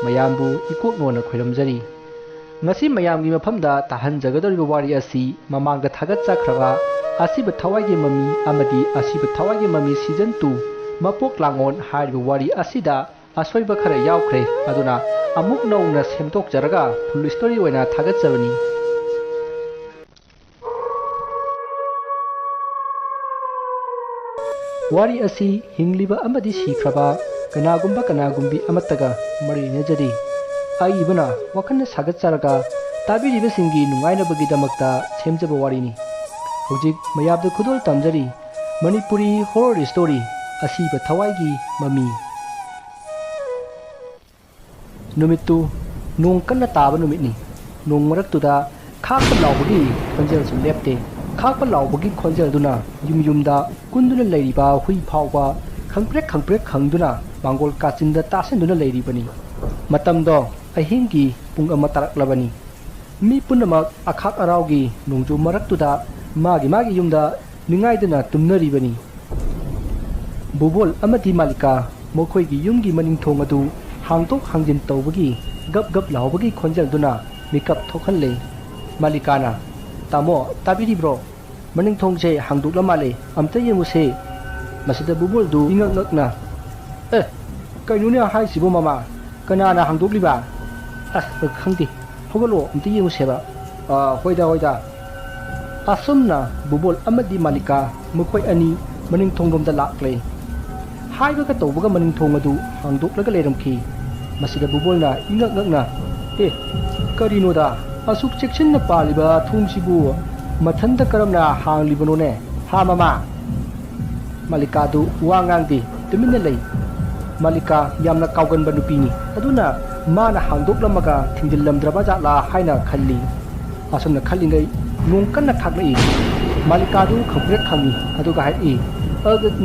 ꯃꯌꯥꯝꯕꯨ ꯏꯀꯣꯛꯅꯣꯅ ꯈꯣꯏꯔꯝꯖꯔꯤ ngasi mayamgi mafamda tahanjagadoriba wari asi mamangda thagatchakraba asiba thawai gi mami amadi asiba thawai gi mami season 2 mapok langon hariba wari asida asoiba khara yaukre aduna amuk nauna semtokjaraga full story oina thagatchabani wari asi hingliba amadi sikraba kanagumbi amataga marinajari aibana wakanna sagatcharaga tabiribasingi nungainabagidamagta semjaba warini hojik mayabda khudol tamjari manipuri horror story asiba thawaigi mami numitu nong kanna taba numitni nong maraktuda khakpa lawbagi khonjel sum lepte khakpa lawbagi khonjel duna yumda kunduna leiriba hui phawba khangprek khangduna mangol kachinda tasenduna leiribani matamdo ahingi pung ama taraklabani mi punamak akhak araugi nongju maraktuda magi yumda ningaidana tumnaribani bubol amadi malika mokhoigi yumgi maning thong adu hangtok hangjin tawbagi gap lawbagi khonjal duna mikap thokhalle malikana tamo tabiri bro maning thong je hangduk lamale amta yemuse masida bubol du ingakna kainune hai sibo mama kanana hangduk liba khangdi hogalo amta yemuse ba hoida asumna bubol amadi malika mukhoi ani maning thongdomda lakle haiba ka tawbaga maning thong adu hangdoklaga leramki masida bubolna ingakna karinoda asuk chekchinna paliba thungsibu mathanda karamna hanglibano ne ha mama malika du wangangdi tuminna lei malika yamna kauganba nupini aduna mana hangdoklamaga thingdillamdraba jatla haina khalli asumna khallingai nong kanna thaklai malika du khangprek khangi aduga hai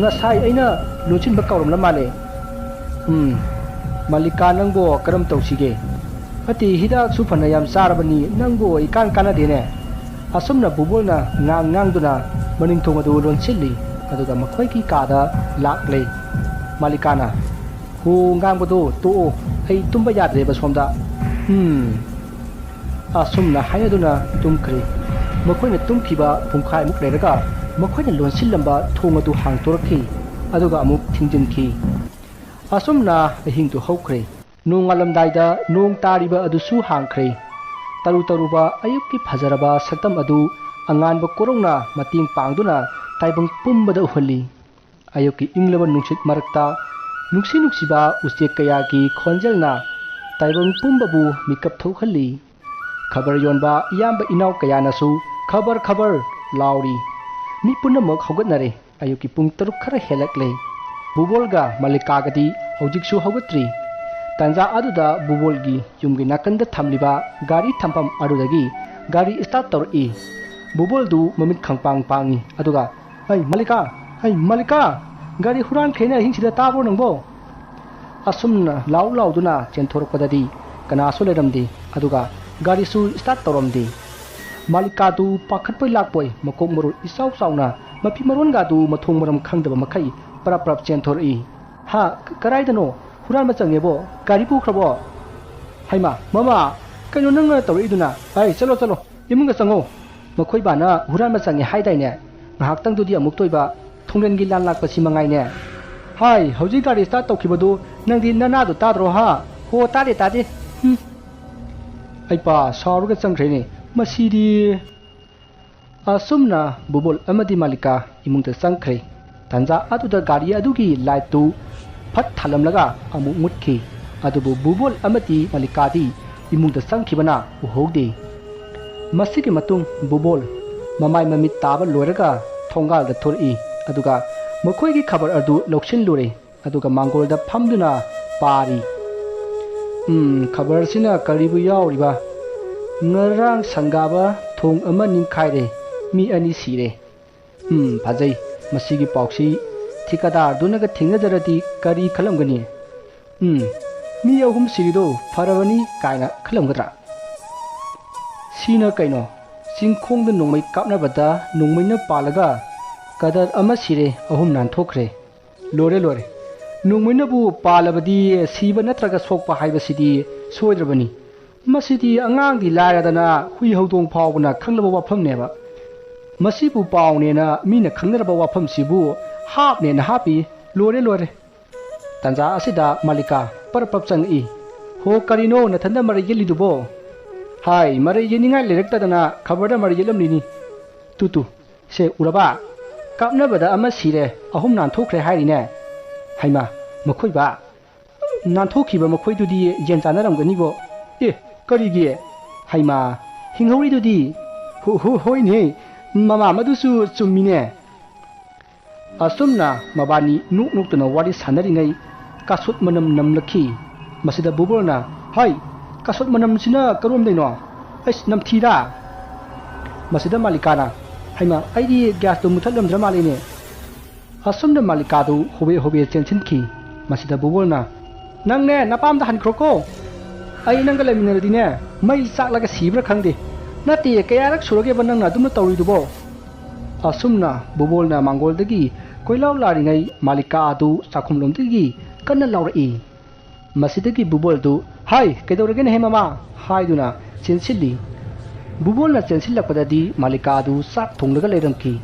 ngasai aina lochinba kauramna male malika nangbo karam tawsige ati hidak su phana yam sarabani nangbo ikan kana dene asumna bubolna ngang duna maning thong adu lonchilli aduga makhoi ki kada lakle malikana hu ngangbodo to ai tumba yadre ba somda asumna hayaduna tumkhri makhoi na tumkhiba pungkhai muk leraga makhoi na lonchillamba thong adu hangtorakhi aduga amuk thingjinki asumna ahing tu hokre nong alamdaida nong tariba adusu hangkhre taruba ayukki phajaraba saktam adu anganba korongna mating pangduna taibang pumbada uhali ayukki inglaba nungsit marakta nuksiba usjek kayaki khonjelna taibang pumbabu mikap thokhalli khabar yonba iyamba inaw kayanasu khabar lauri mi punamak hogatnare ayukki pung taruk khara helakle bubolga malikagadi hojiksu hogatri tanja aduda bubolgi yumgi nakanda thamliba gari thampam adudagi gari start tori bubol du mamit khangpang pangi aduga hai malika gari huran khena hingsida tabo nangbo asumna law duna chenthorpadadi kanasu leramdi aduga gari su start toramdi malika du pakhatpai lakpoi makok maru isau sauna mapi maron ga du mathong maram khangdaba makai prap chenthori ha karaidano huran ma changebo gari pukrabo haima mama kaino nangna tawiduna hai chalo imunga chango makhoi bana huran ma changi haidaine ngahak tang dudi amuk toiba thongren gi lan lakpa simangai ne hai hauji gari start tawkhibadu nangdi nana du tadro ha ho tade aipa saruga changkhreine masidi asumna bubol amadi malika imungta changkhre tanja aduda gari adugi light tu phat thalamlaga amuk mutki adubu bubol amati malikadi imungda changkhibana uhode masigi matung bubol mamai mamit taba loiraga thongal da thori aduga makhoi gi khabar adu loksin lure aduga mangol da phamduna pari khabar sina karibu yauriba ngarang sangaba thong ama ningkhaire mi ani sire phajai masigi pauksi ठिकादार दुनगा थिंगजरदी करी खलमगनी मी अहुम सिरिदो फरबनी कायना खलमगद्रा सीना canoe सिंखोंग नोंमै कापनाबदा नोंमैना पालगा कदर अमा सिरे अहुम नानथोखरे लोरे ꯅꯣꯡꯃꯩꯅꯕꯨ ꯄꯥꯜꯂꯕꯗꯤ ꯁꯤꯕ ꯅꯠꯇ꯭ꯔꯒ ꯁꯣꯛꯄ ꯍꯥꯏꯕꯁꯤꯗꯤ ꯁꯣꯏꯗ꯭ꯔꯕꯅꯤ ꯃꯁꯤꯗꯤ ꯑꯉꯥꯡꯗꯤ ꯂꯥꯏꯔꯗꯅ ꯍꯨꯏ ꯍꯧꯗꯣꯡ ꯐꯥꯎꯕꯅ ꯈꯪꯂꯕ ꯋꯥꯐꯝꯅꯦꯕ ꯃꯁꯤꯕꯨ ꯄꯥꯎꯅꯦꯅ ꯃꯤꯅ ꯈꯪꯅꯔꯕ ꯋꯥꯐꯝꯁꯤꯕꯨ ꯍꯥꯞꯅꯦꯅ ꯍꯥꯞꯄꯤ ꯂꯣꯏꯔꯦ ꯇꯟꯖꯥ ꯑꯁꯤꯗ ꯃꯥꯂꯤꯀꯥ ꯄꯔꯄꯞ ꯆꯪꯉꯛꯏ ꯍꯣ ꯀꯔꯤꯅꯣ ꯅꯊꯟꯗ ꯃꯔꯩ ꯌꯦꯠꯂꯤꯗꯨꯕꯣ ꯍꯥꯏ ꯃꯔꯩ ꯌꯦꯠꯅꯤꯡꯉꯥꯏ ꯂꯩꯔꯛꯇꯗꯅ ꯈꯕꯔꯗ ꯃꯔꯩ ꯌꯦꯠꯂꯝꯂꯤꯅꯤ ꯇꯨ ꯁꯦ ꯎꯔꯕ ꯀꯥꯞꯅꯕꯗ ꯑꯃ ꯁꯤꯔꯦ ꯑꯍꯨꯝ ꯅꯥꯟꯊꯣꯛꯈ꯭ꯔꯦ ꯍꯥꯏꯔꯤꯅꯦ ꯍꯩꯃꯥ ꯃꯈꯣꯏꯕ ꯅꯥꯟꯊꯣꯛꯈꯤꯕ ꯃꯈꯣꯏꯗꯨꯗꯤ ꯌꯦꯟ ꯆꯥꯅꯔꯝꯒꯅꯤꯕꯣ ꯀꯔꯤꯒꯤ ꯍꯩꯃꯥ ꯍꯤꯡꯍꯧꯔꯤꯗꯨꯗꯤ ꯍꯣꯏꯅꯦ ꯃꯃꯥ ꯃꯗꯨꯁꯨ ꯆꯨꯝꯃꯤꯅꯦ ꯑꯁꯨꯝꯅ ꯃꯕꯥꯅꯤ ꯅꯣꯛꯇꯨꯅ ꯋꯥꯔꯤ ꯁꯥꯟꯅꯔꯤꯉꯩ ꯀꯥꯁꯨꯠ ꯃꯅꯝ ꯅꯝꯂꯛꯈꯤ ꯃꯁꯤꯗ ꯕꯨꯕꯣꯜꯅ ꯍꯥꯏ ꯀꯥꯁꯨꯠ ꯃꯅꯝꯁꯤꯅ ꯀꯔꯣꯝꯗꯩꯅꯣ ꯑꯩꯁ ꯅꯝꯊꯤꯗ ꯃꯁꯤꯗ ꯃꯥꯂꯤꯀꯥꯅ ꯍꯩꯃꯥ ꯑꯩꯗꯤ ꯒ꯭ꯌꯥꯁꯇꯨ ꯃꯨꯊꯠꯂꯝꯗ꯭ꯔ ꯃꯥꯜꯂꯤꯅꯦ ꯑꯁꯨꯝꯅ ꯃꯥꯂꯤꯀꯥꯗꯨ ꯍꯣꯕꯦ ꯆꯦꯟꯁꯤꯟꯈꯤ ꯃꯁꯤꯗ ꯕꯨꯕꯣꯜꯅ ꯅꯪꯅꯦ ꯅꯄꯥꯝꯗ ꯍꯟꯈ꯭ꯔꯣꯀꯣ ꯑꯩ ꯅꯪꯒ ꯂꯩꯃꯤꯟꯅꯔꯗꯤꯅꯦ ꯃꯩ ꯆꯥꯛꯂꯒ ꯁꯤꯕ꯭ꯔꯥ ꯈꯪꯗꯦ ꯅꯠꯇꯦ ꯀꯌꯥꯔꯛ ꯁꯨꯔꯒꯦꯕ ꯅꯪꯅ ꯑꯗꯨꯝꯅ ꯇꯧꯔꯤꯗꯨꯕꯣ ꯑꯁꯨꯝꯅ ꯕꯨꯕꯣꯜꯅ ꯃꯥꯡꯒꯣꯜꯗꯒꯤ ꯀꯣꯏꯂꯥꯎ ꯂꯥꯔꯤꯉꯩ ꯃꯥꯂꯤꯀꯥ ꯑꯗꯨ ꯆꯥꯛꯈꯨꯝꯂꯣꯝꯗꯒꯤ ꯀꯟꯅ ꯂꯥꯎꯔꯛꯏ ꯃꯁꯤꯗꯒꯤ ꯕꯨꯕꯣꯜꯗꯨ ꯍꯥꯏ ꯀꯩꯗꯧꯔꯒꯦꯅꯦꯍꯦ ꯃꯃꯥ ꯍꯥꯏꯗꯨꯅ ꯆꯦꯟꯁꯤꯜꯂꯤ ꯕꯨꯕꯣꯜꯅ ꯆꯦꯟꯁꯤꯜꯂꯛꯄꯗꯗꯤ ꯃꯥꯂꯤꯀꯥ ꯑꯗꯨ ꯆꯥꯛ ꯊꯣꯡꯂꯒ ꯂꯩꯔꯝꯈꯤ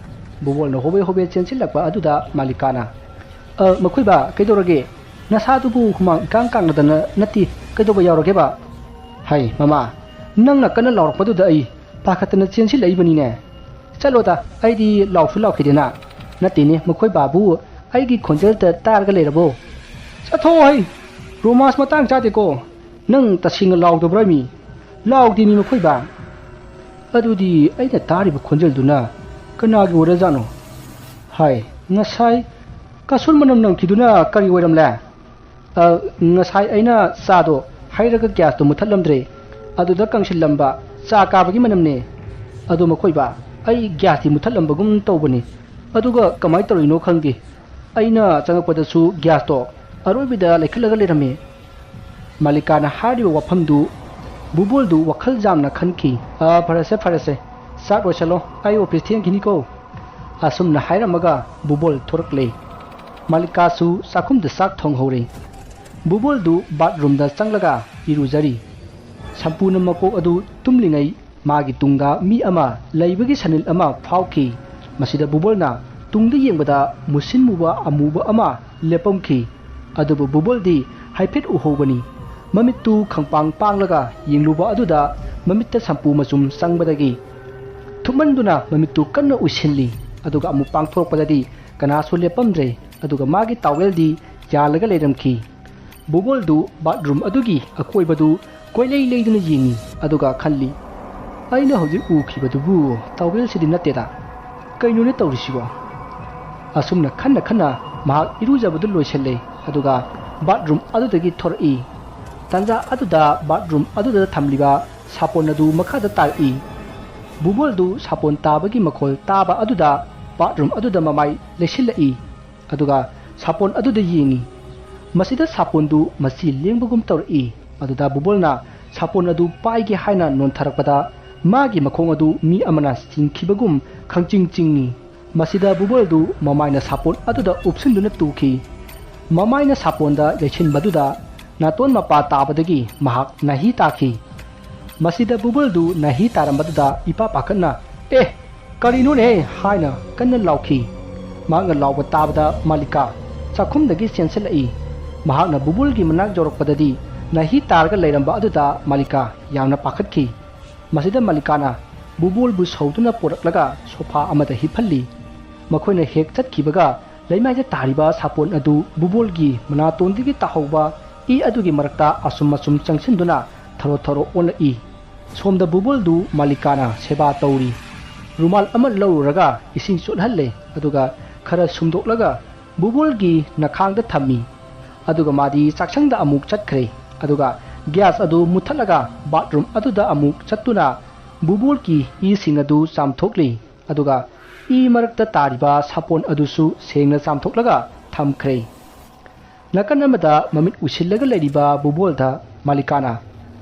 ꯕꯨꯕꯣꯜꯅ ꯍꯣꯕꯦ ꯆꯦꯟꯁꯤꯜꯂꯛꯄ ꯑꯗꯨꯗ ꯃꯥꯂꯤꯀꯥꯅ ꯃꯈꯣꯏꯕ ꯀꯩꯗꯧꯔꯒꯦ ꯅꯁꯥꯗꯨꯕꯨ ꯍꯨꯃꯥꯡ ꯏꯀꯥꯡ ꯀꯥꯡꯂꯗꯅ ꯅꯠꯇꯦ ꯀꯩꯗꯧꯕ ꯌꯥꯎꯔꯒꯦꯕ ꯍꯥꯏ ꯃꯃꯥ ꯅꯪꯅ ꯀꯟꯅ ꯂꯥꯎꯔꯛꯄꯗꯨꯗ ꯑꯩ ꯄꯥꯈꯠꯇꯅ ꯆꯦꯟꯁꯤꯜꯂꯛꯏꯕꯅꯤꯅꯦ ꯆꯠꯂꯣꯗ ꯑꯩꯗꯤ ꯂꯥꯎꯁꯨ ꯂꯥꯎꯈꯤꯗꯦꯅ ꯅꯠꯇꯦꯅꯦ ꯃꯈꯣꯏ ꯕꯥꯕꯨ ꯑꯩꯒꯤ ꯈꯣꯟꯖꯦꯜꯗ ꯇꯥꯔꯒ ꯂꯩꯔꯕꯣ ꯆꯠꯊꯣꯛꯑꯣ ꯍꯩ ꯔꯣꯃꯥꯟꯁ ꯃꯇꯥꯡ ꯆꯥꯗꯦꯀꯣ ꯅꯪ ꯇꯁꯦꯡꯅ ꯂꯥꯎꯗꯕ꯭ꯔꯥ ꯃꯤ ꯂꯥꯎꯗꯦꯃꯤ ꯃꯈꯣꯏ ꯕꯥ ꯑꯗꯨꯗꯤ ꯑꯩꯅ ꯇꯥꯔꯤꯕ ꯈꯣꯟꯖꯦꯜꯗꯨꯅ ꯀꯅꯥꯒꯤ ꯑꯣꯏꯔꯖꯥꯠꯅꯣ ꯍꯥꯏ ꯉꯁꯥꯏ ꯀꯥꯁꯨꯠ ꯃꯅꯝ ꯅꯝꯈꯤꯗꯨꯅ ꯀꯔꯤ ꯑꯣꯏꯔꯝꯂꯦ ꯉꯁꯥꯏ ꯑꯩꯅ ꯆꯥꯗꯣ ꯍꯩꯔꯒ ꯒ꯭ꯌꯥꯁꯇꯣ ꯃꯨꯊꯠꯂꯝꯗ꯭ꯔꯦ ꯑꯗꯨꯗ ꯀꯪꯁꯤꯜꯂꯝꯕ ꯆꯥ ꯀꯥꯕꯒꯤ ꯃꯅꯝꯅꯦ ꯑꯗꯣ ꯃꯈꯣꯏꯕ ꯑꯩ ꯒ꯭ꯌꯥꯁꯇꯤ ꯃꯨꯊꯠꯂꯝꯕꯒꯨꯝ ꯇꯧꯕꯅꯤ ꯑꯗꯨꯒ ꯀꯃꯥꯏꯅ ꯇꯧꯔꯤꯅꯣ ꯈꯪꯗꯦ ꯑꯩꯅ ꯆꯪꯉꯛꯄꯗꯁꯨ ꯒ꯭ꯌꯥꯁꯇꯣ ꯑꯔꯣꯏꯕꯗ ꯂꯩꯈꯠꯂꯒ ꯂꯩꯔꯝꯃꯤ ꯃꯥꯂꯤꯀꯥꯅ ꯍꯥꯏꯔꯤꯕ ꯋꯥꯐꯝꯗꯨ ꯕꯨꯕꯣꯜꯗꯨ ꯋꯥꯈꯜ ꯌꯥꯝꯅ ꯈꯟꯈꯤ ꯐꯔꯦꯁꯦ ꯆꯥꯛ ꯂꯣꯏꯁꯜꯂꯣ ꯑꯩ ꯑꯣꯐꯤꯁ ꯊꯦꯡꯈꯤꯅꯤꯀꯣ ꯑꯁꯨꯝꯅ ꯍꯥꯏꯔꯝꯃꯒ ꯕꯨꯕꯣꯜ ꯊꯣꯔꯛꯂꯦ ꯃꯥꯂꯤꯀꯥꯁꯨ ꯆꯥꯛꯈꯨꯝꯗ ꯆꯥꯛ ꯊꯣꯡꯍꯧꯔꯦ ꯕꯨꯕꯣꯜꯗꯨ ꯕꯥꯠꯔꯨꯝꯗ ꯆꯪꯂꯒ ꯏꯔꯨꯖꯔꯤ ꯁꯝꯄꯨꯅ ꯃꯀꯣꯛ ꯑꯗꯨ ꯇꯨꯝꯂꯤꯉꯩ ꯃꯥꯒꯤ ꯇꯨꯡꯗ ꯃꯤ ꯑꯃ ꯂꯩꯕꯒꯤ ꯁꯅꯤꯜ ꯑꯃ ꯐꯥꯎꯈꯤ ꯃꯁꯤꯗ ꯕꯨꯕꯣꯜꯅ ꯇꯨꯡꯗ ꯌꯦꯡꯕꯗ ꯃꯨꯁꯤꯟ ꯃꯨꯕ ꯑꯃꯨꯕ ꯑꯃ ꯂꯦꯞꯄꯝꯈꯤ ꯑꯗꯨꯕꯨ ꯕꯨꯕꯣꯜꯗꯤ ꯍꯥꯏꯐꯦꯠ ꯎꯍꯧꯕꯅꯤ ꯃꯃꯤꯠꯇꯨ ꯈꯪꯄꯥꯡ ꯄꯥꯡꯂꯒ ꯌꯦꯡꯂꯨꯕ ꯑꯗꯨꯗ ꯃꯃꯤꯠꯇ ꯁꯝꯄꯨ ꯃꯆꯨꯝ ꯆꯪꯕꯗꯒꯤ ꯊꯨꯝꯃꯟꯗꯨꯅ ꯃꯃꯤꯠꯇꯨ ꯀꯟꯅ ꯎꯏꯁꯤꯜꯂꯤ ꯑꯗꯨꯒ ꯑꯃꯨꯛ ꯄꯥꯡꯊꯣꯔꯛꯄꯗꯗꯤ ꯀꯅꯥꯁꯨ ꯂꯦꯞꯄꯝꯗ꯭ꯔꯦ ꯑꯗꯨꯒ ꯃꯥꯒꯤ ꯇꯥꯋꯦꯜꯗꯤ ꯌꯥꯜꯂꯒ ꯂꯩꯔꯝꯈꯤ ꯕꯨꯕꯣꯜꯗꯨ ꯕꯥꯠꯔꯨꯝ ꯑꯗꯨꯒꯤ ꯑꯀꯣꯏꯕꯗꯨ ꯀꯣꯏꯂꯩ ꯂꯩꯗꯨꯅ ꯌꯦꯡꯉꯤ ꯑꯗꯨꯒ ꯈꯜꯂꯤ ꯑꯩꯅ ꯍꯧꯖꯤꯛ ꯎꯈꯤꯕꯗꯨꯕꯨ ꯇꯥꯋꯦꯜꯁꯤꯗꯤ ꯅꯠꯇꯦꯗ ꯀꯩꯅꯣꯅꯦ ꯇꯧꯔꯤꯁꯤꯕꯣ ꯑꯁꯨꯝꯅ ꯈꯟꯅ ꯃꯍꯥꯛ ꯏꯔꯨꯖꯕꯗꯨ ꯂꯣꯏꯁꯤꯜꯂꯦ ꯑꯗꯨꯒ ꯕꯥꯠꯔꯨꯝ ꯑꯗꯨꯗꯒꯤ ꯊꯣꯔꯛꯏ ꯇꯟꯖꯥ ꯑꯗꯨꯗ ꯕꯥꯠꯔꯨꯝ ꯑꯗꯨꯗ ꯊꯝꯂꯤꯕ ꯁꯥꯄꯣꯟ ꯑꯗꯨ ꯃꯈꯥꯗ ꯇꯥꯔꯛꯏ ꯕꯨꯕꯣꯜꯗꯨ ꯁꯥꯄꯣꯟ ꯇꯥꯕꯒꯤ ꯃꯈꯣꯜ ꯇꯥꯕ ꯑꯗꯨꯗ ꯕꯥꯠꯔꯨꯝ ꯑꯗꯨꯗ ꯃꯃꯥꯏ ꯂꯩꯁꯤꯜꯂꯛꯏ ꯑꯗꯨꯒ ꯁꯥꯄꯣꯟ ꯑꯗꯨꯗ ꯌꯦꯡꯉꯤ ꯃꯁꯤꯗ ꯁꯥꯄꯣꯟꯗꯨ ꯃꯆꯤ ꯂꯦꯡꯕꯒꯨꯝ ꯇꯧꯔꯛꯏ ꯑꯗꯨꯗ ꯕꯨꯕꯣꯜꯅ ꯁꯥꯄꯣꯟ ꯑꯗꯨ पाइगे हाइना नोन्थरकपदा मागी मखोंग अदु मी अमना चिंखिबगुम खंचिंग चिंगी मसिदा बुबोलदु ममाइना सापोन अदुदा उपसिंदुना तुखी ममाइना सापोनदा लेछिन बदुदा नातोन मपा ताबदगी महाक नही ताखी मसिदा बुबोलदु नही तारमबदुदा इपा पाखना ए करिनो ने हाइना कन्न लाउखी मांग लाउब ताबदा मालिका चाखुमदगी सेंसलई महाकना बुबोलगी मनाक जोरकपददी नही तारगा लेरंबा अदुदा मालिका यामना पाखतखी मसिदा मालिकाना बुबोलबु सौदुना पोरकलगा सोफा अमदा हिफल्ली मखोइना हेक चटखिबगा लैमाइजा तारिबा सापोन अदु बुबोलगी मनातोंदिगी ताहौबा ई अदुगी मरकता असुम असुम चंगसिनदुना थरो थरो ओनई सोमदा बुबोलदु मालिकाना सेवा तौरी रुमाल अमा लौरगा इसिंग चोटहल्ले अदुगा खरा सुमदोकलगा बुबोलगी नखांगदा थम्मी अदुगा मादी चाक्संगदा अमुक चटखरे अदुगा गैस अदु मुथलगा बाथरूम अदुदा अमुक चत्तुना बुबोलगी ई सिंग अदु चामथोकली अदुगा ई मरकता तारिबा सापोन अदुसु सेंगना चामथोकलगा थमखरे नकन अमदा ममित उसिलगा लेरिबा बुबोलदा मालिकाना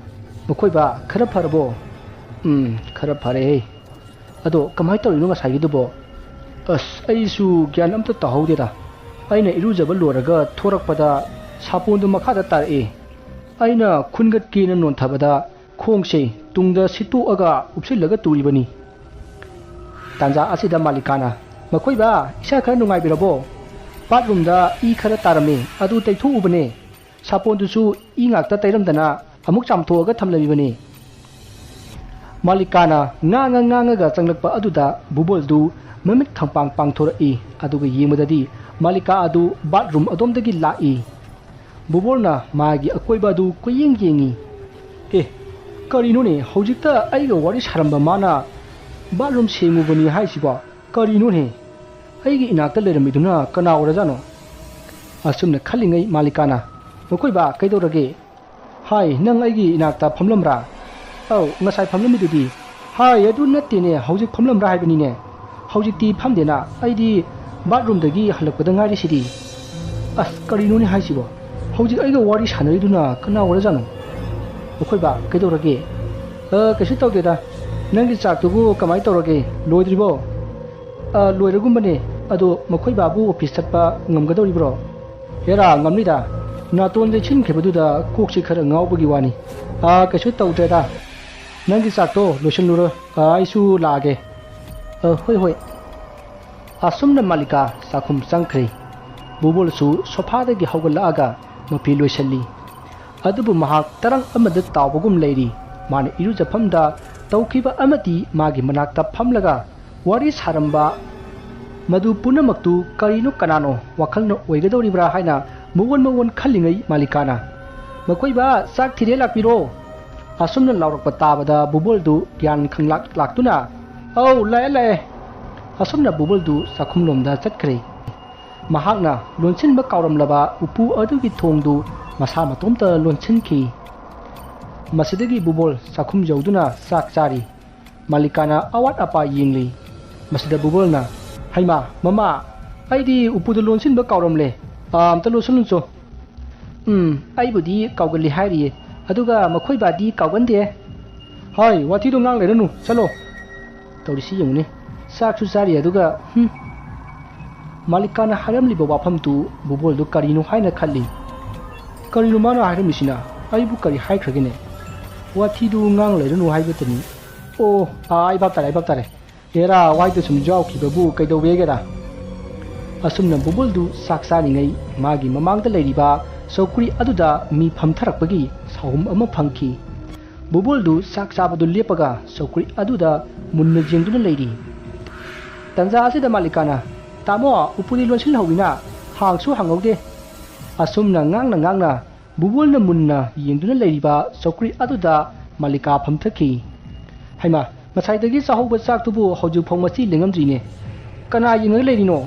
मखोइबा खरा फरबो खरा फरे अदो कमाय तौरिनो ngसाइगिदुबो अस अइसु ज्ञान अमता तहौदेदा ꯑꯩꯅ ꯏꯔꯨꯖꯕ ꯂꯣꯏꯔꯒ ꯊꯣꯔꯛꯄꯗ ꯁꯥꯄꯣꯟꯗꯨ ꯃꯈꯥꯗ ꯇꯥꯔꯛꯑꯦ ꯑꯩꯅ ꯈꯨꯟꯒꯠꯀꯦꯅ ꯅꯣꯟꯊꯕꯗ ꯈꯣꯡꯁꯦ ꯇꯨꯡꯗ ꯁꯤꯠꯇꯣꯛꯑꯒ ꯎꯞꯁꯤꯜꯂꯒ ꯇꯨꯔꯤꯕꯅꯤ ꯇꯥꯟꯖꯥ ꯑꯁꯤꯗ ꯃꯥꯂꯤꯀꯥꯅ ꯃꯈꯣꯏꯕ ꯏꯁꯥ ꯈꯔ ꯅꯨꯡꯉꯥꯏꯕꯤꯔꯕꯣ ꯕꯥꯠꯔꯨꯝꯗ ꯏ ꯈꯔ ꯇꯥꯔꯝꯃꯦ ꯑꯗꯨ ꯇꯩꯊꯣꯛꯎꯕꯅꯦ ꯁꯥꯄꯣꯟꯗꯨꯁꯨ ꯏ ꯉꯥꯛꯇ ꯇꯩꯔꯝꯗꯅ ꯑꯃꯨꯛ ꯆꯥꯝꯊꯣꯛꯑꯒ ꯊꯝꯂꯝꯃꯤꯕꯅꯤ ꯃꯥꯂꯤꯀꯥꯅ ꯉꯥꯡꯉꯒ ꯆꯪꯂꯛꯄ ꯑꯗꯨꯗ ꯕꯨꯕꯣꯜꯗꯨ ꯃꯃꯤꯠ ꯈꯪꯄꯥꯡ ꯄꯥꯡꯊꯣꯔꯛꯏ ꯑꯗꯨꯒ ꯌꯦꯡꯕꯗꯗꯤ ꯃꯥꯂꯤꯀꯥ ꯑꯗꯨ ꯕꯥꯠꯔꯨꯝ ꯑꯗꯣꯝꯗꯒꯤ ꯂꯥꯛꯏ ꯕꯨꯕꯣꯜꯅ ꯃꯥꯒꯤ ꯑꯀꯣꯏꯕ ꯑꯗꯨ ꯀꯣꯏꯌꯦꯡ ꯌꯦꯡꯉꯤ ꯀꯔꯤꯅꯣꯅꯦ ꯍꯧꯖꯤꯛꯇ ꯑꯩꯒ ꯋꯥꯔꯤ ꯁꯥꯔꯝꯕ ꯃꯥꯅ ꯕꯥꯠꯔꯨꯝ ꯁꯦꯡꯉꯨꯕꯅꯤ ꯍꯥꯏꯁꯤꯕꯣ ꯀꯔꯤꯅꯣꯅꯦ ꯑꯩꯒꯤ ꯏꯅꯥꯛꯇ ꯂꯩꯔꯝꯃꯤꯗꯨꯅ ꯀꯅꯥ ꯑꯣꯏꯔꯖꯥꯠꯅꯣ ꯑꯁꯨꯝꯅ ꯈꯜꯂꯤꯉꯩ ꯃꯥꯂꯤꯀꯥꯅ ꯃꯈꯣꯏꯕ ꯀꯩꯗꯧꯔꯒꯦ ꯍꯥꯏ ꯅꯪ ꯑꯩꯒꯤ ꯏꯅꯥꯛꯇ ꯐꯝꯂꯝꯕ꯭ꯔꯥ ꯑꯧ ꯉꯁꯥꯏ ꯐꯝꯂꯝꯃꯤꯗꯨꯗꯤ ꯍꯥꯏ ꯑꯗꯨ ꯅꯠꯇꯦꯅꯦ ꯍꯧꯖꯤꯛ ꯐꯝꯂꯝꯕ꯭ꯔꯥ ꯍꯥꯏꯕꯅꯤꯅꯦ ꯍꯧꯖꯤꯛꯇꯤ ꯐꯝꯗꯦꯅ ꯑꯩꯗꯤ ꯕꯥꯠꯔꯨꯝꯗꯒꯤ ꯍꯜꯂꯛꯄꯗ ꯉꯥꯏꯔꯤꯁꯤꯗꯤ ꯑꯁ ꯀꯔꯤꯅꯣꯅꯦ ꯍꯥꯏꯁꯤꯕꯣ ꯍꯧꯖꯤꯛ ꯑꯩꯒ ꯋꯥꯔꯤ ꯁꯥꯟꯅꯔꯤꯗꯨꯅ ꯀꯅꯥ ꯑꯣꯏꯔꯖꯥꯠꯅꯣ ꯃꯈꯣꯏꯕ ꯀꯩꯗꯧꯔꯒꯦ ꯀꯩꯁꯨ ꯇꯧꯗꯦꯗ ꯅꯪꯒꯤ ꯆꯥꯛꯇꯨꯕꯨ ꯀꯃꯥꯏꯅ ꯇꯧꯔꯒꯦ ꯂꯣꯏꯗ꯭ꯔꯤꯕꯣ ꯂꯣꯏꯔꯒꯨꯝꯕꯅꯦ ꯑꯗꯣ ꯃꯈꯣꯏ ꯕꯥꯕꯨ ꯑꯣꯐꯤꯁ ꯆꯠꯄ ꯉꯝꯒꯗꯧꯔꯤꯕ꯭ꯔꯣ ꯍꯦꯔꯥ ꯉꯝꯅꯤꯗ ꯅꯥꯇꯣꯟ ꯂꯩꯁꯤꯟꯈꯤꯕꯗꯨꯗ ꯀꯣꯛꯁꯤ ꯈꯔ ꯉꯥꯎꯕꯒꯤ ꯋꯥꯅꯤ ꯀꯩꯁꯨ ꯇꯧꯗ꯭ꯔꯦꯗ ꯅꯪꯒꯤ ꯆꯥꯛꯇꯣ ꯂꯣꯏꯁꯤꯜꯂꯨꯔꯣ ꯑꯩꯁꯨ ꯂꯥꯛꯑꯒꯦ ꯍꯣꯏ ꯑꯁꯨꯝꯅ ꯃꯥꯂꯤꯀꯥ ꯆꯥꯛꯈꯨꯝ ꯆꯪꯈ꯭ꯔꯦ ꯕꯨꯕꯣꯜꯁꯨ ꯁꯣꯐꯥꯗꯒꯤ ꯍꯧꯒꯠꯂꯛꯑꯒ ꯃꯐꯤ ꯂꯣꯏꯁꯤꯜꯂꯤ ꯑꯗꯨꯕꯨ ꯃꯍꯥꯛ ꯇꯔꯪ ꯑꯃꯗ ꯇꯥꯎꯕꯒꯨꯝ ꯂꯩꯔꯤ ꯃꯥꯅ ꯏꯔꯨꯖꯐꯝꯗ ꯇꯧꯈꯤꯕ ꯑꯃꯗꯤ ꯃꯥꯒꯤ ꯃꯅꯥꯛꯇ ꯐꯝꯂꯒ ꯋꯥꯔꯤ ꯁꯥꯔꯝꯕ ꯃꯗꯨ ꯄꯨꯝꯅꯃꯛꯇꯨ ꯀꯔꯤꯅꯣ ꯀꯅꯥꯅꯣ ꯋꯥꯈꯜꯅ ꯑꯣꯏꯒꯗꯧꯔꯤꯕ꯭ꯔꯥ ꯍꯥꯏꯅ ꯃꯋꯣꯟ ꯈꯜꯂꯤꯉꯩ ꯃꯥꯂꯤꯀꯥꯅ ꯃꯈꯣꯏꯕ ꯆꯥꯛ ꯊꯤꯔꯦ ꯂꯥꯛꯄꯤꯔꯣ ꯑꯁꯨꯝꯅ ꯂꯥꯎꯔꯛꯄ ꯇꯥꯕꯗ ꯕꯨꯕꯣꯜꯗꯨ ꯒ꯭ꯌꯥꯟ ꯈꯪꯂꯥꯛ ꯂꯥꯛꯇꯨꯅ ꯑꯧ ꯂꯥꯛꯑꯦ ꯑꯁꯨꯝꯅ ꯕꯨꯕꯣꯜꯗꯨ ꯆꯥꯛꯈꯨꯝꯂꯣꯝꯗ ꯆꯠꯈ꯭ꯔꯦ ꯃꯍꯥꯛꯅ ꯂꯣꯟꯁꯤꯟꯕ ꯀꯥꯎꯔꯝꯂꯕ ꯎꯄꯨ ꯑꯗꯨꯒꯤ ꯊꯣꯡꯗꯨ ꯃꯁꯥ ꯃꯇꯣꯝꯇ ꯂꯣꯟꯁꯤꯟꯈꯤ ꯃꯁꯤꯗꯒꯤ ꯕꯨꯕꯣꯜ ꯆꯥꯛꯈꯨꯝ ꯌꯧꯗꯨꯅ ꯆꯥꯛ ꯆꯥꯔꯤ ꯃꯥꯂꯤꯀꯥꯅ ꯑꯋꯥꯠ ꯑꯄꯥ ꯌꯦꯡꯂꯤ ꯃꯁꯤꯗ ꯕꯨꯕꯣꯜꯅ ꯍꯩꯃꯥ ꯃꯃꯥ ꯑꯩꯗꯤ ꯎꯄꯨꯗ ꯂꯣꯟꯁꯤꯟꯕ ꯀꯥꯎꯔꯝꯂꯦ ꯑꯝꯇ ꯂꯣꯟꯁꯤꯜꯂꯨꯆꯣ ꯑꯩꯕꯨꯗꯤ ꯀꯥꯎꯒꯜꯂꯤ ꯍꯥꯏꯔꯤꯌꯦ ꯑꯗꯨꯒ ꯃꯈꯣꯏꯕꯥꯗꯤ ꯀꯥꯎꯒꯟꯗꯦ ꯍꯥꯏ ꯋꯥꯊꯤꯗꯣ ꯉꯥꯡ ꯂꯩꯔꯅꯨ ꯆꯠꯂꯣ ꯇꯧꯔꯤꯁꯤ ꯌꯦꯡꯉꯨꯅꯦ ꯆꯥꯛꯁꯨ ꯆꯥꯔꯤ ꯑꯗꯨꯒ ꯃꯥꯂꯤꯀꯥꯅ ꯍꯥꯏꯔꯝꯂꯤꯕ ꯋꯥꯐꯝꯗꯨ ꯕꯨꯕꯣꯜꯗꯨ ꯀꯔꯤꯅꯣ ꯍꯥꯏꯅ ꯈꯜꯂꯤ ꯀꯔꯤꯅꯣ ꯃꯥꯅ ꯍꯥꯏꯔꯝꯃꯤꯁꯤꯅ ꯑꯩꯕꯨ ꯀꯔꯤ ꯍꯥꯏꯈ꯭ꯔꯒꯦꯅꯦ ꯋꯥꯊꯤꯗꯨ ꯉꯥꯡ ꯂꯩꯔꯅꯨ ꯍꯥꯏꯕꯇꯅꯤ ꯑꯣ ꯑꯩ ꯚꯥꯞ ꯇꯥꯔꯦ ꯍꯦꯔꯥ ꯋꯥꯏꯗ ꯁꯨꯝ ꯌꯥꯎꯈꯤꯕꯕꯨ ꯀꯩꯗꯧꯋꯦꯒꯦꯔꯥ ꯑꯁꯨꯝꯅ ꯕꯨꯕꯣꯜꯗꯨ ꯆꯥꯛ ꯆꯥꯔꯤꯉꯩ ꯃꯥꯒꯤ ꯃꯃꯥꯡꯗ ꯂꯩꯔꯤꯕ ꯆꯧꯀ꯭ꯔꯤ ꯑꯗꯨꯗ ꯃꯤ ꯐꯝꯊꯔꯛꯄꯒꯤ ꯁꯥꯎꯝ ꯑꯃ ꯐꯪꯈꯤ ꯕꯨꯕꯣꯜꯗꯨ ꯆꯥꯛ ꯆꯥꯕꯗꯨ ꯂꯦꯞꯄꯒ ꯆꯧꯀ꯭ꯔꯤ ꯑꯗꯨꯗ ꯃꯨꯟꯅ ꯌꯦꯡꯗꯨꯅ ꯂꯩꯔꯤ ꯇꯟꯖꯥ ꯑꯁꯤꯗ ꯃꯥꯂꯤꯀꯥꯅ ꯇꯥꯃꯣ ꯎꯄꯨꯗꯤ ꯂꯣꯟꯁꯤꯜꯍꯧꯋꯤꯅ ꯍꯥꯡꯁꯨ ꯍꯥꯡꯍꯧꯗꯦ ꯑꯁꯨꯝꯅ ꯉꯥꯡꯅ ꯕꯨꯕꯣꯜꯅ ꯃꯨꯟꯅ ꯌꯦꯡꯗꯨꯅ ꯂꯩꯔꯤꯕ ꯆꯧꯀ꯭ꯔꯤ ꯑꯗꯨꯗ ꯃꯥꯂꯤꯀꯥ ꯐꯝꯊꯈꯤ ꯍꯩꯃꯥ ꯉꯁꯥꯏꯗꯒꯤ ꯆꯥꯍꯧꯕ ꯆꯥꯛꯇꯨꯕꯨ ꯍꯧꯖꯤꯛꯐꯥꯎ ꯃꯆꯤ ꯂꯦꯡꯉꯝꯗ꯭ꯔꯤꯅꯦ ꯀꯅꯥ ꯌꯦꯡꯉꯒ ꯂꯩꯔꯤꯅꯣ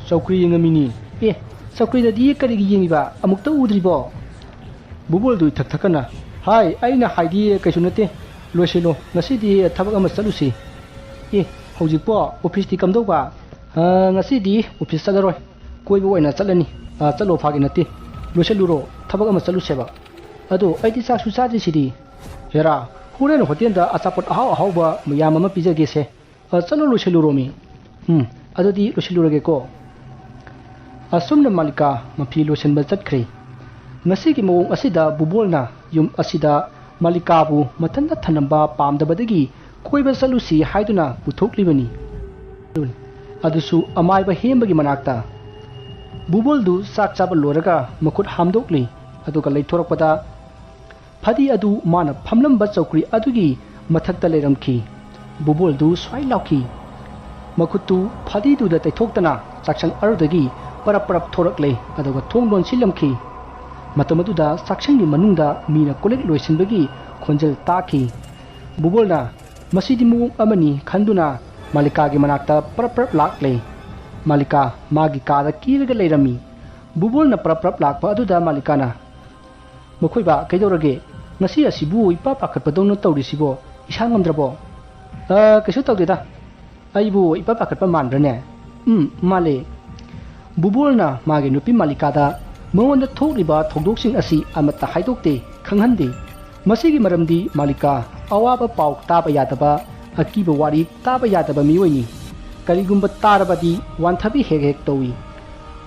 ꯆꯧꯀ꯭ꯔꯤ ꯌꯦꯡꯉꯝꯃꯤꯅꯤ ꯆꯧꯀ꯭ꯔꯤꯗꯗꯤ ꯀꯔꯤꯒꯤ ꯌꯦꯡꯉꯤꯕ ꯑꯃꯨꯛꯇ ꯎꯗ꯭ꯔꯤꯕꯣ ꯕꯨꯕꯣꯜꯗꯨ ꯊꯛꯊꯛꯀꯅ ꯍꯥꯏ ꯑꯩꯅ ꯍꯥꯏꯗꯤ ꯀꯩꯁꯨ ꯅꯠꯇꯦ ꯂꯣꯏꯁꯤꯜꯂꯣ ꯉꯁꯤꯗꯤ ꯊꯕꯛ ꯑꯃ ꯆꯠꯂꯨꯁꯤ ꯍꯧꯖꯤꯛꯄꯣ ꯑꯣꯐꯤꯁꯇꯤ ꯀꯝꯗꯧꯕ ꯉꯁꯤꯗꯤ ꯑꯣꯐꯤꯁ ꯆꯠꯂꯔꯣꯏ ꯀꯣꯏꯕ ꯑꯣꯏꯅ ꯆꯠꯂꯅꯤ ꯆꯠꯂꯣ ꯐꯥꯒꯤ ꯅꯠꯇꯦ ꯂꯣꯏꯁꯤꯜꯂꯨꯔꯣ ꯊꯕꯛ ꯑꯃ ꯆꯠꯂꯨꯁꯦꯕ ꯑꯗꯣ ꯑꯩꯗꯤ ꯆꯥꯛꯁꯨ ꯆꯥꯗ꯭ꯔꯤꯁꯤꯗꯤ ꯍꯦꯔꯥ ꯍꯣꯔꯦꯟ ꯍꯣꯇꯦꯜꯗ ꯑꯆꯥꯄꯣꯠ ꯑꯍꯥꯎꯕ ꯃꯌꯥꯝ ꯑꯃ ꯄꯤꯖꯒꯦꯁꯦ ꯆꯠꯂꯣ ꯂꯣꯏꯁꯤꯜꯂꯨꯔꯣꯃꯤ ꯑꯗꯨꯗꯤ ꯂꯣꯏꯁꯤꯜꯂꯨꯔꯒꯦꯀꯣ ꯑꯁꯨꯝꯅ ꯃꯥꯂꯤꯀꯥ ꯃꯐꯤ ꯂꯣꯏꯁꯤꯟꯕ ꯆꯠꯈ꯭ꯔꯦ ꯉꯁꯤꯒꯤ ꯃꯑꯣꯡ ꯑꯁꯤꯗ ꯕꯨꯕꯣꯜꯅ ꯌꯨꯝ ꯑꯁꯤꯗ ꯃꯥꯂꯤꯀꯥꯕꯨ ꯃꯊꯟꯇ ꯊꯅꯝꯕ ꯄꯥꯝꯗꯕꯗꯒꯤ ꯀꯣꯏꯕ ꯆꯠꯂꯨꯁꯤ ꯍꯥꯏꯗꯨꯅ ꯄꯨꯊꯣꯛꯂꯤꯕꯅꯤ ꯑꯗꯨꯁꯨ ꯑꯃꯥꯏꯕ ꯍꯦꯝꯕꯒꯤ ꯃꯅꯥꯛꯇ ꯕꯨꯕꯣꯜꯗꯨ ꯆꯥꯛ ꯆꯥꯕ ꯂꯣꯏꯔꯒ ꯃꯈꯨꯠ ꯍꯥꯝꯗꯣꯛꯂꯤ ꯑꯗꯨꯒ ꯂꯩꯊꯣꯔꯛꯄꯗ ꯐꯗꯤ ꯑꯗꯨ ꯃꯥꯅ ꯐꯝꯂꯝꯕ ꯆꯧꯀ꯭ꯔꯤ ꯑꯗꯨꯒꯤ ꯃꯊꯛꯇ ꯂꯩꯔꯝꯈꯤ ꯕꯨꯕꯣꯜꯗꯨ ꯁ꯭ꯋꯥꯏ ꯂꯥꯎꯈꯤ ꯃꯈꯨꯠꯇꯨ ꯐꯗꯤꯗꯨꯗ ꯇꯩꯊꯣꯛꯇꯅ ꯆꯥꯛꯁꯪ ꯑꯗꯨꯗꯒꯤ ꯄꯔꯞ ꯊꯣꯔꯛꯂꯦ ꯑꯗꯨꯒ ꯊꯣꯡ ꯂꯣꯟꯁꯤꯜꯂꯝꯈꯤ ꯃꯇꯝ ꯑꯗꯨꯗ ꯆꯥꯛꯁꯪꯒꯤ ꯃꯅꯨꯡꯗ ꯃꯤꯅ ꯀꯣꯂꯤꯛ ꯂꯣꯏꯁꯤꯟꯕꯒꯤ ꯈꯣꯟꯖꯦꯜ ꯇꯥꯈꯤ ꯕꯨꯕꯣꯜꯅ ꯃꯁꯤꯗꯤ ꯃꯑꯣꯡ ꯑꯃꯅꯤ ꯈꯟꯗꯨꯅ ꯃꯥꯂꯤꯀꯥꯒꯤ ꯃꯅꯥꯛꯇ ꯄꯔꯞ ꯂꯥꯛꯂꯦ ꯃꯥꯂꯤꯀꯥ ꯃꯥꯒꯤ ꯀꯥꯗ ꯀꯤꯔꯒ ꯂꯩꯔꯝꯃꯤ ꯕꯨꯕꯣꯜꯅ ꯄꯔꯞ ꯂꯥꯛꯄ ꯑꯗꯨꯗ ꯃꯥꯂꯤꯀꯥꯅ ꯃꯈꯣꯏꯕ ꯀꯩꯗꯧꯔꯒꯦ ꯉꯁꯤ ꯑꯁꯤꯕꯨ ꯏꯄꯥ ꯄꯥꯈꯠꯄꯗꯧꯅ ꯇꯧꯔꯤꯁꯤꯕꯣ ꯏꯁꯥ ꯉꯝꯗ꯭ꯔꯕꯣ ꯀꯩꯁꯨ ꯇꯧꯗꯦꯗ ꯑꯩꯕꯨ ꯏꯄꯥ ꯄꯥꯈꯠꯄ ꯃꯥꯟꯕ꯭ꯔꯅꯦ ꯃꯥꯜꯂꯦ ꯕꯨꯕꯣꯜꯅ ꯃꯥꯒꯤ ꯅꯨꯄꯤ ꯃꯥꯂꯤꯀꯥꯗ ꯃꯉꯣꯟꯗ ꯊꯣꯛꯂꯤꯕ ꯊꯧꯗꯣꯛꯁꯤꯡ ꯑꯁꯤ ꯑꯃꯠꯇ ꯍꯥꯏꯗꯣꯛꯇꯦ ꯈꯪꯍꯟꯗꯦ ꯃꯁꯤꯒꯤ ꯃꯔꯝꯗꯤ ꯃꯥꯂꯤꯀꯥ ꯑꯋꯥꯕ ꯄꯥꯎ ꯇꯥꯕ ꯌꯥꯗꯕ ꯑꯀꯤꯕ ꯋꯥꯔꯤ ꯇꯥꯕ ꯌꯥꯗꯕ ꯃꯤꯑꯣꯏꯅꯤ ꯀꯔꯤꯒꯨꯝꯕ ꯇꯥꯔꯕꯗꯤ ꯋꯥꯟꯊꯕꯤ ꯍꯦꯛ ꯇꯧꯏ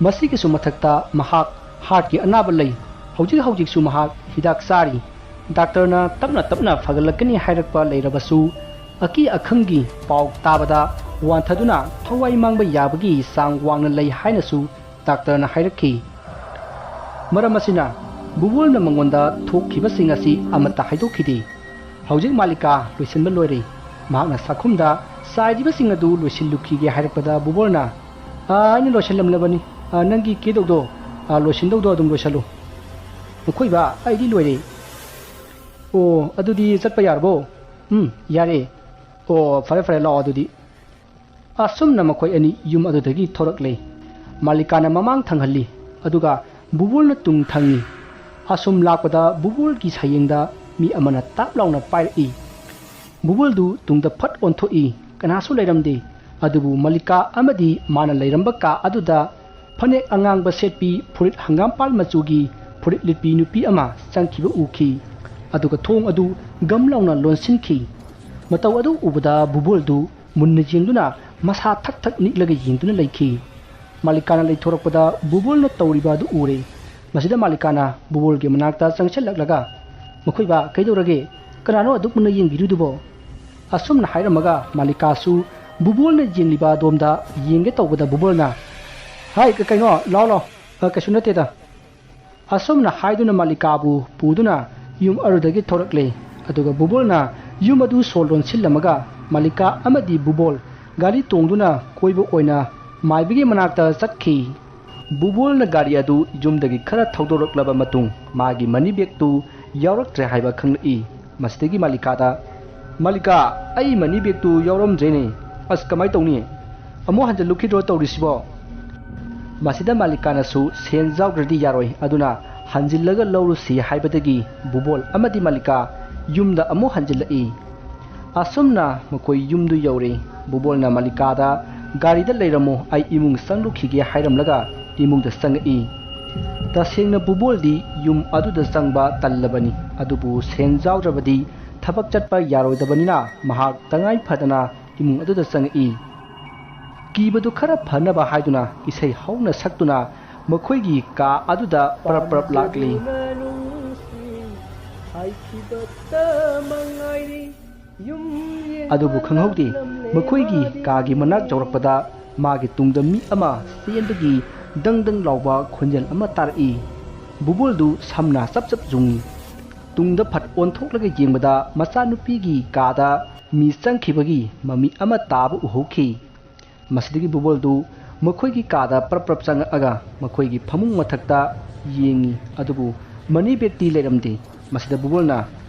ꯃꯁꯤꯒꯤꯁꯨ ꯃꯊꯛꯇ ꯃꯍꯥꯛ ꯍꯥꯔꯠꯀꯤ ꯑꯅꯥꯕ ꯂꯩ ꯍꯧꯖꯤꯛꯁꯨ ꯃꯍꯥꯛ ꯍꯤꯗꯥꯛ ꯆꯥꯔꯤ ꯗꯥꯛꯇꯔꯅ ꯇꯞꯅ ꯐꯒꯠꯂꯛꯀꯅꯤ ꯍꯥꯏꯔꯛꯄ ꯂꯩꯔꯕꯁꯨ ꯑꯀꯤ ꯑꯈꯪꯒꯤ ꯄꯥꯎ ꯇꯥꯕꯗ ꯋꯥꯟꯊꯗꯨꯅ ꯊꯋꯥꯏ ꯃꯥꯡꯕ ꯌꯥꯕꯒꯤ ꯆꯥꯡ ꯋꯥꯡꯅ ꯂꯩ ꯍꯥꯏꯅꯁꯨ ꯗꯥꯛꯇꯔꯅ ꯍꯥꯏꯔꯛꯈꯤ ꯃꯔꯝ ꯑꯁꯤꯅ ꯕꯨꯕꯣꯜꯅ ꯃꯉꯣꯟꯗ ꯊꯣꯛꯈꯤꯕꯁꯤꯡ ꯑꯁꯤ ꯑꯃꯠꯇ ꯍꯥꯏꯗꯣꯛꯈꯤꯗꯦ ꯍꯧꯖꯤꯛ ꯃꯥꯂꯤꯀꯥ ꯂꯣꯏꯁꯤꯟꯕ ꯂꯣꯏꯔꯦ ꯃꯍꯥꯛꯅ ꯆꯥꯛꯈꯨꯝꯗ ꯆꯥꯏꯔꯤꯕꯁꯤꯡ ꯑꯗꯨ ꯂꯣꯏꯁꯤꯜꯂꯨꯈꯤꯒꯦ ꯍꯥꯏꯔꯛꯄꯗ ꯕꯨꯕꯣꯜꯅ ꯑꯩꯅ ꯂꯣꯏꯁꯤꯜꯂꯝꯂꯕꯅꯤ ꯅꯪꯒꯤ ꯀꯦꯗꯧꯗꯣ ꯂꯣꯏꯁꯤꯟꯗꯧꯗꯣ ꯑꯗꯨꯝ ꯂꯣꯏꯁꯤꯜꯂꯨ ꯃꯈꯣꯏꯕ ꯑꯩꯗꯤ ꯂꯣꯏꯔꯦ ꯑꯣ ꯑꯗꯨꯗꯤ ꯆꯠꯄ ꯌꯥꯔꯕꯣ ꯌꯥꯔꯦ ꯑꯣ ꯐꯔꯦ ꯂꯥꯛꯑꯣ ꯑꯗꯨꯗꯤ ꯑꯁꯨꯝꯅ ꯃꯈꯣꯏ ꯑꯅꯤ ꯌꯨꯝ ꯑꯗꯨꯗꯒꯤ ꯊꯣꯔꯛꯂꯦ ꯃꯥꯂꯤꯀꯥꯅ ꯃꯃꯥꯡ ꯊꯪꯍꯜꯂꯤ ꯑꯗꯨꯒ ꯕꯨꯕꯣꯜꯅ ꯇꯨꯡ ꯊꯪꯉꯤ ꯑꯁꯨꯝ ꯂꯥꯛꯄꯗ ꯕꯨꯕꯣꯜꯒꯤ ꯁꯥꯌꯦꯡꯗ ꯃꯤ ꯑꯃꯅ ꯇꯥꯞ ꯂꯥꯎꯅ ꯄꯥꯏꯔꯛꯏ ꯕꯨꯕꯣꯜꯗꯨ ꯇꯨꯡꯗ ꯐꯠ ꯑꯣꯟꯊꯣꯛꯏ ꯀꯅꯥꯁꯨ ꯂꯩꯔꯝꯗꯦ ꯑꯗꯨꯕꯨ ꯃꯥꯂꯤꯀꯥ ꯑꯃꯗꯤ ꯃꯥꯅ ꯂꯩꯔꯝꯕ ꯀꯥ ꯑꯗꯨꯗ ꯐꯅꯦꯛ ꯑꯉꯥꯡꯕ ꯁꯦꯠꯄꯤ ꯐꯨꯔꯤꯠ ꯍꯪꯒꯥꯝꯄꯥꯜ ꯃꯆꯨꯒꯤ ꯐꯨꯔꯤꯠ ꯂꯤꯠꯄꯤ ꯅꯨꯄꯤ ꯑꯃ ꯆꯪꯈꯤꯕ ꯎꯈꯤ ꯑꯗꯨꯒ ꯊꯣꯡ ꯑꯗꯨ ꯒꯝ ꯂꯥꯎꯅ ꯂꯣꯟꯁꯤꯟꯈꯤ ꯃꯇꯧ ꯑꯗꯨ ꯎꯕꯗ ꯕꯨꯕꯣꯜꯗꯨ ꯃꯨꯟꯅ ꯌꯦꯡꯗꯨꯅ ꯃꯁꯥ ꯊꯛ ꯅꯤꯛꯂꯒ ꯌꯦꯡꯗꯨꯅ ꯂꯩꯈꯤ ꯃꯥꯂꯤꯀꯥꯅ ꯂꯩꯊꯣꯔꯛꯄꯗ ꯕꯨꯕꯣꯜꯅ ꯇꯧꯔꯤꯕ ꯑꯗꯨ ꯎꯔꯦ ꯃꯁꯤꯗ ꯃꯥꯂꯤꯀꯥꯅ ꯕꯨꯕꯣꯜꯒꯤ ꯃꯅꯥꯛꯇ ꯆꯪꯁꯤꯜꯂꯛꯂꯒ ꯃꯈꯣꯏꯕ ꯀꯩꯗꯧꯔꯒꯦ ꯀꯅꯥꯅꯣ ꯑꯗꯨꯛ ꯃꯨꯟꯅ ꯌꯦꯡꯕꯤꯔꯤꯗꯨꯕꯣ ꯑꯁꯨꯝꯅ ꯍꯥꯏꯔꯝꯃꯒ ꯃꯥꯂꯤꯀꯥꯁꯨ ꯕꯨꯕꯣꯜꯅ ꯌꯦꯡꯂꯤꯕ ꯑꯗꯣꯝꯗ ꯌꯦꯡꯒꯦ ꯇꯧꯕꯗ ꯕꯨꯕꯣꯜꯅ ꯍꯥꯏ ꯀꯩꯅꯣ ꯂꯥꯎ ꯀꯩꯁꯨ ꯅꯠꯇꯦꯗ ꯑꯁꯨꯝꯅ ꯍꯥꯏꯗꯨꯅ ꯃꯥꯂꯤꯀꯥꯕꯨ ꯄꯨꯗꯨꯅ ꯌꯨꯝ ꯑꯗꯨꯗꯒꯤ ꯊꯣꯔꯛꯂꯦ ꯑꯗꯨꯒ ꯕꯨꯕꯣꯜꯅ ꯌꯨꯝ ꯑꯗꯨ ꯁꯣ ꯂꯣꯟꯁꯤꯜꯂꯝꯃꯒ ꯃꯥꯂꯤꯀꯥ ꯑꯃꯗꯤ ꯕꯨꯕꯣꯜ ꯒꯥꯔꯤ ꯇꯣꯡꯗꯨꯅ ꯀꯣꯏꯕ ꯑꯣꯏꯅ ꯃꯥꯏꯕꯤꯒꯤ ꯃꯅꯥꯛꯇ ꯆꯠꯈꯤ ꯕꯨꯕꯣꯜꯅ ꯒꯥꯔꯤ ꯑꯗꯨ ꯌꯨꯝꯗꯒꯤ ꯈꯔ ꯊꯧꯗꯣꯔꯛꯂꯕ ꯃꯇꯨꯡ ꯃꯥꯒꯤ ꯃꯅꯤ ꯕꯦꯒꯇꯨ ꯌꯥꯎꯔꯛꯇ꯭ꯔꯦ ꯍꯥꯏꯕ ꯈꯪꯂꯛꯏ ꯃꯁꯤꯗꯒꯤ ꯃꯥꯂꯤꯀꯥꯗ ꯃꯥꯂꯤꯀꯥ ꯑꯩ ꯃꯅꯤ ꯕꯦꯒꯇꯨ ꯌꯥꯎꯔꯝꯗ꯭ꯔꯦꯅꯦ ꯑꯁ ꯀꯃꯥꯏ ꯇꯧꯅꯤ ꯑꯃꯨꯛ ꯍꯟꯖꯤꯜꯂꯨꯈꯤꯗ꯭ꯔꯣ ꯇꯧꯔꯤꯁꯤꯕꯣ ꯃꯁꯤꯗ ꯃꯥꯂꯤꯀꯥꯅꯁꯨ ꯁꯦꯟ ꯌꯥꯎꯗ꯭ꯔꯗꯤ ꯌꯥꯔꯣꯏ ꯑꯗꯨꯅ ꯍꯟꯖꯤꯜꯂꯒ ꯂꯧꯔꯨꯁꯤ ꯍꯥꯏꯕꯗꯒꯤ ꯕꯨꯕꯣꯜ ꯑꯃꯗꯤ ꯃꯥꯂꯤꯀꯥ ꯌꯨꯝꯗ ꯑꯃꯨꯛ ꯍꯟꯖꯤꯜꯂꯛꯏ ꯑꯁꯨꯝꯅ ꯃꯈꯣꯏ ꯌꯨꯝꯗꯨ ꯌꯧꯔꯦ ꯕꯨꯕꯣꯜꯅ ꯃꯥꯂꯤꯀꯥꯗ ꯒꯥꯔꯤꯗ ꯂꯩꯔꯝꯃꯣ ꯑꯩ ꯏꯃꯨꯡ ꯆꯪꯂꯨꯈꯤꯒꯦ ꯍꯥꯏꯔꯝꯂꯒ ꯏꯃꯨꯡꯗ ꯆꯪꯉꯛꯏ ꯇꯁꯦꯡꯅ ꯕꯨꯕꯣꯜꯗꯤ ꯌꯨꯝ ꯑꯗꯨꯗ ꯆꯪꯕ ꯇꯜꯂꯕꯅꯤ ꯑꯗꯨꯕꯨ ꯁꯦꯟ ꯌꯥꯎꯗ꯭ꯔꯕꯗꯤ ꯊꯕꯛ ꯆꯠꯄ ꯌꯥꯔꯣꯏꯗꯕꯅꯤꯅ ꯃꯍꯥꯛ ꯇꯉꯥꯏ ꯐꯗꯅ ꯏꯃꯨꯡ ꯑꯗꯨꯗ ꯆꯪꯉꯛꯏ ꯀꯤꯕꯗꯨ ꯈꯔ ꯐꯅꯕ ꯍꯥꯏꯗꯨꯅ ꯏꯁꯩ ꯍꯧꯅ ꯁꯛꯇꯨꯅ ꯃꯈꯣꯏꯒꯤ ꯀꯥ ꯑꯗꯨꯗ ꯄꯔꯞ ꯂꯥꯛꯂꯤ ꯑꯗꯨꯕꯨ ꯈꯪꯍꯧꯗꯦ ꯃꯈꯣꯏꯒꯤ ꯀꯥꯒꯤ ꯃꯅꯥꯛ ꯌꯧꯔꯛꯄꯗ ꯃꯥꯒꯤ ꯇꯨꯡꯗ ꯃꯤ ꯑꯃ ꯆꯦꯟꯕꯒꯤ ꯗꯪ ꯂꯥꯎꯕ ꯈꯣꯟꯖꯦꯜ ꯑꯃ ꯇꯥꯔꯛꯏ ꯕꯨꯕꯣꯜꯗꯨ ꯁꯝꯅ ꯆꯞ ꯌꯨꯡꯉꯤ ꯇꯨꯡꯗ ꯐꯠ ꯑꯣꯟꯊꯣꯛꯂꯒ ꯌꯦꯡꯕꯗ ꯃꯆꯥꯅꯨꯄꯤꯒꯤ ꯀꯥꯗ ꯃꯤ ꯆꯪꯈꯤꯕꯒꯤ ꯃꯃꯤ ꯑꯃ ꯇꯥꯕ ꯎꯍꯧꯈꯤ ꯃꯁꯤꯗꯒꯤ ꯕꯨꯕꯣꯜꯗꯨ ꯃꯈꯣꯏꯒꯤ ꯀꯥꯗ ꯄꯔꯞ ꯆꯪꯉꯛꯑꯒ ꯃꯈꯣꯏꯒꯤ ꯐꯃꯨꯡ ꯃꯊꯛꯇ ꯌꯦꯡꯉꯤ ꯑꯗꯨꯕु ꯃꯅꯤ ꯕꯦꯒꯇꯤ ꯂꯩꯔꯝꯗꯦ ꯃꯁꯤꯗ ꯕꯨꯕꯣꯜꯅ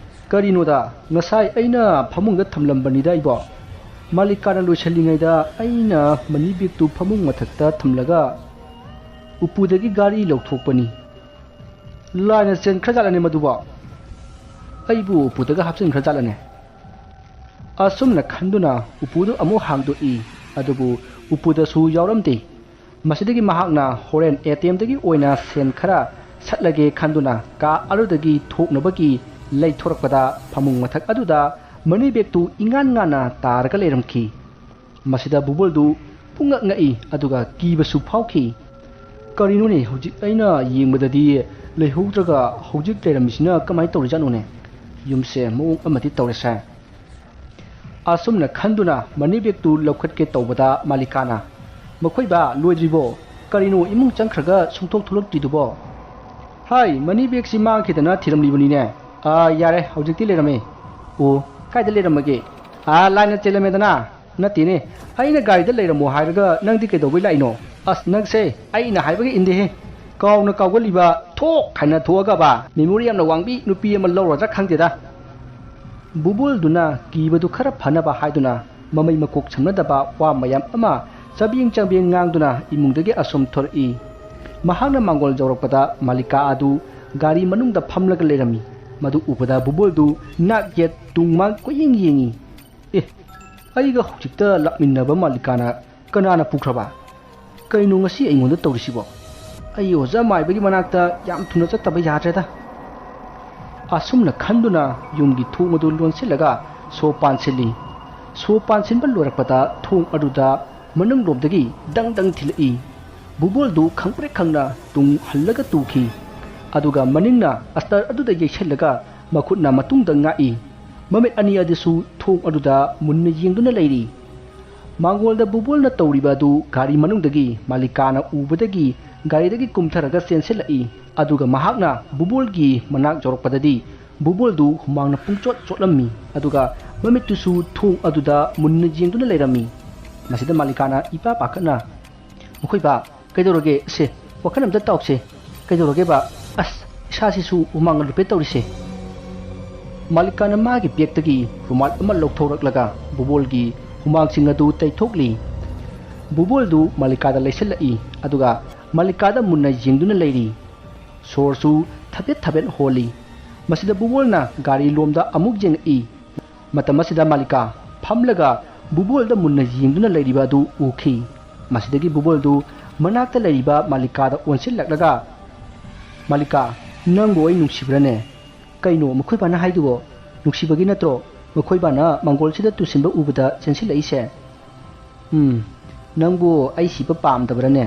ꯀꯔꯤꯅꯣꯗ ꯉꯁꯥꯏ ꯑꯩꯅ ꯐꯃꯨꯡꯗ ꯊꯝꯂꯝꯕꯅꯤꯗ ꯑꯩꯕꯣ ꯃꯥꯂꯤꯀꯥꯅ ꯂꯣꯏꯁꯤꯜꯂꯤꯉꯩꯗ ꯑꯩꯅ ꯃꯅꯤ ꯕꯦꯒꯇꯨ ꯐꯃꯨꯡ ꯃꯊꯛꯇ ꯊꯝꯂꯒ ꯎꯄꯨꯗꯒꯤ ꯒꯥꯔꯤ ꯂꯧꯊꯣꯛꯄꯅꯤ ꯂꯥꯏꯅ ꯆꯦꯟꯈ꯭ꯔꯖꯥꯠꯂꯅꯦ ꯃꯗꯨꯕꯣ ꯑꯩꯕꯨ ꯎꯄꯨꯗꯒ ꯍꯥꯞꯆꯤꯟꯈ꯭ꯔꯖꯥꯠꯂꯅꯦ ꯑꯁꯨꯝꯅ ꯈꯟꯗꯨꯅ ꯎꯄꯨꯗꯨ ꯑꯃꯨꯛ ꯍꯥꯡꯗꯣꯛꯏ ꯑꯗꯨꯕꯨ ꯎꯄꯨꯗꯁꯨ ꯌꯥꯎꯔꯝꯗꯦ ꯃꯁꯤꯗꯒꯤ ꯃꯍꯥꯛꯅ ꯍꯣꯔꯦꯟ ATMꯗꯒꯤ ꯑꯣꯏꯅ ꯁꯦꯟ ꯈꯔ ꯁꯠꯂꯒꯦ ꯈꯟꯗꯨꯅ ꯀꯥ ꯑꯗꯨꯗꯒꯤ ꯊꯣꯛꯅꯕꯒꯤ ꯂꯩꯊꯣꯔꯛꯄꯗ ꯐꯃꯨꯡ ꯃꯊꯛ ꯑꯗꯨꯗ ꯃꯅꯤ ꯕꯦꯒꯇꯨ ꯏꯉꯥꯟ ꯉꯥꯟꯅ ꯇꯥꯔꯒ ꯂꯩꯔꯝꯈꯤ ꯃꯁꯤꯗ ꯕꯨꯕꯣꯜꯗꯨ ꯄꯨꯡꯉꯛ ꯉꯛꯏ ꯑꯗꯨꯒ ꯀꯤꯕꯁꯨ ꯐꯥꯎꯈꯤ ꯀꯔꯤꯅꯣꯅꯦ ꯍꯧꯖꯤꯛ ꯑꯩꯅ ꯌꯦꯡꯕꯗꯗꯤ ꯂꯩꯍꯧꯗ꯭ꯔꯒ ꯍꯧꯖꯤꯛ ꯂꯩꯔꯝꯃꯤꯁꯤꯅ ꯀꯃꯥꯏꯅ ꯇꯧꯔꯤꯖꯥꯠꯅꯣꯅꯦ ꯌꯨꯝꯁꯦ ꯃꯑꯣꯡ ꯑꯃꯗꯤ ꯇꯧꯔꯦꯁꯦ ꯑꯁꯨꯝꯅ ꯈꯟꯗꯨꯅ ꯃꯅꯤ ꯕꯦꯒꯇꯨ ꯂꯧꯈꯠꯀꯦ ꯇꯧꯕꯗ ꯃꯥꯂꯤꯀꯥꯅ ꯃꯈꯣꯏꯕ ꯂꯣꯏꯗ꯭ꯔꯤꯕꯣ ꯀꯔꯤꯅꯣ ꯏꯃꯨꯡ ꯆꯪꯈ꯭ꯔꯒ ꯁꯨꯡꯊꯣꯛ ꯊꯣꯛꯂꯛꯇ꯭ꯔꯤꯗꯨꯕꯣ ꯍꯥꯏ ꯃꯅꯤ ꯕꯦꯒꯁꯤ ꯃꯥꯡꯈꯤꯗꯅ ꯊꯤꯔꯝꯂꯤꯕꯅꯤꯅꯦ ꯌꯥꯔꯦ ꯍꯧꯖꯤꯛꯇꯤ ꯂꯩꯔꯝꯃꯦ ꯑꯣ ꯀꯥꯏꯗ ꯂꯩꯔꯝꯃꯒꯦ ꯂꯥꯏꯅ ꯆꯦꯜꯂꯝꯃꯦꯗꯅ ꯅꯠꯇꯦꯅꯦ ꯑꯩꯅ ꯒꯥꯔꯤꯗ ꯂꯩꯔꯝꯃꯣ ꯍꯥꯏꯔꯒ ꯅꯪꯗꯤ ꯀꯩꯗꯧꯕꯩ ꯂꯥꯛꯏꯅꯣ ꯑꯁ ꯅꯪꯁꯦ ꯑꯩꯅ ꯍꯥꯏꯕꯒ ꯏꯟꯗꯦꯍꯦ ꯀꯥꯎꯅ ꯀꯥꯎꯒꯜꯂꯤꯕ ꯊꯣꯛ ꯍꯥꯏꯅ ꯊꯣꯛꯑꯒꯕ ꯃꯦꯃꯣꯔꯤ ꯌꯥꯝꯅ ꯋꯥꯡꯕꯤ ꯅꯨꯄꯤ ꯑꯃ ꯂꯧꯔꯗ꯭ꯔꯥ ꯈꯪꯗꯦꯗ ꯕꯨꯕꯣꯜꯗꯨꯅ ꯀꯤꯕꯗꯨ ꯈꯔ ꯐꯅꯕ ꯍꯥꯏꯗꯨꯅ ꯃꯃꯩ ꯃꯀꯣꯛ ꯁꯝꯅꯗꯕ ꯋꯥ ꯃꯌꯥꯝ ꯑꯃ ꯆꯕꯦꯡ ꯉꯥꯡꯗꯨꯅ ꯏꯃꯨꯡꯗꯒꯤ ꯑꯁꯨꯝ ꯊꯣꯔꯛꯏ ꯃꯍꯥꯛꯅ ꯃꯥꯡꯒꯣꯜ ꯌꯧꯔꯛꯄꯗ ꯃꯥꯂꯤꯀꯥ ꯑꯗꯨ ꯒꯥꯔꯤ ꯃꯅꯨꯡꯗ ꯐꯝꯂꯒ ꯂꯩꯔꯝꯃꯤ ꯃꯗꯨ ꯎꯕꯗ ꯕꯨꯕꯣꯜꯗꯨ ꯅꯥꯛ ꯌꯦꯠ ꯇꯨꯡ ꯃꯥꯡ ꯀꯣꯏꯌꯦꯡ ꯌꯦꯡꯉꯤ ꯑꯩꯒ ꯍꯧꯖꯤꯛꯇ ꯂꯥꯛꯃꯤꯟꯅꯕ ꯃꯥꯂꯤꯀꯥꯅ ꯀꯅꯥꯅ ꯄꯨꯈ꯭ꯔꯕ ꯀꯩꯅꯣ ꯉꯁꯤ ꯑꯩꯉꯣꯟꯗ ꯇꯧꯔꯤꯁꯤꯕꯣ ꯑꯩ ꯑꯣꯖꯥ ꯃꯥꯏꯕꯒꯤ ꯃꯅꯥꯛꯇ ꯌꯥꯝ ꯊꯨꯅ ꯆꯠꯇꯕ ꯌꯥꯗ꯭ꯔꯦꯗ ꯑꯁꯨꯝꯅ ꯈꯟꯗꯨꯅ ꯌꯨꯝꯒꯤ ꯊꯣꯡ ꯑꯗꯨ ꯂꯣꯟꯁꯤꯜꯂꯒ ꯁꯣ ꯄꯥꯟꯁꯤꯜꯂꯤ ꯁꯣ ꯄꯥꯟꯁꯤꯟꯕ ꯂꯣꯏꯔꯛꯄꯗ ꯊꯣꯡ ꯑꯗꯨꯗ ꯃꯅꯨꯡꯂꯣꯝꯗꯒꯤ ꯗꯪ ꯊꯤꯜꯂꯛꯏ ꯕꯨꯕꯣꯜꯗꯨ ꯈꯪꯄ꯭ꯔꯦ ꯈꯪꯅ ꯇꯨꯡ ꯍꯜꯂꯒ ꯇꯨꯈꯤ ꯑꯗꯨꯒ ꯃꯅꯤꯡꯅ ꯑꯁꯇꯔ ꯑꯗꯨꯗ ꯌꯩꯁꯜꯂꯒ ꯃꯈꯨꯠꯅ ꯃꯇꯨꯡꯗ ꯉꯥꯛꯏ ꯃꯃꯤꯠ ꯑꯅꯤ ꯑꯗꯨꯁꯨ ꯊꯣꯡ ꯑꯗꯨꯗ ꯃꯨꯟꯅ ꯌꯦꯡꯗꯨꯅ ꯂꯩꯔꯤ ꯃꯥꯡꯒꯣꯜꯗ ꯕꯨꯕꯣꯜꯅ ꯇꯧꯔꯤꯕ ꯑꯗꯨ ꯒꯥꯔꯤ ꯃꯅꯨꯡꯗꯒꯤ ꯃꯥꯂꯤꯀꯥꯅ ꯎꯕꯗꯒꯤ ꯒꯥꯔꯤꯗꯒꯤ ꯀꯨꯝꯊꯔꯒ ꯆꯦꯟꯁꯤꯜꯂꯛꯏ ꯑꯗꯨꯒ ꯃꯍꯥꯛꯅ ꯕꯨꯕꯣꯜꯒꯤ ꯃꯅꯥꯛ ꯌꯧꯔꯛꯄꯗꯗꯤ ꯕꯨꯕꯣꯜꯗꯨ ꯍꯨꯃꯥꯡꯅ ꯄꯨꯡꯆꯣꯠ ꯆꯣꯠꯂꯝꯃꯤ ꯑꯗꯨꯒ ꯃꯃꯤꯠꯇꯨꯁꯨ ꯊꯣꯡ ꯑꯗꯨꯗ ꯃꯨꯟꯅ ꯌꯦꯡꯗꯨꯅ ꯂꯩꯔꯝꯃꯤ ꯃꯁꯤꯗ ꯃꯥꯂꯤꯀꯥꯅ ꯏꯄꯥ ꯄꯥꯈꯠꯅ ꯃꯈꯣꯏꯕ ꯀꯩꯗꯧꯔꯒꯦ ꯁꯦ ꯋꯥꯈꯜ ꯑꯝꯇ ꯇꯥꯎꯁꯦ ꯀꯩꯗꯧꯔꯒꯦꯕ ꯑꯁ ꯏꯁꯥꯁꯤꯁꯨ ꯍꯨꯃꯥꯡꯅ ꯂꯨꯄꯦꯠ ꯇꯧꯔꯤꯁꯦ ꯃꯥꯂꯤꯀꯥꯅ ꯃꯥꯒꯤ ꯕꯦꯛꯇꯒꯤ ꯔꯨꯃꯥꯜ ꯑꯃ ꯂꯧꯊꯣꯔꯛꯂꯒ ꯕꯨꯕꯣꯜꯒꯤ ꯍꯨꯃꯥꯡꯁꯤꯡ ꯑꯗꯨ ꯇꯩꯊꯣꯛꯂꯤ ꯕꯨꯕꯣꯜꯗꯨ ꯃꯥꯂꯤꯀꯥꯗ ꯂꯩꯁꯤꯜꯂꯛꯏ ꯑꯗꯨꯒ ꯃꯥꯂꯤꯀꯥꯗ ꯃꯨꯟꯅ ꯌꯦꯡꯗꯨꯅ ꯂꯩꯔꯤ ꯁꯣꯔꯁꯨ ꯊꯕꯦꯠ ꯊꯕꯦꯠ ꯍꯣꯜꯂꯤ ꯃꯁꯤꯗ ꯕꯨꯕꯣꯜꯅ ꯒꯥꯔꯤ ꯂꯣꯝꯗ ꯑꯃꯨꯛ ꯌꯦꯡꯉꯛꯏ ꯃꯇꯝ ꯑꯁꯤꯗ ꯃꯥꯂꯤꯀꯥ ꯐꯝꯂꯒ ꯕꯨꯕꯣꯜꯗ ꯃꯨꯟꯅ ꯌꯦꯡꯗꯨꯅ ꯂꯩꯔꯤꯕ ꯑꯗꯨ ꯎꯈꯤ ꯃꯁꯤꯗꯒꯤ ꯕꯨꯕꯣꯜꯗꯨ ꯃꯅꯥꯛꯇ ꯂꯩꯔꯤꯕ ꯃꯥꯂꯤꯀꯥꯗ ꯑꯣꯟꯁꯤꯜꯂꯛꯂꯒ ꯃꯥꯂꯤꯀꯥ ꯅꯪꯕꯨ ꯑꯩ ꯅꯨꯡꯁꯤꯕ꯭ꯔꯅꯦ ꯀꯩꯅꯣ ꯃꯈꯣꯏꯕꯥꯅ ꯍꯥꯏꯗꯨꯕꯣ ꯅꯨꯡꯁꯤꯕꯒꯤ ꯅꯠꯇ꯭ꯔꯣ ꯃꯈꯣꯏꯕꯥꯅ ꯃꯥꯡꯒꯣꯜꯁꯤꯗ ꯇꯨꯁꯤꯟꯕ ꯎꯕꯗ ꯆꯦꯟꯁꯤꯜꯂꯛꯏꯁꯦ ꯅꯪꯕꯨ ꯑꯩ ꯁꯤꯕ ꯄꯥꯝꯗꯕ꯭ꯔꯅꯦ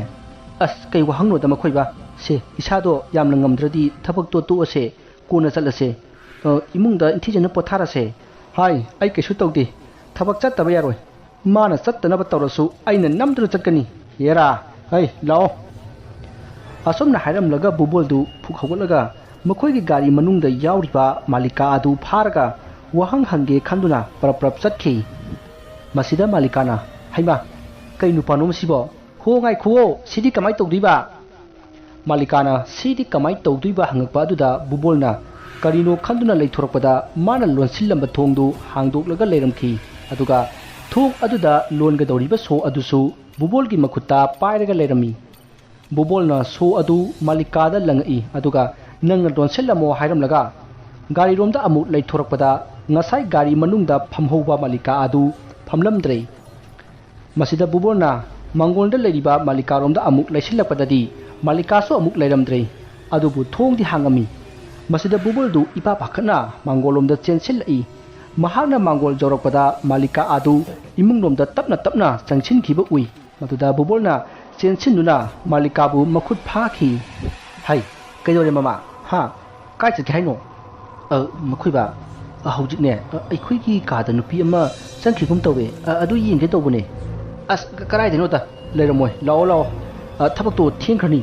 ꯑꯁ ꯀꯩ ꯋꯥꯍꯪꯅꯣꯗ ꯃꯈꯣꯏꯕꯥ ꯁꯦ ꯏꯁꯥꯗꯣ ꯌꯥꯝꯅ ꯉꯝꯗ꯭ꯔꯗꯤ ꯊꯕꯛꯇꯣ ꯇꯣꯛꯑꯁꯦ ꯀꯣꯟꯅ ꯆꯠꯂꯁꯦ ꯏꯃꯨꯡꯗ ꯏꯟꯊꯤꯖꯅ ꯄꯣꯊꯥꯔꯁꯦ ꯍꯥꯏ ꯑꯩ ꯀꯩꯁꯨ ꯇꯧꯗꯦ ꯊꯕꯛ ꯆꯠꯇꯕ ꯌꯥꯔꯣꯏ ꯃꯥꯅ ꯆꯠꯇꯅꯕ ꯇꯧꯔꯁꯨ ꯑꯩꯅ ꯅꯝꯗꯨꯅ ꯆꯠꯀꯅꯤ ꯌꯦꯔꯥ ꯍꯩ ꯂꯥꯛꯑꯣ ꯑꯁꯨꯝꯅ ꯍꯥꯏꯔꯝꯂꯒ ꯕꯨꯕꯣꯜꯗꯨ ꯐꯨꯛ ꯍꯧꯒꯠꯂꯒ ꯃꯈꯣꯏꯒꯤ ꯒꯥꯔꯤ ꯃꯅꯨꯡꯗ ꯌꯥꯎꯔꯤꯕ ꯃꯥꯂꯤꯀꯥ ꯑꯗꯨ ꯐꯥꯔꯒ ꯋꯥꯍꯪ ꯍꯪꯒꯦ ꯈꯟꯗꯨꯅ ꯄꯔꯞ ꯄꯔꯞ ꯆꯠꯈꯤ ꯃꯁꯤꯗ ꯃꯥꯂꯤꯀꯥꯅ ꯍꯩꯃꯥ ꯀꯩ ꯅꯨꯄꯥꯅꯣ ꯃꯁꯤꯕꯣ ꯍꯣ ꯉꯥꯏꯈꯨꯑꯣ ꯁꯤꯗꯤ ꯀꯃꯥꯏ ꯇꯧꯗꯣꯏꯕ ꯃꯥꯂꯤꯀꯥꯅ ꯁꯤꯗꯤ ꯀꯃꯥꯏ ꯇꯧꯗꯣꯏꯕ ꯍꯪꯉꯛꯄ ꯑꯗꯨꯗ ꯕꯨꯕꯣꯜꯅ ꯀꯔꯤꯅꯣ ꯈꯟꯗꯨꯅ ꯂꯩꯊꯣꯔꯛꯄꯗ ꯃꯥꯅ ꯂꯣꯟꯁꯤꯜꯂꯝꯕ ꯊꯣꯡꯗꯨ ꯍꯥꯡꯗꯣꯛꯂꯒ ꯂꯩꯔꯝꯈꯤ ꯑꯗꯨꯒ ꯊꯣꯡ ꯑꯗꯨꯗ ꯂꯣꯟꯒꯗꯧꯔꯤꯕ ꯁꯣ ꯑꯗꯨꯁꯨ ꯕꯨꯕꯣꯜꯒꯤ ꯃꯈꯨꯠꯇ ꯄꯥꯏꯔꯒ ꯂꯩꯔꯝꯃꯤ ꯕꯨꯕꯣꯜꯅ ꯁꯣ ꯑꯗꯨ ꯃꯥꯂꯤꯀꯥꯗ ꯂꯪꯉꯛꯏ ꯑꯗꯨꯒ ꯅꯪꯅ ꯂꯣꯟꯁꯤꯜꯂꯝꯃꯣ ꯍꯥꯏꯔꯝꯂꯒ ꯒꯥꯔꯤꯔꯣꯝꯗ ꯑꯃꯨꯛ ꯂꯩꯊꯣꯔꯛꯄꯗ ꯉꯁꯥꯏ ꯒꯥꯔꯤ ꯃꯅꯨꯡꯗ ꯐꯝꯍꯧꯕ ꯃꯥꯂꯤꯀꯥ ꯑꯗꯨ ꯐꯝꯂꯝꯗ꯭ꯔꯦ ꯃꯁꯤꯗ ꯕꯨꯕꯣꯜꯅ ꯃꯥꯡꯒꯣꯜꯗ ꯂꯩꯔꯤꯕ ꯃꯥꯂꯤꯀꯥꯔꯣꯝꯗ ꯑꯃꯨꯛ ꯂꯩꯁꯤꯜꯂꯛꯄꯗꯗꯤ ꯃꯥꯂꯤꯀꯥꯁꯨ ꯑꯃꯨꯛ ꯂꯩꯔꯝꯗ꯭ꯔꯦ ꯑꯗꯨꯕꯨ ꯊꯣꯡꯗꯤ ꯍꯥꯡꯉꯝꯃꯤ ꯃꯁꯤꯗ ꯕꯨꯕꯣꯜꯗꯨ ꯏꯄꯥ ꯄꯥꯈꯠꯅ ꯃꯥꯡꯒꯣꯜꯂꯣꯝꯗ ꯆꯦꯟꯁꯤꯜꯂꯛꯏ ꯃꯍꯥꯛꯅ ꯃꯥꯡꯒꯣꯜ ꯌꯧꯔꯛꯄꯗ ꯃꯥꯂꯤꯀꯥ ꯑꯗꯨ ꯏꯃꯨꯡꯂꯣꯝꯗ ꯇꯞꯅ ꯇꯞꯅ ꯆꯪꯁꯤꯟꯈꯤꯕ ꯎꯏ ꯃꯗꯨꯗ ꯕꯨꯕꯣꯜꯅ ꯆꯦꯟꯁꯤꯟꯗꯨꯅ ꯃꯥꯂꯤꯀꯥꯕꯨ ꯃꯈꯨꯠ ꯐꯥꯈꯤ ꯍꯩ ꯀꯩꯗꯧꯔꯦ ꯃꯃꯥ ꯍꯥ ꯀꯥꯏ ꯆꯠꯀꯦ ꯍꯥꯏꯅꯣ ꯃꯈꯣꯏꯕ ꯍꯧꯖꯤꯛꯅꯦ ꯑꯩꯈꯣꯏꯒꯤ ꯀꯥꯗ ꯅꯨꯄꯤ ꯑꯃ ꯆꯪꯈꯤꯒꯨꯝ ꯇꯧꯋꯦ ꯑꯗꯨ ꯌꯦꯡꯒꯦ ꯇꯧꯕꯅꯦ ꯑꯁ ꯀꯗꯥꯏꯗꯅꯣꯗ ꯂꯩꯔꯝꯃꯣꯏ ꯂꯥꯛꯑꯣ ꯂꯥꯛꯑꯣ ꯊꯕꯛꯇꯣ ꯊꯦꯡꯈ꯭ꯔꯅꯤ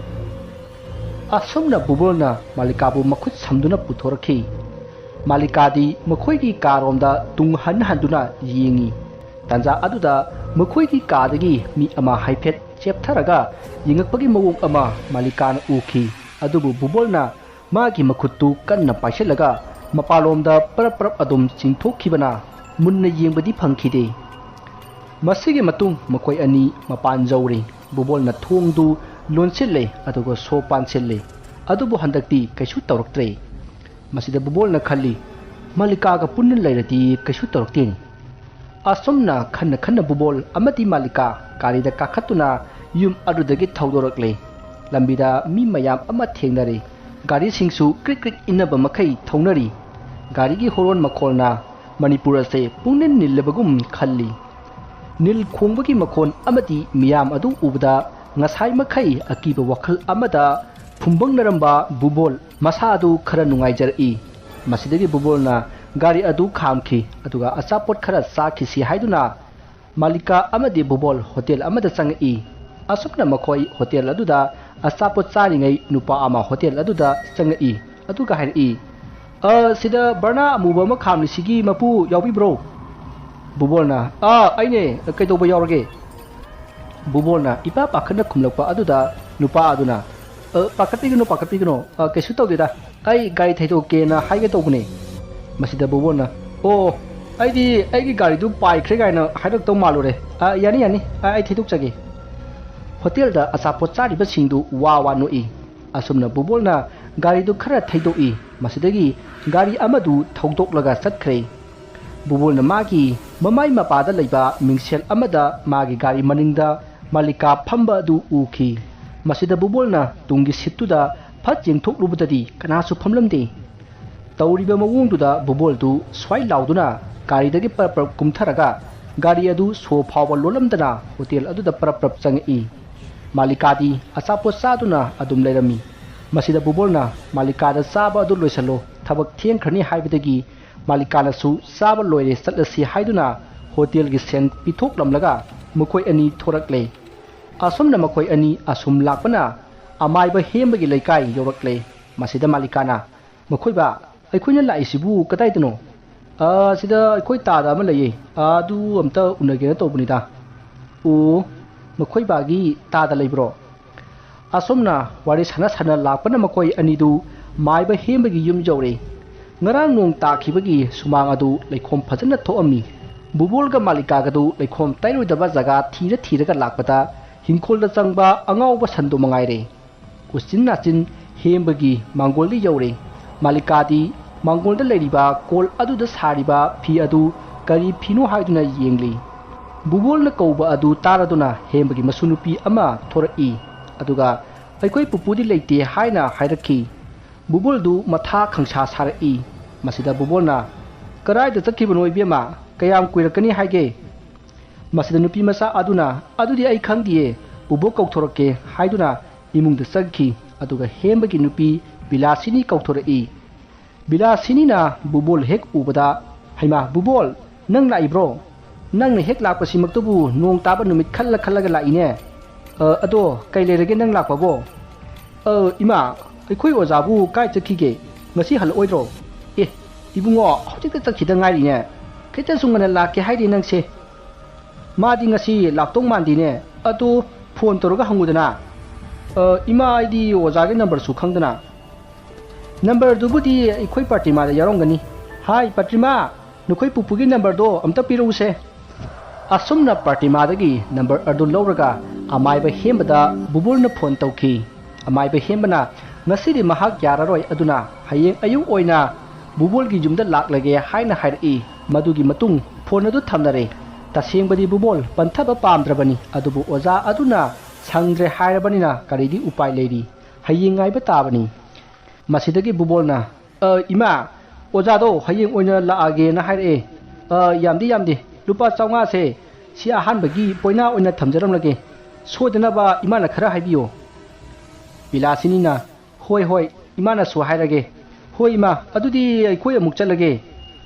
ꯑꯁꯨꯝꯅ ꯕꯨꯕꯣꯜꯅ ꯃꯥꯂꯤꯀꯥꯕꯨ ꯃꯈꯨꯠ ꯁꯝꯗꯨꯅ ꯄꯨꯊꯣꯔꯛꯈꯤ ꯃꯥꯂꯤꯀꯥꯗꯤ ꯃꯈꯣꯏꯒꯤ ꯀꯥꯔꯣꯝꯗ ꯇꯨꯡ ꯍꯟꯗꯨꯅ ꯌꯦꯡꯉꯤ ꯇꯥꯟꯖꯥ ꯑꯗꯨꯗ ꯃꯈꯣꯏꯒꯤ ꯀꯥꯗꯒꯤ ꯃꯤ ꯑꯃ ꯍꯥꯏꯐꯦꯠ ꯆꯦꯞꯊꯔꯒ ꯌꯦꯡꯉꯛꯄꯒꯤ ꯃꯑꯣꯡ ꯑꯃ ꯃꯥꯂꯤꯀꯥꯅ ꯎꯈꯤ ꯑꯗꯨꯕꯨ ꯕꯨꯕꯣꯜꯅ ꯃꯥꯒꯤ ꯃꯈꯨꯠꯇꯨ ꯀꯟꯅ ꯄꯥꯏꯁꯤꯜꯂꯒ ꯃꯄꯥꯟꯂꯣꯝꯗ ꯄꯔꯞ ꯄꯔꯞ ꯑꯗꯨꯝ ꯆꯤꯡꯊꯣꯛꯈꯤꯕꯅ ꯃꯨꯟꯅ ꯌꯦꯡꯕꯗꯤ ꯐꯪꯈꯤꯗꯦ ꯃꯁꯤꯒꯤ ꯃꯇꯨꯡ ꯃꯈꯣꯏ ꯑꯅꯤ ꯃꯄꯥꯟ ꯌꯧꯔꯦ ꯕꯨꯕꯣꯜꯅ ꯊꯣꯡꯗꯨ ꯂꯣꯟꯁꯤꯜꯂꯦ ꯑꯗꯨꯒ ꯁꯣ ꯄꯥꯟꯁꯤꯜꯂꯦ ꯑꯗꯨꯕꯨ ꯍꯟꯗꯛꯇꯤ ꯀꯩꯁꯨ ꯇꯧꯔꯛꯇ꯭ꯔꯦ ꯃꯁꯤꯗ ꯕꯨꯕꯣꯜꯅ ꯈꯜꯂꯤ ꯃꯥꯂꯤꯀꯥꯒ ꯄꯨꯟꯅ ꯂꯩꯔꯗꯤ ꯀꯩꯁꯨ ꯇꯧꯔꯛꯇꯦꯅꯤ ꯑꯁꯨꯝꯅ ꯈꯟꯅ ꯈꯟꯅ ꯕꯨꯕꯣꯜ ꯑꯃꯗꯤ ꯃꯥꯂꯤꯀꯥ ꯒꯥꯔꯤꯗ ꯀꯥꯈꯠꯇꯨꯅ ꯌꯨꯝ ꯑꯗꯨꯗꯒꯤ ꯊꯧꯗꯣꯔꯛꯂꯦ ꯂꯝꯕꯤꯗ ꯃꯤ ꯃꯌꯥꯝ ꯑꯃ ꯊꯦꯡꯅꯔꯦ ꯒꯥꯔꯤꯁꯤꯡꯁꯨ ꯀ꯭ꯔꯤꯛ ꯀ꯭ꯔꯤꯛ ꯏꯟꯅꯕ ꯃꯈꯩ ꯊꯧꯅꯔꯤ ꯒꯥꯔꯤꯒꯤ ꯍꯣꯔꯣꯟ ꯃꯈꯣꯜꯅ ꯃꯅꯤꯄꯨꯔ ꯑꯁꯦ ꯄꯨꯡꯅꯤꯜ ꯅꯤꯜꯂꯕꯒꯨꯝ ꯈꯜꯂꯤ ꯅꯤꯜ ꯈꯣꯡꯕꯒꯤ ꯃꯈꯣꯟ ꯑꯃꯗꯤ ꯃꯤꯌꯥꯝ ꯑꯗꯨ ꯎꯕꯗ ꯉꯁꯥꯏ ꯃꯈꯩ ꯑꯀꯤꯕ ꯋꯥꯈꯜ ꯑꯃꯗ ꯐꯨꯝꯕꯪꯅꯔꯝꯕ ꯕꯨꯕꯣꯜ ꯃꯁꯥ ꯑꯗꯨ ꯈꯔ ꯅꯨꯡꯉꯥꯏꯖꯔꯛꯏ ꯃꯁꯤꯗꯒꯤ ꯕꯨꯕꯣꯜꯅ ꯒꯥꯔꯤ ꯑꯗꯨ ꯈꯥꯝꯈꯤ ꯑꯗꯨꯒ ꯑꯆꯥꯄꯣꯠ ꯈꯔ ꯆꯥꯈꯤꯁꯤ ꯍꯥꯏꯗꯨꯅ ꯃꯥꯂꯤꯀꯥ ꯑꯃꯗꯤ ꯕꯨꯕꯣꯜ ꯍꯣꯇꯦꯜ ꯑꯃꯗ ꯆꯪꯉꯛꯏ ꯑꯁꯨꯝꯅ ꯃꯈꯣꯏ ꯍꯣꯇꯦꯜ ꯑꯗꯨꯗ ꯑꯆꯥꯄꯣꯠ ꯆꯥꯔꯤꯉꯩ ꯅꯨꯄꯥ ꯑꯃ ꯍꯣꯇꯦꯜ ꯑꯗꯨꯗ ꯆꯪꯉꯛꯏ ꯑꯗꯨꯒ ꯍꯥꯏꯔꯛꯏ ꯁꯤꯗ ꯕꯔꯅꯥ ꯑꯃꯨꯕ ꯑꯃ ꯈꯥꯝꯂꯤꯁꯤꯒꯤ ꯃꯄꯨ ꯌꯥꯎꯕꯤꯕ꯭ꯔꯣ ꯕꯨꯕꯣꯜꯅ ꯑꯩꯅꯦ ꯀꯩꯗꯧꯕ ꯌꯥꯎꯔꯒꯦ ꯕꯨꯕꯣꯜꯅ ꯏꯄꯥ ꯄꯥꯈꯠꯅ ꯈꯨꯝꯂꯛꯄ ꯑꯗꯨꯗ ꯅꯨꯄꯥ ꯑꯗꯨꯅ ꯄꯥꯈꯠꯄꯤꯒꯅꯨ ꯀꯩꯁꯨ ꯇꯧꯗꯦꯗ ꯑꯩ ꯒꯥꯔꯤ ꯊꯩꯗꯣꯛꯀꯦꯅ ꯍꯥꯏꯒꯦ ꯇꯧꯕꯅꯦ ꯃꯁꯤꯗ ꯕꯨꯕꯣꯜꯅ ꯑꯩꯗꯤ ꯑꯩꯒꯤ ꯒꯥꯔꯤꯗꯨ ꯄꯥꯏꯈ꯭ꯔꯦ ꯀꯥꯏꯅ ꯍꯥꯏꯔꯛꯇꯧ ꯃꯥꯜꯂꯨꯔꯦ ꯌꯥꯅꯤ ꯑꯩ ꯊꯩꯗꯣꯛꯆꯒꯦ ꯍꯣꯇꯦꯜꯗ ꯑꯆꯥꯄꯣꯠ ꯆꯥꯔꯤꯕꯁꯤꯡꯗꯨ ꯋꯥ ꯅꯣꯛꯏ ꯑꯁꯨꯝꯅ ꯕꯨꯕꯣꯜꯅ ꯒꯥꯔꯤꯗꯨ ꯈꯔ ꯊꯩꯗꯣꯛꯏ ꯃꯁꯤꯗꯒꯤ ꯒꯥꯔꯤ ꯑꯃꯗꯨ ꯊꯧꯗꯣꯛꯂꯒ ꯆꯠꯈ꯭ꯔꯦ ꯕꯨꯕꯣꯜꯅ ꯃꯥꯒꯤ ꯃꯃꯥꯏ ꯃꯄꯥꯗ ꯂꯩꯕ ꯃꯤꯡꯁꯦꯜ ꯑꯃꯗ ꯃꯥꯒꯤ ꯒꯥꯔꯤ ꯃꯅꯤꯡꯗ ꯃꯥꯂꯤꯀꯥ ꯐꯝꯕ ꯑꯗꯨ ꯎꯈꯤ ꯃꯁꯤꯗ ꯕꯨꯕꯣꯜꯅ ꯇꯨꯡꯒꯤ ꯁꯤꯠꯇꯨꯗ ꯐꯠ ꯌꯦꯡꯊꯣꯛꯂꯨꯕꯗꯗꯤ ꯀꯅꯥꯁꯨ ꯐꯝꯂꯝꯗꯦ ꯇꯧꯔꯤꯕ ꯃꯑꯣꯡꯗꯨꯗ ꯕꯨꯕꯣꯜꯗꯨ ꯁ꯭ꯋꯥꯏ ꯂꯥꯎꯗꯨꯅ ꯒꯥꯔꯤꯗꯒꯤ ꯄꯔꯞ ꯄꯔꯞ ꯀꯨꯝꯊꯔꯒ ꯒꯥꯔꯤ ꯑꯗꯨ ꯁꯣ ꯐꯥꯎꯕ ꯂꯣꯜꯂꯝꯗꯅ ꯍꯣꯇꯦꯜ ꯑꯗꯨꯗ ꯄꯔꯞ ꯄꯔꯞ ꯆꯪꯉꯛꯏ मालिकादी अचापोत चादुना अदुम लेरमी मसिदा बुबोलना मालिकादा चाबा अदु लोइसलो थबक थेंखरनी हाइबदगी मालिकानासु चाबा लोइरे चटलसी हाइदुना होटल की सेन पिथोकलमलगा मखोय अनि थोरकले असुमना मखोय अनि असुम लापना अमाइबा हेमबगी लेकाय यौरकले मसिदा मालिकाना मखोयबा अखोयना लाइसिबु कताइदनो सिदा अखोय तादा अमा लइये अदु अमता उनगेना तौबनिदा ओ मखोयबागी तादा लेब्रो असुमना वारी साना साना लापना मखोय अनिदु माइबा हेमबगी युम जौरे ngarang nong takhibagi sumang adu leikhom phajana thoami bubol ga malika gadu leikhom tairoi daba jaga thira ga lakpata hingkhol da changba angau ba sandu mangai re kusin nachin hembagi mangol li yore malika di mangol da leiriba kol adu da sariba phi adu kari phino haiduna yengli bubol na kauba adu taraduna hembagi masunupi ama thorai aduga aikoi pupudi leite haina hairakhi bubol du matha khangsa sarai masida bubolna karai da chakibano ibema kayam kuirakani haige masida nupi masa aduna adudi ai khangdiye bubo kauthorake haiduna imung da chakki aduga hembagi nupi bilasini kauthorei bilasini na bubol hek ubada haima bubol nang lai bro nang ne hek lakpasi maktubu nong taba numit khalla ga laine ado kai lerege nang lakpabo ima ꯑꯩꯈꯣꯏ ꯑꯣꯖꯥꯕꯨ ꯀꯥꯏ ꯆꯠꯈꯤꯒꯦ ꯉꯁꯤ ꯍꯜꯂꯛꯑꯣꯏꯗ꯭ꯔꯣ ꯑꯦ ꯏꯕꯨꯡꯉꯣ ꯍꯧꯖꯤꯛꯇ ꯆꯠꯈꯤꯗ ꯉꯥꯏꯔꯤꯅꯦ ꯈꯤꯇ ꯁꯨꯡꯉꯅ ꯂꯥꯛꯀꯦ ꯍꯥꯏꯗꯤ ꯅꯪꯁꯦ ꯃꯥꯗꯤ ꯉꯁꯤ ꯂꯥꯛꯇꯧ ꯃꯥꯟꯗꯦꯅꯦ ꯑꯗꯨ ꯐꯣꯟ ꯇꯧꯔꯒ ꯍꯪꯉꯨꯗꯅ ꯏꯃꯥ ꯑꯩꯗꯤ ꯑꯣꯖꯥꯒꯤ ꯅꯝꯕꯔꯁꯨ ꯈꯪꯗꯅ ꯅꯝꯕꯔꯗꯨꯕꯨꯗꯤ ꯑꯩꯈꯣꯏ ꯄ꯭ꯔꯇꯤꯃꯥꯗ ꯌꯥꯎꯔꯝꯒꯅꯤ ꯍꯥꯏ ꯄ꯭ꯔꯇꯤꯃꯥ ꯅꯈꯣꯏ ꯄꯨꯄꯨꯒꯤ ꯅꯝꯕꯔꯗꯣ ꯑꯝꯇ ꯄꯤꯔꯛꯎꯁꯦ ꯑꯁꯨꯝꯅ ꯄ꯭ꯔꯇꯤꯃꯥꯗꯒꯤ ꯅꯝꯕꯔ ꯑꯗꯨ ꯂꯧꯔꯒ ꯑꯃꯥꯏꯕ ꯍꯦꯝꯕꯗ ꯕꯨꯕꯣꯜꯅ ꯐꯣꯟ ꯇꯧꯈꯤ ꯑꯃꯥꯏꯕ ꯍꯦꯝꯕꯅ ngasi mahak yararoi aduna hayeng ayung oina bubol gi jumda laklage haina hairi madugi matung phone adu thamnare tasengbadi bubol panthaba pamdrabani adubu oza aduna sangre hairabanina karidi upai leiri hayeng ngai batabani masidagi bubolna ima oza do hayeng oina laage na haire yamdi lupa chawnga se si ahan bagi poina oina thamjaram lage sodana ba imana khara haibiyo bilasini na hoi hoi imana su hairage hoi ima adudi akhoi amuk chalage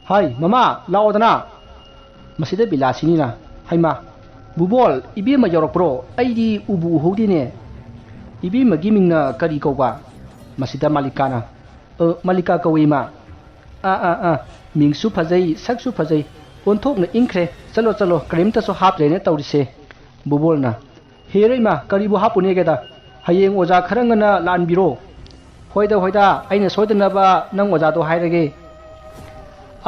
hai mama laodana masida bilasini na haima bubol ibi ma yorok pro aidi ubu hodine ibi magi mingna kari koba masida malikana malika kawima a mingsu phajai saksu phajai onthok na ingkhre chalo krimta so hap lene tawrise bubol na hereima kari bu hapune geda hayeng oja kharangana lanbiro hoida aina soidanaba nang ojado hairage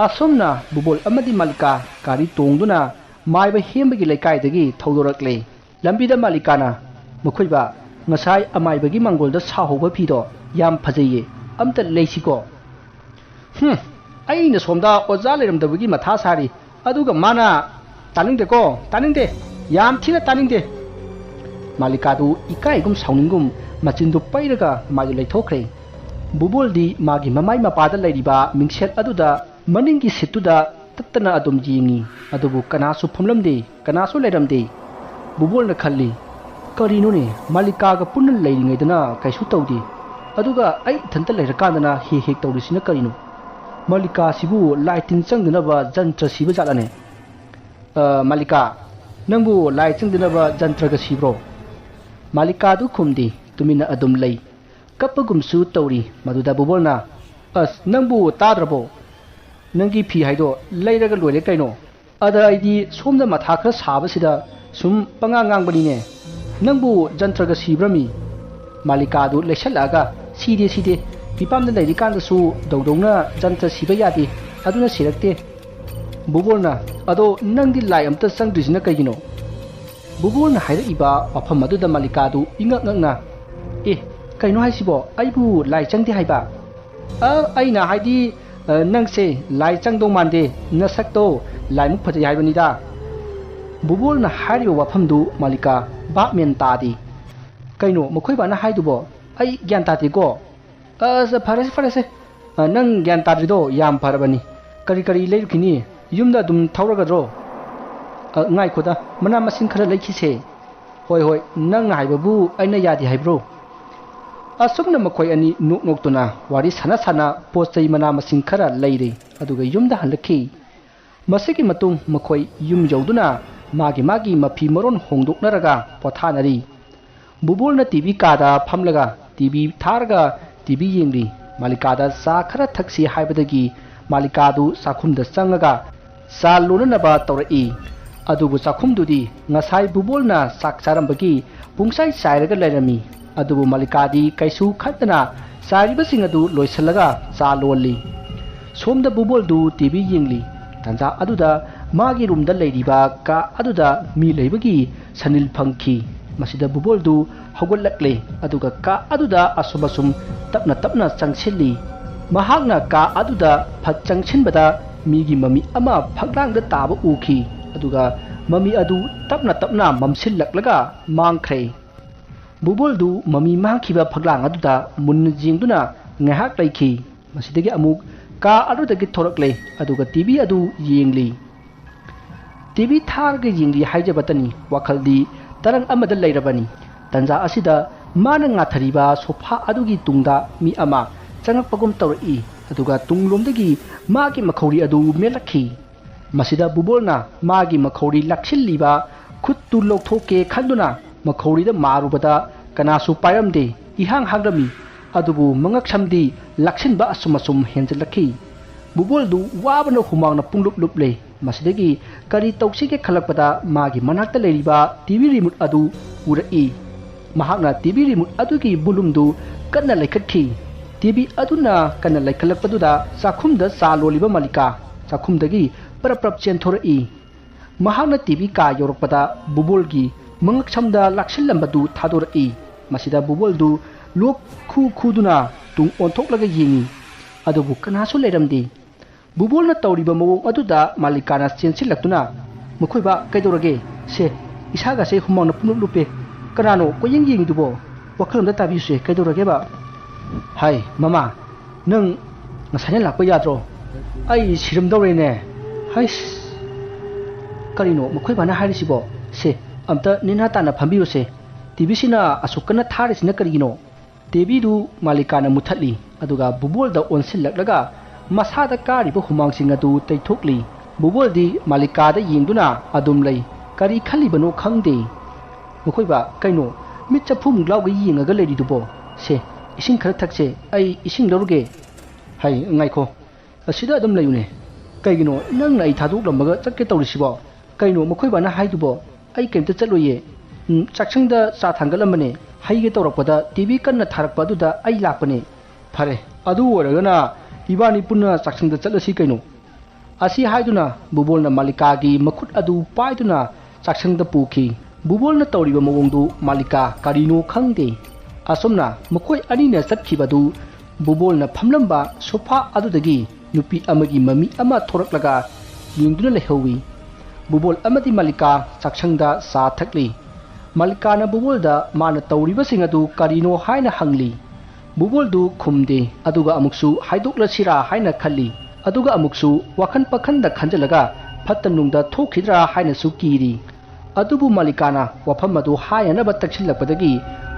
asumna bubol amadi malika kari tongduna maiba hembagi lekai thaudorakle lambida malikana mukhoiba ngasai amaibagi mangolda sahoba phido yam phajaye amta leisiko aina somda oja leramdabagi matha sari aduga mana taningde yam thina taningde malikadu ikai gum sauningum machindu pairaga mayu leithokre bubol di magi mamai mapada leiriba mingset aduda maningi situda tattana adum jingi adubu kanasu phumlamde kanasu leiramde bubol na khalli karino ne malika ga punna leiringaidana kaisu tawdi aduga ai thanta leirakandana he tawrisina karino malika sibu lightin changdana ba jantra siba jalane malika nangbu light changdana ba jantra ga sibro malika du khumdi tumina adum lei kapagumsu tawri maduda bubolna as nangbu tadrabo nangi phi haido leiraga loire kaino ada aidi somda matha khra saba sida sum panga ngangbani ne nangbu jantraga sibrami malika du leshalaga side pipamda leiri kanda su dongdongna jantra siba yadi aduna sirakte bubolna ado nangdi lai amta sangdrisina kaigino bubulna haira iba wafam aduda malika du ingakna kaino haisibo aibu lai changdi haiba aina haidi nangse lai changdong mande nasakto lai muk phajai haibanida bubulna hairiba wafam du malika ba men tadi kaino mokhoiba na haidubo ai gyan tati go farese nang gyan tadrido yam farabani kari leirukini yumda dum thauragadro ngai khoda mana masin khara lekhise Hoi hoi nang haibabu aina yadi haibro asumna makhoi ani nok nok tuna wari sana sana postai mana masing khara leire aduga yumda halakhi masigi matung makhoi yum yauduna magi mafi maron hongdoknaraga pothanari bubulna TV kada phamlaga TV tharga TV yengri malikada sa khara thaksi haibadagi malikadu sakhumda sangaga sa lunanaba tawrai adubu sakhumdudi ngasai bubulna sakcharambagi pungsai sairaga lairami adubu malikadi kaisu khatna saribasing adu loisalaga sa loli somda bubuldu TV yengli tanja aduda magi rumda leiriba ka aduda mi leibagi sanil phangki masida bubuldu hogolakle aduga ka aduda asubasum tapna changchili mahakna ka aduda phat changchinbada migi mami ama phaklangda taba ukhi aduga mami adu tapna mamsillaklaga mangkhre bubuldu mami mangkhiba phaklang aduda mun jingduna ngahak laikhi masidagi amuk ka adudagi thorakle aduga TV adu yengli TV tharga yengli haijabatani wakhaldi tarang amada leirabani tanja asida mana ngathariba sofa adugi tungda mi ama changakpagum tawri aduga tunglomdagi magi makhori adu melakhi masida bubolna magi makhori lakshilliba khuttu lokthoke khanduna makhori da marubada kanasu payamde ihang hangrami adubu mangaksamdi lakshinba asumasum henjalakhi bubuldu wabana humangna punglupluple masidagi kari tawsige khalakpada magi manakta leiriba TV remote adu urai mahakna TV remote adugi bulumdu kanna laikhatkhi TV aduna kanna laikhalakpaduda sakhumda sa loliba malika sakhumdagi prap chenthori mahakna TV ka yorokpada bubulgi mangaksamda lakshillambadu thadorai masida bubuldu lok khuduna tung onthoklaga yengi adubu kanasu leiramdi bubulna tawriba mawong aduda malikana chensilaktuna mukhoiba kaidorage se isaga se humangna punulupe kanano koyeng yengidubo wakhalmda tabise kaidorage ba hai mama nang ngasanya lakpa yadro ai sirimdorene hai karino mukhoiba na harisibo se amta nina tana phambirose TV sina asukana tharisina karigino TV du malikana muthatli aduga bubulda onsillaklaga masada kariba humangsinga du taithokli bubuldi malikada yengduna adum lei kari khalibano khangde mukhoiba kaino mitcha phum glauga yengaga leiridubo se ising khara thakse ai ising loruge hai ngaikho asida adum layune kaigino nang ai thaduk lamaga chakke tawrisibo kaino mukhoiba na haidubo ai kemta chaloye chakchangda sa thangalamane haige tawrakpada TV kanna tharakpa aduda ai lakpane phare adu oragana ibani punna chakchangda chalasi kaino asi haiduna bubulna malikagi makhut adu paiduna chakchangda pukhi bubulna tawriba mawongdu malika karino khangde asomna makhoi anina chatkibadu bubulna phamlamba sofa adudagi nupi amagi mami ama thoraklaga yengduna lehowi bubol amadi malika chakchangda sa thakli malikana bubulda mana tawriba singadu karino haina hangli bubuldu khumde aduga amuksu haidokla sira haina khalli aduga amuksu wakhan pakhanda khanjalaga phattanungda thokidra haina sukiri adubu malikana wafam adu hayana batakshilakpadagi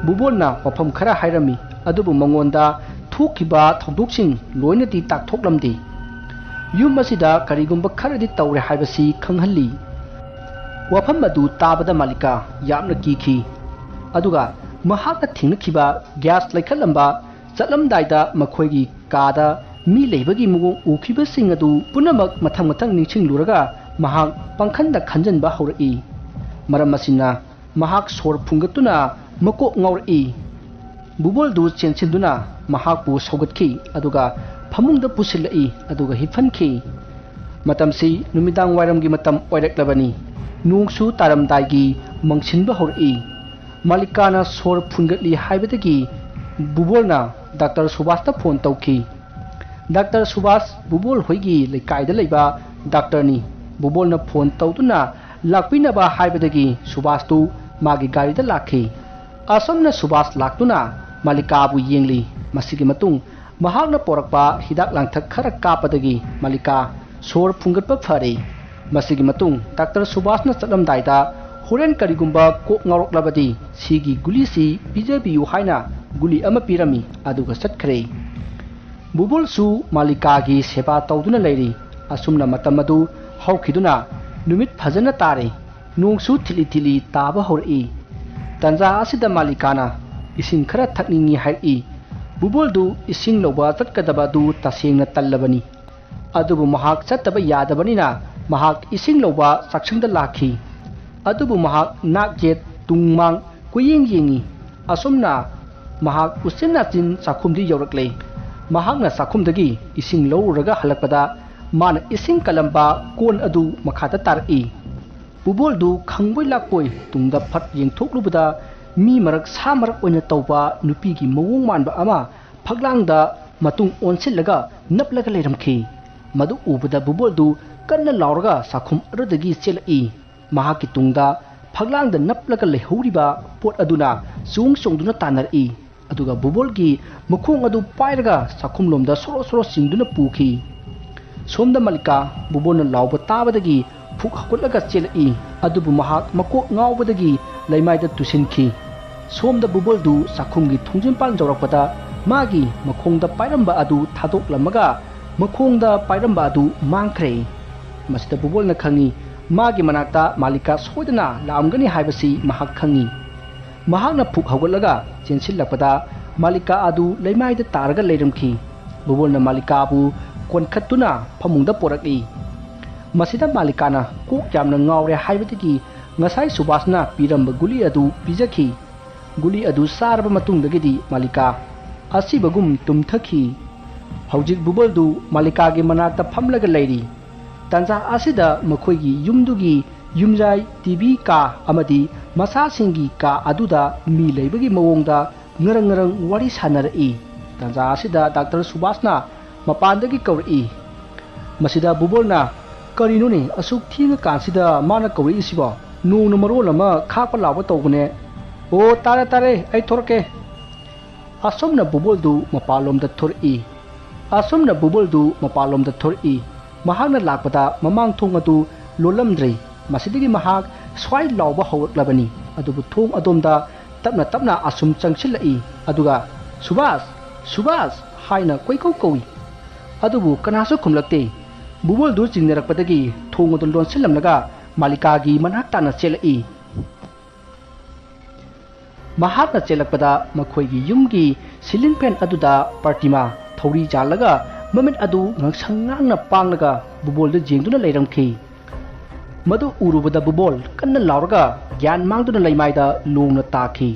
bubulna wafam khara hairami adubu mangonda thukiba thongdoksing loinati takthoklamdi yum asida karigumba kharadi tawre haibasi khanghalli wafam adu tabada malika yamna kiki aduga mahaka thingkiba gas laikhalamba chatlamdaida makhoigi kada mi leibagi mugo ukhiba sing adu punamak mathang ningching luraga mahak pangkhanda khanjanba haurai maram asina mahak sor phungatuna makok ngauri bubol du chenchinduna mahak pu sogatkhi aduga phamungda pusilai aduga hifhanki matamsi numidang wairamgi matam oiraklabani nungsu taramdaigi mangsinba haurai malikana sor phungatli haibadagi bubulna Dr. Subhash ta phone tawki Dr. Subhash bubul hoigi leikaida leiba doctor ni bubul na phone tawtuna lakpina ba haibadagi Subhash tu magi gari da lakhi asomna Subhash laktuna malika bu yengli masigi matung mahakna porakpa hidak langthak khara kapadagi malika sor phungatpa phare masigi matung Dr. Subhash na chatlamdaida होरेन करिगुंबा कोक ngauroklabadi sigi guli si pijabiu haina guli ama pirami aduga satkhre bubol su malika gi seba tawduna leiri asumna matamadu haukhiduna numit phajana tare nongsu thili thili taba hori tanja asida malikana ising khara thakningi hai bubol du ising loba tatkadaba du tasengna tallabani adubu mahak chattaba yadabanina mahak ising loba saksingda lakhi adubu mahak nakjet tungmang kuyeng yengi asumna mahak usinna tin sakhumdi yorakle mahakna sakhumdagi ising lowraga halakpada mana ising kalamba kon adu makhata tar'i bubol du khangboi lakpoi tungda phat yengthoklubada mi marak sa marak oina tawba nupi gi mawong manba ama phaglangda matung onsillaga naplaga leiramkhi madu ubada bubol du kanna lauraga sakhum arudagi chelai mahaki tungda phaglangda naplaga lehuriba pot aduna sung songduna tanari aduga bubol gi mukhung adu pairaga sakhum lomda soro soro singduna pukhi somda malika bubona lawba tabadagi phuk hakulaga chelai adubu mahak makok ngawbadagi laimaida tusinkhi somda bubol du sakhum gi thungjinpal jawrakpada magi makhongda pairamba adu thadoklamaga makhongda pairamba adu mangkhre masida bubol na khangi magi manakta malika soidana laamgani haibasi mahak khangi mahakna phuk hawgalaga chensilakpada malika adu leimaida taraga leiramkhi bubol na malika bu konkhattuna phamungda porakli masida malikana kok jamna ngawre haibadagi ngasai subasna piramba guli adu pijakhi guli adu sarba matungdagidi malika asibagum tumthakhi hawjik bubol du malika ge manakta phamlaga leiri tanja asida makhoigi yumdugi yumjai tv ka amadi masa singi ka aduda mi leibagi mawongda ngarang ngarang wari sanari tanja asida dr subasna mapandagi kawri masida bubolna karinuni asuk thinga kansida mana kawri isiba nung numero lama khakpa lawa tawbune o tare tare ai thorke asomna bubol du mapalom da thori asomna bubol du mapalom da thori mahakna lakpada mamang thong adu lolamdrei masidigi mahak swai lawba hawraklabani adubu thong adomda tapna tapna asum changchilai aduga subas haina koikau kowi adubu kanasu khumlakte bubol du chingnarakpadagi thong adu lonsilamnaga malika gi manak tana chelai mahakna chelakpada makhoigi yumgi ceiling fan aduda partima thori jalaga mamit adu ngangsangna panglaga bubol de jengduna leiramkhi madu urubada bubol kanna lauraga gyan mangduna leimaida longna takhi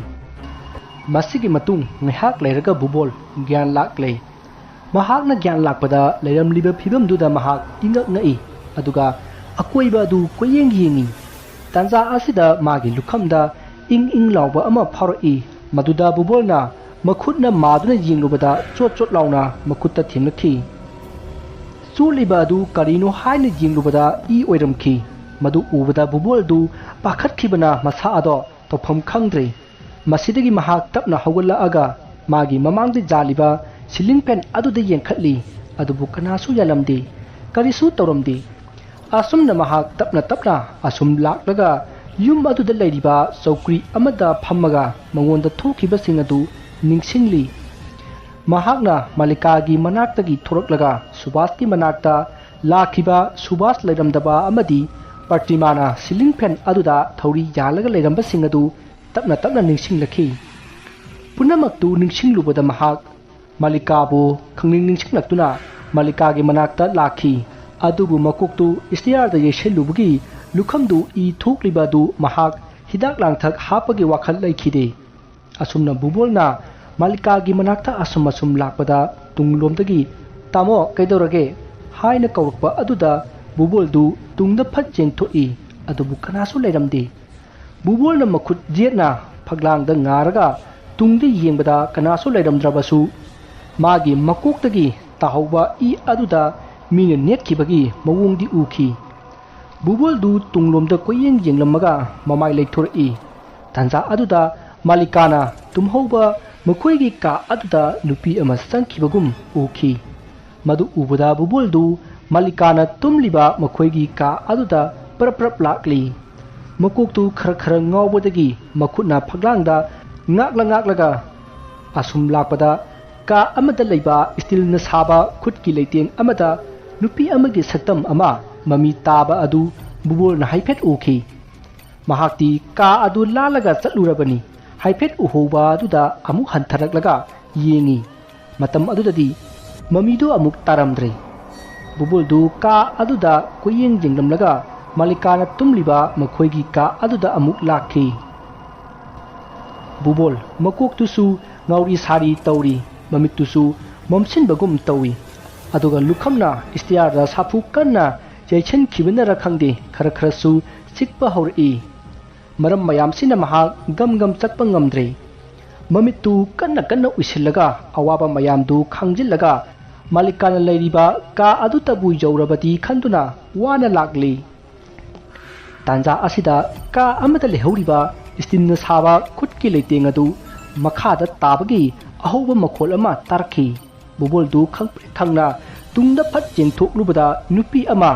masigi matung ngahak leiraga bubol gyan lakle mahakna gyan lakpada leiramliba phibam duda mahak ingak ngai aduga akoiba adu koyeng yengi tanja asida magi lukhamda ing lawba ama pharoi maduda bubolna makhutna maduna jinglubada chot chot launa makhutta thimnakhi chuliba adu karino haina jinglubada I oiramkhi madu ubada bubol du pakhatkhibana masa ado tofam khangdre masidagi mahak tapna hawgala aga magi mamangde jaliba ceiling fan aduda yengkhatli adubu kanasu yalamdi karisu tawramdi asumna mahak tapna asum laklaga yum aduda leiriba chokri amada phammaga mangonda thokiba singadu ningsingli mahakna malika gi manaktagi thoraklaga subas ki manakta lakhiba subas leiramdaba amadi partimana ceiling fan aduda thori yalaga leiramba singadu tapna ningsinglakhi punamaktu ningsinglubada mahak malika bu khangning ningsinglaktuna malika gi manakta lakhi adubu makoktu istiyarda yeshelubugi lukhamdu I thoklibadu mahak hidak langthak hapagi wakhal laikhide asumna bubolna malika gi manakta asum lakpada tunglomdagi tamo kaidorage haina kawrukpa aduda buboldu tungda phat jengthoi adubu kanasu leiramde bubolna makhut jetna phaglangda ngaraga tungdi yengbada kanasu leiramdrabasu magi makoktagi tahawba I aduda mine netkibagi mawongdi ukhi bubol du tunglomda koyeng yenglamaga mamai leithori tanja aduda malikana tumhauba makhoigi ka aduda nupi ama sangkhibagum ukhi madu ubada bubol du malikana tumliba makhoigi ka aduda prap lakli ꯃꯀꯣꯛꯇꯨ ꯈꯔ ꯈꯔ ꯉꯥꯎꯕꯗꯒꯤ ꯃꯈꯨꯠꯅ ꯐꯛꯂꯥꯡꯗ ꯉꯥꯛꯂꯒ ꯑꯁꯨꯝ ꯂꯥꯛꯄꯗ ꯀꯥ ꯑꯃꯗ ꯂꯩꯕ ꯁ꯭ꯇꯤꯜꯅ ꯁꯥꯕ ꯈꯨꯠꯀꯤ ꯂꯩꯇꯦꯡ ꯑꯃꯗ ꯅꯨꯄꯤ ꯑꯃꯒꯤ ꯁꯛꯇꯝ ꯑꯃ ꯃꯃꯤ ꯇꯥꯕ ꯑꯗꯨ ꯕꯨꯕꯣꯜꯅ ꯍꯥꯏꯐꯦꯠ ꯎꯈꯤ꯫ ꯃꯍꯥꯛꯇꯤ ꯀꯥ ꯑꯗꯨ ꯂꯥꯜꯂꯒ ꯆꯠꯂꯨꯔꯕꯅꯤ꯫ ꯍꯥꯏꯐꯦꯠ ꯎꯍꯧꯕ ꯑꯗꯨꯗ ꯑꯃꯨꯛ ꯍꯟꯊꯔꯛꯂꯒ ꯌꯦꯡꯉꯤ꯫ ꯃꯇꯝ ꯑꯗꯨꯗꯗꯤ ꯃꯃꯤꯗꯨ ꯑꯃꯨꯛ ꯇꯥꯔꯝꯗ꯭ꯔꯦ꯫ ꯕꯨꯕꯣꯜꯗꯨ ꯀꯥ ꯑꯗꯨꯗ ꯀꯣꯏꯌꯦꯡ ꯌꯦꯡꯂꯝꯂꯒ ꯃꯥꯂꯤꯀꯥꯅ ꯇꯨꯝꯂꯤꯕ ꯃꯈꯣꯏꯒꯤ ꯀꯥ ꯑꯗꯨꯗ ꯑꯃꯨꯛ ꯂꯥꯛꯈꯤ꯫ ꯕꯨꯕꯣꯜ ꯃꯀꯣꯛꯇꯨꯁꯨ ꯉꯥꯎꯔꯤ ꯁꯥꯔꯤ ꯇꯧꯔꯤ, ꯃꯃꯤꯠꯇꯨꯁꯨ ꯃꯝꯁꯤꯟꯕꯒꯨꯝ ꯇꯧꯏ꯫ ꯑꯗꯨꯒ ꯂꯨꯈꯝꯅ ꯏꯁꯇꯤꯌꯥꯔꯗ ꯁꯥꯐꯨ ꯀꯟꯅ ꯌꯩꯁꯟꯈꯤꯕꯅꯔ ꯈꯪꯗꯦ ꯈꯔ ꯈꯔꯁꯨ ꯆꯤꯛꯄ ꯍꯧꯔꯛꯏ꯫ ꯃꯔꯝ ꯃꯌꯥꯝꯁꯤꯅ ꯃꯍꯥꯛ ꯒꯝ ꯆꯠꯄ ꯉꯝꯗ꯭ꯔꯦ꯫ ꯃꯃꯤꯠꯇꯨ ꯀꯟꯅ ꯎꯏꯁꯤꯜꯂꯒ ꯑꯋꯥꯕ ꯃꯌꯥꯝꯗꯨ ꯈꯥꯡꯖꯤꯜꯂꯒ ꯃꯥꯂꯤꯀꯥꯅ ꯂꯩꯔꯤꯕ ꯀꯥ ꯑꯗꯨꯇꯕꯨ ꯌꯧꯔꯕꯗꯤ ꯈꯟꯗꯨꯅ ꯋꯥꯅ ꯂꯥꯛꯂꯤ꯫ ꯇꯥꯟꯖꯥ ꯑꯁꯤꯗ ꯀꯥ ꯑꯃꯗ ꯂꯩꯍꯧꯔꯤꯕ ꯁ꯭ꯇꯤꯜꯅ ꯁꯥꯕ ꯈꯨꯠꯀꯤ ꯂꯩꯇꯦꯡ ꯑꯗꯨ ꯃꯈꯥꯗ ꯇꯥꯕꯒꯤ ꯑꯍꯧꯕ ꯃꯈꯣꯜ ꯑꯃ ꯇꯥꯔꯛꯈꯤ꯫ ꯕꯨꯕꯣꯜꯗꯨ ꯈꯪꯅ ꯇꯨꯡꯗ ꯐꯠ ꯌꯦꯡꯊꯣꯛꯂꯨꯕꯗ ꯅꯨꯄꯤ ꯑꯃ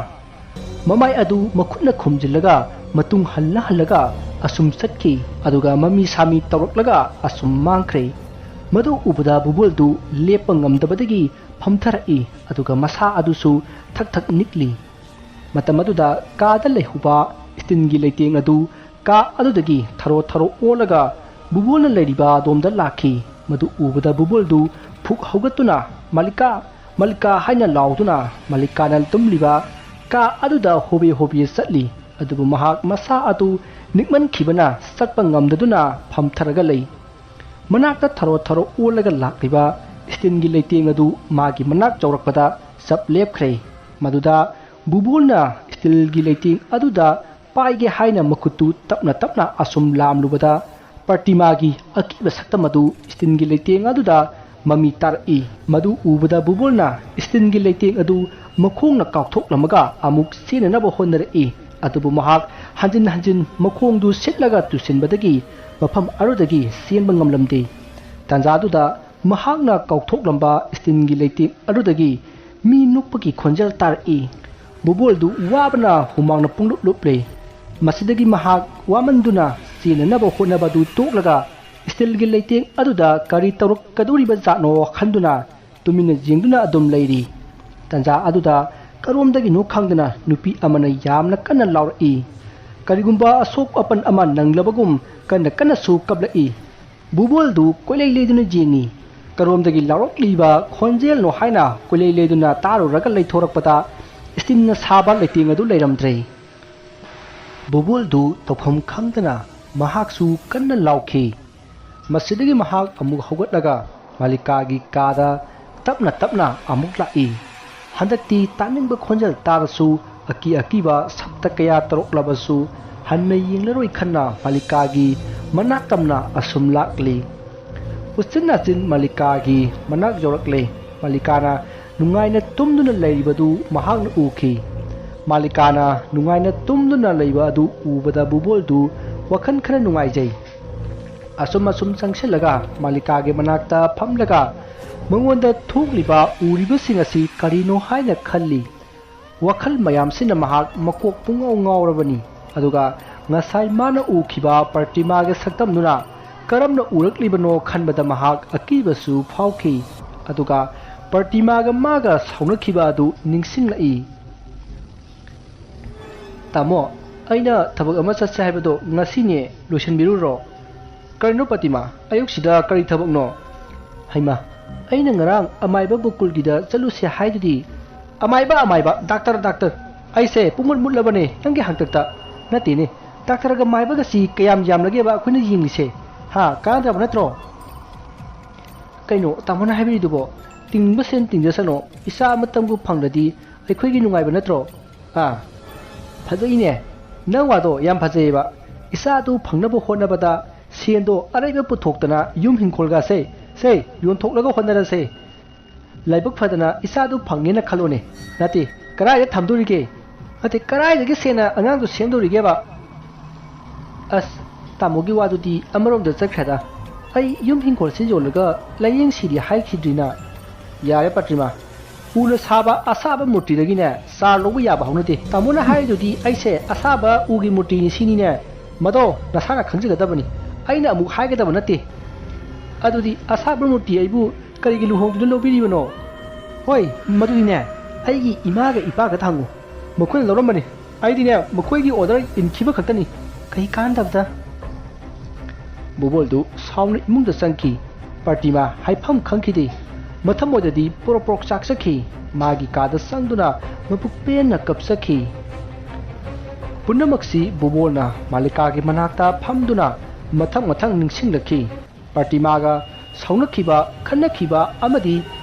ꯃꯃꯥꯏ ꯑꯗꯨ ꯃꯈꯨꯠꯅ ꯈꯨꯝꯖꯤꯜꯂꯒ ꯃꯇꯨꯡ ꯍꯜꯂꯒ ꯑꯁꯨꯝ ꯆꯠꯈꯤ, ꯑꯗꯨꯒ ꯃꯃꯤ ꯁꯥꯃꯤ ꯇꯧꯔꯛꯂꯒ ꯑꯁꯨꯝ ꯃꯥꯡꯈ꯭ꯔꯦ꯫ ꯃꯗꯨ ꯎꯕꯗ ꯕꯨꯕꯣꯜꯗꯨ ꯂꯦꯞꯄ ꯉꯝꯗꯕꯗꯒꯤ ꯐꯝꯊꯔꯛꯏ, ꯑꯗꯨꯒ ꯃꯁꯥ ꯑꯗꯨꯁꯨ ꯊꯛ ꯅꯤꯛꯂꯤ꯫ ꯃꯇꯝ ꯑꯗꯨꯗ ꯀꯥꯗ ꯂꯩꯍꯧꯕ ꯁ꯭ꯇꯤꯜꯒꯤ ꯂꯩꯇꯦꯡ ꯑꯗꯨ ꯀꯥ ꯑꯗꯨꯗꯒꯤ ꯊꯔꯣ ꯑꯣꯜꯂꯒ ꯕꯨꯕꯣꯜꯅ ꯂꯩꯔꯤꯕ ꯑꯗꯣꯝꯗ ꯂꯥꯛꯈꯤ꯫ ꯃꯗꯨ ꯎꯕꯗ ꯕꯨꯕꯣꯜꯗꯨ ꯐꯨꯛ ꯍꯧꯒꯠꯇꯨꯅ ꯃꯥꯂꯤꯀꯥ ꯍꯥꯏꯅ ꯂꯥꯎꯗꯨꯅ ꯃꯥꯂꯤꯀꯥꯅ ꯇꯨꯝꯂꯤꯕ ꯀꯥ ꯑꯗꯨꯗ ꯍꯣꯕꯦ ꯆꯠꯂꯤ꯫ ꯑꯗꯨꯕꯨ ꯃꯍꯥꯛ ꯃꯁꯥ ꯑꯗꯨ ꯅꯤꯛꯃꯟꯈꯤꯕꯅ ꯆꯠꯄ ꯉꯝꯗꯗꯨꯅ ꯐꯝꯊꯔꯒ ꯂꯩ꯫ ꯃꯅꯥꯛꯇ ꯊꯔꯣ ꯑꯣꯜꯂꯒ ꯂꯥꯛꯂꯤꯕ ꯁ꯭ꯇꯤꯜꯒꯤ ꯂꯩꯇꯦꯡ ꯑꯗꯨ ꯃꯥꯒꯤ ꯃꯅꯥꯛ ꯌꯧꯔꯛꯄꯗ ꯆꯞ ꯂꯦꯞꯈ꯭ꯔꯦ꯫ ꯃꯗꯨꯗ ꯕꯨꯕꯣꯜꯅ ꯁ꯭ꯇꯤꯜꯒꯤ ꯂꯩꯇꯦꯡ ꯑꯗꯨꯗ ꯄꯥꯏꯒꯦ ꯍꯥꯏꯅ ꯃꯈꯨꯠꯇꯨ ꯇꯞꯅ ꯑꯁꯨꯝ ꯂꯥꯝꯂꯨꯕꯗ ꯄ꯭ꯔꯇꯤꯃꯥꯒꯤ ꯑꯀꯤꯕ ꯁꯛꯇꯝ ꯑꯗꯨ ꯁ꯭ꯇꯤꯜꯒꯤ ꯂꯩꯇꯦꯡ ꯑꯗꯨꯗ ꯃꯃꯤ ꯇꯥꯔꯛꯏ꯫ ꯃꯗꯨ ꯎꯕꯗ ꯕꯨꯕꯣꯜꯅ ꯁ꯭ꯇꯤꯜꯒꯤ ꯂꯩꯇꯦꯡ ꯑꯗꯨ ꯃꯈꯣꯡꯅ ꯀꯥꯎꯊꯣꯛꯂꯝꯃꯒ ꯑꯃꯨꯛ ꯆꯦꯟꯅꯅꯕ ꯍꯣꯠꯅꯔꯛꯏ꯫ ꯑꯗꯨꯕꯨ ꯃꯍꯥꯛ ꯍꯟꯖꯤꯟ ꯃꯈꯣꯡꯗꯨ ꯁꯤꯠꯂꯒ ꯇꯨꯁꯤꯟꯕꯗꯒꯤ ꯃꯐꯝ ꯑꯗꯨꯗꯒꯤ ꯆꯦꯟꯕ ꯉꯝꯂꯝꯗꯦ꯫ ꯇꯥꯟꯖꯥꯗꯨꯗ ꯃꯍꯥꯛꯅ ꯀꯥꯎꯊꯣꯛꯂꯝꯕ ꯁ꯭ꯇꯤꯜꯒꯤ ꯂꯩꯇꯦꯡ ꯑꯗꯨꯗꯒꯤ ꯃꯤ ꯅꯣꯛꯄꯒꯤ ꯈꯣꯟꯖꯦꯜ ꯇꯥꯔꯛꯏ꯫ ꯕꯨꯕꯣꯜꯗꯨ ꯋꯥꯕꯅ ꯍꯨꯃꯥꯡꯅ ꯄꯨꯡꯂꯨꯞ ꯂꯨꯞꯂꯦ꯫ ꯃꯁꯤꯗꯒꯤ ꯃꯍꯥꯛ ꯋꯥꯃꯟꯗꯨꯅ ꯆꯦꯟꯅꯅꯕ ꯍꯣꯠꯅꯕꯗꯨ ꯇꯣꯛꯂꯒ ꯁ꯭ꯇꯤꯜꯒꯤ ꯂꯩꯇꯦꯡ ꯑꯗꯨꯗ ꯀꯔꯤ ꯇꯧꯔꯛꯀꯗꯧꯔꯤꯕ ꯖꯥꯠꯅꯣ ꯈꯟꯗꯨꯅ ꯇꯨꯃꯤꯟꯅ ꯌꯦꯡꯗꯨꯅ ꯑꯗꯨꯝ ꯂꯩꯔꯤ꯫ ꯇꯥꯟꯖꯥ ꯑꯗꯨꯗ ꯀꯔꯣꯝꯗꯒꯤꯅꯣ ꯈꯪꯗꯅ ꯅꯨꯄꯤ ꯑꯃꯅ ꯌꯥꯝꯅ ꯀꯟꯅ ꯂꯥꯎꯔꯛꯏ꯫ ꯀꯔꯤꯒꯨꯝꯕ ꯑꯁꯣꯛ ꯑꯄꯟ ꯑꯃ ꯅꯪꯂꯕꯒꯨꯝ ꯀꯟꯅꯁꯨ ꯀꯞꯂꯛꯏ꯫ ꯕꯨꯕꯣꯜꯗꯨ ꯀꯣꯏꯂꯩ ꯂꯩꯗꯨꯅ ꯌꯦꯡꯉꯤ꯫ ꯀꯔꯣꯝꯗꯒꯤ ꯂꯥꯎꯔꯛꯂꯤꯕ ꯈꯣꯟꯖꯦꯜꯅꯣ ꯍꯥꯏꯅ ꯀꯣꯏꯂꯩ ꯂꯩꯗꯨꯅ ꯇꯥꯔꯨꯔꯒ ꯂꯩꯊꯣꯔꯛꯄꯗ ꯁ꯭ꯇꯤꯜꯅ ꯁꯥꯕ ꯂꯩꯇꯦꯡ ꯑꯗꯨ ꯂꯩꯔꯝꯗ꯭ꯔꯦ꯫ ꯕꯨꯕꯣꯜꯗꯨ ꯇꯧꯐꯝ ꯈꯪꯗꯅ ꯃꯍꯥꯛꯁꯨ ꯀꯟꯅ ꯂꯥꯎꯈꯤ꯫ ꯃꯁꯤꯗꯒꯤ ꯃꯍꯥꯛ ꯑꯃꯨꯛ ꯍꯧꯒꯠꯂꯒ ꯃꯥꯂꯤꯀꯥꯒꯤ ꯀꯥꯗ ꯇꯞꯅ ꯑꯃꯨꯛ ꯂꯥꯛꯏ꯫ ꯍꯟꯗꯛꯇꯤ ꯇꯥꯅꯤꯡꯕ ꯈꯣꯟꯖꯦꯜ ꯇꯥꯔꯁꯨ ꯑꯀꯤꯕ ꯁꯞꯇ ꯀꯌꯥ ꯇꯧꯔꯛꯂꯕꯁꯨ ꯍꯟꯅ ꯌꯦꯡꯂꯔꯣꯏ ꯈꯟꯅ ꯃꯥꯂꯤꯀꯥꯒꯤ ꯃꯅꯥꯛ ꯇꯝꯅ ꯑꯁꯨꯝ ꯂꯥꯛꯂꯤ꯫ ꯎꯆꯤꯟ ꯅꯥꯆꯤꯟ ꯃꯥꯂꯤꯀꯥꯒꯤ ꯃꯅꯥꯛ ꯌꯧꯔꯛꯂꯦ꯫ ꯃꯥꯂꯤꯀꯥꯅ ꯅꯨꯡꯉꯥꯏꯅ ꯇꯨꯝꯗꯨꯅ ꯂꯩꯔꯤꯕꯗꯨ ꯃꯍꯥꯛꯅ ꯎꯈꯤ꯫ ꯃꯥꯂꯤꯀꯥꯅ ꯅꯨꯡꯉꯥꯏꯅ ꯇꯨꯝꯗꯨꯅ ꯂꯩꯕ ꯑꯗꯨ ꯎꯕꯗ ꯕꯨꯕꯣꯜꯗꯨ ꯋꯥꯈꯜ ꯈꯔ ꯅꯨꯡꯉꯥꯏꯖꯩ꯫ ꯑꯁꯨꯝ ꯆꯪꯁꯤꯜꯂꯒ ꯃꯥꯂꯤꯀꯥꯒꯤ ꯃꯅꯥꯛꯇ ꯐꯝꯂꯒ ꯃꯉꯣꯟꯗ ꯊꯣꯛꯂꯤꯕ ꯎꯔꯤꯕꯁꯤꯡ ꯑꯁꯤ ꯀꯔꯤꯅꯣ ꯍꯥꯏꯅ ꯈꯜꯂꯤ꯫ ꯋꯥꯈꯜ ꯃꯌꯥꯝꯁꯤꯅ ꯃꯍꯥꯛ ꯃꯀꯣꯛ ꯉꯥꯎꯔꯕꯅꯤ꯫ ꯑꯗꯨꯒ ꯉꯁꯥꯏ ꯃꯥꯅ ꯎꯈꯤꯕ ꯄ꯭ꯔꯇꯤꯃꯥꯒꯤ ꯁꯛꯇꯝꯗꯨꯅ ꯀꯔꯝꯅ ꯎꯔꯛꯂꯤꯕꯅꯣ ꯈꯟꯕꯗ ꯃꯍꯥꯛ ꯑꯀꯤꯕꯁꯨ ꯐꯥꯎꯈꯤ꯫ ꯑꯗꯨꯒ ꯄ꯭ꯔꯇꯤꯃꯥꯒ ꯃꯥꯒ ꯁꯥꯎꯅꯈꯤꯕ ꯑꯗꯨ ꯅꯤꯡꯁꯤꯡꯂꯛꯏ꯫ ꯇꯥꯃꯣ, ꯑꯩꯅ ꯊꯕꯛ ꯑꯃ ꯆꯠꯁꯦ ꯍꯥꯏꯕꯗꯣ ꯉꯁꯤꯅꯦ, ꯂꯣꯏꯁꯤꯟꯕꯤꯔꯨꯔꯣ꯫ ꯀꯔꯤꯅꯣ ꯄ꯭ꯔꯇꯤꯃꯥ, ꯑꯌꯨꯛꯁꯤꯗ ꯀꯔꯤ ꯊꯕꯛꯅꯣ? ꯍꯩꯃꯥ, ꯑꯩꯅ ꯉꯔꯥꯡ ꯑꯃꯥꯏꯕ ꯒꯣꯀꯨꯜꯒꯤꯗ ꯆꯠꯂꯨꯁꯦ ꯍꯥꯏꯗꯨꯗꯤ꯫ ꯑꯃꯥꯏꯕ, ꯗꯥꯛꯇꯔ, ꯑꯩꯁꯦ ꯄꯨꯡꯃꯨꯠ ꯃꯨꯠꯂꯕꯅꯦ ꯅꯪꯒꯤ ꯍꯥꯡꯇꯛꯇ꯫ ꯅꯠꯇꯦꯅꯦ, ꯗꯥꯛꯇꯔꯒ ꯃꯥꯏꯕꯒꯁꯤ ꯀꯌꯥꯝ ꯌꯥꯝꯂꯒꯦꯕ ꯑꯩꯈꯣꯏꯅ ꯌꯦꯡꯂꯤꯁꯦ? ꯀꯥꯟꯅꯗ꯭ꯔꯕ ꯅꯠꯇ꯭ꯔꯣ? ꯀꯩꯅꯣ ꯇꯥꯃꯣꯅ ꯍꯥꯏꯕꯤꯔꯤꯗꯨꯕꯣ? ꯇꯤꯡꯅꯤꯡꯕ ꯁꯦꯟ ꯇꯤꯡꯖꯁꯅꯣ, ꯏꯆꯥ ꯑꯃꯇꯪꯕꯨ ꯐꯪꯂꯗꯤ ꯑꯩꯈꯣꯏꯒꯤ ꯅꯨꯡꯉꯥꯏꯕ ꯅꯠꯇ꯭ꯔꯣ? ꯐꯖꯩꯅꯦ, ꯅꯪ ꯋꯥꯗꯣ ꯌꯥꯝ ꯐꯖꯩꯌꯦꯕ꯫ ꯏꯆꯥ ꯑꯗꯨ ꯐꯪꯅꯕ ꯍꯣꯠꯅꯕꯗ ꯁꯦꯟꯗꯣ ꯑꯔꯩꯕ ꯄꯨꯊꯣꯛꯇꯅ ꯌꯨꯝ ꯍꯤꯡꯈꯣꯜꯒꯁꯦ ꯌꯣꯟꯊꯣꯛꯂꯒ ꯍꯣꯠꯅꯔꯁꯦ꯫ ꯂꯥꯏꯕꯛ ꯐꯗꯅ ꯏꯆꯥꯗꯨ ꯐꯪꯉꯦꯅ ꯈꯜꯂꯣꯅꯦ꯫ ꯅꯠꯇꯦ, ꯀꯔꯥꯏꯗ ꯊꯝꯗꯣꯔꯤꯒꯦ? ꯅꯠꯇꯦ, ꯀꯔꯥꯏꯗꯒꯤ ꯁꯦꯟꯅ ꯑꯉꯥꯡꯗꯨ ꯁꯦꯝꯗꯣꯔꯤꯒꯦꯕ? ꯑꯁ, ꯇꯥꯃꯣꯒꯤ ꯋꯥꯗꯨꯗꯤ ꯑꯃꯔꯣꯝꯗ ꯆꯠꯈ꯭ꯔꯦꯗ꯫ ꯑꯩ ꯌꯨꯝ ꯍꯤꯡꯈꯣꯜꯁꯤ ꯌꯣꯜꯂꯒ ꯂꯥꯏꯌꯦꯡꯁꯤꯗꯤ ꯍꯥꯏꯈꯤꯗ꯭ꯔꯤꯅ꯫ ꯌꯥꯔꯦ ꯄ꯭ꯔꯇꯤꯃꯥ, ꯎꯅ ꯁꯥꯕ ꯑꯁꯥꯕ ꯃꯨꯔꯇꯤꯗꯒꯤꯅꯦ ꯆꯥꯔ ꯂꯧꯕ ꯌꯥꯕ ꯍꯧꯅꯗꯦ ꯇꯥꯃꯣꯅ ꯍꯥꯏꯔꯤꯗꯨꯗꯤ ꯑꯩꯁꯦ ꯑꯁꯥꯕ ꯎꯒꯤ ꯃꯨꯔꯇꯤꯅꯤ ꯁꯤꯅꯤꯅꯦ ꯃꯗꯣ ꯅꯁꯥꯅ ꯈꯪꯖꯒꯗꯕꯅꯤ ꯑꯩꯅ ꯑꯃꯨꯛ ꯍꯥꯏꯒꯗꯕ ꯅꯠꯇꯦ ꯑꯗꯨꯗꯤ ꯑꯁꯥꯕ ꯃꯨꯔꯇꯤ ꯑꯩꯕꯨ ꯀꯔꯤꯒꯤ ꯂꯨꯍꯣꯡꯗꯨꯅ ꯂꯧꯕꯤꯔꯤꯕꯅꯣ ꯍꯣꯏ ꯃꯗꯨꯗꯤꯅꯦ ꯑꯩꯒꯤ ꯏꯃꯥꯒ ꯏꯄꯥꯒ ꯍꯪꯉꯨ ꯃꯈꯣꯏꯅ ꯂꯧꯔꯝꯕꯅꯤ ꯑꯩꯗꯤꯅꯦ ꯃꯈꯣꯏꯒꯤ ꯑꯣꯔꯗꯔ ꯏꯟꯈꯤꯕ ꯈꯛꯇꯅꯤ ꯀꯩ ꯀꯥꯟꯗꯕꯗ ꯕꯨꯕꯣꯜꯗꯨ ꯁꯥꯎꯅ ꯏꯃꯨꯡꯗ ꯆꯪꯈꯤ ꯄꯥꯔꯇꯤꯃꯥ ꯍꯥꯏꯐꯝ ꯈꯪꯈꯤꯗꯦ ꯃꯊꯃꯣꯏꯗꯗꯤ ꯄꯣꯔꯣꯛ ꯄꯣꯔꯣꯛ ꯆꯥꯛꯆꯈꯤ ꯃꯥꯒꯤ ꯀꯥꯗ ꯆꯪꯗꯨꯅ ꯃꯄꯨꯛ ꯄꯦꯟꯅ ꯀꯞꯆꯈꯤ ꯄꯨꯝꯅꯃꯛꯁꯤ ꯕꯨꯕꯣꯜꯅ ꯃꯥꯂꯤꯀꯥꯒꯤ ꯃꯅꯥꯛꯇ ꯐꯝꯗꯨꯅ ꯃꯊꯪ ꯃꯊꯪ ꯅꯤꯡꯁꯤꯡꯂꯛꯈꯤ ꯄꯥꯔꯇꯤꯃꯥꯒ ꯁꯥꯎꯅꯈꯤꯕ ꯈꯟꯅꯈꯤꯕ ꯑꯃꯗꯤ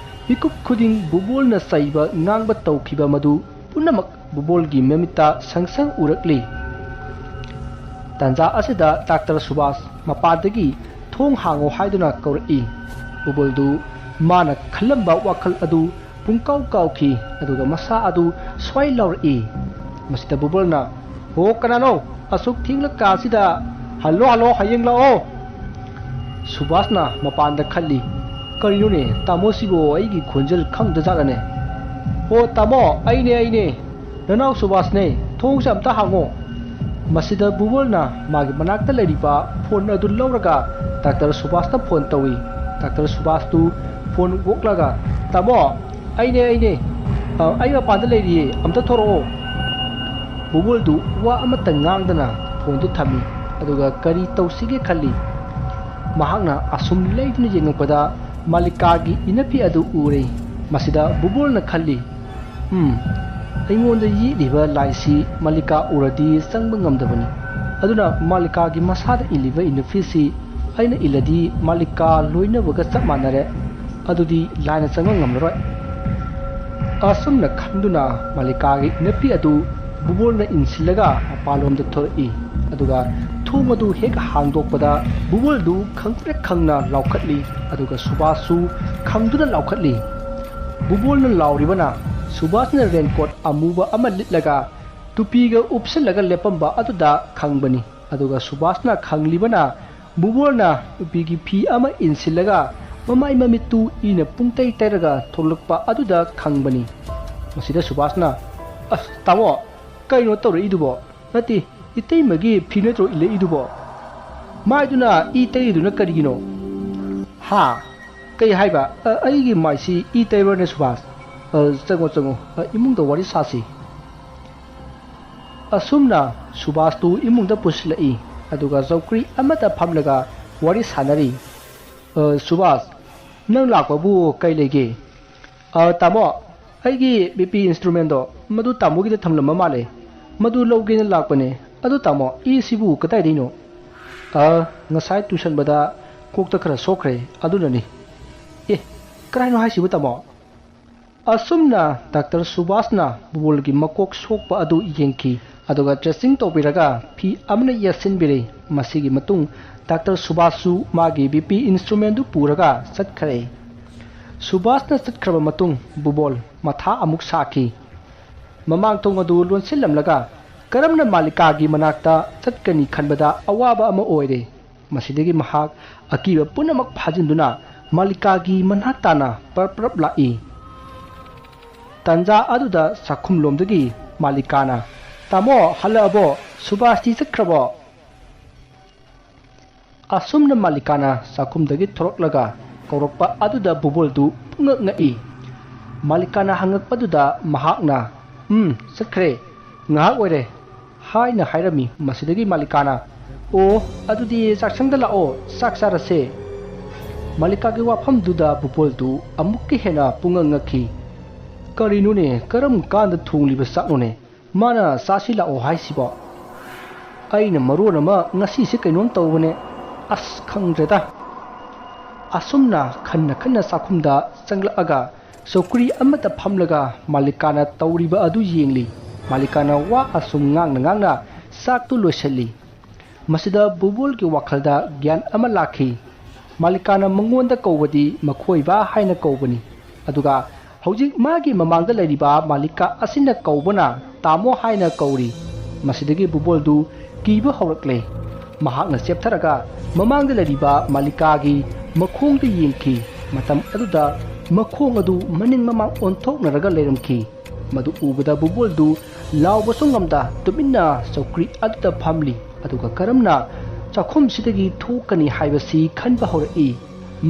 ꯃꯤꯀꯨꯞ ꯈꯨꯗꯤꯡ ꯕꯨꯕꯣꯜꯅ ꯆꯩꯕ ꯉꯥꯡꯕ ꯇꯧꯈꯤꯕ ꯃꯗꯨ ꯄꯨꯝꯅꯃꯛ ꯕꯨꯕꯣꯜꯒꯤ ꯃꯃꯤꯠꯇ ꯁꯪꯁꯪ ꯎꯔꯛꯂꯤ ꯇꯥꯟꯖꯥ ꯑꯁꯤꯗ ꯗꯥꯛꯇꯔ ꯁꯨꯕꯥꯁ ꯃꯄꯥꯟꯗꯒꯤ ꯊꯣꯡ ꯍꯥꯡꯉꯣ ꯍꯥꯏꯗꯨꯅ ꯀꯧꯔꯛꯏ ꯕꯨꯕꯣꯜꯗꯨ ꯃꯥꯅ ꯈꯜꯂꯝꯕ ꯋꯥꯈꯜ ꯑꯗꯨ ꯄꯨꯡꯀꯥꯎ ꯀꯥꯎꯈꯤ ꯑꯗꯨꯒ ꯃꯁꯥ ꯑꯗꯨ ꯁ꯭ꯋꯥꯏ ꯂꯥꯎꯔꯛꯏ ꯃꯁꯤꯗ ꯕꯨꯕꯣꯜꯅ ꯍꯣ ꯀꯅꯥꯅꯣ ꯑꯁꯨꯛ ꯊꯦꯡꯂꯀꯥꯟꯁꯤꯗ ꯍꯜꯂꯣ ꯍꯜꯂꯣ ꯍꯌꯦꯡ ꯂꯥꯛꯑꯣ ꯁꯨꯕꯥꯁꯅ ꯃꯄꯥꯟꯗ ꯈꯜꯂꯤ ꯀꯔꯤꯅꯣꯅꯦ ꯇꯥꯃꯣꯁꯤꯕꯨ ꯑꯩꯒꯤ ꯈꯣꯟꯖꯦꯜ ꯈꯪꯗꯖꯥꯠꯂꯅꯦ ꯍꯣ ꯇꯥꯃꯣ ꯑꯩꯅꯦ ꯅꯅꯥꯎ ꯁꯨꯕꯥꯁꯅꯦ ꯊꯣꯡꯁꯦ ꯑꯝꯇ ꯍꯥꯡꯉꯣ ꯃꯁꯤꯗ ꯕꯨꯕꯣꯜꯅ ꯃꯥꯒꯤ ꯃꯅꯥꯛꯇ ꯂꯩꯔꯤꯕ ꯐꯣꯟ ꯑꯗꯨ ꯂꯧꯔꯒ ꯗꯥꯛꯇꯔ ꯁꯨꯕꯥꯁꯅ ꯐꯣꯟ ꯇꯧꯏ ꯗꯥꯛꯇꯔ ꯁꯨꯕꯥꯁꯇꯨ ꯐꯣꯟ ꯑꯣꯛꯂꯒ ꯇꯥꯃꯣ ꯑꯩꯅꯦ ꯑꯩ ꯃꯄꯥꯟꯗ ꯂꯩꯔꯤꯌꯦ ꯑꯝꯇ ꯊꯣꯔꯛꯑꯣ ꯕꯨꯕꯣꯜꯗꯨ ꯋꯥ ꯑꯃꯠꯇ ꯉꯥꯡꯗꯅ ꯐꯣꯟꯗꯨ ꯊꯝꯃꯤ ꯑꯗꯨꯒ ꯀꯔꯤ ꯇꯧꯁꯤꯒꯦ ꯈꯜꯂꯤ ꯃꯍꯥꯛꯅ ꯑꯁꯨꯝ ꯂꯩꯗꯨꯅ ꯌꯦꯡꯉꯛꯄꯗ ꯃꯥꯂꯤꯀꯥꯒꯤ ꯏꯅꯐꯤ ꯑꯗꯨ ꯎꯔꯦ ꯃꯁꯤꯗ ꯕꯨꯕꯣꯜꯅ ꯈꯜꯂꯤ ꯑꯩꯉꯣꯟꯗ ꯌꯦꯛꯂꯤꯕ ꯂꯥꯏꯁꯤ ꯃꯥꯂꯤꯀꯥ ꯎꯔꯗꯤ ꯆꯪꯕ ꯉꯝꯗꯕꯅꯤ ꯑꯗꯨꯅ ꯃꯥꯂꯤꯀꯥꯒꯤ ꯃꯁꯥꯗ ꯏꯜꯂꯤꯕ ꯏꯅꯐꯤꯁꯤ ꯑꯩꯅ ꯏꯜꯂꯗꯤ ꯃꯥꯂꯤꯀꯥ ꯂꯣꯏꯅꯕꯒ ꯆꯞ ꯃꯥꯟꯅꯔꯦ ꯑꯗꯨꯗꯤ ꯂꯥꯏꯅ ꯆꯪꯕ ꯉꯝꯂꯔꯣꯏ ꯑꯁꯨꯝꯅ ꯈꯟꯗꯨꯅ ꯃꯥꯂꯤꯀꯥꯒꯤ ꯏꯅꯐꯤ ꯑꯗꯨ ꯕꯨꯕꯣꯜꯅ ꯏꯟꯁꯤꯜꯂꯒ ꯃꯄꯥꯟꯂꯣꯝꯗ ꯊꯣꯔꯛꯏ ꯑꯗꯨꯒ ꯊꯣꯡ ꯑꯗꯨ ꯍꯦꯛ ꯍꯥꯡꯗꯣꯛꯄꯗ ꯕꯨꯕꯣꯜꯗꯨ ꯈꯪꯄ꯭ꯔꯦꯛ ꯈꯪꯅ ꯂꯥꯎꯈꯠꯂꯤ ꯑꯗꯨꯒ ꯁꯨꯕꯥꯁꯁꯨ ꯈꯪꯗꯨꯅ ꯂꯥꯎꯈꯠꯂꯤ ꯕꯨꯕꯣꯜꯅ ꯂꯥꯎꯔꯤꯕꯅ ꯁꯨꯕꯥꯁꯅ ꯔꯦꯟꯀꯣꯠ ꯑꯃꯨꯕ ꯑꯃ ꯂꯤꯠꯂꯒ ꯇꯨꯄꯤꯒ ꯎꯞꯁꯤꯜꯂꯒ ꯂꯦꯞꯄꯝꯕ ꯑꯗꯨꯗ ꯈꯪꯕꯅꯤ ꯑꯗꯨꯒ ꯁꯨꯕꯥꯁꯅ ꯈꯪꯂꯤꯕꯅ ꯕꯨꯕꯣꯜꯅ ꯅꯨꯄꯤꯒꯤ ꯐꯤ ꯑꯃ ꯏꯟꯁꯤꯜꯂꯒ ꯃꯃꯥꯏ ꯃꯃꯤꯠꯇꯨ ꯏꯅ ꯄꯨꯡꯇꯩ ꯇꯩꯔꯒ ꯊꯣꯛꯂꯛꯄ ꯑꯗꯨꯗ ꯈꯪꯕꯅꯤ ꯃꯁꯤꯗ ꯁꯨꯕꯥꯁꯅ ꯑꯁ ꯇꯥꯃꯣ ꯀꯩꯅꯣ ꯇꯧꯔꯛꯏꯗꯨꯕꯣ ꯅꯠꯇꯦ ꯏꯇꯩꯃꯒꯤ ꯐꯤ ꯅꯠꯇ꯭ꯔꯣ ꯏꯜꯂꯛꯏꯗꯨꯕꯣ ꯃꯥꯏꯗꯨꯅ ꯏ ꯇꯩꯔꯤꯗꯨꯅ ꯀꯔꯤꯒꯤꯅꯣ ꯍꯥ ꯀꯩ ꯍꯥꯏꯕ ꯑꯩꯒꯤ ꯃꯥꯏꯁꯤ ꯏ ꯇꯩꯕ꯭ꯔꯅꯦ ꯁꯨꯕꯥꯁ ꯆꯪꯉꯣ ꯏꯃꯨꯡꯗ ꯋꯥꯔꯤ ꯁꯥꯁꯤ ꯑꯁꯨꯝꯅ ꯁꯨꯕꯥꯁꯇꯨ ꯏꯃꯨꯡꯗ ꯄꯨꯁꯤꯜꯂꯛꯏ ꯑꯗꯨꯒ ꯆꯧꯀ꯭ꯔꯤ ꯑꯃꯗ ꯐꯝꯂꯒ ꯋꯥꯔꯤ ꯁꯥꯟꯅꯔꯤ ꯁꯨꯕꯥꯁ ꯅꯪ ꯂꯥꯛꯄꯕꯨ ꯀꯩ ꯂꯩꯒꯦ ꯇꯥꯃꯣ ꯑꯩꯒꯤ BP ꯏꯟꯁꯇ꯭ꯔꯨꯃꯦꯟꯗꯣ ꯃꯗꯨ ꯇꯥꯃꯣꯒꯤꯗ ꯊꯝꯂꯝꯕ ꯃꯥꯜꯂꯦ ꯃꯗꯨ ꯂꯧꯒꯦꯅ ꯂꯥꯛꯄꯅꯦ ꯑꯗꯨ ꯇꯥꯃꯣ ꯏꯁꯤꯕꯨ ꯀꯗꯥꯏꯗꯩꯅꯣ ꯉꯁꯥꯏ ꯇꯨꯁꯟꯕꯗ ꯀꯣꯛꯇ ꯈꯔ ꯁꯣꯛꯈ꯭ರೆ ꯑꯗꯨꯅꯅꯤ ꯀꯔꯥꯏꯅꯣ ꯍꯥꯏꯁꯤꯕꯨ ꯇꯥꯃꯣ ꯑꯁꯨꯝꯅ ꯗꯥꯛꯇꯔ ꯁꯨꯕꯥꯁꯅ ꯕꯨꯕꯣꯜꯒꯤ ꯃꯀꯣꯛ ꯁꯣꯛꯄ ꯑꯗꯨ ꯌꯦꯡꯈꯤ ꯑꯗꯨꯒ ꯗ꯭ꯔꯦꯁꯤꯡ ꯇꯧꯕꯤꯔꯒ ꯐꯤ ꯑꯃꯅ ꯌꯦꯠꯁꯤꯟꯕꯤꯔꯦ ꯃꯁꯤꯒꯤ ꯃꯇꯨꯡ ꯗꯥꯛꯇꯔ ꯁꯨꯕꯥꯁꯁꯨ ꯃꯥꯒꯤ BP ꯏꯟꯁꯇ꯭ꯔꯨꯃꯦꯟꯗꯨ ꯄꯨꯔꯒ ꯆꯠꯈ꯭ꯔꯦ ꯁꯨꯕꯥꯁꯅ ꯆꯠꯈ꯭ꯔꯕ ꯃꯇꯨꯡ ꯕꯨꯕꯣꯜ ꯃꯊꯥ ꯑꯃꯨꯛ ꯁꯥꯈꯤ ꯃꯃꯥꯡ ꯊꯣꯡ ꯑꯗꯨ ꯂꯣꯟꯁꯤꯜꯂꯝꯂꯒ ꯀꯔꯝꯅ ꯃꯥꯂꯤꯀꯥꯒꯤ ꯃꯅꯥꯛꯇ ꯆꯠꯀꯅꯤ ꯈꯟꯕꯗ ꯑꯋꯥꯕ ꯑꯃ ꯑꯣꯏꯔꯦ ꯃꯁꯤꯗꯒꯤ ꯃꯍꯥꯛ ꯑꯀꯤꯕ ꯄꯨꯝꯅꯃꯛ ꯐꯥꯖꯤꯟꯗꯨꯅ ꯃꯥꯂꯤꯀꯥꯒꯤ ꯃꯅꯥꯛ ꯇꯥꯅ ꯄꯔꯞ ꯂꯥꯛꯏ ꯇꯥꯟꯖꯥ ꯑꯗꯨꯗ ꯆꯥꯛꯈꯨꯝꯂꯣꯝꯗꯒꯤ ꯃꯥꯂꯤꯀꯥꯅ ꯇꯥꯃꯣ ꯍꯜꯂꯛꯑꯕꯣ ꯁꯨꯕꯥꯁꯇꯤ ꯆꯠꯈ꯭ꯔꯕꯣ ꯑꯁꯨꯝꯅ ꯃꯥꯂꯤꯀꯥꯅ ꯆꯥꯛꯈꯨꯝꯗꯒꯤ ꯊꯣꯔꯛꯂꯒ ꯀꯧꯔꯛꯄ ꯑꯗꯨꯗ ꯕꯨꯕꯣꯜꯗꯨ ꯄꯨꯡꯉꯛ ꯉꯛꯏ ꯃꯥꯂꯤꯀꯥꯅ ꯍꯪꯉꯛꯄꯗꯨꯗ ꯃꯍꯥꯛꯅ ꯆꯠꯈ꯭ꯔꯦ ꯉꯥꯏꯍꯥꯛ ꯑꯣꯏꯔꯦ ꯍꯥꯏꯅ ꯍꯥꯏꯔꯝꯃꯤ ꯃꯁꯤꯗꯒꯤ ꯃꯥꯂꯤꯀꯥꯅ ꯑꯣ ꯑꯗꯨꯗꯤ ꯆꯥꯛꯁꯪꯗ ꯂꯥꯛꯑꯣ ꯆꯥꯛ ꯆꯥꯔꯁꯦ ꯃꯥꯂꯤꯀꯥꯒꯤ ꯋꯥꯐꯝꯗꯨꯗ ꯕꯨꯕꯣꯜꯗꯨ ꯑꯃꯨꯛꯀ ꯍꯦꯟꯅ ꯄꯨꯡꯉꯛ ꯉꯛꯈꯤ ꯀꯔꯤꯅꯣꯅꯦ ꯀꯔꯝ ꯀꯥꯟꯗ ꯊꯣꯡꯂꯤꯕ ꯆꯥꯛꯅꯣꯅꯦ ꯃꯥꯅ ꯆꯥꯁꯤ ꯂꯥꯛꯑꯣ ꯍꯥꯏꯁꯤꯕꯣ ꯑꯩꯅ ꯃꯔꯣꯟ ꯑꯃ ꯉꯁꯤꯁꯦ ꯀꯩꯅꯣꯝ ꯇꯧꯕꯅꯦ ꯑꯁ ꯈꯪꯗ꯭ꯔꯦꯗ ꯑꯁꯨꯝꯅ ꯈꯟꯅ ꯆꯥꯛꯈꯨꯝꯗ ꯆꯪꯂꯛꯑꯒ ꯆꯧꯀ꯭ꯔꯤ ꯑꯃꯗ ꯐꯝꯂꯒ ꯃꯥꯂꯤꯀꯥꯅ ꯇꯧꯔꯤꯕ ꯑꯗꯨ ꯌꯦꯡꯂꯤ ꯃꯥꯂꯤꯀꯥꯅ ꯋꯥ ꯑꯁꯨꯝ ꯉꯥꯡꯅ ꯆꯥꯛꯇꯨ ꯂꯣꯏꯁꯤꯜꯂꯤ ꯃꯁꯤꯗ ꯕꯨꯕꯣꯜꯒꯤ ꯋꯥꯈꯜꯗ ꯒ꯭ꯌꯥꯟ ꯑꯃ ꯂꯥꯛꯈꯤ ꯃꯥꯂꯤꯀꯥꯅ ꯃꯉꯣꯟꯗ ꯀꯧꯕꯗꯤ ꯃꯈꯣꯏꯕ ꯍꯥꯏꯅ ꯀꯧꯕꯅꯤ ꯑꯗꯨꯒ ꯍꯧꯖꯤꯛ ꯃꯥꯒꯤ ꯃꯃꯥꯡꯗ ꯂꯩꯔꯤꯕ ꯃꯥꯂꯤꯀꯥ ꯑꯁꯤꯅ ꯀꯧꯕꯅ ꯇꯥꯃꯣ ꯍꯥꯏꯅ ꯀꯧꯔꯤ ꯃꯁꯤꯗꯒꯤ ꯕꯨꯕꯣꯜꯗꯨ ꯀꯤꯕ ꯍꯧꯔꯛꯂꯦ ꯃꯍꯥꯛꯅ ꯆꯦꯞꯊꯔꯒ ꯃꯃꯥꯡꯗ ꯂꯩꯔꯤꯕ ꯃꯥꯂꯤꯀꯥꯒꯤ ꯃꯈꯣꯡꯗ ꯌꯦꯡꯈꯤ ꯃꯇꯝ ꯑꯗꯨꯗ ꯃꯈꯣꯡ ꯑꯗꯨ ꯃꯅꯤꯡ ꯃꯃꯥꯡ ꯑꯣꯟꯊꯣꯛꯅꯔꯒ ꯂꯩꯔꯝꯈꯤ ꯃꯗꯨ ꯎꯕꯗ ꯕꯨꯕꯣꯜꯗꯨ ꯂꯥꯎꯕꯁꯨ ꯉꯝꯗ ꯇꯨꯃꯤꯟꯅ ꯆꯧꯀ꯭ꯔꯤ ꯑꯗꯨꯗ ꯐꯝꯂꯤ ꯑꯗꯨꯒ ꯀꯔꯝꯅ ꯆꯥꯛꯈꯨꯝꯁꯤꯗꯒꯤ ꯊꯣꯛꯀꯅꯤ ꯍꯥꯏꯕꯁꯤ ꯈꯟꯕ ꯍꯧꯔꯛꯏ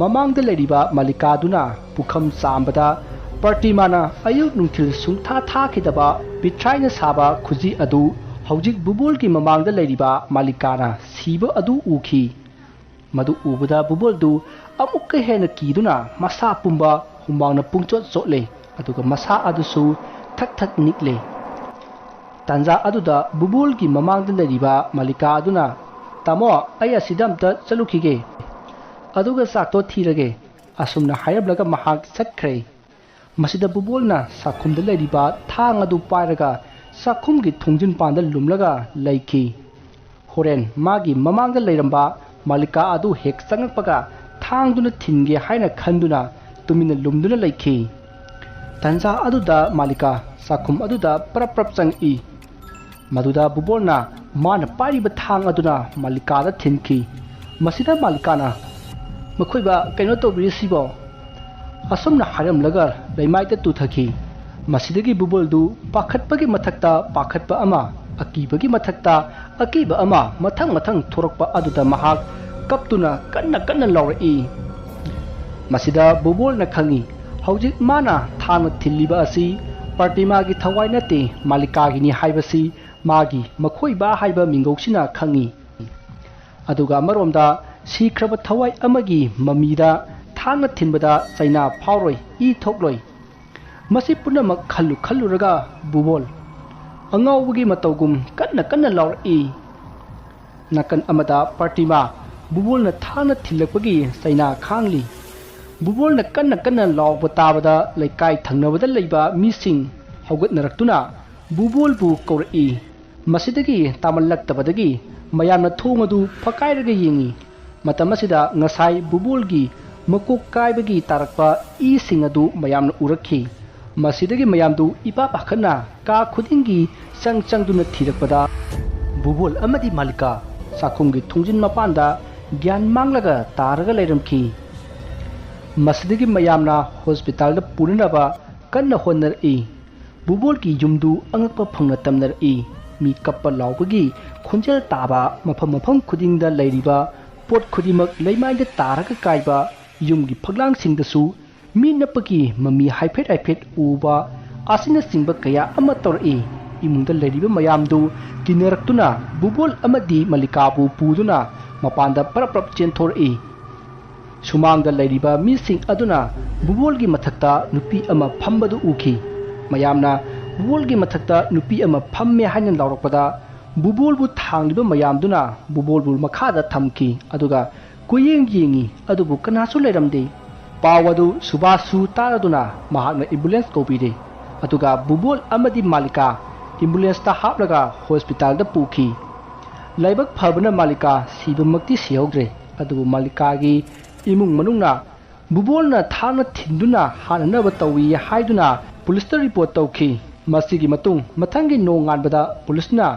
ꯃꯃꯥꯡꯗ ꯂꯩꯔꯤꯕ ꯃꯥꯂꯤꯀꯥꯗꯨꯅ ꯄꯨꯈꯝ ꯆꯥꯝꯕꯗ ꯄ꯭ꯔꯇꯤꯃꯥꯅ ꯑꯌꯨꯛ ꯅꯨꯡꯊꯤꯜ ꯁꯨꯡꯊꯥ ꯊꯥꯈꯤꯗꯕ ꯄꯤꯊ꯭ꯔꯥꯏꯅ ꯁꯥꯕ ꯈꯨꯖꯤ ꯑꯗꯨ ꯍꯧꯖꯤꯛ ꯕꯨꯕꯣꯜꯒꯤ ꯃꯃꯥꯡꯗ ꯂꯩꯔꯤꯕ ꯃꯥꯂꯤꯀꯥꯅ ꯁꯤꯕ ꯑꯗꯨ ꯎꯈꯤ ꯃꯗꯨ ꯎꯕꯗ ꯕꯨꯕꯣꯜꯗꯨ ꯑꯃꯨꯛꯀ ꯍꯦꯟꯅ ꯀꯤꯗꯨꯅ ꯃꯁꯥ ꯄꯨꯝꯕ ꯍꯨꯃꯥꯡꯅ ꯄꯨꯡꯆꯣꯠ ꯆꯣꯠꯂꯦ ꯑꯗꯨꯒ ꯃꯁꯥ ꯑꯗꯨꯁꯨ ꯊꯛ ꯊꯛ ꯅꯤꯛꯂꯦ ꯇꯥꯟꯖꯥ ꯑꯗꯨꯗ ꯕꯨꯕꯣꯜꯒꯤ ꯃꯃꯥꯡꯗ ꯂꯩꯔꯤꯕ ꯃꯥꯂꯤꯀꯥ ꯑꯗꯨꯅ ꯇꯥꯃꯣ ꯑꯩ ꯑꯁꯤꯗ ꯑꯝꯇ ꯆꯠꯂꯨꯈꯤꯒꯦ ꯑꯗꯨꯒ ꯆꯥꯛꯇꯣ ꯊꯤꯔꯒꯦ ꯑꯁꯨꯝꯅ ꯍꯥꯏꯔꯝꯂꯒ ꯃꯍꯥꯛ ꯆꯠꯈ꯭ꯔꯦ ꯃꯁꯤꯗ ꯕꯨꯕꯣꯜꯅ ꯆꯥꯛꯈꯨꯝꯗ ꯂꯩꯔꯤꯕ ꯊꯥꯡ ꯑꯗꯨ ꯄꯥꯏꯔꯒ ꯆꯥꯛꯈꯨꯝꯒꯤ ꯊꯣꯡꯖꯤꯟꯄꯥꯟꯗ ꯂꯨꯝꯂꯒ ꯂꯩꯈꯤ ꯍꯣꯔꯦꯟ ꯃꯥꯒꯤ ꯃꯃꯥꯡꯗ ꯂꯩꯔꯝꯕ ꯃꯥꯂꯤꯀꯥ ꯑꯗꯨ ꯍꯦꯛ ꯆꯪꯉꯛꯄꯒ ꯊꯥꯡꯗꯨꯅ ꯊꯤꯟꯒꯦ ꯍꯥꯏꯅ ꯈꯟꯗꯨꯅ ꯇꯨꯃꯤꯟꯅ ꯂꯨꯝꯗꯨꯅ ꯂꯩꯈꯤ ꯇꯥꯟꯖꯥ ꯑꯗꯨꯗ ꯃꯥꯂꯤꯀꯥ ꯆꯥꯛꯈꯨꯝ ꯑꯗꯨꯗ ꯄꯔꯞ ꯄꯔꯞ ꯆꯪꯉꯛꯏ ꯃꯗꯨꯗ ꯕꯨꯕꯣꯜꯅ ꯃꯥꯅ ꯄꯥꯏꯔꯤꯕ ꯊꯥꯡ ꯑꯗꯨꯅ ꯃꯥꯂꯤꯀꯥꯗ ꯊꯤꯟꯈꯤ ꯃꯁꯤꯗ ꯃꯥꯂꯤꯀꯥꯅ ꯃꯈꯣꯏꯕ ꯀꯩꯅꯣ ꯇꯧꯕꯤꯔꯤꯁꯤꯕꯣ ꯑꯁꯨꯝꯅ ꯍꯥꯏꯔꯝꯂꯒ ꯂꯩꯃꯥꯏꯗ ꯇꯨꯊꯈꯤ ꯃꯁꯤꯗꯒꯤ ꯕꯨꯕꯣꯜꯗꯨ ꯄꯥꯈꯠꯄꯒꯤ ꯃꯊꯛꯇ ꯄꯥꯈꯠꯄ ꯑꯃ ꯑꯀꯤꯕꯒꯤ ꯃꯊꯛꯇ ꯑꯀꯤꯕ ꯑꯃ ꯃꯊꯪ ꯃꯊꯪ ꯊꯣꯔꯛꯄ ꯑꯗꯨꯗ ꯃꯍꯥꯛ ꯀꯞꯇꯨꯅ ꯀꯟꯅ ꯀꯟꯅ ꯂꯥꯎꯔꯛꯏ ꯃꯁꯤꯗ ꯕꯨꯕꯣꯜꯅ ꯈꯪꯏ ꯍꯧꯖꯤꯛ ꯃꯥꯅ ꯊꯥꯡꯅ ꯊꯤꯜꯂꯤꯕ ꯑꯁꯤ ꯄ꯭ꯔꯇꯤꯃꯥꯒꯤ ꯊꯋꯥꯏ ꯅꯠꯇꯦ ꯃꯥꯂꯤꯀꯥꯒꯤꯅꯤ ꯍꯥꯏꯕꯁꯤ ꯃꯥꯒꯤ ꯃꯈꯣꯏꯕ ꯍꯥꯏꯕ ꯃꯤꯡꯒꯧꯁꯤꯅ ꯈꯪꯏ ꯑꯗꯨꯒ ꯑꯃꯔꯣꯝꯗ ꯁꯤꯈ꯭ꯔꯕ ꯊꯋꯥꯏ ꯑꯃꯒꯤ ꯃꯃꯤꯗ ꯊꯥꯡꯅ ꯊꯤꯟꯕꯗ ꯆꯩꯅꯥ ꯐꯥꯎꯔꯣꯏ ꯏ ꯊꯣꯛꯂꯣꯏ ꯃꯁꯤ ꯄꯨꯝꯅꯃꯛ ꯈꯜꯂꯨꯔꯒ ꯕꯨꯕꯣꯜ ꯑꯉꯥꯎꯕꯒꯤ ꯃꯇꯧꯒꯨꯝ ꯀꯟꯅ ꯀꯟꯅ ꯂꯥꯎꯔꯛꯏ ꯅꯥꯀꯟ ꯑꯃꯗ ꯄ꯭ꯔꯇꯤꯃꯥ ꯕꯨꯕꯣꯜꯅ ꯊꯥꯡꯅ ꯊꯤꯜꯂꯛꯄꯒꯤ ꯆꯩꯅꯥ ꯈꯥꯡꯂꯤ ꯕꯨꯕꯣꯜꯅ ꯀꯟꯅ ꯀꯟꯅ ꯂꯥꯎꯕ ꯇꯥꯕꯗ ꯂꯩꯀꯥꯏ ꯊꯪꯅꯕꯗ ꯂꯩꯕ ꯃꯤꯁꯤꯡ ꯍꯧꯒꯠꯅꯔꯛꯇꯨꯅ ꯕꯨꯕꯣꯜꯕꯨ ꯀꯧꯔꯛꯏ ꯃꯁꯤꯗꯒꯤ ꯇꯥꯃꯜꯂꯛꯇꯕꯗꯒꯤ ꯃꯌꯥꯝꯅ ꯊꯣꯡ ꯑꯗꯨ ꯐꯛꯀꯥꯏꯔꯒ ꯌꯦꯡꯏ ꯃꯇꯝ ꯑꯁꯤꯗ ꯉꯁꯥꯏ ꯕꯨꯕꯣꯜꯒꯤ ꯃꯀꯣꯛ ꯀꯥꯏꯕꯒꯤ ꯇꯥꯔꯛꯄ ꯏꯁꯤꯡ ꯑꯗꯨ ꯃꯌꯥꯝꯅ ꯎꯔꯛꯈꯤ ꯃꯁꯤꯗꯒꯤ ꯃꯌꯥꯝꯗꯨ ꯏꯄꯥ ꯄꯥꯈꯠꯅ ꯀꯥ ꯈꯨꯗꯤꯡꯒꯤ ꯆꯪꯗꯨꯅ ꯊꯤꯔꯛꯄꯗ ꯕꯨꯕꯣꯜ ꯑꯃꯗꯤ ꯃꯥꯂꯤꯀꯥ ꯆꯥꯛꯈꯨꯝꯒꯤ ꯊꯣꯡꯖꯤꯟ ꯃꯄꯥꯟꯗ ꯒ꯭ꯌꯥꯟ ꯃꯥꯡꯂꯒ ꯇꯥꯔꯒ ꯂꯩꯔꯝꯈꯤ ꯃꯁꯤꯗꯒꯤ ꯃꯌꯥꯝꯅ ꯍꯣꯁꯄꯤꯇꯥꯜꯗ ꯄꯨꯅꯅꯕ ꯀꯟꯅ ꯍꯣꯠꯅꯔꯛꯏ ꯕꯨꯕꯣꯜꯒꯤ ꯌꯨꯝꯗꯨ ꯑꯉꯛꯄ ꯐꯪꯅ ꯇꯝꯅꯔꯛꯏ ꯃꯤ ꯀꯞꯄ ꯂꯥꯎꯕꯒꯤ ꯈꯣꯟꯖꯦꯜ ꯇꯥꯕ ꯃꯐꯝ ꯈꯨꯗꯤꯡꯗ ꯂꯩꯔꯤꯕ ꯄꯣꯠ ꯈꯨꯗꯤꯡꯃꯛ ꯂꯩꯃꯥꯏꯗ ꯇꯥꯔꯒ ꯀꯥꯏꯕ ꯌꯨꯝꯒꯤ ꯐꯛꯂꯥꯡꯁꯤꯡꯗꯁꯨ ꯃꯤ ꯅꯞꯄꯒꯤ ꯃꯃꯤ ꯍꯥꯏꯐꯦꯠ ꯎꯕ ꯑꯁꯤꯅꯆꯤꯡꯕ ꯀꯌꯥ ꯑꯃ ꯇꯧꯔꯛꯏ ꯏꯃꯨꯡꯗ ꯂꯩꯔꯤꯕ ꯃꯌꯥꯝꯗꯨ ꯀꯤꯅꯔꯛꯇꯨꯅ ꯕꯨꯕꯣꯜ ꯑꯃꯗꯤ ꯃꯥꯂꯤꯀꯥꯕꯨ ꯄꯨꯗꯨꯅ ꯃꯄꯥꯟꯗ ꯄꯔꯞ ꯄꯔꯞ ꯆꯦꯟꯊꯣꯔꯛꯏ ꯁꯨꯃꯥꯡꯗ ꯂꯩꯔꯤꯕ ꯃꯤꯁꯤꯡ ꯑꯗꯨꯅ ꯕꯨꯕꯣꯜꯒꯤ ꯃꯊꯛꯇ ꯅꯨꯄꯤ ꯑꯃ ꯐꯝꯕꯗꯨ ꯎꯈꯤ ꯃꯌꯥꯝꯅ ꯕꯨꯕꯣꯜꯒꯤ ꯃꯊꯛꯇ ꯅꯨꯄꯤ ꯑꯃ ꯐꯝꯃꯦ ꯍꯥꯏꯅ ꯂꯥꯎꯔꯛꯄꯗ ꯕꯨꯕꯣꯜꯕꯨ ꯊꯥꯡꯂꯤꯕ ꯃꯌꯥꯝꯗꯨꯅ ꯕꯨꯕꯣꯜꯕꯨ ꯃꯈꯥꯗ ꯊꯝꯈꯤ ꯑꯗꯨꯒ ꯀꯨꯌꯦꯡ ꯌꯦꯡꯉꯤ ꯑꯗꯨꯕꯨ ꯀꯅꯥꯁꯨ ꯂꯩꯔꯝꯗꯦ ꯄꯥꯎ ꯑꯗꯨ ꯁꯨꯕꯥꯁꯁꯨ ꯇꯥꯔꯗꯨꯅ ꯃꯍꯥꯛꯅ ꯑꯦꯝꯕꯨꯂꯦꯟꯁ ꯀꯧꯕꯤꯔꯦ ꯑꯗꯨꯒ ꯕꯨꯕꯣꯜ ꯑꯃꯗꯤ ꯃꯥꯂꯤꯀꯥ ꯑꯦꯝꯕꯨꯂꯦꯟꯁꯇ ꯍꯥꯞꯂꯒ ꯍꯣꯁꯄꯤꯇꯥꯜꯗ ꯄꯨꯈꯤ ꯂꯥꯏꯕꯛ ꯐꯕꯅ ꯃꯥꯂꯤꯀꯥ ꯁꯤꯕꯃꯛꯇꯤ ꯁꯤꯍꯧꯗ꯭ꯔꯦ ꯑꯗꯨꯕꯨ ꯃꯥꯂꯤꯀꯥꯒꯤ ꯏꯃꯨꯡ ꯃꯅꯨꯡꯅ ꯕꯨꯕꯣꯜꯅ ꯊꯥꯡꯅ ꯊꯤꯟꯗꯨꯅ ꯍꯥꯠꯅꯅꯕ ꯇꯧꯏ ꯍꯥꯏꯗꯨꯅ ꯄꯨꯂꯤꯁꯇ ꯔꯤꯄꯣꯔꯠ ꯇꯧꯈꯤ ꯃꯁꯤꯒꯤ ꯃꯇꯨꯡ ꯃꯊꯪꯒꯤ ꯅꯣꯡꯉꯥꯟꯕꯗ ꯄꯨꯂꯤꯁꯅ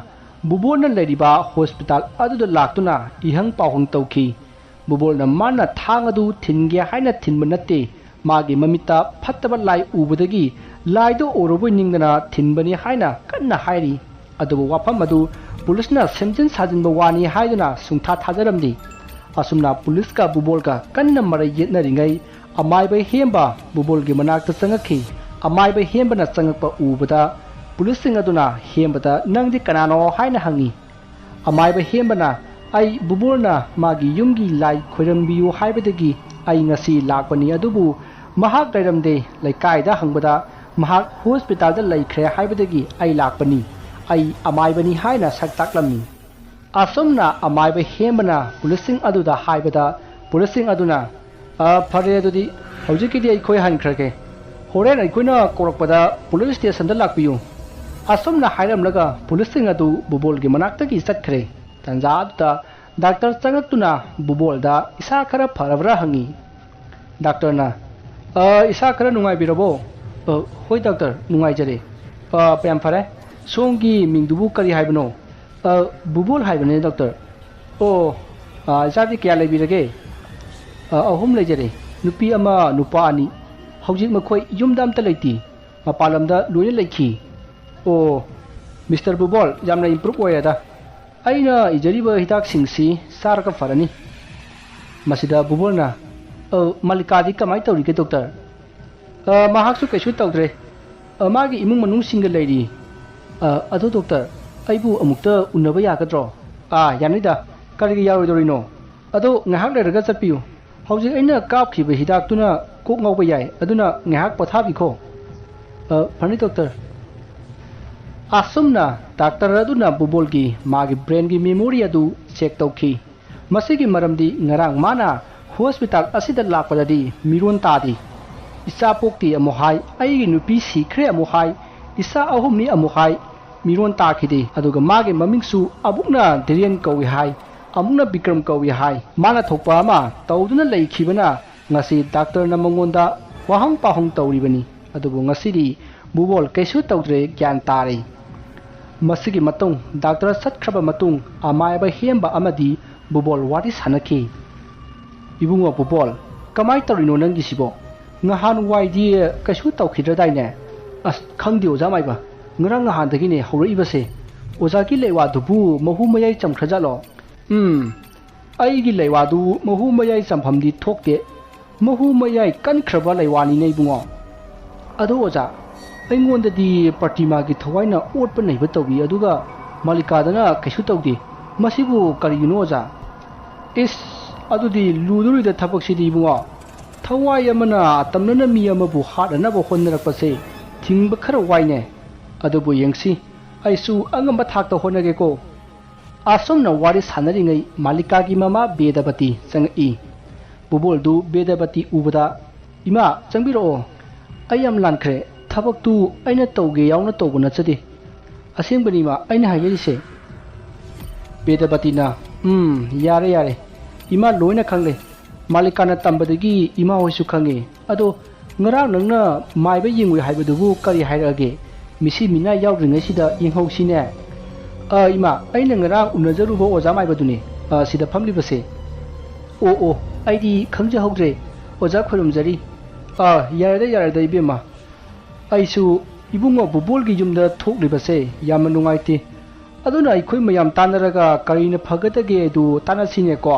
ꯕꯨꯕꯣꯜꯅ ꯂꯩꯔꯤꯕ ꯍꯣꯁꯄꯤꯇꯥꯜ ꯑꯗꯨꯗ ꯂꯥꯛꯇꯨꯅ ꯏꯍꯪ ꯄꯥꯎꯍꯪ ꯇꯧꯈꯤ ꯕꯨꯕꯣꯜꯅ ꯃꯥꯅ ꯊꯥꯡ ꯑꯗꯨ ꯊꯤꯟꯒꯦ ꯍꯥꯏꯅ ꯊꯤꯟꯕ ꯅꯠꯇꯦ ꯃꯥꯒꯤ ꯃꯃꯤꯠꯇ ꯐꯠꯇꯕ ꯂꯥꯏ ꯎꯕꯗꯒꯤ ꯂꯥꯏꯗꯣ ꯑꯣꯏꯔꯕꯣꯏ ꯅꯤꯡꯗꯅ ꯊꯤꯟꯕꯅꯤ ꯍꯥꯏꯅ ꯀꯟꯅ ꯍꯥꯏꯔꯤ ꯑꯗꯨꯕꯨ ꯋꯥꯐꯝ ꯑꯗꯨ ꯄꯨꯂꯤꯁꯅ ꯁꯦꯝꯖꯤꯟ ꯁꯥꯖꯤꯟꯕ ꯋꯥꯅꯤ ꯍꯥꯏꯗꯨꯅ ꯁꯨꯡꯊꯥ ꯊꯥꯖꯔꯝꯗꯦ ꯑꯁꯨꯝꯅ ꯄꯨꯂꯤꯁꯀ ꯕꯨꯕꯣꯜꯒ ꯀꯟꯅ ꯃꯔꯩ ꯌꯦꯠꯅꯔꯤꯉꯩ ꯑꯃꯥꯏꯕ ꯍꯦꯝꯕ ꯕꯨꯕꯣꯜꯒꯤ ꯃꯅꯥꯛꯇ ꯆꯪꯉꯛꯈꯤ ꯑꯃꯥꯏꯕ ꯍꯦꯝꯕꯅ ꯆꯪꯉꯛꯄ ꯎꯕꯗ ꯄꯨꯂꯤꯁꯁꯤꯡ ꯑꯗꯨꯅ ꯍꯦꯝꯕꯗ ꯅꯪꯗꯤ ꯀꯅꯥꯅꯣ ꯍꯥꯏꯅ ꯍꯪꯉꯤ ꯑꯃꯥꯏꯕ ꯍꯦꯝꯕꯅ ꯑꯩ ꯕꯨꯕꯣꯜꯅ ꯃꯥꯒꯤ ꯌꯨꯝꯒꯤ ꯂꯥꯏ ꯈꯣꯏꯔꯝꯕꯤꯌꯨ ꯍꯥꯏꯕꯗꯒꯤ ꯑꯩ ꯉꯁꯤ ꯂꯥꯛꯄꯅꯤ ꯑꯗꯨꯕꯨ ꯃꯍꯥꯛ ꯂꯩꯔꯝꯗꯦ ꯂꯩꯀꯥꯏꯗ ꯍꯪꯕꯗ ꯃꯍꯥꯛ ꯍꯣꯁꯄꯤꯇꯥꯜꯗ ꯂꯩꯈ꯭ꯔꯦ ꯍꯥꯏꯕꯗꯒꯤ ꯑꯩ ꯂꯥꯛꯄꯅꯤ ꯑꯩ ꯑꯃꯥꯏꯕꯅꯤ ꯍꯥꯏꯅ ꯁꯛ ꯇꯥꯛꯂꯝꯃꯤ ꯑꯁꯨꯝꯅ ꯑꯃꯥꯏꯕ ꯍꯦꯝꯕꯅ ꯄꯨꯂꯤꯁꯁꯤꯡ ꯑꯗꯨꯗ ꯍꯥꯏꯕꯗ ꯄꯨꯂꯤꯁꯁꯤꯡ ꯑꯗꯨꯅ ꯐꯔꯦ ꯑꯗꯨꯗꯤ ꯍꯧꯖꯤꯛꯀꯤꯗꯤ ꯑꯩꯈꯣꯏ ꯍꯟꯈ꯭ꯔꯒꯦ ꯍꯣꯔꯦꯟ ꯑꯩꯈꯣꯏꯅ ꯀꯧꯔꯛꯄꯗ ꯄꯨꯂꯤꯁ ꯁ꯭ꯇꯦꯁꯟꯗ ꯂꯥꯛꯄꯤꯌꯨ ꯑꯁꯨꯝꯅ ꯍꯥꯏꯔꯝꯂꯒ ꯄꯨꯂꯤꯁꯁꯤꯡ ꯑꯗꯨ ꯕꯨꯕꯣꯜꯒꯤ ꯃꯅꯥꯛꯇꯒꯤ ꯆꯠꯈ꯭ꯔꯦ ꯇꯥꯟꯖꯥ ꯑꯗꯨꯗ ꯗꯥꯛꯇꯔ ꯆꯪꯉꯛꯇꯨꯅ ꯕꯨꯕꯣꯜꯗ ꯏꯁꯥ ꯈꯔ ꯐꯔꯕ꯭ꯔꯥ ꯍꯪꯉꯤ ꯗꯥꯛꯇꯔꯅ ꯏꯁꯥ ꯈꯔ ꯅꯨꯡꯉꯥꯏꯕꯤꯔꯕꯣ ꯍꯣꯏ ꯗꯥꯛꯇꯔ ꯅꯨꯡꯉꯥꯏꯖꯔꯦ ꯌꯥꯝ ꯐꯔꯦ ꯁꯣꯝꯒꯤ ꯃꯤꯡꯗꯨꯕꯨ ꯀꯔꯤ ꯍꯥꯏꯕꯅꯣ ꯕꯨꯕꯣꯜ ꯍꯥꯏꯕꯅꯦ ꯗꯥꯛꯇꯔ ꯏꯆꯥꯗꯤ ꯀꯌꯥ ꯂꯩꯕꯤꯔꯒꯦ 3 ꯂꯩꯖꯔꯦ ꯅꯨꯄꯤ ꯑꯃ ꯅꯨꯄꯥ 2 ꯍꯧꯖꯤꯛ ꯃꯈꯣꯏ ꯌꯨꯝꯗ ꯑꯝꯇ ꯂꯩꯇꯦ ꯃꯄꯥꯟ ꯂꯝꯗ ꯂꯣꯏꯅ ꯂꯩꯈꯤ ꯑꯣ ꯃꯤꯁꯇꯔ ꯕꯨꯕꯣꯜ ꯌꯥꯝꯅ ꯏꯝꯄ꯭ꯔꯨꯞ ꯑꯣꯏꯔꯦꯗ ꯑꯩꯅ ꯏꯖꯔꯤꯕ ꯍꯤꯗꯥꯛꯁꯤꯡꯁꯤ ꯆꯥꯔꯒ ꯐꯔꯅꯤ ꯃꯁꯤꯗ ꯕꯨꯕꯣꯜꯅ ꯃꯥꯂꯤꯀꯥꯗꯤ ꯀꯃꯥꯏꯅ ꯇꯧꯔꯤꯒꯦ ꯗꯣꯛꯇꯔ ꯃꯍꯥꯛꯁꯨ ꯀꯩꯁꯨ ꯇꯧꯗ꯭ꯔꯦ ꯃꯥꯒꯤ ꯏꯃꯨꯡ ꯃꯅꯨꯡꯁꯤꯡꯒ ꯂꯩꯔꯤ ꯑꯗꯣ ꯗꯣꯛꯇꯔ ꯑꯩꯕꯨ ꯑꯃꯨꯛꯇ ꯎꯅꯕ ꯌꯥꯒꯗ꯭ꯔꯣ ꯌꯥꯅꯤꯗ ꯀꯔꯤꯒꯤ ꯌꯥꯔꯣꯏꯗꯧꯔꯤꯅꯣ ꯑꯗꯣ ꯉꯥꯏꯍꯥꯛ ꯂꯩꯔꯒ ꯆꯠꯄꯤꯌꯨ ꯍꯧꯖꯤꯛ ꯑꯩꯅ ꯀꯥꯞꯈꯤꯕ ꯍꯤꯗꯥꯛꯇꯨꯅ ꯀꯣꯛ ꯉꯥꯎꯕ ꯌꯥꯏ ꯑꯗꯨꯅ ꯉꯥꯏꯍꯥꯛ ꯄꯣꯊꯥꯕꯤꯈꯣ ꯐꯅꯤ ꯗꯣꯛꯇꯔ ꯑꯁꯨꯝꯅ ꯗꯥꯛꯇꯔ ꯑꯗꯨꯅ ꯕꯨꯕꯣꯜꯒꯤ ꯃꯥꯒꯤ ꯕ꯭ꯔꯦꯟꯒꯤ ꯃꯦꯃꯣꯔꯤ ꯑꯗꯨ ꯆꯦꯛ ꯇꯧꯈꯤ ꯃꯁꯤꯒꯤ ꯃꯔꯝꯗꯤ ꯉꯔꯥꯡ ꯃꯥꯅ ꯍꯣꯁꯄꯤꯇꯥꯜ ꯑꯁꯤꯗ ꯂꯥꯛꯄꯗꯗꯤ ꯃꯤꯔꯣꯟ ꯇꯥꯗꯦ ꯏꯆꯥ ꯄꯣꯛꯇꯦ ꯑꯃꯨꯛ ꯍꯥꯏ ꯑꯩꯒꯤ ꯅꯨꯄꯤ ꯁꯤꯈ꯭ꯔꯦ ꯑꯃꯨꯛ ꯍꯥꯏ ꯏꯆꯥ ꯑꯍꯨꯝꯅꯤ ꯑꯃꯨꯛ ꯍꯥꯏ ꯃꯤꯔꯣꯟ ꯇꯥꯈꯤꯗꯦ ꯑꯗꯨꯒ ꯃꯥꯒꯤ ꯃꯃꯤꯡꯁꯨ ꯑꯃꯨꯛꯅ ꯙꯤꯔꯦꯟ ꯀꯧꯏ ꯍꯥꯏ ꯑꯃꯨꯛꯅ ꯕꯤꯀ꯭ꯔꯝ ꯀꯧꯏ ꯍꯥꯏ ꯃꯥꯅ ꯊꯣꯛꯄ ꯑꯃ ꯇꯧꯗꯨꯅ ꯂꯩꯈꯤꯕꯅ ꯉꯁꯤ ꯗꯥꯛꯇꯔꯅ ꯃꯉꯣꯟꯗ ꯋꯥꯍꯪ ꯄꯥꯎꯍꯪ ꯇꯧꯔꯤꯕꯅꯤ ꯑꯗꯨꯕꯨ ꯉꯁꯤꯗꯤ ꯕꯨꯕꯣꯜ ꯀꯩꯁꯨ ꯇꯧꯗ꯭ꯔꯦ ꯒ꯭ꯌꯥꯟ ꯇꯥꯔꯦ ꯃꯁꯤꯒꯤ ꯃꯇꯨꯡ ꯗꯥꯛꯇꯔ ꯆꯠꯈ꯭ꯔꯕ ꯃꯇꯨꯡ ꯑꯃꯥꯏꯕ ꯍꯦꯝꯕ ꯑꯃꯗꯤ ꯕꯨꯕꯣꯜ ꯋꯥꯔꯤ ꯁꯥꯟꯅꯈꯤ ꯏꯕꯨꯡꯉꯣ ꯕꯨꯕꯣꯜ ꯀꯃꯥꯏꯅ ꯇꯧꯔꯤꯅꯣ ꯅꯪꯒꯤꯁꯤꯕꯣ ꯅꯍꯥꯟꯋꯥꯏꯗꯤ ꯀꯩꯁꯨ ꯇꯧꯈꯤꯗ꯭ꯔꯗꯥꯏꯅꯦ ꯑꯁ ꯈꯪꯗꯦ ꯑꯣꯖꯥ ꯃꯥꯏꯕ ꯉꯔꯥꯡ ꯅꯍꯥꯟꯗꯒꯤꯅꯦ ꯍꯧꯔꯛꯏꯕꯁꯦ ꯑꯣꯖꯥꯒꯤ ꯂꯩꯋꯥꯗꯨꯕꯨ ꯃꯍꯨ ꯃꯌꯥꯏ ꯆꯝꯈ꯭ꯔꯖꯥꯠꯂꯣ ꯑꯩꯒꯤ ꯂꯩꯋꯥꯗꯨ ꯃꯍꯨ ꯃꯌꯥꯏ ꯆꯝꯐꯝꯗꯤ ꯊꯣꯛꯇꯦ ꯃꯍꯨ ꯃꯌꯥꯏ ꯀꯟꯈ꯭ꯔꯕ ꯂꯩꯋꯥꯅꯤꯅꯦ ꯏꯕꯨꯡꯉꯣ ꯑꯗꯣ ꯑꯣꯖꯥ ꯑꯩꯉꯣꯟꯗꯗꯤ ꯄ꯭ꯔꯇꯤꯃꯥꯒꯤ ꯊꯋꯥꯏꯅ ꯑꯣꯠꯄ ꯅꯩꯕ ꯇꯧꯏ ꯑꯗꯨꯒ ꯃꯥꯂꯤꯀꯥꯗꯅ ꯀꯩꯁꯨ ꯇꯧꯗꯦ ꯃꯁꯤꯕꯨ ꯀꯔꯤꯒꯤꯅꯣ ꯑꯣꯖꯥ ꯏꯁ ꯑꯗꯨꯗꯤ ꯂꯨꯗꯣꯔꯤꯗ ꯊꯕꯛꯁꯤꯗꯤ ꯏꯕꯨꯡꯉꯣ ꯊꯋꯥꯏ ꯑꯃꯅ ꯇꯝꯅꯅ ꯃꯤ ꯑꯃꯕꯨ ꯍꯥꯠꯅꯅꯕ ꯍꯣꯠꯅꯔꯛꯄꯁꯦ ꯊꯤꯡꯕ ꯈꯔ ꯋꯥꯏꯅꯦ ꯑꯗꯨꯕꯨ ꯌꯦꯡꯁꯤ ꯑꯩꯁꯨ ꯑꯉꯝꯕ ꯊꯥꯛꯇ ꯍꯣꯠꯅꯒꯦꯀꯣ ꯑꯁꯨꯝꯅ ꯋꯥꯔꯤ ꯁꯥꯟꯅꯔꯤꯉꯩ ꯃꯥꯂꯤꯀꯥꯒꯤ ꯃꯃꯥ ꯕꯦꯗꯕꯇꯤ ꯆꯪꯉꯛꯏ ꯕꯨꯕꯣꯜꯗꯨ ꯕꯦꯗꯕꯇꯤ ꯎꯕꯗ ꯏꯃꯥ ꯆꯪꯕꯤꯔꯛꯑꯣ ꯑꯩ ꯌꯥꯝ ꯂꯥꯟꯈ꯭ꯔꯦ ꯊꯕꯛꯇꯨ ꯑꯩꯅ ꯇꯧꯒꯦ ꯌꯥꯎꯅ ꯇꯧꯕ ꯅꯠꯆꯗꯦ ꯑꯁꯦꯡꯕꯅꯤ ꯏꯃꯥ ꯑꯩꯅ ꯍꯥꯏꯖꯔꯤꯁꯦ ꯕꯦꯗꯕꯇꯤꯅ ꯌꯥꯔꯦ ꯌꯥꯔꯦ ꯏꯃꯥ ꯂꯣꯏꯅ ꯈꯪꯂꯦ ꯃꯥꯂꯤꯀꯥꯅ ꯇꯝꯕꯗꯒꯤ ꯏꯃꯥ ꯍꯣꯏꯁꯨ ꯈꯪꯉꯦ ꯑꯗꯣ ꯉꯔꯥꯡ ꯅꯪꯅ ꯃꯥꯏꯕ ꯌꯦꯡꯉꯨꯏ ꯍꯥꯏꯕꯗꯨꯕꯨ ꯀꯔꯤ ꯍꯥꯏꯔꯛꯑꯒꯦ ꯃꯤꯁꯤ ꯃꯤꯅꯥ ꯌꯥꯎꯗ꯭ꯔꯤꯉꯩꯁꯤꯗ ꯌꯦꯡꯍꯧꯁꯤꯅꯦ ꯏꯃꯥ ꯑꯩꯅ ꯉꯔꯥꯡ ꯎꯅꯖꯔꯨꯕ ꯑꯣꯖꯥ ꯃꯥꯏꯕꯗꯨꯅꯦ ꯁꯤꯗ ꯐꯝꯂꯤꯕꯁꯦ ꯑꯣ ꯑꯩꯗꯤ ꯈꯪꯖꯍꯧꯗ꯭ꯔꯦ ꯑꯣꯖꯥ ꯈꯣꯏꯔꯝꯖꯔꯤ ꯌꯥꯔꯦꯗ ꯏꯕꯦꯝꯃ ꯑꯩꯁꯨ ꯏꯕꯨꯡꯉꯣ ꯕꯨꯕꯣꯜꯒꯤ ꯌꯨꯝꯗ ꯊꯣꯛꯂꯤꯕꯁꯦ ꯌꯥꯝꯅ ꯅꯨꯡꯉꯥꯏꯇꯦ ꯑꯗꯨꯅ ꯑꯩꯈꯣꯏ ꯃꯌꯥꯝ ꯇꯥꯟꯅꯔꯒ ꯀꯔꯤꯅ ꯐꯒꯗꯒꯦ ꯑꯗꯨ ꯇꯥꯟꯅꯁꯤꯅꯦꯀꯣ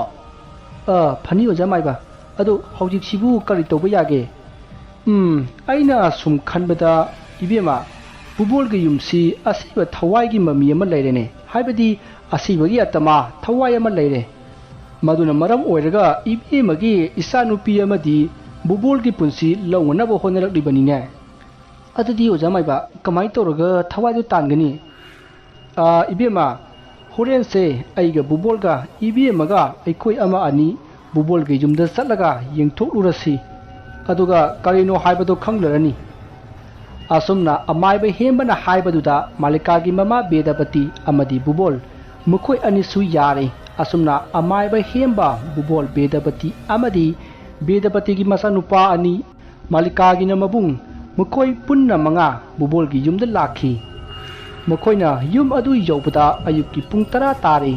ꯐꯅꯤ ꯑꯣꯖా ꯃꯥꯏꯕ ꯑꯗꯣ ꯍꯧꯖꯤꯛꯁꯤꯕꯨ ꯀꯔꯤ ꯇꯧꯕ ꯌꯥꯒꯦ ꯑꯩꯅ ꯁꯨꯝ ꯈꯟꯕꯗ ꯏꯕꯦꯝꯃ ꯕꯨꯕꯣꯜꯒꯤ ꯌꯨꯝꯁꯤ ꯑꯁꯤꯕ ꯊꯋꯥꯏꯒꯤ ꯃꯃꯤ ꯑꯃ ꯂꯩꯔꯦꯅꯦ ꯍꯥꯏꯕꯗꯤ ꯑꯁꯤꯕꯒꯤ ꯑꯇꯃꯥ ꯊꯋꯥꯏ ꯑꯃ ꯂꯩꯔꯦ ꯃꯗꯨꯅ ꯃꯔꯝ ꯑꯣꯏꯔꯒ ꯏꯕꯦꯝꯃꯒꯤ ꯏꯆꯥꯅꯨꯄꯤ ꯑꯃꯗꯤ ꯕꯨꯕꯣꯜꯒꯤ ꯄꯨꯟꯁꯤ ꯂꯧꯅꯅꯕ ꯍꯣꯠꯅꯔꯛꯂꯤꯕꯅꯤꯅꯦ ꯑꯗꯨꯗꯤ ꯑꯣꯖꯥ ꯃꯥꯏꯕ ꯀꯃꯥꯏꯅ ꯇꯧꯔꯒ ꯊꯋꯥꯏꯗꯨ ꯇꯥꯟꯒꯅꯤ ꯏꯕꯦꯝꯃ ꯍꯣꯔꯦꯟꯁꯦ ꯑꯩꯒ ꯕꯨꯕꯣꯜꯒ ꯏꯕꯦꯝꯃꯒ ꯑꯩꯈꯣꯏ ꯑꯃ ꯑꯅꯤ ꯕꯨꯕꯣꯜꯒꯤ ꯌꯨꯝꯗ ꯆꯠꯂꯒ ꯌꯦꯡꯊꯣꯛꯂꯨꯔꯁꯤ ꯑꯗꯨꯒ ꯀꯔꯤꯅꯣ ꯍꯥꯏꯕꯗꯣ ꯈꯪꯂꯔꯅꯤ ꯑꯁꯨꯝꯅ ꯑꯃꯥꯏꯕ ꯍꯦꯝꯕꯅ ꯍꯥꯏꯕꯗꯨꯗ ꯃꯥꯂꯤꯀꯥꯒꯤ ꯃꯃꯥ ꯕꯦꯗꯕꯇꯤ ꯑꯃꯗꯤ ꯕꯨꯕꯣꯜ ꯃꯈꯣꯏ ꯑꯅꯤꯁꯨ ꯌꯥꯔꯦ ꯑꯁꯨꯝꯅ ꯑꯃꯥꯏꯕ ꯍꯦꯝꯕ ꯕꯨꯕꯣꯜ ꯕꯦꯗꯕꯇꯤ ꯑꯃꯗꯤ ꯕꯦꯗꯕꯇꯤꯒꯤ ꯃꯆꯥꯅꯨꯄꯥ ꯑꯅꯤ ꯃꯥꯂꯤꯀꯥꯒꯤꯅ ꯃꯕꯨꯡ ꯃꯈꯣꯏ ꯄꯨꯟꯅ 5 ꯕꯨꯕꯣꯜꯒꯤ ꯌꯨꯝꯗ ꯂꯥꯛꯈꯤ ꯃꯈꯣꯏꯅ ꯌꯨꯝ ꯑꯗꯨ ꯌꯧꯕꯗ ꯑꯌꯨꯛꯀꯤ ꯄꯨꯡ 10 ꯇꯥꯔꯦ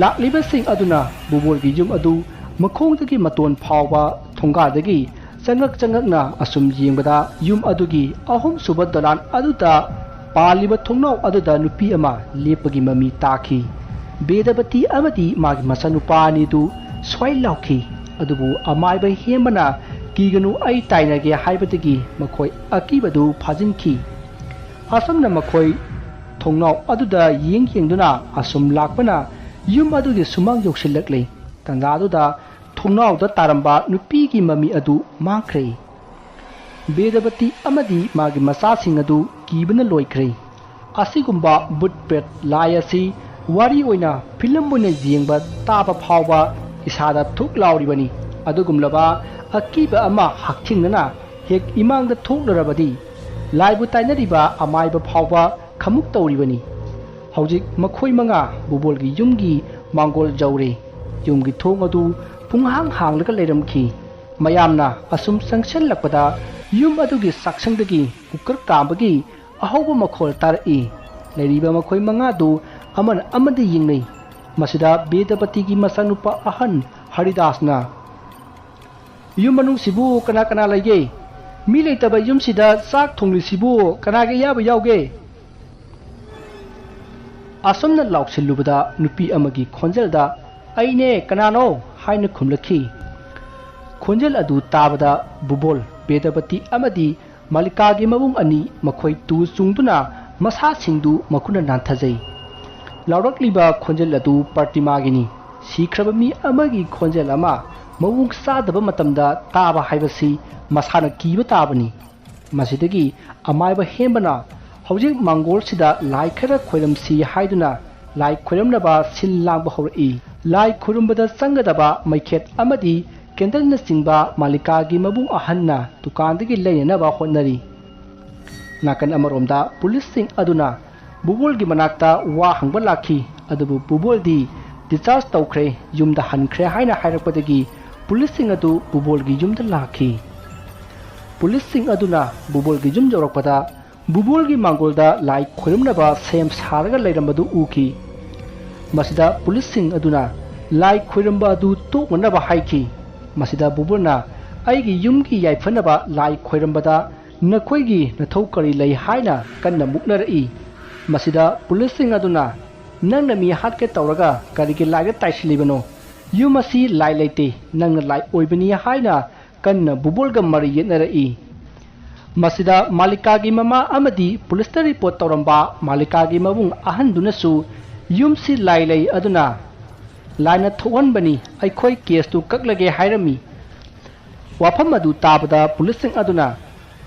ꯂꯥꯛꯂꯤꯕꯁꯤꯡ ꯑꯗꯨꯅ ꯕꯨꯕꯣꯜꯒꯤ ꯌꯨꯝ ꯑꯗꯨ ꯃꯈꯣꯡꯗꯒꯤ ꯃꯇꯣꯟ ꯐꯥꯎꯕ ꯊꯣꯡꯒꯥꯗꯒꯤ ꯆꯪꯉꯛꯅ ꯑꯁꯨꯝ ꯌꯦꯡꯕꯗ ꯌꯨꯝ ꯑꯗꯨꯒꯤ 3ꯁꯨꯕ ꯗꯣꯂꯥꯟ ꯑꯗꯨꯗ ꯄꯥꯜꯂꯤꯕ ꯊꯣꯡꯅꯥꯎ ꯑꯗꯨꯗ ꯅꯨꯄꯤ ꯑꯃ ꯂꯦꯞꯄꯒꯤ ꯃꯃꯤ ꯇꯥꯈꯤ ꯕꯦꯗꯕꯇꯤ ꯑꯃꯗꯤ ꯃꯥꯒꯤ ꯃꯆꯥꯅꯨꯄꯥ ꯑꯅꯤꯗꯨ ꯁ꯭ꯋꯥꯏ ꯂꯥꯎꯈꯤ ꯑꯗꯨꯕꯨ ꯑꯃꯥꯏꯕ ꯍꯦꯝꯕꯅ ꯀꯤꯒꯅꯨ ꯑꯩ ꯇꯥꯏꯅꯒꯦ ꯍꯥꯏꯕꯗꯒꯤ ꯃꯈꯣꯏ ꯑꯀꯤꯕꯗꯨ ꯐꯥꯖꯤꯟꯈꯤ ꯑꯁꯨꯝꯅ ꯃꯈꯣꯏ ꯊꯣꯡꯅꯥꯎ ꯑꯗꯨꯗ ꯌꯦꯡꯗꯨꯅ ꯑꯁꯨꯝ ꯂꯥꯛꯄꯅ ꯌꯨꯝ ꯑꯗꯨꯒꯤ ꯁꯨꯃꯥꯡ ꯌꯧꯁꯤꯜꯂꯛꯂꯦ ꯇꯟꯖꯥ ꯑꯗꯨꯗ ꯊꯣꯡꯅꯥꯎꯗ ꯇꯥꯔꯝꯕ ꯅꯨꯄꯤꯒꯤ ꯃꯃꯤ ꯑꯗꯨ ꯃꯥꯡꯈ꯭ꯔꯦ ꯕꯦꯗꯕꯇꯤ ꯑꯃꯗꯤ ꯃꯥꯒꯤ ꯃꯆꯥꯁꯤꯡ ꯑꯗꯨ ꯀꯤꯕꯅ ꯂꯣꯏꯈ꯭ꯔꯦ ꯑꯁꯤꯒꯨꯝꯕ ꯕꯨꯠ ꯄ꯭ꯔꯦꯠ ꯂꯥꯏ ꯑꯁꯤ ꯋꯥꯔꯤ ꯑꯣꯏꯅ ꯐꯤꯂꯝ ꯑꯣꯏꯅ ꯌꯦꯡꯕ ꯇꯥꯕ ꯐꯥꯎꯕ ꯏꯁꯥꯗ ꯊꯨꯛ ꯂꯥꯎꯔꯤꯕꯅꯤ ꯑꯗꯨꯒꯨꯝꯂꯕ ꯑꯀꯤꯕ ꯑꯃ ꯍꯛꯊꯦꯡꯅꯅ ꯍꯦꯛ ꯏꯃꯥꯡꯗ ꯊꯣꯛꯂꯔꯕꯗꯤ ꯂꯥꯏꯕꯨ ꯇꯥꯏꯅꯔꯤꯕ ꯑꯃꯥꯏꯕ ꯐꯥꯎꯕ ꯈꯃꯨꯛ ꯇꯧꯔꯤꯕꯅꯤ ꯍꯧꯖꯤꯛ ꯃꯈꯣꯏ 5 ꯕꯨꯕꯣꯜꯒꯤ ꯌꯨꯝꯒꯤ ꯃꯥꯡꯒꯣꯜ ꯌꯧꯔꯦ ꯌꯨꯝꯒꯤ ꯊꯣꯡ ꯑꯗꯨ ꯄꯨꯡꯍꯥꯡ ꯍꯥꯡꯂꯒ ꯂꯩꯔꯝꯈꯤ ꯃꯌꯥꯝꯅ ꯑꯁꯨꯝ ꯆꯪꯁꯤꯜꯂꯛꯄꯗ ꯌꯨꯝ ꯑꯗꯨꯒꯤ ꯆꯥꯛꯁꯪꯗꯒꯤ ꯀꯨꯀꯔ ꯀꯥꯝꯕꯒꯤ ꯑꯍꯧꯕ ꯃꯈꯣꯜ ꯇꯥꯔꯛꯏ ꯂꯩꯔꯤꯕ ꯃꯈꯣꯏ 5ꯗꯨ ꯑꯃꯅ ꯑꯃꯗ ꯌꯦꯡꯅꯩ ꯃꯁꯤꯗ ꯕꯦꯗꯕꯇꯤꯒꯤ ꯃꯆꯥꯅꯨꯄꯥ ꯑꯍꯟ ꯍꯔꯤꯗꯥꯁꯅ ꯌꯨꯝ ꯃꯅꯨꯡꯁꯤꯕꯨ ꯀꯅꯥ ꯂꯩꯒꯦ ꯃꯤ ꯂꯩꯇꯕ ꯌꯨꯝꯁꯤꯗ ꯆꯥꯛ ꯊꯣꯡꯂꯤꯁꯤꯕꯨ ꯀꯅꯥꯒꯤ ꯑꯌꯥꯕ ꯌꯥꯎꯒꯦ? ꯑꯁꯨꯝꯅ ꯂꯥꯎꯁꯤꯜꯂꯨꯕꯗ ꯅꯨꯄꯤ ꯑꯃꯒꯤ ꯈꯣꯟꯖꯦꯜꯗ ꯑꯩꯅꯦ ꯀꯅꯥꯅꯣ ꯍꯥꯏꯅ ꯈꯨꯝꯂꯛꯈꯤ꯫ ꯈꯣꯟꯖꯦꯜ ꯑꯗꯨ ꯇꯥꯕꯗ ꯕꯨꯕꯣꯜ, ꯕꯦꯗꯄꯇꯤ ꯑꯃꯗꯤ ꯃꯥꯂꯤꯀꯥꯒꯤ ꯃꯕꯨꯡ ꯑꯅꯤ ꯃꯈꯣꯏ ꯇꯨ ꯆꯨꯡꯗꯨꯅ ꯃꯁꯥꯁꯤꯡꯗꯨ ꯃꯈꯨꯠꯅ ꯅꯥꯟꯊꯖꯩ꯫ ꯂꯥꯎꯔꯛꯂꯤꯕ ꯈꯣꯟꯖꯦꯜ ꯑꯗꯨ ꯄ꯭ꯔꯇꯤꯃꯥꯒꯤꯅꯤ꯫ ꯁꯤꯈ꯭ꯔꯕ ꯃꯤ ꯑꯃꯒꯤ ꯈꯣꯟꯖꯦꯜ ꯑꯃ ꯃꯑꯣꯡ ꯆꯥꯗꯕ ꯃꯇꯝꯗ ꯇꯥꯕ ꯍꯥꯏꯕꯁꯤ ꯃꯁꯥꯅ ꯀꯤꯕ ꯇꯥꯕꯅꯤ꯫ ꯃꯁꯤꯗꯒꯤ ꯑꯃꯥꯏꯕ ꯍꯦꯝꯕꯅ ꯍꯧꯖꯤꯛ ꯃꯥꯡꯒꯣꯜꯁꯤꯗ ꯂꯥꯏ ꯈꯔ ꯈꯣꯏꯔꯝꯁꯤ ꯍꯥꯏꯗꯨꯅ ꯂꯥꯏ ꯈꯣꯏꯔꯝꯅꯕ ꯁꯤꯜ ꯂꯥꯡꯕ ꯍꯧꯔꯛꯏ꯫ ꯂꯥꯏ ꯈꯣꯏꯔꯝꯕꯗ ꯆꯪꯒꯗꯕ ꯃꯩꯈꯦꯠ ꯑꯃꯗꯤ ꯀꯦꯟꯗꯜꯅꯆꯤꯡꯕ ꯃꯥꯂꯤꯀꯥꯒꯤ ꯃꯕꯨꯡ ꯑꯍꯟꯅ ꯗꯨꯀꯥꯟꯗꯒꯤ ꯂꯩꯅꯅꯕ ꯍꯣꯠꯅꯔꯤ꯫ ꯅꯥꯀꯟ ꯑꯃꯔꯣꯝꯗ ꯄꯨꯂꯤꯁꯁꯤꯡ ꯑꯗꯨꯅ ꯕꯨꯕꯣꯜꯒꯤ ꯃꯅꯥꯛꯇ ꯋꯥ ꯍꯪꯕ ꯂꯥꯛꯈꯤ꯫ ꯑꯗꯨꯕꯨ ꯕꯨꯕꯣꯜꯗꯤ ꯗꯤꯁꯆꯥꯔꯖ ꯇꯧꯈ꯭ꯔꯦ, ꯌꯨꯝꯗ ꯍꯟꯈ꯭ꯔꯦ ꯍꯥꯏꯅ ꯍꯥꯏꯔꯛꯄꯗꯒꯤ ꯄꯨꯂꯤꯁꯁꯤꯡ ꯑꯗꯨ ꯕꯨꯕꯣꯜꯒꯤ ꯌꯨꯝꯗ ꯂꯥꯛꯈꯤ꯫ ꯄꯨꯂꯤꯁꯁꯤꯡ ꯑꯗꯨꯅ ꯕꯨꯕꯣꯜꯒꯤ ꯌꯨꯝ ꯌꯧꯔꯛꯄꯗ ꯕꯨꯕꯣꯜꯒꯤ ꯃꯥꯡꯒꯣꯜꯗ ꯂꯥꯏ ꯈꯣꯏꯔꯝꯅꯕ ꯁꯦꯝ ꯁꯥꯔꯒ ꯂꯩꯔꯝꯕꯗꯨ ꯎꯈꯤ꯫ ꯃꯁꯤꯗ ꯄꯨꯂꯤꯁꯁꯤꯡ ꯑꯗꯨꯅ ꯂꯥꯏ ꯈꯣꯏꯔꯝꯕ ꯑꯗꯨ ꯇꯣꯛꯅꯅꯕ ꯍꯥꯏꯈꯤ꯫ ꯃꯁꯤꯗ ꯕꯨꯕꯣꯜꯅ ꯑꯩꯒꯤ ꯌꯨꯝꯒꯤ ꯌꯥꯏꯐꯅꯕ ꯂꯥꯏ ꯈꯣꯏꯔꯝꯕꯗ ꯅꯈꯣꯏꯒꯤ ꯅꯊꯧ ꯀꯔꯤ ꯂꯩ ꯍꯥꯏꯅ ꯀꯟꯅ ꯃꯨꯛꯅꯔꯛꯏ꯫ ꯃꯁꯤꯗ ꯄꯨꯂꯤꯁꯁꯤꯡ ꯑꯗꯨꯅ ꯅꯪꯅ ꯃꯤ ꯍꯥꯠꯀꯦ ꯇꯧꯔꯒ ꯀꯔꯤꯒꯤ ꯂꯥꯏꯗ ꯇꯥꯏꯁꯤꯜꯂꯤꯕꯅꯣ? ꯌꯨꯝ ꯑꯁꯤ ꯂꯥꯏ ꯂꯩꯇꯦ, ꯅꯪꯅ ꯂꯥꯏ ꯑꯣꯏꯕꯅꯤ ꯍꯥꯏꯅ ꯀꯟꯅ ꯕꯨꯕꯣꯜꯒ ꯃꯔꯩ ꯌꯦꯠꯅꯔꯛꯏ꯫ ꯃꯁꯤꯗ ꯃꯥꯂꯤꯀꯥꯒꯤ ꯃꯃꯥ ꯑꯃꯗꯤ ꯄꯨꯂꯤꯁꯇ ꯔꯤꯄꯣꯔꯠ ꯇꯧꯔꯝꯕ ꯃꯥꯂꯤꯀꯥꯒꯤ ꯃꯕꯨꯡ ꯑꯍꯟꯗꯨꯅꯁꯨ ꯌꯨꯝꯁꯤ ꯂꯥꯏ ꯂꯩ ꯑꯗꯨꯅ ꯂꯥꯏꯅ ꯊꯣꯛꯍꯟꯕꯅꯤ, ꯑꯩꯈꯣꯏ ꯀꯦꯁꯇꯨ ꯀꯛꯂꯒꯦ ꯍꯥꯏꯔꯝꯃꯤ꯫ ꯋꯥꯐꯝ ꯑꯗꯨ ꯇꯥꯕꯗ ꯄꯨꯂꯤꯁꯁꯤꯡ ꯑꯗꯨꯅ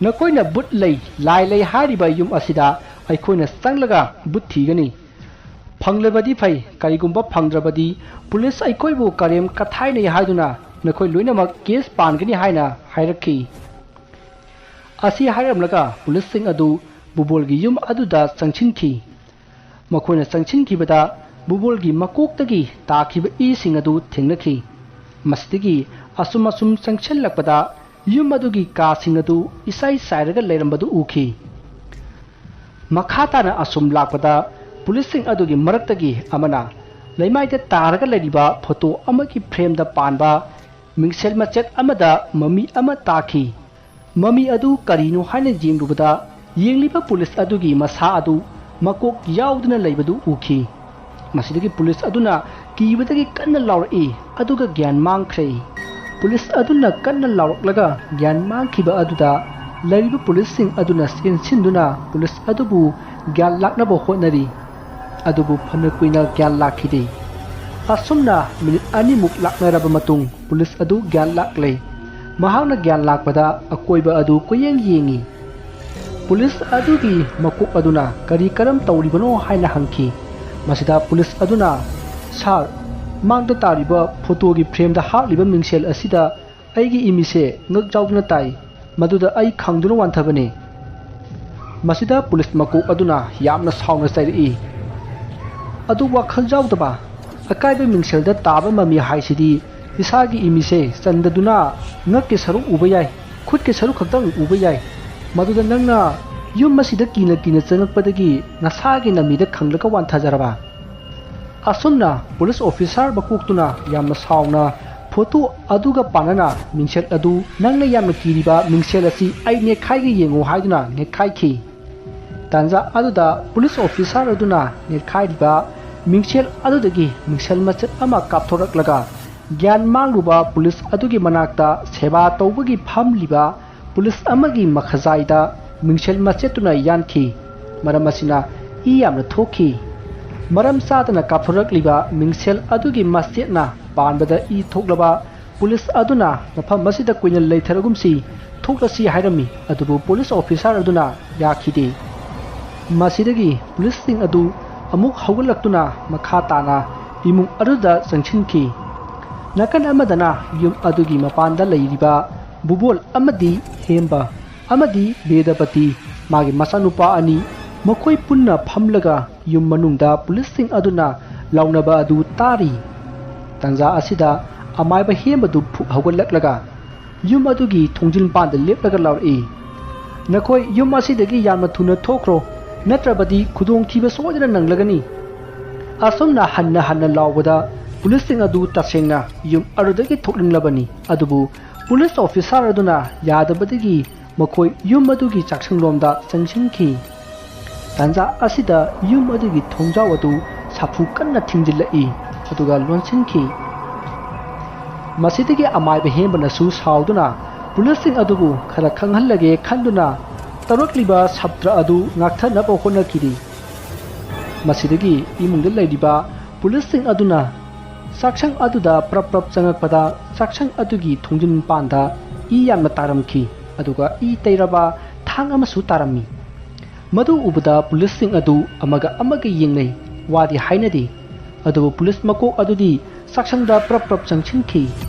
ꯅꯈꯣꯏꯅ ꯕꯨꯠ ꯂꯩ, ꯂꯥꯏ ꯂꯩ ꯍꯥꯏꯔꯤꯕ ꯌꯨꯝ ꯑꯁꯤꯗ ꯑꯩꯈꯣꯏꯅ ꯆꯪꯂꯒ ꯕꯨꯠ ꯊꯤꯒꯅꯤ꯫ ꯐꯪꯂꯕꯗꯤ ꯐꯩ, ꯀꯔꯤꯒꯨꯝꯕ ꯐꯪꯗ꯭ꯔꯕꯗꯤ ꯄꯨꯂꯤꯁ ꯑꯩꯈꯣꯏꯕꯨ ꯀꯔꯦꯝ ꯀꯊꯥꯏꯅꯩ ꯍꯥꯏꯗꯨꯅ ꯅꯈꯣꯏ ꯂꯣꯏꯅꯃꯛ ꯀꯦꯁ ꯄꯥꯟꯒꯅꯤ ꯍꯥꯏꯅ ꯍꯥꯏꯔꯛꯈꯤ꯫ ꯑꯁꯤ ꯍꯥꯏꯔꯝꯂꯒ ꯄꯨꯂꯤꯁꯁꯤꯡ ꯑꯗꯨ ꯕꯨꯕꯣꯜꯒꯤ ꯌꯨꯝ ꯑꯗꯨꯗ ꯆꯪꯁꯤꯟꯈꯤ꯫ ꯃꯈꯣꯏꯅ ꯆꯪꯁꯤꯟꯈꯤꯕꯗ ꯕꯨꯕꯣꯜꯒꯤ ꯃꯀꯣꯛꯇꯒꯤ ꯇꯥꯈꯤꯕ ꯏꯁꯤꯡ ꯑꯗꯨ ꯊꯦꯡꯅꯈꯤ꯫ ꯃꯁꯤꯗꯒꯤ ꯑꯁꯨꯝ ꯆꯪꯁꯤꯜꯂꯛꯄꯗ ꯌꯨꯝ ꯑꯗꯨꯒꯤ ꯀꯥꯁꯤꯡ ꯑꯗꯨ ꯏꯁꯩ ꯁꯥꯏꯔꯒ ꯂꯩꯔꯝꯕꯗꯨ ꯎꯈꯤ꯫ ꯃꯈꯥ ꯇꯥꯅ ꯑꯁꯨꯝ ꯂꯥꯛꯄꯗ ꯄꯨꯂꯤꯁꯁꯤꯡ ꯑꯗꯨꯒꯤ ꯃꯔꯛꯇꯒꯤ ꯑꯃꯅ ꯂꯩꯃꯥꯏꯗ ꯇꯥꯔꯒ ꯂꯩꯔꯤꯕ ꯐꯣꯇꯣ ꯑꯃꯒꯤ ꯐ꯭ꯔꯦꯝꯗ ꯄꯥꯟꯕ ꯃꯤꯡꯁꯦꯜ ꯃꯆꯦꯠ ꯑꯃꯗ ꯃꯃꯤ ꯑꯃ ꯇꯥꯈꯤ꯫ ꯃꯃꯤ ꯑꯗꯨ ꯀꯔꯤꯅꯣ ꯍꯥꯏꯅ ꯌꯦꯡꯂꯨꯕꯗ ꯌꯦꯡꯂꯤꯕ ꯄꯨꯂꯤꯁ ꯑꯗꯨꯒꯤ ꯃꯁꯥ ꯑꯗꯨ ꯃꯀꯣꯛ ꯌꯥꯎꯗꯨꯅ ꯂꯩꯕꯗꯨ ꯎꯈꯤ꯫ ꯃꯁꯤꯗꯒꯤ ꯄꯨꯂꯤꯁ ꯑꯗꯨꯅ ꯀꯤꯕꯗꯒꯤ ꯀꯟꯅ ꯂꯥꯎꯔꯛꯏ, ꯑꯗꯨꯒ ꯒ꯭ꯌꯥꯟ ꯃꯥꯡꯈ꯭ꯔꯦ꯫ ꯄꯨꯂꯤꯁ ꯑꯗꯨꯅ ꯀꯟꯅ ꯂꯥꯎꯔꯛꯂꯒ ꯒ꯭ꯌꯥꯟ ꯃꯥꯡꯈꯤꯕ ꯑꯗꯨꯗ ꯂꯩꯔꯤꯕ ꯄꯨꯂꯤꯁꯁꯤꯡ ꯑꯗꯨꯅ ꯆꯦꯟꯁꯤꯟꯗꯨꯅ ꯄꯨꯂꯤꯁ ꯑꯗꯨꯕꯨ ꯒ꯭ꯌꯥꯟ ꯂꯥꯛꯅꯕ ꯍꯣꯠꯅꯔꯤ꯫ ꯑꯗꯨꯕꯨ ꯐꯅ ꯀꯨꯏꯅ ꯒ꯭ꯌꯥꯟ ꯂꯥꯛꯈꯤꯗꯦ꯫ ꯑꯁꯨꯝꯅ ꯃꯤꯅꯤꯠ 2ꯃꯨꯛ ꯂꯥꯛꯅꯔꯕ ꯃꯇꯨꯡ ꯄꯨꯂꯤꯁ ꯑꯗꯨ ꯒ꯭ꯌꯥꯟ ꯂꯥꯛꯂꯦ꯫ ꯃꯍꯥꯛꯅ ꯒ꯭ꯌꯥꯟ ꯂꯥꯛꯄꯗ ꯑꯀꯣꯏꯕ ꯑꯗꯨ ꯀꯣꯏꯌꯦꯡ ꯌꯦꯡꯉꯤ꯫ ꯄꯨꯂꯤꯁ ꯑꯗꯨꯒꯤ ꯃꯀꯣꯛ ꯑꯗꯨꯅ ꯀꯔꯤ ꯀꯔꯝ ꯇꯧꯔꯤꯕꯅꯣ ꯍꯥꯏꯅ ꯍꯪꯈꯤ꯫ ꯃꯁꯤꯗ ꯄꯨꯂꯤꯁ ꯑꯗꯨꯅ ꯁꯥꯔ, ꯃꯥꯡꯗ ꯇꯥꯔꯤꯕ ꯐꯣꯇꯣꯒꯤ ꯐ꯭ꯔꯦꯝꯗ ꯍꯥꯞꯂꯤꯕ ꯃꯤꯡꯁꯦꯜ ꯑꯁꯤꯗ ꯑꯩꯒꯤ ꯏꯃꯤꯁꯦ ꯉꯛ ꯌꯥꯎꯗꯨꯅ ꯇꯥꯏ, ꯃꯗꯨꯗ ꯑꯩ ꯈꯪꯗꯨꯅ ꯋꯥꯟꯊꯕꯅꯤ꯫ ꯃꯁꯤꯗ ꯄꯨꯂꯤꯁ ꯃꯀꯣꯛ ꯑꯗꯨꯅ ꯌꯥꯝꯅ ꯁꯥꯎꯅ ꯆꯩꯔꯛꯏ꯫ ꯑꯗꯨ ꯋꯥꯈꯜ ꯌꯥꯎꯗꯕ, ꯑꯀꯥꯏꯕ ꯃꯤꯡꯁꯦꯜꯗ ꯇꯥꯕ ꯃꯃꯤ ꯍꯥꯏꯁꯤꯗꯤ ꯏꯁꯥꯒꯤ ꯏꯃꯤꯁꯦ ꯆꯟꯗꯗꯨꯅ ꯉꯛꯀꯤ ꯁꯔꯨꯛ ꯎꯕ ꯌꯥꯏ, ꯈꯨꯠꯀꯤ ꯁꯔꯨꯛ ꯈꯛꯇꯪ ꯎꯕ ꯌꯥꯏ꯫ ꯃꯗꯨꯗ ꯅꯪꯅ ꯌꯨꯝ ꯑꯁꯤꯗ ꯀꯤꯅ ꯆꯪꯉꯛꯄꯗꯒꯤ ꯅꯁꯥꯒꯤ ꯅꯃꯤꯗ ꯈꯪꯂꯒ ꯋꯥꯟꯊꯖꯔꯕ꯫ ꯑꯁꯨꯝꯅ ꯄꯨꯂꯤꯁ ꯑꯣꯐꯤꯁꯥꯔ ꯃꯀꯣꯛꯇꯨꯅ ꯌꯥꯝꯅ ꯁꯥꯎꯅ ꯐꯣꯇꯣ ꯑꯗꯨꯒ ꯄꯥꯟꯅꯅ ꯃꯤꯡꯁꯦꯜ ꯑꯗꯨ ꯅꯪꯅ ꯌꯥꯝꯅ ꯀꯤꯔꯤꯕ ꯃꯤꯡꯁꯦꯜ ꯑꯁꯤ ꯑꯩ ꯅꯦꯠꯈꯥꯏꯒꯦ ꯌꯦꯡꯉꯨ ꯍꯥꯏꯗꯨꯅ ꯅꯦꯠꯈꯥꯏꯈꯤ꯫ ꯇꯥꯟꯖꯥ ꯑꯗꯨꯗ ꯄꯨꯂꯤꯁ ꯑꯣꯐꯤꯁꯥꯔ ꯑꯗꯨꯅ ꯅꯦꯠꯈꯥꯏꯔꯤꯕ ꯃꯤꯡꯁꯦꯜ ꯑꯗꯨꯗꯒꯤ ꯃꯤꯡꯁꯦꯜ ꯃꯆꯦꯠ ꯑꯃ ꯀꯥꯞꯊꯣꯔꯛꯂꯒ ꯒ꯭ꯌꯥꯟ ꯃꯥꯡꯂꯨꯕ ꯄꯨꯂꯤꯁ ꯑꯗꯨꯒꯤ ꯃꯅꯥꯛꯇ ꯁꯦꯕꯥ ꯇꯧꯕꯒꯤ ꯐꯝꯂꯤꯕ ꯄꯨꯂꯤꯁ ꯑꯃꯒꯤ ꯃꯈꯖꯥꯏꯗ ꯃꯤꯡꯁꯦꯜ ꯃꯆꯦꯠꯇꯨꯅ ꯌꯥꯟꯈꯤ꯫ ꯃꯔꯝ ꯑꯁꯤꯅ ꯏ ꯌꯥꯝꯅ ꯊꯣꯛꯈꯤ꯫ ꯃꯔꯝ ꯆꯥꯗꯅ ꯀꯥꯞꯊꯣꯔꯛꯂꯤꯕ ꯃꯤꯡꯁꯦꯜ ꯑꯗꯨꯒꯤ ꯃꯆꯦꯠꯅ ꯄꯥꯟꯕꯗ ꯏ ꯊꯣꯛꯂꯕ ꯄꯨꯂꯤꯁ ꯑꯗꯨꯅ ꯃꯐꯝ ꯑꯁꯤꯗ ꯀꯨꯏꯅ ꯂꯩꯊꯔꯒꯨꯝꯁꯤ, ꯊꯣꯛꯂꯁꯤ ꯍꯥꯏꯔꯝꯃꯤ꯫ ꯑꯗꯨꯕꯨ ꯄꯨꯂꯤꯁ ꯑꯣꯐꯤꯁꯥꯔ ꯑꯗꯨꯅ ꯌꯥꯈꯤꯗꯦ꯫ ꯃꯁꯤꯗꯒꯤ ꯄꯨꯂꯤꯁꯁꯤꯡ ꯑꯗꯨ ꯑꯃꯨꯛ ꯍꯧꯒꯠꯂꯛꯇꯨꯅ ꯃꯈꯥ ꯇꯥꯅ ꯏꯃꯨꯡ ꯑꯗꯨꯗ ꯆꯪꯁꯤꯟꯈꯤ꯫ ꯅꯥꯀꯟ ꯑꯃꯗꯅ ꯌꯨꯝ ꯑꯗꯨꯒꯤ ꯃꯄꯥꯟꯗ ꯂꯩꯔꯤꯕ ꯕꯨꯕꯣꯜ ꯑꯃꯗꯤ ꯍꯦꯝꯕ ꯑꯃꯗꯤ ꯕꯦꯗꯄꯇꯤ, ꯃꯥꯒꯤ ꯃꯆꯥꯅꯨꯄꯥ ꯑꯅꯤ, ꯃꯈꯣꯏ ꯄꯨꯟꯅ ꯐꯝꯂꯒ ꯌꯨꯝ ꯃꯅꯨꯡꯗ ꯄꯨꯂꯤꯁꯁꯤꯡ ꯑꯗꯨꯅ ꯂꯥꯎꯅꯕ ꯑꯗꯨ ꯇꯥꯔꯤ꯫ ꯇꯥꯟꯖꯥ ꯑꯁꯤꯗ ꯑꯃꯥꯏꯕ ꯍꯦꯝꯕꯗꯨ ꯐꯨꯛ ꯍꯧꯒꯠꯂꯛꯂꯒ ꯌꯨꯝ ꯑꯗꯨꯒꯤ ꯊꯣꯡꯖꯤꯟꯄꯥꯟꯗ ꯂꯦꯞꯂꯒ ꯂꯥꯎꯔꯛꯏ, ꯅꯈꯣꯏ ꯌꯨꯝ ꯑꯁꯤꯗꯒꯤ ꯌꯥꯝꯅ ꯊꯨꯅ ꯊꯣꯛꯈ꯭ꯔꯣ, ꯅꯠꯇ꯭ꯔꯕꯗꯤ ꯈꯨꯗꯣꯡꯊꯤꯕ ꯁꯣꯏꯗꯅ ꯅꯪꯂꯒꯅꯤ꯫ ꯑꯁꯨꯝꯅ ꯍꯟꯅ ꯂꯥꯎꯕꯗ ꯄꯨꯂꯤꯁꯁꯤꯡ ꯑꯗꯨ ꯇꯁꯦꯡꯅ ꯌꯨꯝ ꯑꯗꯨꯗꯒꯤ ꯊꯣꯛꯅꯤꯡꯂꯕꯅꯤ꯫ ꯑꯗꯨꯕꯨ ꯄꯨꯂꯤꯁ ꯑꯣꯐꯤꯁꯥꯔ ꯑꯗꯨꯅ ꯌꯥꯗꯕꯗꯒꯤ ꯃꯈꯣꯏ ꯌꯨꯝ ꯑꯗꯨꯒꯤ ꯆꯥꯛꯁꯪꯂꯣꯝꯗ ꯆꯪꯁꯤꯟꯈꯤ꯫ ꯇꯥꯟꯖꯥ ꯑꯁꯤꯗ ꯌꯨꯝ ꯑꯗꯨꯒꯤ ꯊꯣꯡꯖꯥꯎ ꯑꯗꯨ ꯁꯥꯐꯨ ꯀꯟꯅ ꯊꯤꯡꯖꯤꯜꯂꯛꯏ ꯑꯗꯨꯒ ꯂꯣꯟꯁꯤꯟꯈꯤ꯫ ꯃꯁꯤꯗꯒꯤ ꯑꯃꯥꯏꯕ ꯍꯦꯟꯕꯅꯁꯨ ꯁꯥꯎꯗꯨꯅ ꯄꯨꯂꯤꯁꯁꯤꯡ ꯑꯗꯨꯕꯨ ꯈꯔ ꯈꯪꯍꯜꯂꯒꯦ ꯈꯟꯗꯨꯅ ꯇꯧꯔꯛꯂꯤꯕ ꯁꯞꯇ꯭ꯔ ꯑꯗꯨ ꯉꯥꯛꯊꯅꯕ ꯍꯣꯠꯅꯈꯤꯔꯤ꯫ ꯃꯁꯤꯗꯒꯤ ꯏꯃꯨꯡꯗ ꯂꯩꯔꯤꯕ ꯄꯨꯂꯤꯁꯁꯤꯡ ꯑꯗꯨꯅ ꯆꯥꯛꯁꯪ ꯑꯗꯨꯗ ꯄ꯭ꯔꯞ ꯆꯪꯉꯛꯄꯗ ꯆꯥꯛꯁꯪ ꯑꯗꯨꯒꯤ ꯊꯣꯡꯖꯤꯟ ꯃꯄꯥꯟꯗ ꯏ ꯌꯥꯝꯅ ꯇꯥꯔꯝꯈꯤ ꯑꯗꯨꯒ ꯏ ꯇꯩꯔꯕ ꯊꯥꯡ ꯑꯃꯁꯨ ꯇꯥꯔꯝꯃꯤ꯫ ꯃꯗꯨ ꯎꯕꯗ ꯄꯨꯂꯤꯁꯁꯤꯡ ꯑꯗꯨ ꯑꯃꯒ ꯌꯦꯡꯅꯩ, ꯋꯥꯗꯤ ꯍꯥꯏꯅꯗꯦ꯫ ꯑꯗꯨꯕꯨ ꯄꯨꯂꯤꯁ ꯃꯀꯣꯛ ꯑꯗꯨꯗꯤ ꯆꯥꯛꯁꯪꯗ ꯄ꯭ꯔꯞ ꯆꯪꯁꯤꯟꯈꯤ꯫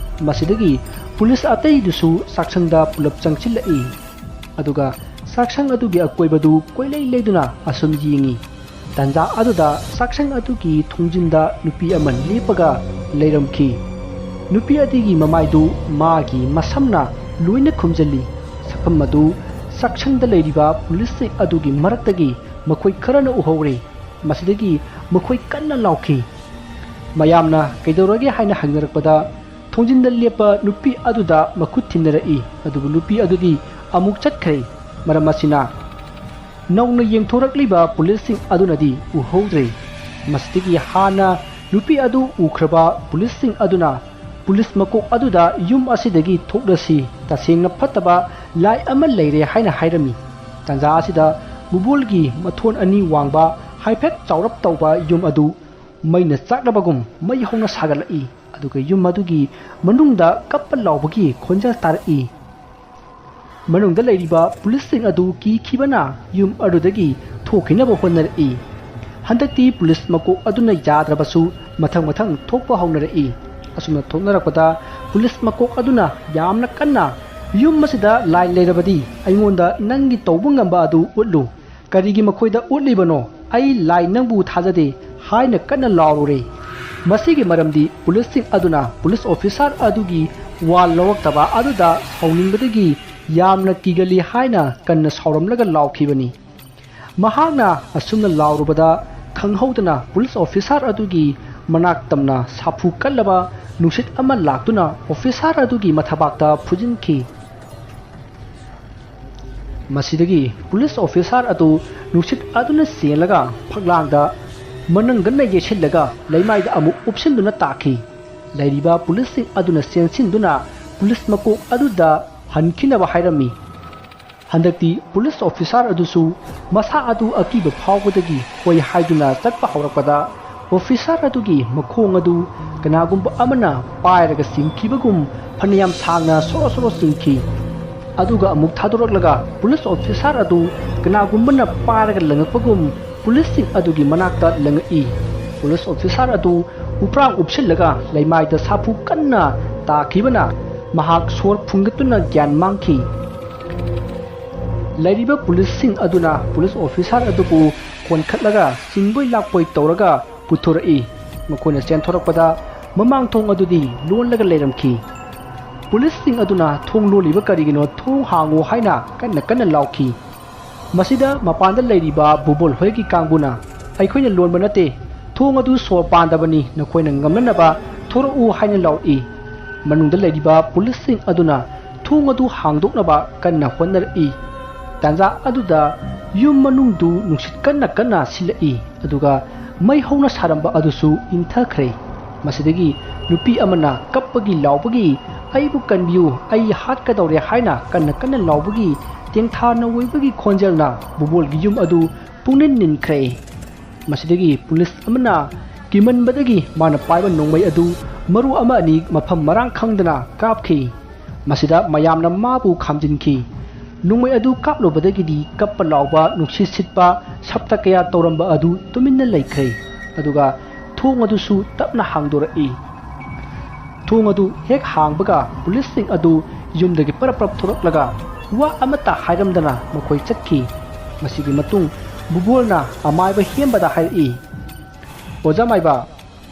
ꯃꯁꯤꯗꯒꯤ ꯄꯨꯂꯤꯁ ꯑꯇꯩꯗꯨꯁꯨ ꯆꯥꯛꯁꯪꯗ ꯄꯨꯂꯞ ꯆꯪꯁꯤꯜꯂꯛꯏ ꯑꯗꯨꯒ ꯆꯥꯛꯁꯪ ꯑꯗꯨꯒꯤ ꯑꯀꯣꯏꯕꯗꯨ ꯀꯣꯏꯂꯩ ꯂꯩꯗꯨꯅ ꯑꯁꯨꯝ ꯌꯦꯡꯉꯤ꯫ ꯇꯥꯟꯖꯥ ꯑꯗꯨꯗ ꯆꯥꯛꯁꯪ ꯑꯗꯨꯒꯤ ꯊꯣꯡꯖꯤꯟꯗ ꯅꯨꯄꯤ ꯑꯃ ꯂꯦꯞꯄꯒ ꯂꯩꯔꯝꯈꯤ꯫ ꯅꯨꯄꯤ ꯑꯗꯨꯒꯤ ꯃꯃꯥꯏꯗꯨ ꯃꯥꯒꯤ ꯃꯁꯝꯅ ꯂꯣꯏꯅ ꯈꯨꯝꯖꯤꯜꯂꯤ꯫ ꯁꯛꯐꯝ ꯑꯗꯨ ꯆꯥꯛꯁꯪꯗ ꯂꯩꯔꯤꯕ ꯄꯨꯂꯤꯁꯁꯤꯡ ꯑꯗꯨꯒꯤ ꯃꯔꯛꯇꯒꯤ ꯃꯈꯣꯏ ꯈꯔꯅ ꯎꯍꯧꯔꯦ꯫ ꯃꯁꯤꯗꯒꯤ ꯃꯈꯣꯏ ꯀꯟꯅ ꯂꯥꯎꯈꯤ꯫ ꯃꯌꯥꯝꯅ ꯀꯩꯗꯧꯔꯒꯦ ꯍꯥꯏꯅ ꯍꯪꯅꯔꯛꯄꯗ ꯊꯣꯡꯖꯤꯟꯗ ꯂꯦꯞꯄ ꯅꯨꯄꯤ ꯑꯗꯨꯗ ꯃꯈꯨꯠ ꯊꯤꯟꯅꯔꯛꯏ ꯑꯗꯨꯕꯨ ꯅꯨꯄꯤ ꯑꯗꯨꯗꯤ ꯑꯃꯨꯛ ꯆꯠꯈ꯭ꯔꯦ꯫ ꯃꯔꯝ ꯑꯁꯤꯅ ꯅꯧꯅ ꯌꯦꯡꯊꯣꯔꯛꯂꯤꯕ ꯄꯨꯂꯤꯁꯁꯤꯡ ꯑꯗꯨꯅꯗꯤ ꯎꯍꯧꯗ꯭ꯔꯦ꯫ ꯃꯁꯤꯗꯒꯤ ꯍꯥꯟꯅ ꯅꯨꯄꯤ ꯑꯗꯨ ꯎꯈ꯭ꯔꯕ ꯄꯨꯂꯤꯁꯁꯤꯡ ꯑꯗꯨꯅ ꯄꯨꯂꯤꯁ ꯃꯀꯣꯛ ꯑꯗꯨꯗ ꯌꯨꯝ ꯑꯁꯤꯗꯒꯤ ꯊꯣꯛꯂꯁꯤ, ꯇꯁꯦꯡꯅ ꯐꯠꯇꯕ ꯂꯥꯏ ꯑꯃ ꯂꯩꯔꯦ ꯍꯥꯏꯅ ꯍꯥꯏꯔꯝꯃꯤ꯫ ꯇꯥꯟꯖꯥ ꯑꯁꯤꯗ ꯕꯨꯕꯣꯜꯒꯤ ꯃꯊꯣꯟ 2 ꯋꯥꯡꯕ ꯍꯥꯏꯐꯦꯠ ꯆꯥꯎꯔꯞ ꯇꯧꯕ ꯌꯨꯝ ꯑꯗꯨ ꯃꯩꯅ ꯆꯥꯛꯂꯕꯒꯨꯝ ꯃꯩ ꯍꯧꯅ ꯁꯥꯒꯠꯂꯛꯏ ꯑꯗꯨꯒ ꯌꯨꯝ ꯑꯗꯨꯒꯤ ꯃꯅꯨꯡꯗ ꯀꯞꯄ ꯂꯥꯎꯕꯒꯤ ꯈꯣꯟꯖꯦꯜ ꯇꯥꯔꯛꯏ꯫ ꯃꯅꯨꯡꯗ ꯂꯩꯔꯤꯕ ꯄꯨꯂꯤꯁꯁꯤꯡ ꯑꯗꯨ ꯀꯤꯈꯤꯕꯅ ꯌꯨꯝ ꯑꯗꯨꯗꯒꯤ ꯊꯣꯛꯈꯤꯅꯕ ꯍꯣꯠꯅꯔꯛꯏ꯫ ꯍꯟꯗꯛꯇꯤ ꯄꯨꯂꯤꯁ ꯃꯀꯣꯛ ꯑꯗꯨꯅ ꯌꯥꯗ꯭ꯔꯕꯁꯨ ꯃꯊꯪ ꯊꯣꯛꯄ ꯍꯧꯅꯔꯛꯏ꯫ ꯑꯁꯨꯝꯅ ꯊꯣꯛꯅꯔꯛꯄꯗ ꯄꯨꯂꯤꯁ ꯃꯀꯣꯛ ꯑꯗꯨꯅ ꯌꯥꯝꯅ ꯀꯟꯅ ꯌꯨꯝ ꯑꯁꯤꯗ ꯂꯥꯏ ꯂꯩꯔꯕꯗꯤ ꯑꯩꯉꯣꯟꯗ ꯅꯪꯒꯤ ꯇꯧꯕ ꯉꯝꯕ ꯑꯗꯨ ꯎꯠꯂꯨ, ꯀꯔꯤꯒꯤ ꯃꯈꯣꯏꯗ ꯎꯠꯂꯤꯕꯅꯣ, ꯑꯩ ꯂꯥꯏ ꯅꯪꯕꯨ ꯊꯥꯖꯗꯦ ꯍꯥꯏꯅ ꯀꯟꯅ ꯂꯥꯎꯔꯨꯔꯦ꯫ ꯃꯁꯤꯒꯤ ꯃꯔꯝꯗꯤ ꯄꯨꯂꯤꯁꯁꯤꯡ ꯑꯗꯨꯅ ꯄꯨꯂꯤꯁ ꯑꯣꯐꯤꯁꯥꯔ ꯑꯗꯨꯒꯤ ꯋꯥ ꯂꯧꯔꯛꯇꯕ ꯑꯗꯨꯗ ꯁꯥꯎꯅꯤꯡꯕꯗꯒꯤ ꯌꯥꯝꯅ ꯀꯤꯒꯜꯂꯤ ꯍꯥꯏꯅ ꯀꯟꯅ ꯁꯥꯎꯔꯝꯂꯒ ꯂꯥꯎꯈꯤꯕꯅꯤ꯫ ꯃꯍꯥꯛꯅ ꯑꯁꯨꯝꯅ ꯂꯥꯎꯔꯨꯕꯗ ꯈꯪꯍꯧꯗꯅ ꯄꯨꯂꯤꯁ ꯑꯣꯐꯤꯁꯥꯔ ꯑꯗꯨꯒꯤ ꯃꯅꯥꯛ ꯇꯝꯅ ꯁꯥꯐꯨ ꯀꯜꯂꯕ ꯅꯨꯡꯁꯤꯠ ꯑꯃ ꯂꯥꯛꯇꯨꯅ ꯑꯣꯐꯤꯁꯥꯔ ꯑꯗꯨꯒꯤ ꯃꯊꯕꯥꯛꯇ ꯐꯨꯖꯤꯟꯈꯤ꯫ ꯃꯁꯤꯗꯒꯤ ꯄꯨꯂꯤꯁ ꯑꯣꯐꯤꯁꯥꯔ ꯑꯗꯨ ꯅꯨꯡꯁꯤꯠ ꯑꯗꯨꯅ ꯆꯦꯜꯂꯒ ꯐꯛꯂꯥꯡꯗ ꯃꯅꯪꯒꯟꯅ ꯌꯦꯠꯁꯤꯜꯂꯒ ꯂꯩꯃꯥꯏꯗ ꯑꯃꯨꯛ ꯎꯞꯁꯤꯟꯗꯨꯅ ꯇꯥꯈꯤ꯫ ꯂꯩꯔꯤꯕ ꯄꯨꯂꯤꯁꯁꯤꯡ ꯑꯗꯨꯅ ꯆꯦꯟꯁꯤꯟꯗꯨꯅ ꯄꯨꯂꯤꯁ ꯃꯀꯣꯛ ꯑꯗꯨꯗ ꯍꯟꯈꯤꯅꯕ ꯍꯥꯏꯔꯝꯃꯤ꯫ ꯍꯟꯗꯛꯇꯤ ꯄꯨꯂꯤꯁ ꯑꯣꯐꯤꯁꯥꯔ ꯑꯗꯨꯁꯨ ꯃꯁꯥ ꯑꯗꯨ ꯑꯀꯤꯕ ꯐꯥꯎꯕꯗꯒꯤ ꯍꯣꯏ ꯍꯥꯏꯗꯨꯅ ꯆꯠꯄ ꯍꯧꯔꯛꯄꯗ ꯑꯣꯐꯤꯁꯥꯔ ꯑꯗꯨꯒꯤ ꯃꯈꯣꯡ ꯑꯗꯨ ꯀꯅꯥꯒꯨꯝꯕ ꯑꯃꯅ ꯄꯥꯏꯔꯒ ꯆꯤꯡꯈꯤꯕꯒꯨꯝ ꯐꯅꯌꯥꯝ ꯁꯥꯡꯅ ꯁꯣꯔꯣ ꯆꯤꯡꯈꯤ꯫ ꯑꯗꯨꯒ ꯑꯃꯨꯛ ꯊꯥꯗꯣꯔꯛꯂꯒ ꯄꯨꯂꯤꯁ ꯑꯣꯐꯤꯁꯥꯔ ꯑꯗꯨ ꯀꯅꯥꯒꯨꯝꯕꯅ ꯄꯥꯏꯔꯒ ꯂꯪꯉꯛꯄꯒꯨꯝ ꯄꯨꯂꯤꯁꯁꯤꯡ ꯑꯗꯨꯒꯤ ꯃꯅꯥꯛꯇ ꯂꯪꯉꯛꯏ꯫ ꯄꯨꯂꯤꯁ ꯑꯣꯐꯤꯁꯥꯔ ꯑꯗꯨ ꯎꯄ꯭ꯔꯥꯡ ꯎꯞꯁꯤꯜꯂꯒ ꯂꯩꯃꯥꯏꯗ ꯁꯥꯐꯨ ꯀꯟꯅ ꯇꯥꯈꯤꯕꯅ ꯃꯍꯥꯛ ꯁꯣꯔ ꯐꯨꯡꯒꯠꯇꯨꯅ ꯒ꯭ꯌꯥꯟ ꯃꯥꯡꯈꯤ꯫ ꯂꯩꯔꯤꯕ ꯄꯨꯂꯤꯁꯁꯤꯡ ꯑꯗꯨꯅ ꯄꯨꯂꯤꯁ ꯑꯣꯐꯤꯁꯥꯔ ꯑꯗꯨꯕꯨ ꯀꯣꯟꯈꯠꯂꯒ ꯆꯤꯡꯕꯣꯏ ꯂꯥꯛꯄꯣꯏ ꯇꯧꯔꯒ ꯄꯨꯊꯣꯔꯛꯏ꯫ ꯃꯈꯣꯏꯅ ꯆꯦꯟꯊꯣꯔꯛꯄꯗ ꯃꯃꯥꯡꯊꯣꯡ ꯑꯗꯨꯗꯤ ꯂꯣꯜꯂꯒ ꯂꯩꯔꯝꯈꯤ꯫ ꯄꯨꯂꯤꯁꯁꯤꯡ ꯑꯗꯨꯅ ꯊꯣꯡ ꯂꯣꯜꯂꯤꯕ ꯀꯔꯤꯒꯤꯅꯣ, ꯊꯣꯡ ꯍꯥꯡꯉꯨ ꯍꯥꯏꯅ ꯀꯟꯅ ꯂꯥꯎꯈꯤ꯫ ꯃꯁꯤꯗ ꯃꯄꯥꯟꯗ ꯂꯩꯔꯤꯕ ꯕꯨꯕꯣꯜ ꯍꯣꯏꯒꯤ ꯀꯥꯡꯕꯨꯅ ꯑꯩꯈꯣꯏꯅ ꯂꯣꯟꯕ ꯅꯠꯇꯦ, ꯊꯣꯡ ꯑꯗꯨ ꯁꯣꯔ ꯄꯥꯟꯗꯕꯅꯤ, ꯅꯈꯣꯏꯅ ꯉꯝꯅꯅꯕ ꯊꯣꯔꯛꯎ ꯍꯥꯏꯅ ꯂꯥꯎꯔꯛꯏ꯫ ꯃꯅꯨꯡꯗ ꯂꯩꯔꯤꯕ ꯄꯨꯂꯤꯁꯁꯤꯡ ꯑꯗꯨꯅ ꯊꯣꯡ ꯑꯗꯨ ꯍꯥꯡꯗꯣꯛꯅꯕ ꯀꯟꯅ ꯍꯣꯠꯅꯔꯛꯏ꯫ ꯇꯥꯟꯖꯥ ꯑꯗꯨꯗ ꯌꯨꯝ ꯃꯅꯨꯡꯗꯨ ꯅꯨꯡꯁꯤꯠ ꯀꯟꯅ ꯁꯤꯜꯂꯛꯏ ꯑꯗꯨꯒ ꯃꯩ ꯍꯧꯅ ꯁꯥꯔꯝꯕ ꯑꯗꯨꯁꯨ ꯏꯪꯊꯈ꯭ꯔꯦ꯫ ꯃꯁꯤꯗꯒꯤ ꯅꯨꯄꯤ ꯑꯃꯅ ꯀꯞꯄꯒꯤ ꯂꯥꯎꯕꯒꯤ, ꯑꯩꯕꯨ ꯀꯟꯕꯤꯌꯨ, ꯑꯩ ꯍꯥꯠꯀꯗꯧꯔꯦ ꯍꯥꯏꯅ ꯀꯟꯅ ꯂꯥꯎꯕꯒꯤ ꯇꯦꯡꯊꯥ ꯅꯧꯋꯏꯕꯒꯤ ꯈꯣꯟꯖꯦꯜꯅ ꯕꯨꯕꯣꯜꯒꯤ ꯌꯨꯝ ꯑꯗꯨ ꯄꯨꯡꯅꯤꯟ ꯅꯤꯟꯈ꯭ꯔꯦ꯫ ꯃꯁꯤꯗꯒꯤ ꯄꯨꯂꯤꯁ ꯑꯃꯅ ꯀꯤꯃꯟꯕꯗꯒꯤ ꯃꯥꯅ ꯄꯥꯏꯕ ꯅꯣꯡꯃꯩ ꯑꯗꯨ ꯃꯔꯨ 1-2 ꯃꯐꯝ ꯃꯔꯥꯡ ꯈꯪꯗꯅ ꯀꯥꯞꯈꯤ꯫ ꯃꯁꯤꯗ ꯃꯌꯥꯝꯅ ꯃꯥꯕꯨ ꯈꯥꯝꯖꯤꯟꯈꯤ꯫ ꯅꯣꯡꯃꯩ ꯑꯗꯨ ꯀꯥꯞꯂꯨꯕꯗꯒꯤꯗꯤ ꯀꯞꯄ ꯂꯥꯎꯕ, ꯅꯨꯡꯁꯤꯠ ꯁꯤꯠꯄ, ꯁꯞꯇ ꯀꯌꯥ ꯇꯧꯔꯝꯕ ꯑꯗꯨ ꯇꯨꯃꯤꯟꯅ ꯂꯩꯈ꯭ꯔꯦ ꯑꯗꯨꯒ ꯊꯣꯡ ꯑꯗꯨꯁꯨ ꯇꯞꯅ ꯍꯥꯡꯗꯣꯔꯛꯏ꯫ ꯊꯣꯡ ꯑꯗꯨ ꯍꯦꯛ ꯍꯥꯡꯕꯒ ꯄꯨꯂꯤꯁꯁꯤꯡ ꯑꯗꯨ ꯌꯨꯝꯗꯒꯤ ꯄꯔꯞ ꯊꯣꯔꯛꯂꯒ ꯋꯥ ꯑꯃꯠꯇ ꯍꯥꯏꯔꯝꯗꯅ ꯃꯈꯣꯏ ꯆꯠꯈꯤ꯫ ꯃꯁꯤꯒꯤ ꯃꯇꯨꯡ ꯕꯨꯕꯣꯜꯅ ꯑꯃꯥꯏꯕ ꯍꯦꯟꯕꯗ ꯍꯥꯏꯔꯛꯏ, ꯑꯣꯖꯥ ꯃꯥꯏꯕ,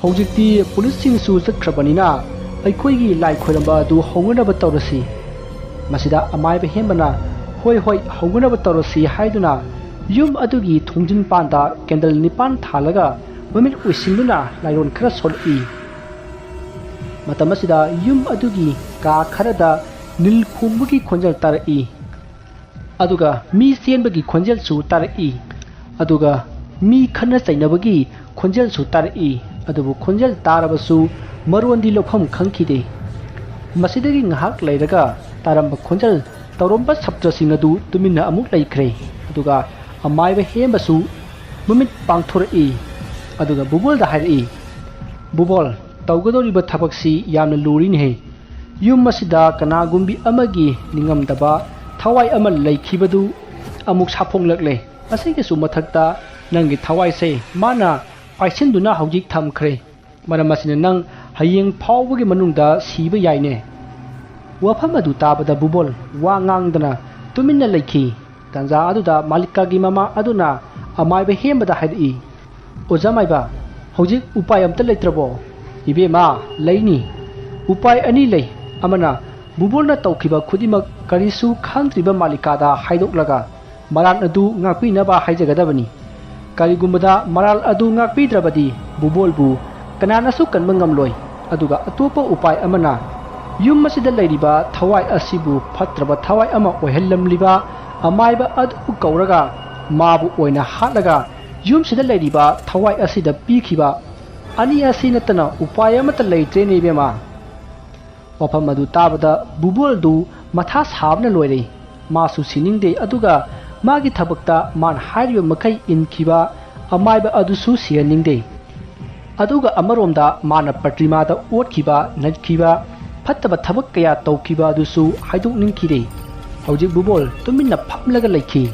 ꯍꯧꯖꯤꯛꯇꯤ ꯄꯨꯂꯤꯁꯁꯤꯡꯁꯨ ꯆꯠꯈ꯭ꯔꯕꯅꯤꯅ ꯑꯩꯈꯣꯏꯒꯤ ꯂꯥꯏ ꯈꯣꯏꯔꯝꯕ ꯑꯗꯨ ꯍꯧꯅꯅꯕ ꯇꯧꯔꯁꯤ꯫ ꯃꯁꯤꯗ ꯑꯃꯥꯏꯕ ꯍꯦꯟꯕꯅ ꯍꯣꯏ ꯍꯧꯅꯅꯕ ꯇꯧꯔꯁꯤ ꯍꯥꯏꯗꯨꯅ ꯌꯨꯝ ꯑꯗꯨꯒꯤ ꯊꯣꯡꯖꯤꯟ ꯄꯥꯟꯗ ꯀꯦꯟꯗꯜ 9 ꯊꯥꯜꯂꯒ ꯃꯃꯤꯠ ꯎꯏꯁꯤꯟꯗꯨꯅ ꯂꯥꯏꯔꯣꯟ ꯈꯔ ꯁꯣꯜꯂꯛꯏ꯫ ꯃꯇꯝ ꯑꯁꯤꯗ ꯌꯨꯝ ꯑꯗꯨꯒꯤ ꯀꯥ ꯈꯔꯗ ꯅꯤꯜ ꯈꯣꯡꯕꯒꯤ ꯈꯣꯟꯖꯦꯜ ꯇꯥꯔꯛꯏ꯫ ꯑꯗꯨꯒ ꯃꯤ ꯆꯦꯟꯕꯒꯤ ꯈꯣꯟꯖꯦꯜꯁꯨ ꯇꯥꯔꯛꯏ ꯑꯗꯨꯒ ꯃꯤ ꯈꯟꯅ ꯆꯩꯅꯕꯒꯤ ꯈꯣꯟꯖꯦꯜꯁꯨ ꯇꯥꯔꯛꯏ ꯑꯗꯨꯕꯨ ꯈꯣꯟꯖꯦꯜ ꯇꯥꯔꯕꯁꯨ ꯃꯔꯣꯟꯗꯤ ꯂꯧꯐꯝ ꯈꯪꯈꯤꯗꯦ ꯃꯁꯤꯗꯒꯤ ꯉꯥꯏꯍꯥꯛ ꯂꯩꯔꯒ ꯇꯥꯔꯝꯕ ꯈꯣꯟꯖꯦꯜ ꯇꯧꯔꯝꯕ ꯁꯞꯇ꯭ꯔꯁꯤꯡ ꯑꯗꯨ ꯇꯨꯃꯤꯟꯅ ꯑꯃꯨꯛ ꯂꯩꯈ꯭ꯔꯦ ꯑꯗꯨꯒ ꯑꯃꯥꯏꯕ ꯍꯦꯝꯕꯁꯨ ꯃꯃꯤꯠ ꯄꯥꯡꯊꯣꯔꯛꯏ ꯑꯗꯨꯒ ꯕꯨꯕꯣꯜꯗ ꯍꯥꯏꯔꯛꯏ ꯕꯨꯕꯣꯜ ꯇꯧꯒꯗꯧꯔꯤꯕ ꯊꯕꯛꯁꯤ ꯌꯥꯝꯅ ꯂꯨꯔꯤꯅꯦꯍꯦ ꯌꯨꯝ ꯑꯁꯤꯗ ꯀꯅꯥꯒꯨꯝꯕꯤ ꯑꯃꯒꯤ ꯅꯤꯡꯉꯝꯗꯕ ꯊꯋꯥꯏ ꯑꯃ ꯂꯩꯈꯤꯕꯗꯨ ꯑꯃꯨꯛ ꯁꯥꯐꯣꯡꯂꯛꯂꯦ ꯑꯁꯤꯒꯤꯁꯨ ꯃꯊꯛꯇ ꯅꯪꯒꯤ ꯊꯋꯥꯏꯁꯦ ꯃꯥꯅ ꯄꯥꯏꯁꯤꯟꯗꯨꯅ ꯍꯧꯖꯤꯛ ꯊꯝꯈ꯭ꯔꯦ ꯃꯔꯝ ꯑꯁꯤꯅ ꯅꯪ ꯍꯌꯦꯡ ꯐꯥꯎꯕꯒꯤ ꯃꯅꯨꯡꯗ ꯁꯤꯕ ꯌꯥꯏꯅꯦ ꯋꯥꯐꯝ ꯑꯗꯨ ꯇꯥꯕꯗ ꯕꯨꯕꯣꯜ ꯋꯥ ꯉꯥꯡꯗꯅ ꯇꯨꯃꯤꯟꯅ ꯂꯩꯈꯤ ꯇꯥꯟꯖꯥ ꯑꯗꯨꯗ ꯃꯥꯂꯤꯀꯥꯒꯤ ꯃꯃꯥ ꯑꯗꯨꯅ ꯑꯃꯥꯏꯕ ꯍꯦꯝꯕꯗ ꯍꯥꯏꯔꯛꯏ ꯑꯣꯖꯥ ꯃꯥꯏꯕ ꯍꯧꯖꯤꯛ ꯎꯄꯥꯏ ꯑꯝꯇ ꯂꯩꯇ꯭ꯔꯕꯣ ꯏꯕꯦꯝꯃ ꯂꯩꯅꯤ ꯎꯄꯥꯏ ꯑꯅꯤ ꯂꯩ ꯑꯃꯅ ꯕꯨꯕꯣꯜꯅ ꯇꯧꯈꯤꯕ ꯈꯨꯗꯤꯡꯃꯛ ꯀꯔꯤꯁꯨ ꯈꯪꯗ꯭ꯔꯤꯕ ꯃꯥꯂꯤꯀꯥꯗ ꯍꯥꯏꯗꯣꯛꯂꯒ ꯃꯔꯥꯜ ꯑꯗꯨ ꯉꯥꯛꯄꯤꯅꯕ ꯍꯥꯏꯖꯒꯗꯕꯅꯤ ꯀꯔꯤꯒꯨꯝꯕꯗ ꯃꯔꯥꯜ ꯑꯗꯨ ꯉꯥꯛꯄꯤꯗ꯭ꯔꯕꯗꯤ ꯕꯨꯕꯣꯜꯕꯨ ꯀꯅꯥꯅꯁꯨ ꯀꯟꯕ ꯉꯝꯂꯣꯏ ꯑꯗꯨꯒ ꯑꯇꯣꯞꯄ ꯎꯄꯥꯏ ꯑꯃꯅ ꯌꯨꯝ ꯑꯁꯤꯗ ꯂꯩꯔꯤꯕ ꯊꯋꯥꯏ ꯑꯁꯤꯕꯨ ꯐꯠꯇ꯭ꯔꯕ ꯊꯋꯥꯏ ꯑꯃ ꯑꯣꯏꯍꯜꯂꯝꯂꯤꯕ ꯑꯃꯥꯏꯕ ꯑꯗꯨ ꯀꯧꯔꯒ ꯃꯥꯕꯨ ꯑꯣꯏꯅ ꯍꯥꯠꯂꯒ ꯌꯨꯝꯁꯤꯗ ꯂꯩꯔꯤꯕ ꯊꯋꯥꯏ ꯑꯁꯤꯗ ꯄꯤꯈꯤꯕ ꯑꯅꯤ ꯑꯁꯤ ꯅꯠꯇꯅ ꯎꯄꯥꯏ ꯑꯃꯠꯇ ꯂꯩꯇ꯭ꯔꯦꯅꯦ ꯏꯕꯦꯝꯃ ꯋꯥꯐꯝ ꯑꯗꯨ ꯇꯥꯕꯗ ꯕꯨꯕꯣꯜꯗꯨ ꯃꯊꯥ ꯁꯥꯕꯅ ꯂꯣꯏꯔꯦ ꯃꯥꯁꯨ ꯁꯤꯅꯤꯡꯗꯦ ꯑꯗꯨꯒ ꯃꯥꯒꯤ ꯊꯕꯛꯇ ꯃꯥꯅ ꯍꯥꯏꯔꯤꯕ ꯃꯈꯩ ꯏꯟꯈꯤꯕ ꯑꯃꯥꯏꯕ ꯑꯗꯨꯁꯨ ꯁꯤꯍꯟꯅꯤꯡꯗꯦ ꯑꯗꯨꯒ ꯑꯃꯔꯣꯝꯗ ꯃꯥꯅ ꯄ꯭ꯔꯇꯤꯃꯥꯗ ꯑꯣꯠꯈꯤꯕ ꯅꯠꯈꯤꯕ ꯐꯠꯇꯕ ꯊꯕꯛ ꯀꯌꯥ ꯇꯧꯈꯤꯕ ꯑꯗꯨꯁꯨ ꯍꯥꯏꯗꯣꯛꯅꯤꯡꯈꯤꯗꯦ ꯍꯧꯖꯤꯛ ꯕꯨꯕꯣꯜ ꯇꯨꯃꯤꯟꯅ ꯐꯝꯂꯒ ꯂꯩꯈꯤ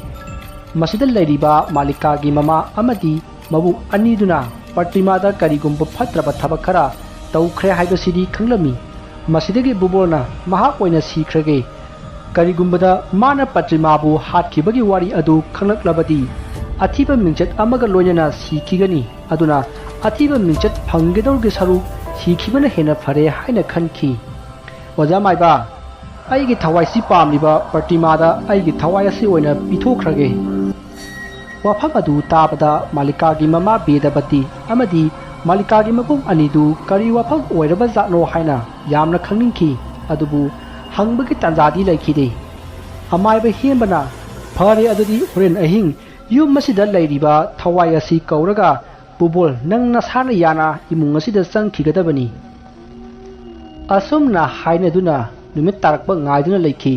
ꯃꯁꯤꯗ ꯂꯩꯔꯤꯕ ꯃꯥꯂꯤꯀꯥꯒꯤ ꯃꯃꯥ ꯑꯃꯗꯤ ꯃꯕꯨꯡ ꯑꯅꯤꯗꯨꯅ ꯄ꯭ꯔꯇꯤꯃꯥꯗ ꯀꯔꯤꯒꯨꯝꯕ ꯐꯠꯇ꯭ꯔꯕ ꯊꯕꯛ ꯈꯔ ꯇꯧꯈ꯭ꯔꯦ ꯍꯥꯏꯕꯁꯤꯗꯤ ꯈꯪꯂꯝꯃꯤ ꯃꯁꯤꯗꯒꯤ ꯕꯨꯕꯣꯜꯅ ꯃꯍꯥꯛ ꯑꯣꯏꯅ ꯁꯤꯈ꯭ꯔꯒꯦ ꯀꯔꯤꯒꯨꯝꯕꯗ ꯃꯥꯅ ꯄ꯭ꯔꯇꯤꯃꯥꯕꯨ ꯍꯥꯠꯈꯤꯕꯒꯤ ꯋꯥꯔꯤ ꯑꯗꯨ ꯈꯪꯂꯛꯂꯕꯗꯤ ꯑꯊꯤꯕ ꯃꯤꯡꯆꯠ ꯑꯃꯒ ꯂꯣꯏꯅꯅ ꯁꯤꯈꯤꯒꯅꯤ ꯑꯗꯨꯅ ꯑꯊꯤꯕ ꯃꯤꯡꯆꯠ ꯐꯪꯒꯗꯧꯔꯤꯕ ꯁꯔꯨꯛ ꯁꯤꯈꯤꯕꯅ ꯍꯦꯟꯅ ꯐꯔꯦ ꯍꯥꯏꯅ ꯈꯟꯈꯤ ꯑꯣꯖꯥ ꯃꯥꯏꯕ ꯑꯩꯒꯤ ꯊꯋꯥꯏꯁꯤ ꯄꯥꯝꯂꯤꯕ ꯄ꯭ꯔꯇꯤꯃꯥꯗ ꯑꯩꯒꯤ ꯊꯋꯥꯏ ꯑꯁꯤ ꯑꯣꯏꯅ ꯄꯤꯊꯣꯛꯈ꯭ꯔꯒꯦ ꯋꯥꯐꯝ ꯑꯗꯨ ꯇꯥꯕꯗ ꯃꯥꯂꯤꯀꯥꯒꯤ ꯃꯃꯥ ꯕꯦꯗꯕꯇꯤ ꯑꯃꯗꯤ ꯃꯥꯂꯤꯀꯥꯒꯤ ꯃꯕꯨꯡ ꯑꯅꯤꯗꯨ ꯀꯔꯤ ꯋꯥꯐꯝ ꯑꯣꯏꯔꯕ ꯖꯥꯠꯅꯣ ꯍꯥꯏꯅ ꯌꯥꯝꯅ ꯈꯪꯅꯤꯡꯈꯤ ꯑꯗꯨꯕꯨ ꯍꯪꯕꯒꯤ ꯇꯥꯟꯖꯥꯗꯤ ꯂꯩꯈꯤꯗꯦ ꯑꯃꯥꯏꯕ ꯍꯦꯟꯕꯅ ꯐꯔꯦ ꯑꯗꯨꯗꯤ ꯍꯣꯔꯦꯟ ꯑꯍꯤꯡ ꯌꯨꯝ ꯑꯁꯤꯗ ꯂꯩꯔꯤꯕ ꯊꯋꯥꯏ ꯑꯁꯤ ꯀꯧꯔꯒ ꯕꯨꯕꯣꯜ ꯅꯪ ꯅꯁꯥꯅ ꯌꯥꯅ ꯏꯃꯨꯡ ꯑꯁꯤꯗ ꯆꯪꯈꯤꯒꯗꯕꯅꯤ ꯑꯁꯨꯝꯅ ꯍꯥꯏꯅꯗꯨꯅ ꯅꯨꯃꯤꯠ ꯇꯥꯔꯛꯄ ꯉꯥꯏꯗꯨꯅ ꯂꯩꯈꯤ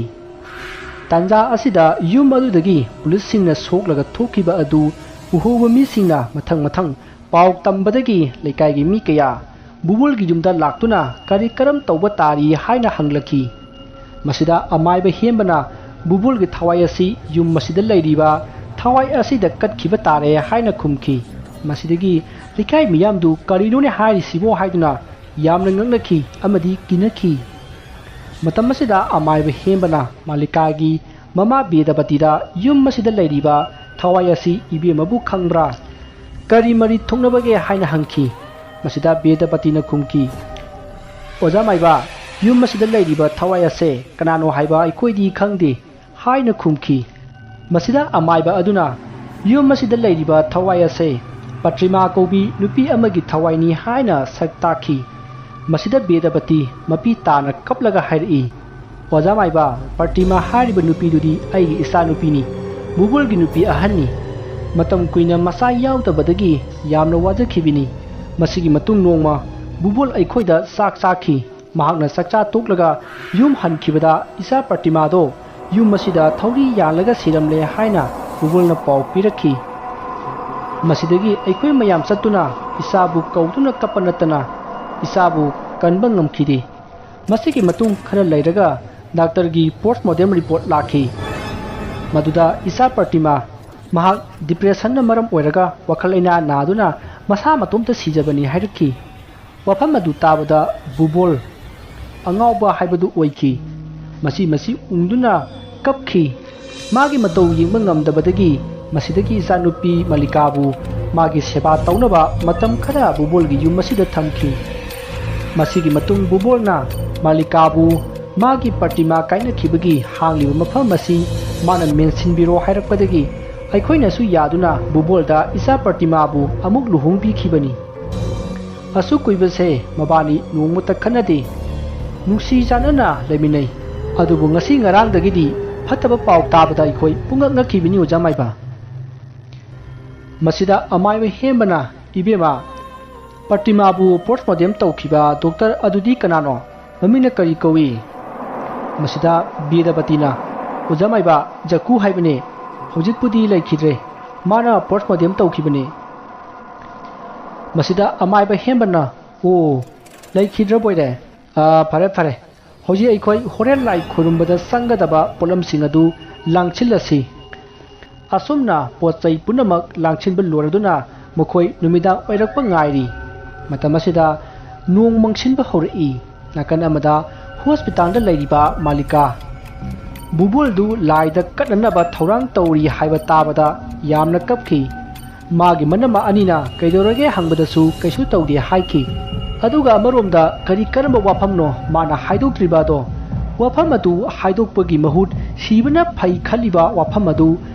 ꯇꯥꯟꯖꯥ ꯑꯁꯤꯗ ꯌꯨꯝ ꯑꯗꯨꯗꯒꯤ ꯄꯨꯂꯤꯁꯁꯤꯡꯅ ꯁꯣꯛꯂꯒ ꯊꯣꯛꯈꯤꯕ ꯑꯗꯨ ꯎꯍꯧꯕ ꯃꯤꯁꯤꯡꯅ ꯃꯊꯪ ꯄꯥꯎ ꯇꯝꯕꯗꯒꯤ ꯂꯩꯀꯥꯏꯒꯤ ꯃꯤ ꯀꯌా ꯕꯨꯕꯣꯜꯒꯤ ꯌꯨꯝꯗ ꯂꯥꯛꯇꯨꯅ ꯀꯔꯤ ꯀꯔꯝ ꯇꯧꯕ ꯇꯥꯔꯤ ꯍꯥꯏꯅ ꯍꯪꯂꯛꯈꯤ ꯃꯁꯤꯗ ꯑꯃꯥꯏꯕ ꯍꯦꯝꯕꯅ ꯕꯨꯕꯣꯜꯒꯤ ꯊꯋꯥꯏ ꯑꯁꯤ ꯌꯨꯝ ꯑꯁꯤꯗ ꯂꯩꯔꯤꯕ ꯊꯋꯥꯏ ꯑꯁꯤꯗ ꯀꯠꯈꯤꯕ ꯇꯥꯔꯦ ꯍꯥꯏꯅ ꯈꯨꯝꯈꯤ ꯃꯁꯤꯗꯒꯤ ꯂꯩꯀꯥꯏ ꯃꯤꯌꯥꯝꯗꯨ ꯀꯔꯤꯅꯣꯅꯦ ꯍꯥꯏꯔꯤꯁꯤꯕꯣ ꯍꯥꯏꯗꯨꯅ ꯌꯥꯝꯅ ꯉꯛꯅꯈꯤ ꯑꯃꯗꯤ ꯀꯤꯅꯈꯤ ꯃꯇꯝ ꯑꯁꯤꯗ ꯑꯃꯥꯏꯕ ꯍꯦꯝꯕꯅ ꯃꯥꯂꯤꯀꯥꯒꯤ ꯃꯃꯥ ꯕꯦꯗꯕꯇꯤꯗ ꯌꯨꯝ ꯑꯁꯤꯗ ꯂꯩꯔꯤꯕ ꯊꯋꯥꯏ ꯑꯁꯤ ꯏꯕꯦꯝꯃꯕꯨ ꯈꯪꯕ꯭ꯔꯥ ꯀꯔꯤ ꯃꯔꯤ ꯊꯣꯛꯅꯕꯒꯦ ꯍꯥꯏꯅ ꯍꯪꯈꯤ ꯃꯁꯤꯗ ꯕꯦꯗꯕꯇꯤꯅ ꯈꯨꯝꯈꯤ ꯑꯣꯖꯥ ꯃꯥꯏꯕ ꯌꯨꯝ ꯑꯁꯤꯗ ꯂꯩꯔꯤꯕ ꯊꯋꯥꯏ ꯑꯁꯦ ꯀꯅꯥꯅꯣ ꯍꯥꯏꯕ ꯑꯩꯈꯣꯏꯗꯤ ꯈꯪꯗꯦ ꯍꯥꯏꯅ ꯈꯨꯝꯈꯤ ꯃꯁꯤꯗ ꯑꯃꯥꯏꯕ ꯑꯗꯨꯅ ꯌꯨꯝ ꯑꯁꯤꯗ ꯂꯩꯔꯤꯕ ꯊꯋꯥꯏ ꯑꯁꯦ ꯄ꯭ꯔꯇꯤꯃꯥ ꯀꯧꯕꯤ ꯅꯨꯄꯤ ꯑꯃꯒꯤ ꯊꯋꯥꯏꯅꯤ ꯍꯥꯏꯅ ꯁꯛ ꯇꯥꯛꯈꯤ ꯃꯁꯤꯗ ꯕꯦꯗꯕꯇꯤ ꯃꯄꯤ ꯇꯥꯅ ꯀꯞꯂꯒ ꯍꯥꯏꯔꯛꯏ ꯑꯣꯖꯥ ꯃꯥꯏꯕ ꯄ꯭ꯔꯇꯤꯃꯥ ꯍꯥꯏꯔꯤꯕ ꯅꯨꯄꯤꯗꯨꯗꯤ ꯑꯩꯒꯤ ꯏꯆꯥꯅꯨꯄꯤꯅꯤ ꯕꯨꯕꯣꯜꯒꯤ ꯅꯨꯄꯤ ꯑꯍꯟꯅꯤ ꯃꯇꯝ ꯀꯨꯏꯅ ꯃꯆꯥ ꯌꯥꯎꯗꯕꯗꯒꯤ ꯌꯥꯝꯅ ꯋꯥꯖꯈꯤꯕꯅꯤ ꯃꯁꯤꯒꯤ ꯃꯇꯨꯡ ꯅꯣꯡꯃ ꯕꯨꯕꯣꯜ ꯑꯩꯈꯣꯏꯗ ꯆꯥꯛ ꯆꯥꯈꯤ ꯃꯍꯥꯛꯅ ꯆꯥꯛꯆꯥ ꯇꯣꯛꯂꯒ ꯌꯨꯝ ꯍꯟꯈꯤꯕꯗ ꯏꯆꯥ ꯄ꯭ꯔꯇꯤꯃꯥꯗꯣ ꯌꯨꯝ ꯑꯁꯤꯗ ꯊꯧꯔꯤ ꯌꯥꯜꯂꯒ ꯁꯤꯔꯝꯂꯦ ꯍꯥꯏꯅ ꯕꯨꯕꯣꯜꯅ ꯄꯥꯎ ꯄꯤꯔꯛꯈꯤ ꯃꯁꯤꯗꯒꯤ ꯑꯩꯈꯣꯏ ꯃꯌꯥꯝ ꯆꯠꯇꯨꯅ ꯏꯆꯥꯕꯨ ꯀꯧꯗꯨꯅ ꯀꯞꯄ ꯅꯠꯇꯅ ꯏꯆꯥꯕꯨ ꯀꯟꯕ ꯉꯝꯈꯤꯗꯦ ꯃꯁꯤꯒꯤ ꯃꯇꯨꯡ ꯈꯔ ꯂꯩꯔꯒ ꯗꯥꯛꯇꯔꯒꯤ ꯄꯣꯁꯠꯃꯣꯔꯇꯦꯝ ꯔꯤꯄꯣꯔꯠ ꯂꯥꯛꯈꯤ ꯃꯗꯨꯗ ꯏꯆꯥ ꯄ꯭ꯔꯇꯤꯃꯥ ꯃꯍꯥꯛ ꯗꯤꯄ꯭ꯔꯦꯁꯟꯅ ꯃꯔꯝ ꯑꯣꯏꯔꯒ ꯋꯥꯈꯜ ꯂꯩꯅꯥ ꯅꯥꯗꯨꯅ ꯃꯁꯥ ꯃꯇꯣꯝꯇ ꯁꯤꯖꯕꯅꯤ ꯍꯥꯏꯔꯛꯈꯤ ꯋꯥꯐꯝ ꯑꯗꯨ ꯇꯥꯕꯗ ꯕꯨꯕꯣꯜ ꯑꯉꯥꯎꯕ ꯍꯥꯏꯕꯗු ꯑꯣꯏꯈꯤ ꯃꯁꯤ ꯎꯡꯗꯨꯅ ꯀꯞꯈꯤ ꯃꯥꯒꯤ ꯃꯇꯧ ꯌꯦꯡꯕ ꯉꯝꯗꯕꯗꯒꯤ ꯃꯁꯤꯗꯒꯤ ꯏꯆꯥꯅꯨꯄꯤ ꯃꯥꯂꯤꯀꯥꯕꯨ ꯃꯥꯒꯤ ꯁꯦꯕꯥ ꯇꯧꯅꯕ ꯃꯇꯝ ꯈꯔ ꯕꯨꯕꯣꯜꯒꯤ ꯌꯨꯝ ꯑꯁꯤꯗ ꯊꯝꯈꯤ ꯃꯁꯤꯒꯤ ꯃꯇꯨꯡ ꯕꯨꯕꯣꯜꯅ ꯃꯥꯂꯤꯀꯥꯕꯨ ꯃꯥꯒꯤ ꯄ꯭ꯔꯇꯤꯃꯥ ꯀꯥꯏꯅꯈꯤꯕꯒꯤ ꯍꯥꯡꯂꯤꯕ ꯃꯐꯝ ꯑꯁꯤ ꯃꯥꯅ ꯃꯦꯟꯁꯤꯟꯕꯤꯔꯣ ꯍꯥꯏꯔꯛꯄꯗꯒꯤ ꯑꯩꯈꯣꯏꯅꯁꯨ ꯌꯥꯗꯨꯅ ꯕꯨꯕꯣꯜꯗ ꯏꯆꯥ ꯄ꯭ꯔꯇꯤꯃꯥꯕꯨ ꯑꯃꯨꯛ ꯂꯨꯍꯣꯡꯕꯤꯈꯤꯕꯅꯤ ꯑꯁꯨꯛ ꯀꯨꯏꯕꯁꯦ ꯃꯕꯥꯅꯤ ꯅꯣꯡꯃꯇ ꯈꯟꯅꯗꯦ ꯅꯨꯡꯁꯤ ꯆꯥꯟꯅꯅ ꯂꯩꯃꯤꯟꯅꯩ ꯑꯗꯨꯕꯨ ꯉꯁꯤ ꯉꯔꯥꯡꯗꯒꯤꯗꯤ ꯐꯠꯇꯕ ꯄꯥꯎ ꯇꯥꯕꯗ ꯑꯩꯈꯣꯏ ꯄꯨꯡꯉꯛ ꯉꯛꯈꯤꯕꯅꯤ ꯑꯣꯖꯥ ꯃꯥꯏꯕ ꯃꯁꯤꯗ ꯑꯃꯥꯏꯕ ꯍꯦꯟꯕꯅ ꯏꯕꯦꯝꯃ ꯄ꯭ꯔꯇꯤꯃꯥꯕꯨ ꯄꯣꯁꯃꯣꯔꯇꯦꯝ ꯇꯧꯈꯤꯕ ꯗꯣꯛꯇꯔ ꯑꯗꯨꯗꯤ ꯀꯅꯥꯅꯣ ꯃꯃꯤꯡꯅ ꯀꯔꯤ ꯀꯧꯏ ꯃꯁꯤꯗ ꯕꯦꯗꯄꯇꯤꯅ ꯑꯣꯖꯥ ꯃꯥꯏꯕ ꯖꯀꯨ ꯍꯥꯏꯕꯅꯦ ꯍꯧꯖꯤꯛꯄꯨꯗꯤ ꯂꯩꯈꯤꯗ꯭ꯔꯦ ꯃꯥꯅ ꯄꯣꯁꯃꯣꯔꯇꯦꯝ ꯇꯧꯈꯤꯕꯅꯦ ꯃꯁꯤꯗ ꯑꯃꯥꯏꯕ ꯍꯦꯟꯕꯅ ꯑꯣ ꯂꯩꯈꯤꯗ꯭ꯔꯕꯣꯏꯔꯦ ꯐꯔꯦ ꯐꯔꯦ ꯍꯧꯖꯤꯛ ꯑꯩꯈꯣꯏ ꯍꯣꯔꯦꯟ ꯂꯥꯏ ꯈꯨꯔꯨꯝꯕꯗ ꯆꯪꯒꯗꯕ ꯄꯣꯠꯂꯝꯁꯤꯡ ꯑꯗꯨ ꯂꯥꯡꯁꯤꯜꯂꯁꯤ ꯑꯁꯨꯝꯅ ꯄꯣꯠ ꯆꯩ ꯄꯨꯝꯅꯃꯛ ꯂꯥꯡꯁꯤꯟꯕ ꯂꯣꯏꯔꯗꯨꯅ ꯃꯈꯣꯏ ꯅꯨꯃꯤꯗꯥꯡ ꯑꯣꯏꯔꯛꯄ ꯉꯥꯏꯔꯤ ꯃꯇꯝ ꯑꯁꯤꯗ ꯅꯣꯡ ꯃꯪꯁꯤꯟꯕ ꯍꯧꯔꯛꯏ ꯅꯥꯀꯟ ꯑꯃꯗ ꯍꯣꯁꯄꯤꯇꯥꯜꯗ ꯂꯩꯔꯤꯕ ꯃꯥꯂꯤꯀꯥ ꯕꯨꯕꯣꯜꯗꯨ ꯂꯥꯏꯗ ꯀꯠꯅꯅꯕ ꯊꯧꯔꯥꯡ ꯇꯧꯔꯤ ꯍꯥꯏꯕ ꯇꯥꯕꯗ ꯌꯥꯝꯅ ꯀꯞꯈꯤ ꯃꯥꯒꯤ ꯃꯅꯝ ꯑꯅꯤꯅ ꯀꯩꯗꯧꯔꯒꯦ ꯍꯪꯕꯗꯁꯨ ꯀꯩꯁꯨ ꯇꯧꯗꯦ ꯍꯥꯏꯈꯤ ꯑꯗꯨꯒ ꯑꯃꯔꯣꯝꯗ ꯀꯔꯝꯕ ꯋꯥꯐꯝꯅꯣ ꯃꯥꯅ ꯍꯥꯏꯗꯣꯛꯇ꯭ꯔꯤꯕꯗꯣ ꯋꯥꯐꯝ ꯑꯗꯨ ꯍꯥꯏꯗꯣꯛꯄꯒꯤ ꯃꯍꯨꯠ ꯁꯤꯕꯅ ꯐꯩ ꯈꯜꯂꯤꯕ ꯋꯥꯐꯝ ꯑꯗꯨ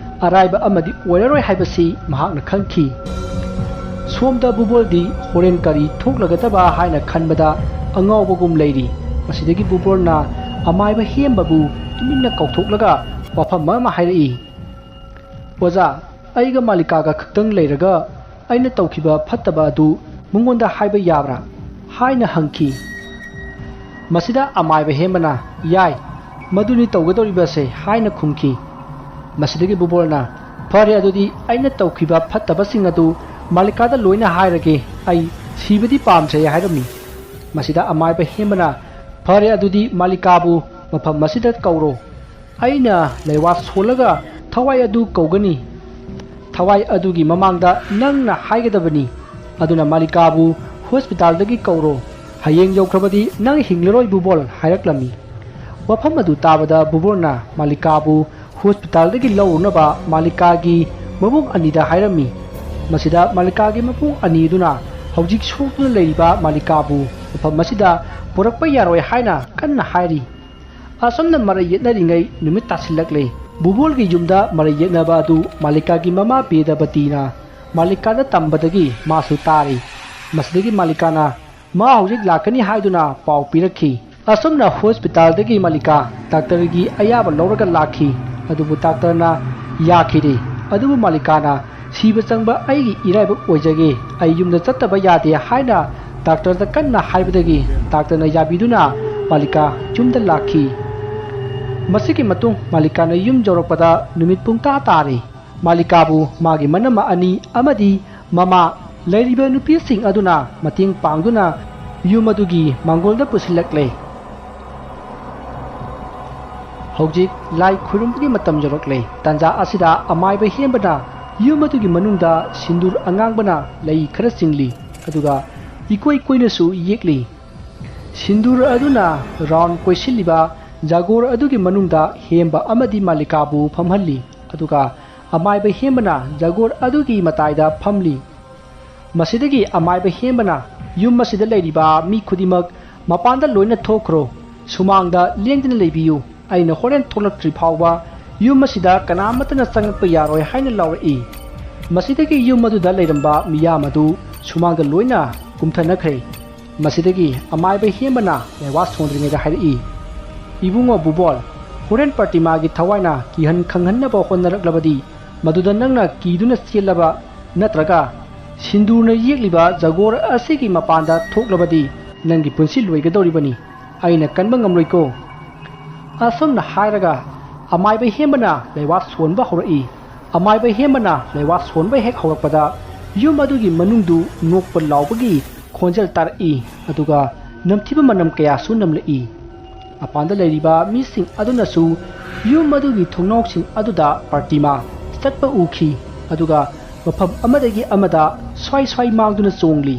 ꯑꯔꯥꯏꯕ ꯑꯃꯗꯤ ꯑꯣꯏꯔꯔꯣꯏ ꯍꯥꯏꯕꯁꯤ ꯃꯍꯥꯛꯅ ꯈꯪꯈꯤ ꯁꯣꯝꯗ ꯕꯨꯕꯣꯜꯗꯤ ꯍꯣꯔꯦꯟ ꯀꯔꯤ ꯊꯣꯛꯂꯒꯗꯕ ꯍꯥꯏꯅ ꯈꯟꯕꯗ ꯑꯉꯥꯎꯕꯒꯨꯝ ꯂꯩꯔꯤ ꯃꯁꯤꯗꯒꯤ ꯕꯨꯕꯣꯜꯅ ꯑꯃꯥꯏꯕ ꯍꯦꯝꯕꯕꯨ ꯇꯨꯃꯤꯟꯅ ꯀꯧꯊꯣꯛꯂꯒ ꯋꯥꯐꯝ ꯑꯃ ꯍꯥꯏꯔꯛꯏ ꯑꯣꯖꯥ ꯑꯩꯒ ꯃꯥꯂꯤꯀꯥꯒ ꯈꯛꯇꯪ ꯂꯩꯔꯒ ꯑꯩꯅ ꯇꯧꯈꯤꯕ ꯐꯠꯇꯕ ꯑꯗꯨ ꯃꯉꯣꯟꯗ ꯍꯥꯏꯕ ꯌꯥꯕ꯭ꯔꯥ ꯍꯥꯏꯅ ꯍꯪꯈꯤ ꯃꯁꯤꯗ ꯑꯃꯥꯏꯕ ꯍꯦꯝꯕꯅ ꯌꯥꯏ ꯃꯗꯨꯅꯤ ꯇꯧꯒꯗꯧꯔꯤꯕꯁꯦ ꯍꯥꯏꯅ ꯈꯨꯝꯈꯤ ꯃꯁꯤꯗꯒꯤ ꯕꯨꯕꯣꯜꯅ ꯐꯔꯦ ꯑꯗꯨꯗꯤ ꯑꯩꯅ ꯇꯧꯈꯤꯕ ꯐꯠꯇꯕꯁꯤꯡ ꯑꯗꯨ ꯃꯥꯂꯤꯀꯥꯗ ꯂꯣꯏꯅ ꯍꯥꯏꯔꯒꯦ ꯑꯩ ꯁꯤꯕꯗꯤ ꯄꯥꯝꯖꯩ ꯍꯥꯏꯔꯝꯃꯤ ꯃꯁꯤꯗ ꯑꯃꯥꯏꯕ ꯍꯦꯝꯕꯅ ꯐꯔꯦ ꯑꯗꯨꯗꯤ ꯃꯥꯂꯤꯀꯥꯕꯨ ꯃꯐꯝ ꯑꯁꯤꯗ ꯀꯧꯔꯣ ꯑꯩꯅ ꯂꯩꯋꯥ ꯁꯣꯜꯂꯒ ꯊꯋꯥꯏ ꯑꯗꯨ ꯀꯧꯒꯅꯤ ꯊꯋꯥꯏ ꯑꯗꯨꯒꯤ ꯃꯃꯥꯡꯗ ꯅꯪꯅ ꯍꯥꯏꯒꯗꯕꯅꯤ ꯑꯗꯨꯅ ꯃꯥꯂꯤꯀꯥꯕꯨ ꯍꯣꯁꯄꯤꯇꯥꯜꯗꯒꯤ ꯀꯧꯔꯣ ꯍꯌꯦꯡ ꯌꯧꯈ꯭ꯔꯕꯗꯤ ꯅꯪ ꯍꯤꯡꯂꯔꯣꯏ ꯕꯨꯕꯣꯜ ꯍꯥꯏꯔꯛꯂꯝꯃꯤ ꯋꯥꯐꯝ ꯑꯗꯨ ꯇꯥꯕꯗ ꯕꯨꯕꯣꯜꯅ ꯃꯥꯂꯤꯀꯥꯕꯨ ꯍꯣꯁꯄꯤꯇꯥꯜꯗꯒꯤ ꯂꯧꯔꯨꯅꯕ ꯃꯥꯂꯤꯀꯥꯒꯤ ꯃꯕꯨꯡ ꯑꯅꯤꯗ ꯍꯥꯏꯔꯝꯃꯤ ꯃꯁꯤꯗ ꯃꯥꯂꯤꯀꯥꯒꯤ ꯃꯕꯨꯡ ꯑꯅꯤ ꯑꯗꯨꯅ ꯍꯧꯖꯤꯛ ꯁꯣꯛꯇꯨꯅ ꯂꯩꯔꯤꯕ ꯃꯥꯂꯤꯀꯥꯕꯨ ꯃꯐꯝ ꯑꯁꯤꯗ ꯄꯨꯔꯛꯄ ꯌꯥꯔꯣꯏ ꯍꯥꯏꯅ ꯀꯟꯅ ꯍꯥꯏꯔꯤ ꯑꯁꯨꯝꯅ ꯃꯔꯩ ꯌꯦꯠꯅꯔꯤꯉꯩ ꯅꯨꯃꯤꯠ ꯇꯥꯁꯤꯜꯂꯛꯂꯦ ꯕꯨꯕꯣꯜꯒꯤ ꯌꯨꯝꯗ ꯃꯔꯩ ꯌꯦꯠꯅꯕ ꯑꯗꯨ ꯃꯥꯂꯤꯀꯥꯒꯤ ꯃꯃꯥ ꯕꯦꯗꯄꯇꯤꯅ ꯃꯥꯂꯤꯀꯥꯗ ꯇꯝꯕꯗꯒꯤ ꯃꯥꯁꯨ ꯇꯥꯔꯤ ꯃꯁꯤꯗꯒꯤ ꯃꯥꯂꯤꯀꯥꯅ ꯃꯥ ꯍꯧꯖꯤꯛ ꯂꯥꯛꯀꯅꯤ ꯍꯥꯏꯗꯨꯅ ꯄꯥꯎ ꯄꯤꯔꯛꯈꯤ ꯑꯁꯨꯝꯅ ꯍꯣꯁꯄꯤꯇꯥꯜꯗꯒꯤ ꯃꯥꯂꯤꯀꯥ ꯗꯥꯛꯇꯔꯒꯤ ꯑꯌꯥꯕ ꯂꯧꯔꯒ ꯂꯥꯛꯈꯤ ꯑꯗꯨꯕꯨ ꯗꯥꯛꯇꯔꯅ ꯌꯥꯈꯤꯗꯦ ꯑꯗꯨꯕꯨ ꯃꯥꯂꯤꯀꯥꯅ ꯁꯤꯕ ꯆꯪꯕ ꯑꯩꯒꯤ ꯏꯔꯥꯏꯕꯛ ꯑꯣꯏꯖꯒꯦ ꯑꯩ ꯌꯨꯝꯗ ꯆꯠꯇꯕ ꯌꯥꯗꯦ ꯍꯥꯏꯅ ꯗꯥꯛꯇꯔꯗ ꯀꯟꯅ ꯍꯥꯏꯕꯗꯒꯤ ꯗꯥꯛꯇꯔꯅ ꯌꯥꯕꯤꯗꯨꯅ ꯃꯥꯂꯤꯀꯥ ꯌꯨꯝꯗ ꯂꯥꯛꯈꯤ ꯃꯁꯤꯒꯤ ꯃꯇꯨꯡ ꯃꯥꯂꯤꯀꯥꯅ ꯌꯨꯝ ꯌꯧꯔꯛꯄꯗ ꯅꯨꯃꯤꯠ ꯄꯨꯡꯇꯥ ꯇꯥꯔꯤ ꯃꯥꯂꯤꯀꯥꯕꯨ ꯃꯥꯒꯤ ꯃꯅꯝꯃ ꯑꯅꯤ ꯑꯃꯗꯤ ꯃꯃꯥ ꯂꯩꯔꯤꯕ ꯅꯨꯄꯤꯁꯤꯡ ꯑꯗꯨꯅ ꯃꯇꯦꯡ ꯄꯥꯡꯗꯨꯅ ꯌꯨꯝ ꯑꯗꯨꯒꯤ ꯃꯥꯡꯒꯣꯜꯗ ꯄꯨꯁꯤꯜꯂꯛꯂꯦ ꯍꯧꯖꯤꯛ ꯂꯥꯏ ꯈꯨꯔꯨꯝꯕꯒꯤ ꯃꯇꯝ ꯌꯧꯔꯛꯂꯦ ꯇꯥꯟꯖꯥ ꯑꯁꯤꯗ ꯑꯃꯥꯏꯕ ꯍꯦꯟꯕꯅ ꯌꯨꯝ ꯑꯗꯨꯒꯤ ꯃꯅꯨꯡꯗ ꯁꯤꯟꯗꯨꯔ ꯑꯉꯥꯡꯕꯅ ꯂꯩ ꯈꯔ ꯆꯤꯡꯂꯤ ꯑꯗꯨꯒ ꯏꯀꯣꯏ ꯀꯣꯏꯅꯁꯨ ꯌꯦꯛꯂꯤ ꯁꯤꯟꯗꯨꯔ ꯑꯗꯨꯅ ꯔꯥꯎꯟ ꯀꯣꯏꯁꯤꯜꯂꯤꯕ ꯖꯥꯒꯣꯔ ꯑꯗꯨꯒꯤ ꯃꯅꯨꯡꯗ ꯍꯦꯝꯕ ꯑꯃꯗꯤ ꯃꯥꯂꯤꯀꯥꯕꯨ ꯐꯝꯍꯜꯂꯤ ꯑꯗꯨꯒ ꯑꯃꯥꯏꯕ ꯍꯦꯝꯕꯅ ꯖꯥꯒꯣꯔ ꯑꯗꯨꯒꯤ ꯃꯇꯥꯏꯗ ꯐꯝꯂꯤ ꯃꯁꯤꯗꯒꯤ ꯑꯃꯥꯏꯕ ꯍꯦꯝꯕꯅ ꯌꯨꯝ ꯑꯁꯤꯗ ꯂꯩꯔꯤꯕ ꯃꯤ ꯈꯨꯗꯤꯡꯃꯛ ꯃꯄꯥꯟꯗ ꯂꯣꯏꯅ ꯊꯣꯛꯈ꯭ꯔꯣ ꯁꯨꯃꯥꯡꯗ ꯂꯦꯡꯗꯅ ꯂꯩꯕꯤꯌꯨ ꯑꯩꯅ ꯍꯣꯔꯦꯟ ꯊꯣꯛꯂꯛꯇ꯭ꯔꯤ ꯐꯥꯎꯕ ꯌꯨꯝ ꯑꯁꯤꯗ ꯀꯅꯥꯃꯠꯇꯅ ꯆꯪꯉꯛꯄ ꯌꯥꯔꯣꯏ ꯍꯥꯏꯅ ꯂꯥꯎꯔꯛꯏ ꯃꯁꯤꯗꯒꯤ ꯌꯨꯝ ꯑꯗꯨꯗ ꯂꯩꯔꯝꯕ ꯃꯤꯌꯥꯝ ꯑꯗꯨ ꯁꯨꯃꯥꯡꯗ ꯂꯣꯏꯅ ꯀꯨꯝꯊꯅꯈ꯭ꯔꯦ ꯃꯁꯤꯗꯒꯤ ꯑꯃꯥꯏꯕ ꯍꯦꯝꯕꯅ ꯂꯩꯋꯥ ꯁꯣꯟꯗ꯭ꯔꯤꯉꯩꯗ ꯍꯥꯏꯔꯛꯏ ꯏꯕꯨꯡꯉꯣ ꯕꯨꯕꯣꯜ ꯍꯣꯔꯦꯟ ꯄ꯭ꯔꯇꯤꯃꯥꯒꯤ ꯊꯋꯥꯏꯅ ꯀꯤꯍꯟ ꯈꯪꯍꯟꯅꯕ ꯍꯣꯠꯅꯔꯛꯂꯕꯗꯤ ꯃꯗꯨꯗ ꯅꯪꯅ ꯀꯤꯗꯨꯅ ꯆꯦꯜꯂꯕ ꯅꯠꯇ꯭ꯔꯒ ꯁꯤꯟꯗꯨꯔꯅ ꯌꯦꯛꯂꯤꯕ ꯖꯒꯣꯔ ꯑꯁꯤꯒꯤ ꯃꯄꯥꯟꯗ ꯊꯣꯛꯂꯕꯗꯤ ꯅꯪꯒꯤ ꯄꯨꯟꯁꯤ ꯂꯣꯏꯒꯗꯧꯔꯤꯕꯅꯤ ꯑꯩꯅ ꯀꯟꯕ ꯉꯝꯂꯣꯏꯀꯣ ꯑꯁꯨꯝꯅ ꯍꯥꯏꯔꯒ ꯑꯃꯥꯏꯕ ꯍꯦꯝꯕꯅ ꯂꯩꯋꯥ ꯁꯣꯟꯕ ꯍꯧꯔꯛꯏ ꯑꯃꯥꯏꯕ ꯍꯦꯝꯕꯅ ꯂꯩꯋꯥ ꯁꯣꯟꯕ ꯍꯦꯛ ꯍꯧꯔꯛꯄꯗ ꯌꯨꯝ ꯑꯗꯨꯒꯤ ꯃꯅꯨꯡꯗꯨ ꯅꯣꯛꯄ ꯂꯥꯎꯕꯒꯤ ꯈꯣꯟꯖꯦꯜ ꯇꯥꯔꯛꯏ ꯑꯗꯨꯒ ꯅꯝꯊꯤꯕ ꯃꯅꯝ ꯀꯌꯥꯁꯨ ꯅꯝꯂꯛꯏ ꯃꯄꯥꯟꯗ ꯂꯩꯔꯤꯕ ꯃꯤꯁꯤꯡ ꯑꯗꯨꯅꯁꯨ ꯌꯨꯝ ꯑꯗꯨꯒꯤ ꯊꯣꯡꯅꯥꯎꯁꯤꯡ ꯑꯗꯨꯗ ꯄ꯭ꯔꯇꯤꯃꯥ ꯆꯠꯄ ꯎꯈꯤ ꯑꯗꯨꯒ ꯃꯐꯝ ꯑꯃꯗꯒꯤ ꯑꯃꯗ ꯁ꯭ꯋꯥꯏ ꯃꯥꯡꯗꯨꯅ ꯆꯣꯡꯂꯤ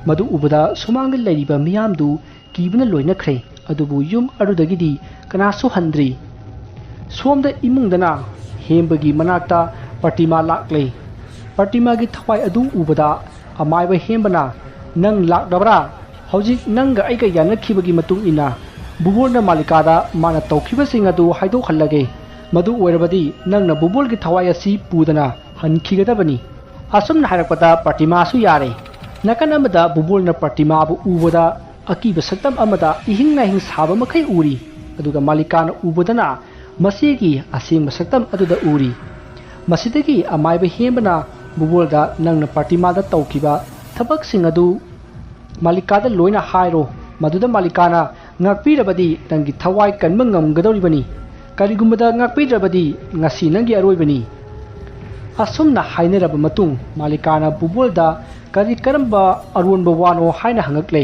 ꯃꯗꯨ ꯎꯕꯗ ꯁꯨꯃꯥꯡꯗ ꯂꯩꯔꯤꯕ ꯃꯤꯌꯥꯝꯗꯨ ꯀꯤꯕꯅ ꯂꯣꯏꯅꯈ꯭ꯔꯦ ꯑꯗꯨꯕꯨ ꯌꯨꯝ ꯑꯗꯨꯗꯒꯤꯗꯤ ꯀꯅꯥꯁꯨ ꯍꯟꯗ꯭ꯔꯤ ꯁꯣꯝꯗ ꯏꯃꯨꯡꯗꯅ ꯍꯦꯝꯕꯒꯤ ꯃꯅꯥꯛꯇ ꯄ꯭ꯔꯇꯤꯃꯥ ꯂꯥꯛꯂꯦ ꯄ꯭ꯔꯇꯤꯃꯥꯒꯤ ꯊꯋꯥꯏ ꯑꯗꯨ ꯎꯕꯗ ꯑꯃꯥꯏꯕ ꯍꯦꯝꯕꯅ ꯅꯪ ꯂꯥꯛꯂꯕ꯭ꯔꯥ ꯍꯧꯖꯤꯛ ꯅꯪꯒ ꯑꯩꯒ ꯌꯥꯅꯈꯤꯕꯒꯤ ꯃꯇꯨꯡ ꯏꯟꯅ ꯕꯨꯕꯣꯜꯅ ꯃꯥꯂꯤꯀꯥꯗ ꯃꯥꯅ ꯇꯧꯈꯤꯕꯁꯤꯡ ꯑꯗꯨ ꯍꯥꯏꯗꯣꯛꯍꯜꯂꯒꯦ ꯃꯗꯨ ꯑꯣꯏꯔꯕꯗꯤ ꯅꯪꯅ ꯕꯨꯕꯣꯜꯒꯤ ꯊꯋꯥꯏ ꯑꯁꯤ ꯄꯨꯗꯅ ꯍꯟꯈꯤꯒꯗꯕꯅꯤ ꯑꯁꯨꯝꯅ ꯍꯥꯏꯔꯛꯄꯗ ꯄ꯭ꯔꯇꯤꯃꯥꯁꯨ ꯌꯥꯔꯦ ꯅꯥꯀꯟ ꯑꯃꯗ ꯕꯨꯕꯣꯜꯅ ꯄ꯭ꯔꯇꯤꯃꯥꯕꯨ ꯎꯕꯗ ꯑꯀꯤꯕ ꯁꯛꯇꯝ ꯑꯃꯗ ꯏꯍꯤꯡ ꯅꯥꯍꯤꯡ ꯁꯥꯕ ꯃꯈꯩ ꯎꯔꯤ ꯑꯗꯨꯒ ꯃꯥꯂꯤꯀꯥꯅ ꯎꯕꯗꯅ ꯃꯁꯤꯒꯤ ꯑꯁꯦꯡꯕ ꯁꯛꯇꯝ ꯑꯗꯨꯗ ꯎꯔꯤ ꯃꯁꯤꯗꯒꯤ ꯑꯃꯥꯏꯕ ꯍꯦꯟꯕꯅ ꯕꯨꯕꯣꯜꯗ ꯅꯪꯅ ꯄꯥꯔꯇꯤꯃꯥꯗ ꯇꯧꯈꯤꯕ ꯊꯕꯛꯁꯤꯡ ꯑꯗꯨ ꯃꯥꯂꯤꯀꯥꯗ ꯂꯣꯏꯅ ꯍꯥꯏꯔꯣ ꯃꯗꯨꯗ ꯃꯥꯂꯤꯀꯥꯅ ꯉꯥꯛꯄꯤꯔꯕꯗꯤ ꯅꯪꯒꯤ ꯊꯋꯥꯏ ꯀꯟꯕ ꯉꯝꯒꯗꯧꯔꯤꯕꯅꯤ ꯀꯔꯤꯒꯨꯝꯕꯗ ꯉꯥꯛꯄꯤꯗ꯭ꯔꯕꯗꯤ ꯉꯁꯤ ꯅꯪꯒꯤ ꯑꯔꯣꯏꯕꯅꯤ ꯑꯁꯨꯝꯅ ꯍꯥꯏꯅꯔꯕ ꯃꯇꯨꯡ ꯃꯥꯂꯤꯀꯥꯅ ꯕꯨꯕꯣꯜꯗ ꯀꯔꯤ ꯀꯔꯝꯕ ꯑꯔꯣꯟꯕ ꯋꯥꯅꯣ ꯍꯥꯏꯅ ꯍꯪꯉꯛꯂꯦ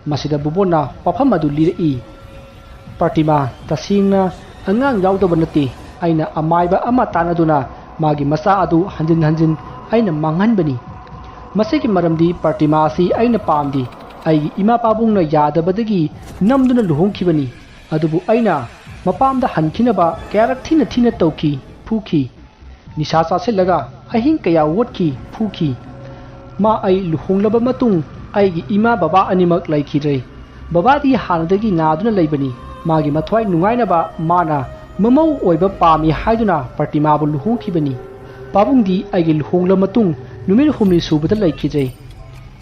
ꯃꯁꯤꯗ ꯕꯨꯕꯣꯜꯅ ꯋꯥꯐꯝ ꯑꯗꯨ ꯂꯤꯔꯛꯏ ꯄꯥꯔꯇꯤꯃꯥ ꯇꯁꯦꯡꯅ ꯑꯉꯥꯡ ꯌꯥꯎꯗꯕ ꯅꯠꯇꯦ ꯑꯩꯅ ꯑꯃꯥꯏꯕ ꯑꯃ ꯇꯥꯟꯅꯗꯨꯅ ꯃꯥꯒꯤ ꯃꯆꯥ ꯑꯗꯨ ꯍꯟꯖꯤꯟ ꯍꯟꯖꯤꯟ ꯑꯩꯅ ꯃꯥꯡꯍꯟꯕꯅꯤ ꯃꯁꯤꯒꯤ ꯃꯔꯝꯗꯤ ꯄꯥꯔꯇꯤꯃꯥ ꯑꯁꯤ ꯑꯩꯅ ꯄꯥꯝꯗꯦ ꯑꯩꯒꯤ ꯏꯃꯥ ꯄꯥꯕꯨꯡꯅ ꯌꯥꯗꯕꯗꯒꯤ ꯅꯝꯗꯨꯅ ꯂꯨꯍꯣꯡꯈꯤꯕꯅꯤ ꯑꯗꯨꯕꯨ ꯑꯩꯅ ꯃꯄꯥꯝꯗ ꯍꯟꯈꯤꯅꯕ ꯀꯌꯥꯔꯛ ꯊꯤꯅ ꯇꯧꯈꯤ ꯐꯨꯈꯤ ꯅꯤꯁꯥ ꯆꯥꯁꯤꯜꯂꯒ ꯑꯍꯤꯡ ꯀꯌꯥ ꯋꯣꯠꯈꯤ ꯐꯨꯈꯤ ꯃꯥ ꯑꯩ ꯂꯨꯍꯣꯡꯂꯕ ꯃꯇꯨꯡ ꯑꯩꯒꯤ ꯏꯃꯥ ꯕꯕꯥ ꯑꯅꯤꯃꯛ ꯂꯩꯈꯤꯗ꯭ꯔꯦ ꯕꯕꯥꯗꯤ ꯍꯥꯟꯅꯗꯒꯤ ꯅꯥꯗꯨꯅ ꯂꯩꯕꯅꯤ ꯃꯥꯒꯤ ꯃꯊ꯭ꯋꯥꯏ ꯅꯨꯡꯉꯥꯏꯅꯕ ꯃꯥꯅ ꯃꯃꯧ ꯑꯣꯏꯕ ꯄꯥꯝꯃꯤ ꯍꯥꯏꯗꯨꯅ ꯄꯥꯔꯇꯤꯃꯥꯕꯨ ꯂꯨꯍꯣꯡꯈꯤꯕꯅꯤ ꯄꯥꯕꯨꯡꯗꯤ ꯑꯩꯒꯤ ꯂꯨꯍꯣꯡꯂꯕ ꯃꯇꯨꯡ ꯅꯨꯃꯤꯠ ꯍꯨꯝꯅꯤ ꯁꯨꯕꯗ ꯂꯩꯈꯤꯗ꯭ꯔꯦ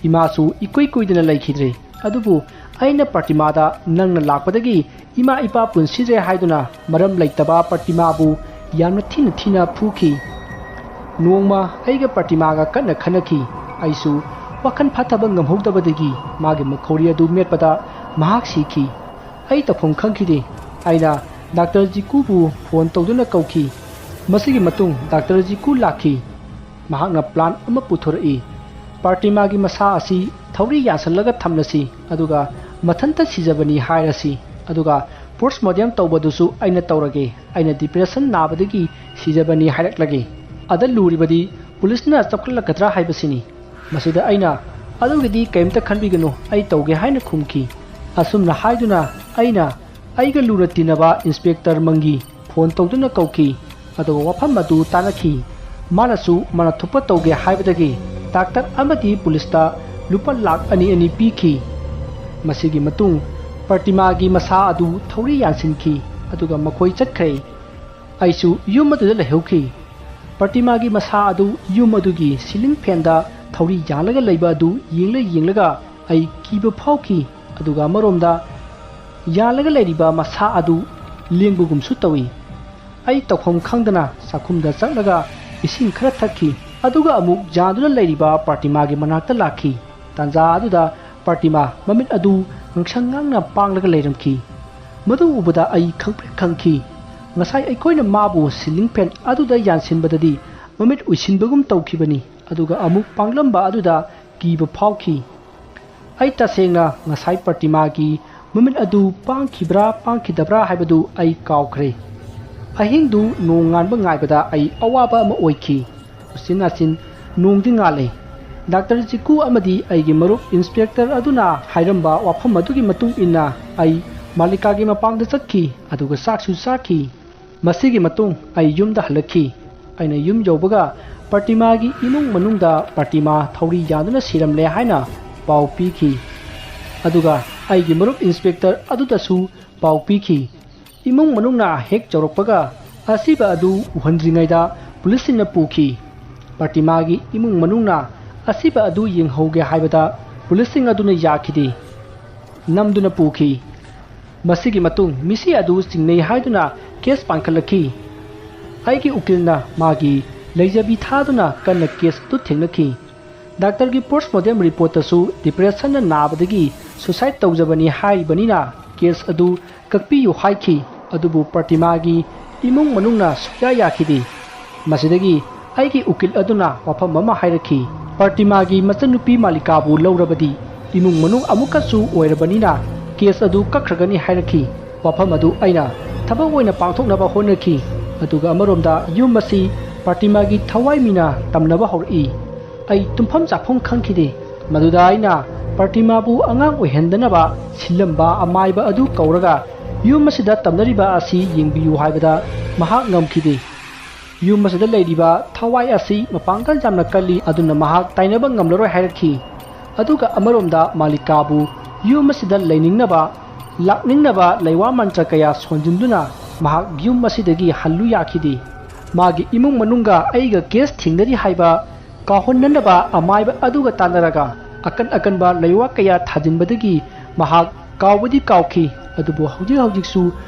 ꯏꯃꯥꯁꯨ ꯏꯀꯨꯏ ꯀꯨꯏꯗꯅ ꯂꯩꯈꯤꯗ꯭ꯔꯦ ꯑꯗꯨꯕꯨ ꯑꯩꯅ ꯄꯥꯔꯇꯤꯃꯥꯗ ꯅꯪꯅ ꯂꯥꯛꯄꯗꯒꯤ ꯏꯃꯥ ꯏꯄꯥ ꯄꯨꯟꯁꯤꯗ꯭ꯔꯦ ꯍꯥꯏꯗꯨꯅ ꯃꯔꯝ ꯂꯩꯇꯕ ꯄꯥꯔꯇꯤꯃꯥꯕꯨ ꯌꯥꯝꯅ ꯊꯤꯅ ꯐꯨꯈꯤ ꯅꯣꯡꯃ ꯑꯩꯒ ꯄꯥꯔꯇꯤꯃꯥꯒ ꯀꯟꯅ ꯈꯟꯅꯈꯤ ꯑꯩꯁꯨ ꯋꯥꯈꯜ ꯐꯠꯇꯕ ꯉꯝꯍꯧꯗꯕꯗꯒꯤ ꯃꯥꯒꯤ ꯃꯈꯧꯔꯤ ꯑꯗꯨ ꯃꯦꯠꯄꯗ ꯃꯍꯥꯛ ꯁꯤꯈꯤ ꯑꯩ ꯇꯧꯐꯝ ꯈꯪꯈꯤꯗꯦ ꯑꯩꯅ ꯗꯥꯛꯇꯔ ꯖꯤꯀꯨꯕꯨ ꯐꯣꯟ ꯇꯧꯗꯨꯅ ꯀꯧꯈꯤ ꯃꯁꯤꯒꯤ ꯃꯇꯨꯡ ꯗꯥꯛꯇꯔ ꯖꯤꯀꯨ ꯂꯥꯛꯈꯤ ꯃꯍꯥꯛꯅ ꯄ꯭ꯂꯥꯟ ꯑꯃ ꯄꯨꯊꯣꯔꯛꯏ ꯄꯥꯔꯇꯤꯃꯥꯒꯤ ꯃꯁꯥ ꯑꯁꯤ ꯊꯧꯔꯤ ꯌꯥꯟꯁꯤꯜꯂꯒ ꯊꯝꯂꯁꯤ ꯑꯗꯨꯒ ꯃꯊꯟꯇ ꯁꯤꯖꯕꯅꯤ ꯍꯥꯏꯔꯁꯤ ꯑꯗꯨꯒ ꯄꯣꯁꯃꯣꯔꯇꯦꯝ ꯇꯧꯕꯗꯨꯁꯨ ꯑꯩꯅ ꯇꯧꯔꯒꯦ ꯑꯩꯅ ꯗꯤꯄ꯭ꯔꯦꯁꯟ ꯅꯥꯕꯗꯒꯤ ꯁꯤꯖꯕꯅꯤ ꯍꯥꯏꯔꯛꯂꯒꯦ ꯑꯗ ꯂꯨꯔꯤꯕꯗꯤ ꯄꯨꯂꯤꯁꯅ ꯆꯞꯈꯠꯂꯛꯀꯗ꯭ꯔꯥ ꯍꯥꯏꯕꯁꯤꯅꯤ ꯃꯁꯤꯗ ꯑꯩꯅ ꯑꯗꯨꯒꯤꯗꯤ ꯀꯔꯤꯝꯇ ꯈꯟꯕꯤꯒꯅꯨ ꯑꯩ ꯇꯧꯒꯦ ꯍꯥꯏꯅ ꯈꯨꯝꯈꯤ ꯑꯁꯨꯝꯅ ꯍꯥꯏꯗꯨꯅ ꯑꯩꯅ ꯑꯩꯒ ꯂꯨꯅ ꯇꯤꯟꯅꯕ ꯏꯟꯁꯄꯦꯛꯇꯔ ꯃꯪꯒꯤ ꯐꯣꯟ ꯇꯧꯗꯨꯅ ꯀꯧꯈꯤ ꯑꯗꯨꯒ ꯋꯥꯐꯝ ꯑꯗꯨ ꯇꯥꯟꯅꯈꯤ ꯃꯥꯅꯁꯨ ꯃꯅ ꯊꯣꯛꯄ ꯇꯧꯒꯦ ꯍꯥꯏꯕꯗꯒꯤ ꯗꯥꯛꯇꯔ ꯑꯃꯗꯤ ꯄꯨꯂꯤꯁꯇ ꯂꯨꯄꯥ ꯂꯥꯛ 2 ꯄꯤꯈꯤ ꯃꯁꯤꯒꯤ ꯃꯇꯨꯡ ꯄꯥꯔꯇꯤꯃꯥꯒꯤ ꯃꯁꯥ ꯑꯗꯨ ꯊꯧꯔꯤ ꯌꯥꯟꯁꯤꯟꯈꯤ ꯑꯗꯨꯒ ꯃꯈꯣꯏ ꯆꯠꯈ꯭ꯔꯦ ꯑꯩꯁꯨ ꯌꯨꯝ ꯑꯗꯨꯗ ꯂꯩꯍꯧꯈꯤ ꯄꯥꯔꯇꯤꯃꯥꯒꯤ ꯃꯁꯥ ꯑꯗꯨ ꯌꯨꯝ ꯑꯗꯨꯒꯤ ꯁꯤꯂꯤꯡ ꯐꯦꯟꯗ ꯊꯧꯔꯤ ꯌꯥꯜꯂꯒ ꯂꯩꯕ ꯑꯗꯨ ꯌꯦꯡꯂꯒ ꯑꯩ ꯀꯤꯕ ꯐꯥꯎꯈꯤ ꯑꯗꯨꯒ ꯑꯃꯔꯣꯝꯗ ꯌꯥꯜꯂꯒ ꯂꯩꯔꯤꯕ ꯃꯁꯥ ꯑꯗꯨ ꯂꯦꯡꯕꯒꯨꯝꯁꯨ ꯇꯧꯏ ꯑꯩ ꯇꯧꯐꯝ ꯈꯪꯗꯅ ꯆꯥꯛꯈꯨꯝꯗ ꯆꯠꯂꯒ ꯏꯁꯤꯡ ꯈꯔ ꯊꯛꯈꯤ ꯑꯗꯨꯒ ꯑꯃꯨꯛ ꯌꯥꯟꯗꯨꯅ ꯂꯩꯔꯤꯕ ꯄꯥꯔꯇꯤꯃꯥꯒꯤ ꯃꯅꯥꯛꯇ ꯂꯥꯛꯈꯤ ꯇꯥꯟꯖꯥ ꯑꯗꯨꯗ ꯄꯥꯔꯇꯤꯃꯥ ꯃꯃꯤꯠ ꯑꯗꯨ ꯉꯪꯁꯪ ꯉꯥꯡꯅ ꯄꯥꯡꯂꯒ ꯂꯩꯔꯝꯈꯤ ꯃꯗꯨ ꯎꯕꯗ ꯑꯩ ꯈꯪꯄ꯭ꯔꯦꯛ ꯈꯪꯈꯤ ꯉꯁꯥꯏ ꯑꯩꯈꯣꯏꯅ ꯃꯥꯕꯨ ꯁꯤꯂꯤꯡ ꯐꯦꯟ ꯑꯗꯨꯗ ꯌꯥꯟꯁꯤꯟꯕꯗꯗꯤ ꯃꯃꯤꯠ ꯎꯏꯁꯤꯟꯕꯒꯨꯝ ꯇꯧꯈꯤꯕꯅꯤ ꯑꯗꯨꯒ ꯑꯃꯨꯛ ꯄꯥꯡꯂꯝꯕ ꯑꯗꯨꯗ ꯀꯤꯕ ꯐꯥꯎꯈꯤ ꯑꯩ ꯇꯁꯦꯡꯅ ꯉꯁꯥꯏ ꯄꯥꯔꯇꯤꯃꯥꯒꯤ ꯃꯃꯤꯠ ꯑꯗꯨ ꯄꯥꯡꯈꯤꯕ꯭ꯔꯥ ꯄꯥꯡꯈꯤꯗꯕ꯭ꯔꯥ ꯍꯥꯏꯕꯗꯨ ꯑꯩ ꯀꯥꯎꯈ꯭ꯔꯦ ꯑꯍꯤꯡꯗꯨ ꯅꯣꯡ ꯉꯥꯟꯕ ꯉꯥꯏꯕꯗ ꯑꯩ ꯑꯋꯥꯕ ꯑꯃ ꯑꯣꯏꯈꯤ ꯎꯆꯤꯟ ꯅꯥꯆꯤꯟ ꯅꯣꯡꯗꯤ ꯉꯥꯜꯂꯦ ꯗꯥꯛꯇꯔ ꯖꯤꯀꯨ ꯑꯃꯗꯤ ꯑꯩꯒꯤ ꯃꯔꯨꯞ ꯏꯟꯁꯄꯦꯛꯇꯔ ꯑꯗꯨꯅ ꯍꯥꯏꯔꯝꯕ ꯋꯥꯐꯝ ꯑꯗꯨꯒꯤ ꯃꯇꯨꯡ ꯏꯟꯅ ꯑꯩ ꯃꯥꯂꯤꯀꯥꯒꯤ ꯃꯄꯥꯝꯗ ꯆꯠꯈꯤ ꯑꯗꯨꯒ ꯆꯥꯛꯁꯨ ꯆꯥꯈꯤ ꯃꯁꯤꯒꯤ ꯃꯇꯨꯡ ꯑꯩ ꯌꯨꯝꯗ ꯍꯜꯂꯛꯈꯤ ꯑꯩꯅ ꯌꯨꯝ ꯌꯧꯕꯒ ꯄꯥꯔꯇꯤꯃꯥꯒꯤ ꯏꯃꯨꯡ ꯃꯅꯨꯡꯗ ꯄꯥꯔꯇꯤꯃꯥ ꯊꯧꯔꯤ ꯌꯥꯟꯗꯨꯅ ꯁꯤꯔꯝꯂꯦ ꯍꯥꯏꯅ ꯄꯥꯎ ꯄꯤꯈꯤ ꯑꯗꯨꯒ ꯑꯩꯒꯤ ꯃꯔꯨꯞ ꯏꯟꯁꯄꯦꯛꯇꯔ ꯑꯗꯨꯗꯁꯨ ꯄꯥꯎ ꯄꯤꯈꯤ ꯏꯃꯨꯡ ꯃꯅꯨꯡꯅ ꯍꯦꯛ ꯆꯥꯎꯔꯛꯄꯒ ꯑꯁꯤꯕ ꯑꯗꯨ ꯎꯍꯟꯗ꯭ꯔꯤꯉꯩꯗ ꯄꯨꯂꯤꯁꯁꯤꯡꯅ ꯄꯨꯈꯤ ꯄꯥꯔꯇꯤꯃꯥꯒꯤ ꯏꯃꯨꯡ ꯃꯅꯨꯡꯅ ꯑꯁꯤꯕ ꯑꯗꯨ ꯌꯦꯡꯍꯧꯒꯦ ꯍꯥꯏꯕꯗ ꯄꯨꯂꯤꯁꯁꯤꯡ ꯑꯗꯨꯅ ꯌꯥꯈꯤꯗꯦ ꯅꯝꯗꯨꯅ ꯄꯨꯈꯤ ꯃꯁꯤꯒꯤ ꯃꯇꯨꯡ ꯃꯤꯁꯤ ꯑꯗꯨ ꯆꯤꯡꯅꯩ ꯍꯥꯏꯗꯨꯅ ꯀꯦꯁ ꯄꯥꯟꯈꯠꯂꯛꯈꯤ ꯑꯩꯒꯤ ꯎꯀꯤꯜꯅ ꯃꯥꯒꯤ ꯂꯩꯖꯕꯤ ꯊꯥꯗꯨꯅ ꯀꯟꯅ ꯀꯦꯁ ꯑꯗꯨ ꯊꯦꯡꯅꯈꯤ ꯗꯥꯛꯇꯔꯒꯤ ꯄꯣꯁꯃꯣꯔꯇꯦꯝ ꯔꯤꯄꯣꯔꯠꯇꯁꯨ ꯗꯤꯄ꯭ꯔꯦꯁꯟꯅ ꯅꯥꯕꯗꯒꯤ ꯁꯨꯁꯥꯏꯗ ꯇꯧꯖꯕꯅꯤ ꯍꯥꯏꯔꯤꯕꯅꯤꯅ ꯀꯦꯁ ꯑꯗꯨ ꯀꯛꯄꯤꯌꯨ ꯍꯥꯏꯈꯤ ꯑꯗꯨꯕꯨ ꯄꯥꯔꯇꯤꯃꯥꯒꯤ ꯏꯃꯨꯡ ꯃꯅꯨꯡꯅ ꯁꯨꯛꯌꯥ ꯌꯥꯈꯤꯗꯦ ꯃꯁꯤꯗꯒꯤ ꯑꯩꯒꯤ ꯎꯀꯤꯜ ꯑꯗꯨꯅ ꯋꯥꯐꯝ ꯑꯃ ꯍꯥꯏꯔꯛꯈꯤ ꯄꯥꯔꯇꯤꯃꯥꯒꯤ ꯃꯆꯟꯅꯨꯄꯤ ꯃꯥꯂꯤꯀꯥꯕꯨ ꯂꯧꯔꯕꯗꯤ ꯏꯃꯨꯡ ꯃꯅꯨꯡ ꯑꯃꯨꯛꯀꯁꯨ ꯑꯣꯏꯔꯕꯅꯤꯅ ꯀꯦꯁ ꯑꯗꯨ ꯀꯛꯈ꯭ꯔꯒꯅꯤ ꯍꯥꯏꯔꯛꯈꯤ ꯋꯥꯐꯝ ꯑꯗꯨ ꯑꯩꯅ ꯊꯕꯛ ꯑꯣꯏꯅ ꯄꯥꯡꯊꯣꯛꯅꯕ ꯍꯣꯠꯅꯈꯤ ꯑꯗꯨꯒ ꯑꯃꯔꯣꯝꯗ ꯌꯨꯝ ꯑꯁꯤ ꯄꯥꯔꯇꯤꯃꯥꯒꯤ ꯊꯋꯥꯏ ꯃꯤꯅ ꯇꯝꯅꯕ ꯍꯧꯔꯛꯏ ꯑꯩ ꯇꯨꯝꯐꯝ ꯆꯥꯐꯝ ꯈꯪꯈꯤꯗꯦ ꯃꯗꯨꯗ ꯑꯩꯅ ꯄꯥꯔꯇꯤꯃꯥꯕꯨ ꯑꯉꯥꯡ ꯑꯣꯏꯍꯟꯗꯅꯕ ꯁꯤꯜꯂꯝꯕ ꯑꯃꯥꯏꯕ ꯑꯗꯨ ꯀꯧꯔꯒ ꯌꯨꯝ ꯑꯁꯤꯗ ꯇꯝꯅꯔꯤꯕ ꯑꯁꯤ ꯌꯦꯡꯕꯤꯌꯨ ꯍꯥꯏꯕꯗ ꯃꯍꯥꯛ ꯉꯝꯈꯤꯗꯦ ꯌꯨꯝ ꯑꯁꯤꯗ ꯂꯩꯔꯤꯕ ꯊꯋꯥꯏ ꯑꯁꯤ ꯃꯄꯥꯡꯒꯜ ꯌꯥꯝꯅ ꯀꯜꯂꯤ ꯑꯗꯨꯅ ꯃꯍꯥꯛ ꯇꯥꯏꯅꯕ ꯉꯝꯂꯔꯣꯏ ꯍꯥꯏꯔꯛꯈꯤ ꯑꯗꯨꯒ ꯑꯃꯔꯣꯝꯗ ꯃꯥꯂꯤꯀꯥꯕꯨ ꯌꯨꯝ ꯑꯁꯤꯗ ꯂꯩꯅꯤꯡꯅꯕ ꯂꯥꯛꯅꯤꯡꯅꯕ ꯂꯩꯋꯥ ꯃꯟꯇ꯭ꯔ ꯀꯌꯥ ꯁꯣꯟꯖꯤꯟꯗꯨꯅ ꯃꯍꯥꯛ ꯌꯨꯝ ꯑꯁꯤꯗꯒꯤ ꯍꯜꯂꯨ ꯌꯥꯈꯤꯗꯦ ꯃꯥꯒꯤ ꯏꯃꯨꯡ ꯃꯅꯨꯡꯒ ꯑꯩꯒ ꯀꯦꯁ ꯊꯤꯡꯅꯔꯤ ꯍꯥꯏꯕ ꯀꯥꯎꯍꯟꯅꯅꯕ ꯑꯃꯥꯏꯕ ꯑꯗꯨꯒ ꯇꯥꯟꯅꯔꯒ ꯑꯀꯟꯕ ꯂꯩꯋꯥ ꯀꯌꯥ ꯊꯥꯖꯤꯟꯕꯗꯒꯤ ꯃꯍꯥꯛ ꯀꯥꯎꯕꯗꯤ ꯀꯥꯎꯈꯤ ꯑꯗꯨꯕꯨ ꯍꯧꯖꯤꯛꯁꯨ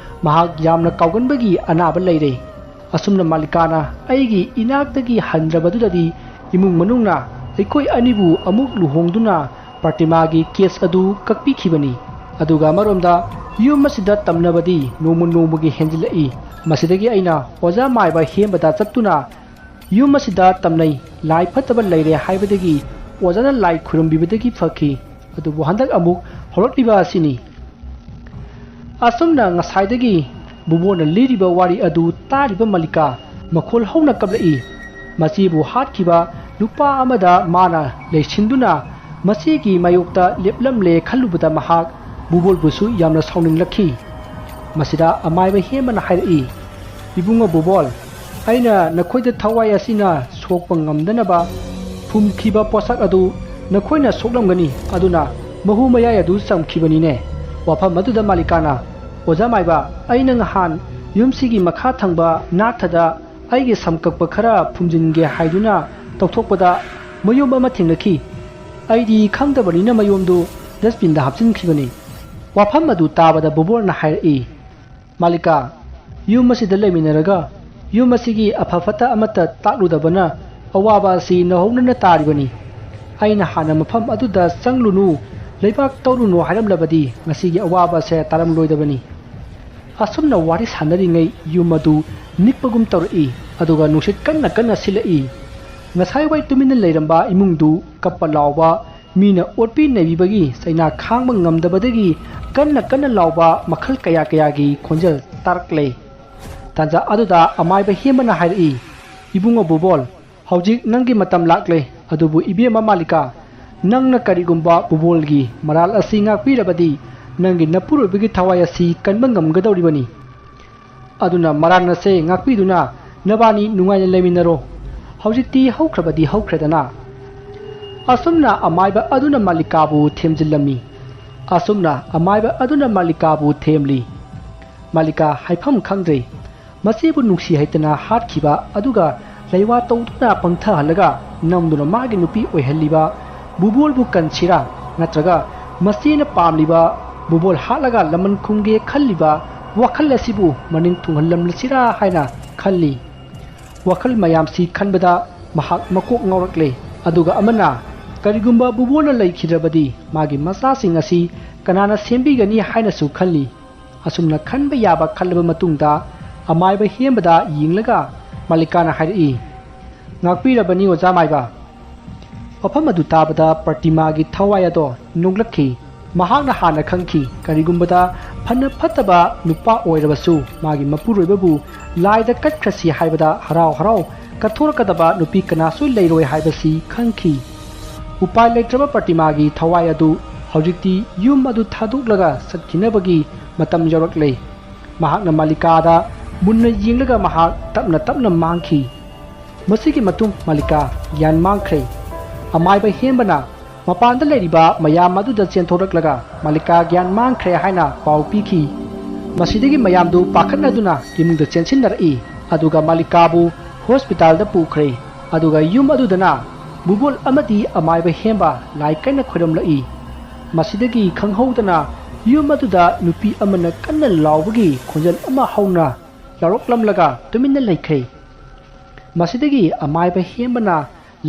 ꯃꯍꯥꯛ ꯌꯥꯝꯅ ꯀꯥꯎꯒꯟꯕꯒꯤ ꯑꯅꯥꯕ ꯂꯩꯔꯦ꯫ ꯑꯁꯨꯝꯅ ꯃꯥꯂꯤꯀꯥꯅ ꯑꯩꯒꯤ ꯏꯅꯥꯛꯇꯒꯤ ꯍꯟꯗ꯭ꯔꯕꯗꯨꯗꯗꯤ ꯏꯃꯨꯡ ꯃꯅꯨꯡꯅ ꯑꯩꯈꯣꯏ ꯑꯅꯤꯕꯨ ꯑꯃꯨꯛ ꯂꯨꯍꯣꯡꯗꯨꯅ ꯄ꯭ꯔꯇꯤꯃꯥꯒꯤ ꯀꯦꯁ ꯑꯗꯨ ꯀꯛꯄꯤꯈꯤꯕꯅꯤ꯫ ꯑꯗꯨꯒ ꯑꯃꯔꯣꯝꯗ ꯌꯨꯝ ꯑꯁꯤꯗ ꯇꯝꯅꯕꯗꯤ ꯅꯣꯡꯃꯒꯤ ꯍꯦꯟꯖꯤꯜꯂꯛꯏ꯫ ꯃꯁꯤꯗꯒꯤ ꯑꯩꯅ ꯑꯣꯖꯥ ꯃꯥꯏꯕ ꯍꯦꯝꯕꯗ ꯆꯠꯇꯨꯅ ꯌꯨꯝ ꯑꯁꯤꯗ ꯇꯝꯅꯩ, ꯂꯥꯏ ꯐꯠꯇꯕ ꯂꯩꯔꯦ ꯍꯥꯏꯕꯗꯒꯤ ꯑꯣꯖꯥꯅ ꯂꯥꯏ ꯈꯨꯔꯨꯝꯕꯤꯕꯗꯒꯤ ꯐꯈꯤ꯫ ꯑꯗꯨꯕꯨ ꯍꯟꯗꯛ ꯑꯃꯨꯛ ꯍꯧꯔꯛꯂꯤꯕ ꯑꯁꯤꯅꯤ꯫ ꯑꯁꯨꯝꯅ ꯉꯁꯥꯏꯗꯒꯤ ꯕꯨꯕꯣꯜꯅ ꯂꯤꯔꯤꯕ ꯋꯥꯔꯤ ꯑꯗꯨ ꯇꯥꯔꯤꯕ ꯃꯥꯂꯤꯀꯥ ꯃꯈꯣꯜ ꯍꯧꯅ ꯀꯞꯂꯛꯏ꯫ ꯃꯆꯦꯕꯨ ꯍꯥꯠꯈꯤꯕ ꯅꯨꯄꯥ ꯑꯃꯗ ꯃꯥꯅ ꯂꯩꯁꯤꯟꯗꯨꯅ ꯃꯆꯦꯒꯤ ꯃꯥꯌꯣꯛꯇ ꯂꯦꯞꯂꯝꯂꯦ ꯈꯜꯂꯨꯕꯗ ꯃꯍꯥꯛ ꯕꯨꯕꯣꯜꯕꯨꯁꯨ ꯌꯥꯝꯅ ꯁꯥꯎꯅꯤꯡꯂꯛꯈꯤ꯫ ꯃꯁꯤꯗ ꯑꯃꯥꯏꯕ ꯍꯦꯝꯕꯅ ꯍꯥꯏꯔꯛꯏ, ꯏꯕꯨꯡꯉꯣ ꯕꯨꯕꯣꯜ, ꯑꯩꯅ ꯅꯈꯣꯏꯗ ꯊꯋꯥꯏ ꯑꯁꯤꯅ ꯁꯣꯛꯄ ꯉꯝꯗꯅꯕ ꯐꯨꯝꯈꯤꯕ ꯄꯣꯠꯁꯛ ꯑꯗꯨ ꯅꯈꯣꯏꯅ ꯁꯣꯛꯂꯝꯒꯅꯤ, ꯑꯗꯨꯅ ꯃꯍꯨ ꯃꯌꯥꯏ ꯑꯗꯨ ꯆꯝꯈꯤꯕꯅꯤꯅꯦ꯫ ꯋꯥꯐꯝ ꯑꯗꯨꯗ ꯃꯥꯂꯤꯀꯥꯅ, ꯑꯣꯖꯥ ꯃꯥꯏꯕ, ꯑꯩꯅ ꯅꯍꯥꯟ ꯌꯨꯝꯁꯤꯒꯤ ꯃꯈꯥ ꯊꯪꯕ ꯅꯥꯛꯊꯗ ꯑꯩꯒꯤ ꯁꯝ ꯀꯛꯄ ꯈꯔ ꯐꯨꯝꯖꯤꯟꯒꯦ ꯍꯥꯏꯗꯨꯅ ꯇꯧꯊꯣꯛꯄꯗ ꯃꯌꯣꯝ ꯑꯃ ꯊꯦꯡꯅꯈꯤ꯫ ꯑꯩꯗꯤ ꯈꯪꯗꯕꯅꯤꯅ ꯃꯌꯣꯝꯗꯨ ꯗꯁꯕꯤꯟꯗ ꯍꯥꯞꯆꯤꯟꯈꯤꯕꯅꯤ꯫ ꯋꯥꯐꯝ ꯑꯗꯨ ꯇꯥꯕꯗ ꯕꯨꯕꯣꯜꯅ ꯍꯥꯏꯔꯛꯏ, ꯃꯥꯂꯤꯀꯥ, ꯌꯨꯝ ꯑꯁꯤꯗ ꯂꯩꯃꯤꯟꯅꯔꯒ ꯌꯨꯝ ꯑꯁꯤꯒꯤ ꯑꯐ ꯐꯠꯇ ꯑꯃꯠꯇ ꯇꯥꯛꯂꯨꯗꯕꯅ ꯑꯋꯥꯕ ꯑꯁꯤ ꯅꯧꯍꯧꯅꯅ ꯇꯥꯔꯤꯕꯅꯤ꯫ ꯑꯩꯅ ꯍꯥꯟꯅ ꯃꯐꯝ ꯑꯗꯨꯗ ꯆꯪꯂꯨꯅꯨ, ꯂꯩꯕꯥꯛ ꯇꯧꯔꯨꯅꯨ ꯍꯥꯏꯔꯝꯂꯕꯗꯤ ꯉꯁꯤꯒꯤ ꯑꯋꯥꯕ ꯑꯁꯦ ꯇꯥꯔꯝꯂꯣꯏꯗꯕꯅꯤ꯫ ꯑꯁꯨꯝꯅ ꯋꯥꯔꯤ ꯁꯥꯟꯅꯔꯤꯉꯩ ꯌꯨꯝ ꯑꯗꯨ ꯅꯤꯛꯄꯒꯨꯝ ꯇꯧꯔꯛꯏ, ꯑꯗꯨꯒ ꯅꯨꯡꯁꯤꯠ ꯀꯟꯅ ꯁꯤꯠꯂꯛꯏ꯫ ꯉꯁꯥꯏꯋꯥꯏ ꯇꯨꯃꯤꯟꯅ ꯂꯩꯔꯝꯕ ꯏꯃꯨꯡꯗꯨ ꯀꯞꯄ ꯂꯥꯎꯕ, ꯃꯤꯅ ꯑꯣꯠꯄꯤ ꯅꯩꯕꯤꯕꯒꯤ ꯆꯩꯅꯥ ꯈꯥꯡꯕ ꯉꯝꯗꯕꯗꯒꯤ ꯀꯟꯅ ꯂꯥꯎꯕ ꯃꯈꯜ ꯀꯌꯥꯒꯤ ꯈꯣꯟꯖꯦꯜ ꯇꯥꯔꯛꯂꯦ꯫ ꯇꯥꯟꯖꯥ ꯑꯗꯨꯗ ꯑꯃꯥꯏꯕ ꯍꯦꯝꯕꯅ ꯍꯥꯏꯔꯛꯏ, ꯏꯕꯨꯡꯉꯣ ꯕꯨꯕꯣꯜ, ꯍꯧꯖꯤꯛ ꯅꯪꯒꯤ ꯃꯇꯝ ꯂꯥꯛꯂꯦ꯫ ꯑꯗꯨꯕꯨ ꯏꯕꯦꯝꯃ ꯃꯥꯂꯤꯀꯥ, ꯅꯪꯅ ꯀꯔꯤꯒꯨꯝꯕ ꯕꯨꯕꯣꯜꯒꯤ ꯃꯔꯥꯜ ꯑꯁꯤ ꯉꯥꯛꯄꯤꯔꯕꯗꯤ ꯅꯪꯒꯤ ꯅꯄꯨꯔꯣꯏꯕꯒꯤ ꯊꯋꯥꯏ ꯑꯁꯤ ꯀꯟꯕ ꯉꯝꯒꯗꯧꯔꯤꯕꯅꯤ꯫ ꯑꯗꯨꯅ ꯃꯔꯥꯜ ꯑꯁꯦ ꯉꯥꯛꯄꯤꯗꯨꯅ ꯅꯕꯥꯅꯤ ꯅꯨꯡꯉꯥꯏꯅ ꯂꯩꯃꯤꯟꯅꯔꯣ꯫ ꯍꯧꯖꯤꯛꯇꯤ ꯍꯧꯈ꯭ꯔꯕꯗꯤ ꯍꯧꯈ꯭ꯔꯦꯗꯅ꯫ ꯑꯁꯨꯝꯅ ꯑꯃꯥꯏꯕ ꯑꯗꯨꯅ ꯃꯥꯂꯤꯀꯥꯕꯨ ꯊꯦꯝꯖꯤꯜꯂꯝꯃꯤ꯫ ꯑꯁꯨꯝꯅ ꯑꯃꯥꯏꯕ ꯑꯗꯨꯅ ꯃꯥꯂꯤꯀꯥꯕꯨ ꯊꯦꯝꯂꯤ꯫ ꯃꯥꯂꯤꯀꯥ ꯍꯥꯏꯐꯝ ꯈꯪꯗ꯭ꯔꯦ꯫ ꯃꯆꯦꯕꯨ ꯅꯨꯡꯁꯤ ꯍꯩꯇꯅ ꯍꯥꯠꯈꯤꯕ, ꯑꯗꯨꯒ ꯂꯩꯋꯥ ꯇꯧꯗꯨꯅ ꯄꯪꯊꯍꯜꯂꯒ ꯅꯝꯗꯨꯅ ꯃꯥꯒꯤ ꯅꯨꯄꯤ ꯑꯣꯏꯍꯜꯂꯤꯕ ꯕꯨꯕꯣꯜꯕꯨ ꯀꯟꯁꯤꯔꯥ, ꯅꯠꯇ꯭ꯔꯒ ꯃꯆꯦꯅ ꯄꯥꯝꯂꯤꯕ ꯕꯨꯕꯣꯜ ꯍꯥꯠꯂꯒ ꯂꯃꯟ ꯈꯨꯝꯒꯦ ꯈꯜꯂꯤꯕ ꯋꯥꯈꯜ ꯑꯁꯤꯕꯨ ꯃꯅꯤꯡ ꯊꯨꯡꯍꯜꯂꯝꯂꯁꯤꯔꯥ ꯍꯥꯏꯅ ꯈꯜꯂꯤ꯫ ꯋꯥꯈꯜ ꯃꯌꯥꯝꯁꯤ ꯈꯟꯕꯗ ꯃꯍꯥꯛ ꯃꯀꯣꯛ ꯉꯥꯎꯔꯛꯂꯦ꯫ ꯑꯗꯨꯒ ꯑꯃꯅ, ꯀꯔꯤꯒꯨꯝꯕ ꯕꯨꯕꯣꯜꯅ ꯂꯩꯈꯤꯗ꯭ꯔꯕꯗꯤ ꯃꯥꯒꯤ ꯃꯆꯥꯁꯤꯡ ꯑꯁꯤ ꯀꯅꯥꯅ ꯁꯦꯝꯕꯤꯒꯅꯤ ꯍꯥꯏꯅꯁꯨ ꯈꯜꯂꯤ꯫ ꯑꯁꯨꯝꯅ ꯈꯟꯕ ꯌꯥꯕ ꯈꯜꯂꯕ ꯃꯇꯨꯡꯗ ꯑꯃꯥꯏꯕ ꯍꯦꯝꯕꯗ ꯌꯦꯡꯂꯒ ꯃꯥꯂꯤꯀꯥꯅ ꯍꯥꯏꯔꯛꯏ, ꯉꯥꯛꯄꯤꯔꯕꯅꯤ ꯑꯣꯖꯥ ꯃꯥꯏꯕ꯫ ꯋꯥꯐꯝ ꯑꯗꯨ ꯇꯥꯕꯗ ꯄ꯭ꯔꯇꯤꯃꯥꯒꯤ ꯊꯋꯥꯏ ꯑꯗꯣ ꯅꯣꯛꯂꯛꯈꯤ꯫ ꯃꯍꯥꯛꯅ ꯍꯥꯟꯅ ꯈꯪꯈꯤ, ꯀꯔꯤꯒꯨꯝꯕꯗ ꯐꯅ ꯐꯠꯇꯕ ꯅꯨꯄꯥ ꯑꯣꯏꯔꯕꯁꯨ ꯃꯥꯒꯤ ꯃꯄꯨꯔꯣꯏꯕꯕꯨ ꯂꯥꯏꯗ ꯀꯠꯈ꯭ꯔꯁꯤ ꯍꯥꯏꯕꯗ ꯍꯔꯥꯎ ꯀꯠꯊꯣꯔꯛꯀꯗꯕ ꯅꯨꯄꯤ ꯀꯅꯥꯁꯨ ꯂꯩꯔꯣꯏ ꯍꯥꯏꯕꯁꯤ ꯈꯪꯈꯤ꯫ ꯎꯄꯥꯏ ꯂꯩꯇ꯭ꯔꯕ ꯄ꯭ꯔꯇꯤꯃꯥꯒꯤ ꯊꯋꯥꯏ ꯑꯗꯨ ꯍꯧꯖꯤꯛꯇꯤ ꯌꯨꯝ ꯑꯗꯨ ꯊꯥꯗꯣꯛꯂꯒ ꯆꯠꯈꯤꯅꯕꯒꯤ ꯃꯇꯝ ꯌꯧꯔꯛꯂꯦ꯫ ꯃꯍꯥꯛꯅ ꯃꯥꯂꯤꯀꯥꯗ ꯃꯨꯟꯅ ꯌꯦꯡꯂꯒ ꯃꯍꯥꯛ ꯇꯞꯅ ꯃꯥꯡꯈꯤ꯫ ꯃꯁꯤꯒꯤ ꯃꯇꯨꯡ ꯃꯥꯂꯤꯀꯥ ꯒ꯭ꯌꯥꯟ ꯃꯥꯡꯈ꯭ꯔꯦ꯫ ꯑꯃꯥꯏꯕ ꯍꯦꯝꯕꯅ ꯃꯄꯥꯟꯗ ꯂꯩꯔꯤꯕ ꯃꯌꯥꯝ ꯑꯗꯨꯗ ꯆꯦꯟꯊꯣꯔꯛꯂꯒ ꯃꯥꯂꯤꯀꯥ ꯒ꯭ꯌꯥꯟ ꯃꯥꯡꯈ꯭ꯔꯦ ꯍꯥꯏꯅ ꯄꯥꯎ ꯄꯤꯈꯤ꯫ ꯃꯁꯤꯗꯒꯤ ꯃꯌꯥꯝꯗꯨ ꯄꯥꯈꯠꯅꯗꯨꯅ ꯏꯃꯨꯡꯗ ꯆꯦꯟꯁꯤꯟꯅꯔꯛꯏ, ꯑꯗꯨꯒ ꯃꯥꯂꯤꯀꯥꯕꯨ ꯍꯣꯁꯄꯤꯇꯥꯜꯗ ꯄꯨꯈ꯭ꯔꯦ꯫ ꯑꯗꯨꯒ ꯌꯨꯝ ꯑꯗꯨꯗꯅ ꯕꯨꯕꯣꯜ ꯑꯃꯗꯤ ꯑꯃꯥꯏꯕ ꯍꯦꯝꯕ ꯂꯥꯏ ꯀꯟꯅ ꯈꯣꯏꯔꯝꯂꯛꯏ꯫ ꯃꯁꯤꯗꯒꯤ ꯈꯪꯍꯧꯗꯅ ꯌꯨꯝ ꯑꯗꯨꯗ ꯅꯨꯄꯤ ꯑꯃꯅ ꯀꯟꯅ ꯂꯥꯎꯕꯒꯤ ꯈꯣꯟꯖꯦꯜ ꯑꯃ ꯍꯧꯅ ꯂꯥꯎꯔꯛꯂꯝꯂꯒ ꯇꯨꯃꯤꯟꯅ ꯂꯩꯈ꯭ꯔꯦ꯫ ꯃꯁꯤꯗꯒꯤ ꯑꯃꯥꯏꯕ ꯍꯦꯝꯕꯅ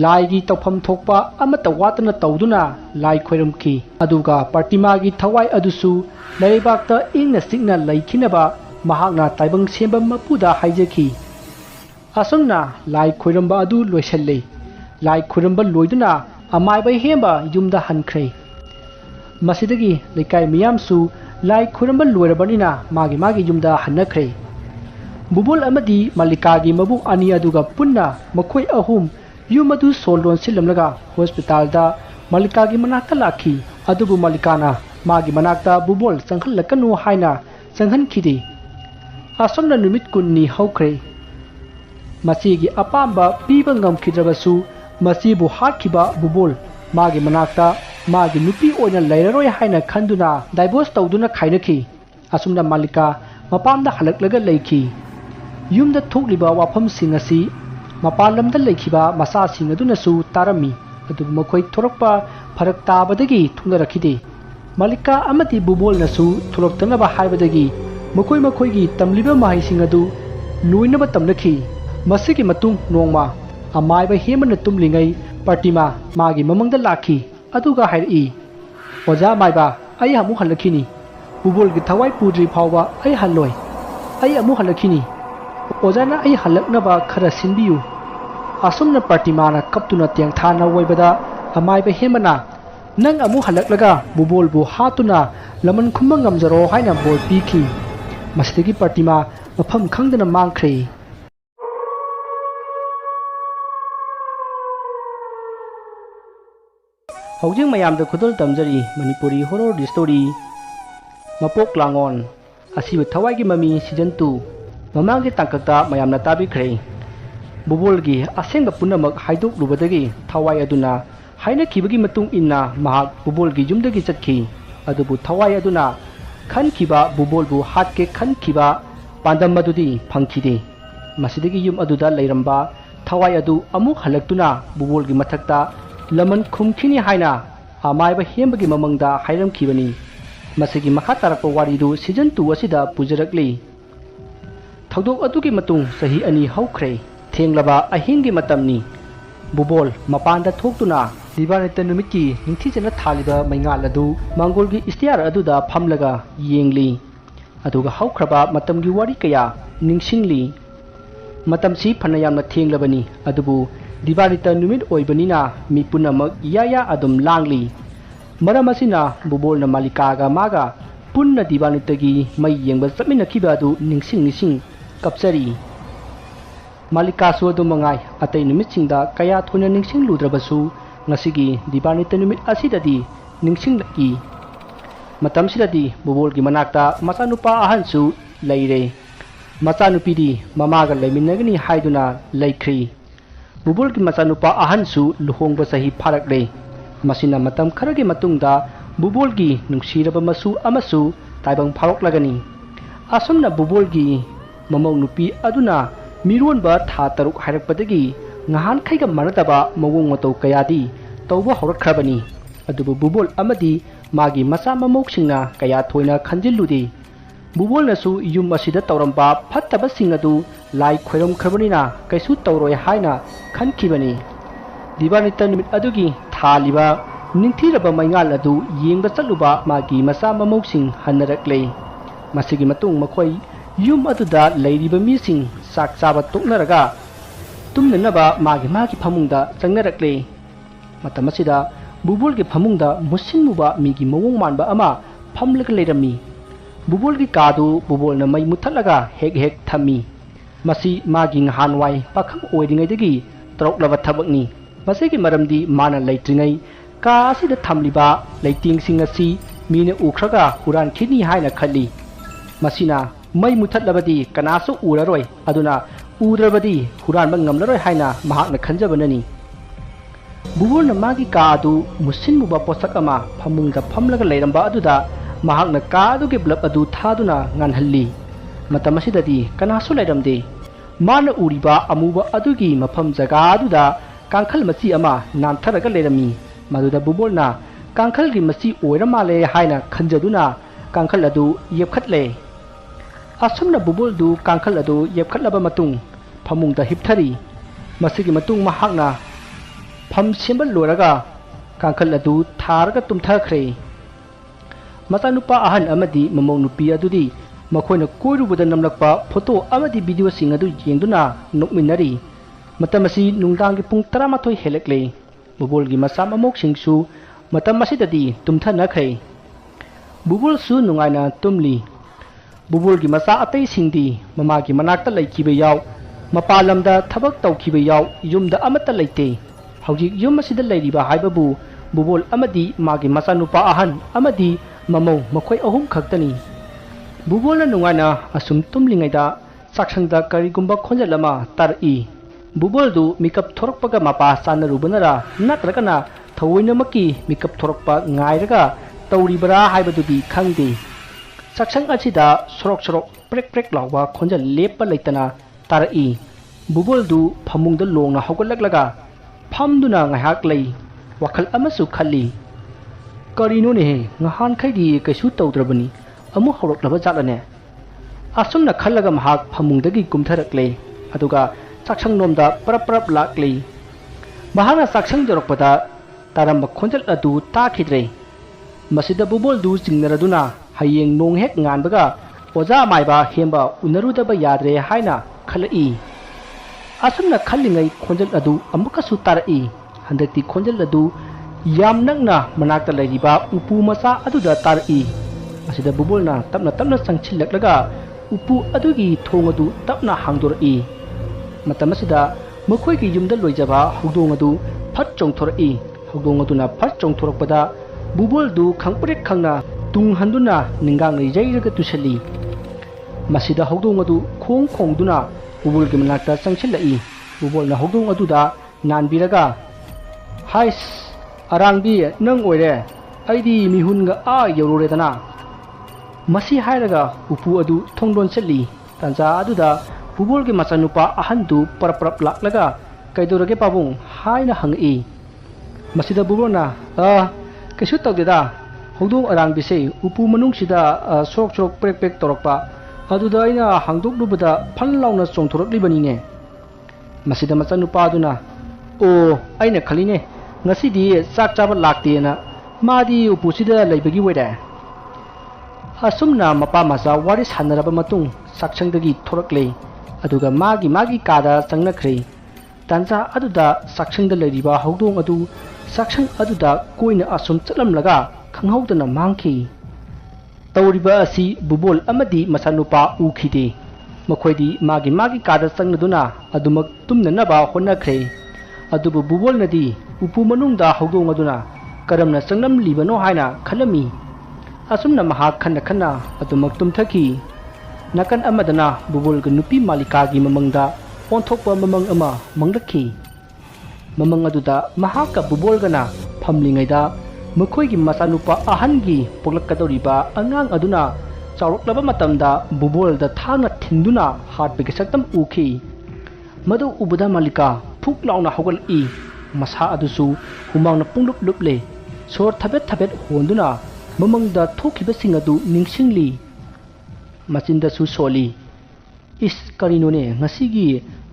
ꯂꯥꯏꯒꯤ ꯇꯧꯐꯝ ꯊꯣꯛꯄ ꯑꯃꯠꯇ ꯋꯥꯠꯇꯅ ꯇꯧꯗꯨꯅ ꯂꯥꯏ ꯈꯣꯏꯔꯝꯈꯤ꯫ ꯑꯗꯨꯒ ꯄ꯭ꯔꯇꯤꯃꯥꯒꯤ ꯊꯋꯥꯏ ꯑꯗꯨꯁꯨ ꯂꯩꯕꯥꯛꯇ ꯏꯪꯅ ꯆꯤꯛꯅ ꯂꯩꯈꯤꯅꯕ ꯃꯍꯥꯛꯅ ꯇꯥꯏꯕꯪ ꯁꯦꯝꯕ ꯃꯄꯨꯗ ꯍꯥꯏꯖꯈꯤ꯫ ꯑꯁꯨꯝꯅ ꯂꯥꯏ ꯈꯣꯏꯔꯝꯕ ꯑꯗꯨ ꯂꯣꯏꯁꯤꯜꯂꯦ꯫ ꯂꯥꯏ ꯈꯣꯏꯔꯝꯕ ꯂꯣꯏꯗꯨꯅ ꯑꯃꯥꯏꯕ ꯍꯦꯝꯕ ꯌꯨꯝꯗ ꯍꯟꯈ꯭ꯔꯦ꯫ ꯃꯁꯤꯗꯒꯤ ꯂꯩꯀꯥꯏ ꯃꯤꯌꯥꯝꯁꯨ ꯂꯥꯏ ꯈꯣꯏꯔꯝꯕ ꯂꯣꯏꯔꯕꯅꯤꯅ ꯃꯥꯒꯤ ꯌꯨꯝꯗ ꯍꯟꯅꯈ꯭ꯔꯦ꯫ ꯕꯨꯕꯣꯜ ꯑꯃꯗꯤ ꯃꯥꯂꯤꯀꯥꯒꯤ ꯃꯕꯨꯡ ꯑꯅꯤ ꯑꯗꯨꯒ ꯄꯨꯟꯅ ꯃꯈꯣꯏ ꯑꯍꯨꯝ ꯌꯨꯝ ꯑꯗꯨ ꯁꯣ ꯂꯣꯟꯁꯤꯜꯂꯝꯂꯒ ꯍꯣꯁꯄꯤꯇꯥꯜꯗ ꯃꯥꯂꯤꯀꯥꯒꯤ ꯃꯅꯥꯛꯇ ꯂꯥꯛꯈꯤ꯫ ꯑꯗꯨꯕꯨ ꯃꯥꯂꯤꯀꯥꯅ ꯃꯥꯒꯤ ꯃꯅꯥꯛꯇ ꯕꯨꯕꯣꯜ ꯆꯪꯍꯜꯂꯛꯀꯅꯨ ꯍꯥꯏꯅ ꯆꯪꯍꯟꯈꯤꯗꯦ꯫ ꯑꯁꯨꯝꯅ ꯅꯨꯃꯤꯠ 10ꯅꯤ ꯍꯧꯈ꯭ꯔꯦ꯫ ꯃꯆꯦꯒꯤ ꯑꯄꯥꯝꯕ ꯄꯤꯕ ꯉꯝꯈꯤꯗ꯭ꯔꯕꯁꯨ ꯃꯆꯦꯕꯨ ꯍꯥꯠꯈꯤꯕ ꯕꯨꯕꯣꯜ ꯃꯥꯒꯤ ꯃꯅꯥꯛꯇ ꯃꯥꯒꯤ ꯅꯨꯄꯤ ꯑꯣꯏꯅ ꯂꯩꯔꯔꯣꯏ ꯍꯥꯏꯅ ꯈꯟꯗꯨꯅ ꯗꯥꯏꯚꯣꯔꯁ ꯇꯧꯗꯨꯅ ꯈꯥꯏꯅꯈꯤ꯫ ꯑꯁꯨꯝꯅ ꯃꯥꯂꯤꯀꯥ ꯃꯄꯥꯝꯗ ꯍꯜꯂꯛꯂꯒ ꯂꯩꯈꯤ꯫ ꯌꯨꯝꯗ ꯊꯣꯛꯂꯤꯕ ꯋꯥꯐꯝꯁꯤꯡ ꯑꯁꯤ ꯃꯄꯥꯟ ꯂꯝꯗ ꯂꯩꯈꯤꯕ ꯃꯆꯥꯁꯤꯡ ꯑꯗꯨꯅꯁꯨ ꯇꯥꯔꯝꯃꯤ, ꯑꯗꯨꯕꯨ ꯃꯈꯣꯏ ꯊꯣꯔꯛꯄ ꯐꯔꯛ ꯇꯥꯕꯗꯒꯤ ꯊꯣꯛꯅꯔꯛꯈꯤꯗꯦ꯫ Malika amati bubol nasu thuloktanaba haibadagi makoigi tamliba mahaising adu luinaba tamnakhi masigi matung nongma amaiba hemana tumlingai partima magi mamangda lakhi aduga hairi oja maiba ai amu halakhini bubol gi thawai pudri phawba ai halloi ai amu halakhini ojana ai halaknaba khara sinbiyu asumna partimana kaptuna tiang thana woibada amaiba hemana nang amu halaklaga bubol bu hatuna laman khumma ngamjaro haina bol pikhi masdagi partima mafam khangdana mangkhre Hojing mayamda khudol tamjari Manipuri horror story Mapok Langon asibu thawai gi mami season 2 mamang gi tangkakta mayamna tabikhre bubol gi asengba punamak haidok lubadagi thawai aduna haina khibagi matung inna mahak bubol gi jumdagi chatkhi adubu thawai aduna khan khiba bubol bu hatke khan khiba pandam madudi phangkhide masidagi yum aduda leiramba thawai adu amuk halaktuna bubol gi mathakta laman khumkhini haina amaiba hembagi mamangda hairam khibani masigi makha tarakpa waridu season 2 asida pujarakli thawdok adugi matung sahi ani haukhre thenglaba ahingi matamni bubol mapanda thoktuna dibanita numiki ningthijana thaliba maingal adu mangolgi istiar aduda phamlaga yengli aduga haukraba matamgi wari kaya ningsingli matamsi phanayamna thenglabani adubu dibanita numit oibanina mi punamak yaya adum langli maramasina bubol na malika ga maga punna dibanitagi mai yengba chapminakhiba adu ningsing kapsari malika su adu mangai atai numitsingda kaya thona ningsing ludrabasu ngasigi dibanita numit asidadi ningsing laki matamsidadi bubol gi manakta machanupa ahansu leire machanupidi mamaga leiminagani haiduna leikhri bubol gi machanupa ahansu luhongba sahi pharakle masina matam kharagi matungda bubol gi nungsiraba masu amasu taibang pharoklagani asumna bubol gi mamau nupi aduna mironba tha taruk hairakpadagi ngahan khaiga manataba mawong matau kayadi tawba horakrabani adubu bubol amadi magi masa mamoksingna kaya thoina khanjilludi bubol nasu yum asida tawramba phattaba singadu lai khoiram khabanina kaisu tawroi haina khankhibani dibanita numit adugi thaliba ningthiraba maingal adu yengba chaluba magi masa mamoksing hanarakle masigi matung makhoi yum aduda leiriba mising sak chaba toknaraga tumnanaba magi phamungda changnarakle matamasida bubol gi phamungda musinmuba migi mawong manba ama phamlaga leirami bubol gi kadu bubol na mai muthallaga hek thami masi magi hanwai pakham oidingaidagi troklaba thabakni masigi maramdi mana leitringai ka asida thamliba leiting singasi mine ukhraga huran khini haina khali masina mai muthatlabadi kanasu uraroi aduna urabadi huran bangamlaroi haina mahakna khanjabanani bubol na magi ka adu musinmuba posak ama phamungda phamlaga leiramba aduda mahakna ka adugi blab adu thaduna nganhalli matamasida kanasu leiramde mana uriba amuba adugi mafam jaga aduda kangkhal machi ama nantharaga leirami maduda bubol na kangkhal gi machi oiramale haina khanjaduna kangkhal adu yepkhatle asumna bubol du kangkhal adu yepkhatlaba matung phamungda hipthari masigi matung mahakna pham sembal loraga kangkhal adu tharaga tumthakhre machanupa ahan amadi mamau nupi adudi makhoi koirubada namlakpa photo amadi video sing adu yengduna nokminari matamasi nungdangi pung 13 helekle bubol gi masa mamok singsu matamasi dadi tumthana khai bubol su nungaina tumli bubol gi masa atai singdi mama gi manakta laikhibe yaw mapalamda thabak tawkhibe yaw yumda amata leite hauji yum asida leiriba haibabu bubol amadi magi masanupa ahan amadi mamau makhoi ahum khaktani bubol na nungaina asum tumlingaida saksangda karigumba khonjalama tari bubol du mikap thorakpaga mapa sanarubanara natragana thawoina maki mikap thorakpa ngairaga tawribara haibadudi khangde saksang achida sorok prek lawba khonjal lepa leitana tari bubol du phamungda longna hogalaklaga phamduna ngahak lei wakhal amasu khali ꯀꯔꯤꯅꯣꯅꯦ ꯉꯍꯥꯟꯈꯩꯗꯤ ꯀꯩꯁꯨ ꯇꯧꯗ꯭ꯔꯕꯅꯤ ꯑꯃꯨꯛ ꯍꯧꯔꯛꯂꯕ ꯖꯥꯠꯂꯅꯦ ꯑꯁꯨꯝꯅ ꯈꯜꯂꯒ ꯃꯍꯥꯛ ꯐꯃꯨꯡꯗꯒꯤ ꯀꯨꯝꯊꯔꯛꯂꯦ ꯑꯗꯨꯒ ꯆꯥꯛꯁꯪꯂꯣꯝꯗ ꯄꯔꯞ ꯄꯔꯞ ꯂꯥꯛꯂꯦ ꯃꯍꯥꯛꯅ ꯆꯥꯛꯁꯪ ꯌꯧꯔꯛꯄꯗ ꯇꯥꯔꯝꯕ ꯈꯣꯟꯖꯦꯜ ꯑꯗꯨ ꯇꯥꯈꯤꯗ꯭ꯔꯦ ꯃꯁꯤꯗ ꯕꯨꯕꯣꯜꯗꯨ ꯆꯤꯡꯅꯔꯗꯨꯅ ꯍꯌꯦꯡ ꯅꯣꯡ ꯍꯦꯛ ꯉꯥꯟꯕꯒ ꯑꯣꯖꯥ ꯃꯥꯏꯕ ꯍꯦꯝꯕ ꯎꯅꯔꯨꯗꯕ ꯌꯥꯗ꯭ꯔꯦ ꯍꯥꯏꯅ ꯈꯜꯂꯛꯏ ꯑꯁꯨꯝꯅ ꯈꯜꯂꯤꯉꯩ ꯈꯣꯟꯖꯦꯜ ꯑꯗꯨ ꯑꯃꯨꯛꯀꯁꯨ ꯇꯥꯔꯛꯏ ꯍꯟꯗꯛꯇꯤ ꯈꯣꯟꯖꯦꯜ ꯑꯗꯨ ꯌꯥꯝ ꯅꯛꯅ ꯃꯅꯥꯛꯇ ꯂꯩꯔꯤꯕ ꯎꯄꯨ ꯃꯆꯥ ꯑꯗꯨꯗ ꯇꯥꯔꯛꯏ ꯃꯁꯤꯗ ꯕꯨꯕꯣꯜꯅ ꯇꯞꯅ ꯇꯞꯅ ꯆꯪꯁꯤꯜꯂꯛꯂꯒ ꯎꯄꯨ ꯑꯗꯨꯒꯤ ꯊꯣꯡ ꯑꯗꯨ ꯇꯞꯅ ꯍꯥꯡꯗꯣꯔꯛꯏ ꯃꯇꯝ ꯑꯁꯤꯗ ꯃꯈꯣꯏꯒꯤ ꯌꯨꯝꯗ ꯂꯣꯏꯖꯕ ꯍꯧꯗꯣꯡ ꯑꯗꯨ ꯐꯠ ꯆꯣꯡꯊꯣꯔꯛꯏ ꯍꯧꯗꯣꯡ ꯑꯗꯨꯅ ꯐꯠ ꯆꯣꯡꯊꯣꯔꯛꯄꯗ ꯕꯨꯕꯣꯜꯗꯨ ꯈꯪꯄ꯭ꯔꯦꯛ ꯈꯪꯅ ꯇꯨꯡ ꯍꯟꯗꯨꯅ ꯅꯤꯡꯒꯥꯡꯅ ꯌꯩꯔꯒ ꯇꯨꯁꯜꯂꯤ ꯃꯁꯤꯗ ꯍꯧꯗꯣꯡ ꯑꯗꯨ ꯈꯣꯡ ꯈꯣꯡꯗꯨꯅ ꯕꯨꯕꯣꯜꯒꯤ ꯃꯅꯥꯛꯇ ꯆꯪꯁꯤꯜꯂꯛꯏ ꯕꯨꯕꯣꯜꯅ ꯍꯧꯗꯣꯡ ꯑꯗꯨꯗ ꯅꯥꯟꯕꯤꯔꯒ ꯍꯥꯏꯁ ꯑꯔꯥꯡꯕꯤ ꯅꯪ ꯑꯣꯏꯔꯦ ꯑꯩꯗꯤ ꯃꯤꯍꯨꯟꯒ ꯌꯧꯔꯨꯔꯦꯗꯅ ꯃꯁꯤ ꯍꯥꯏꯔꯒ ꯎꯄꯨ ꯑꯗꯨ ꯊꯣꯡꯂꯣꯟ ꯆꯠꯂꯤ ꯇꯥꯟꯖꯥ ꯑꯗꯨꯗ ꯕꯨꯕꯣꯜꯒꯤ ꯃꯆꯥꯅꯨꯄꯥ ꯑꯍꯟꯗꯨ ꯄꯔꯞ ꯄꯔꯞ ꯂꯥꯛꯂꯒ ꯀꯩꯗꯧꯔꯒꯦ ꯄꯥꯕꯨꯡ ꯍꯥꯏꯅ ꯍꯪꯉꯛꯏ ꯃꯁꯤꯗ ꯕꯨꯕꯣꯜꯅ ꯀꯩꯁꯨ ꯇꯧꯗꯦꯗ ꯍꯧꯗꯣꯡ ꯑꯔꯥꯡꯕꯤꯁꯦ ꯎꯄꯨ ꯃꯅꯨꯡꯁꯤꯗ ꯁꯣꯔꯣꯛ ꯁꯣꯔꯣꯛ ꯄ꯭ꯔꯦꯛ ꯄ꯭ꯔꯦꯛ ꯇꯧꯔꯛꯄ ꯑꯗꯨꯗ ꯑꯩꯅ ꯍꯥꯡꯗꯣꯛꯂꯨꯕꯗ ꯐꯟ ꯂꯥꯎꯅ ꯆꯣꯡꯊꯣꯔꯛꯂꯤꯕꯅꯤꯅꯦ ꯃꯁꯤꯗ ꯃꯆꯥꯅꯨꯄꯥꯗꯨꯅ ꯑꯣ ꯑꯩꯅ ꯈꯜꯂꯤꯅꯦ ꯉꯁꯤꯗꯤ ꯆꯥꯛ ꯆꯥꯕ ꯂꯥꯛꯇꯦꯅ ꯃꯥꯗꯤ ꯎꯄꯨꯁꯤꯗ ꯂꯩꯕꯒꯤ ꯑꯣꯏꯔꯦ ꯑꯁꯨꯝꯅ ꯃꯄꯥ ꯃꯆꯥ ꯋꯥꯔꯤ ꯁꯥꯟꯅꯔꯕ ꯃꯇꯨꯡ ꯆꯥꯛꯁꯪꯗꯒꯤ ꯊꯣꯔꯛꯂꯦ ꯑꯗꯨꯒ ꯃꯥꯒꯤ ꯀꯥꯗ ꯆꯪꯅꯈ꯭ꯔꯦ ꯇꯥꯟꯖꯥ ꯑꯗꯨꯗ ꯆꯥꯛꯁꯪꯗ ꯂꯩꯔꯤꯕ ꯍꯧꯗꯣꯡ ꯑꯗꯨ ꯆꯥꯛꯁꯪ ꯑꯗꯨꯗ ꯀꯣꯏꯅ ꯑꯁꯨꯝ ꯆꯠꯂꯝꯂꯒ ꯈꯪꯍꯧꯗꯅ ꯃꯥꯡꯈꯤ ꯇꯧꯔꯤꯕ ꯑꯁꯤ ꯕꯨꯕꯣꯜ ꯑꯃꯗꯤ ꯃꯆꯥꯅꯨꯄꯥ ꯎꯈꯤꯗꯦ ꯃꯈꯣꯏꯗꯤ ꯃꯥꯒꯤ ꯀꯥꯗ ꯆꯪꯂꯗꯨꯅ ꯑꯗꯨꯃꯛ ꯇꯨꯝꯅꯅꯕ ꯍꯣꯠꯅꯈ꯭ꯔꯦ ꯑꯗꯨꯕꯨ ꯕꯨꯕꯣꯜꯅꯗꯤ ꯎꯄꯨ ꯃꯅꯨꯡꯗ ꯍꯧꯗꯣꯡ ꯑꯗꯨꯅ ꯀꯔꯝꯅ ꯆꯪꯂꯝꯂꯤꯕꯅꯣ ꯍꯥꯏꯅ ꯈꯜꯂꯝꯃꯤ ꯑꯁꯨꯝꯅ ꯃꯍꯥꯛ ꯈꯟꯅ ꯈꯟꯅ ꯑꯗꯨꯃꯛ ꯇꯨꯝꯊꯈꯤ ꯅꯥꯀꯟ ꯑꯃꯗꯅ ꯕꯨꯕꯣꯜꯒ ꯅꯨꯄꯤ ꯃꯥꯂꯤꯀꯥꯒꯤ ꯃꯃꯪꯗ ꯑꯣꯟꯊꯣꯛꯄ ꯃꯃꯪ ꯑꯃ ꯃꯪꯂꯛꯈꯤ ꯃꯃꯪ ꯑꯗꯨꯗ ꯃꯍꯥꯛꯀ ꯕꯨꯕꯣꯜꯒꯅ ꯐꯝꯂꯤꯉꯩꯗ ꯃꯈꯣꯏꯒꯤ ꯃꯆꯥꯅꯨꯄꯥ ꯑꯍꯟꯒꯤ ꯄꯣꯛꯂꯛꯀꯗꯧꯔꯤꯕ ꯑꯉꯥꯡ ꯑꯗꯨꯅ ꯆꯥꯎꯔꯛꯂꯕ ꯃꯇꯝꯗ ꯕꯨꯕꯣꯜꯗ ꯊꯥꯡꯅ ꯊꯤꯟꯗꯨꯅ ꯍꯥꯠꯄꯒꯤ ꯁꯛꯇꯝ ꯎꯈꯤ ꯃꯗꯨ ꯎꯕꯗ ꯃꯥꯂꯤꯀꯥ ꯐꯨꯛ ꯂꯥꯎꯅ ꯍꯧꯒꯠꯂꯛꯏ ꯃꯁꯥ ꯑꯗꯨꯁꯨ ꯍꯨꯃꯥꯡꯅ ꯄꯨꯡꯂꯨꯞ ꯂꯨꯞꯂꯦ ꯁꯣꯔ ꯊꯕꯦꯠ ꯊꯕꯦꯠ ꯍꯣꯟꯗꯨꯅ ꯃꯃꯪꯗ ꯊꯣꯛꯈꯤꯕꯁꯤꯡ ꯑꯗꯨ ꯅꯤꯡꯁꯤꯡꯂꯤ ꯃꯆꯤꯟꯗꯁꯨ ꯁꯣꯜꯂꯤ ꯏꯁ ꯀꯔꯤꯅꯣꯅꯦ ꯉꯁꯤꯒꯤ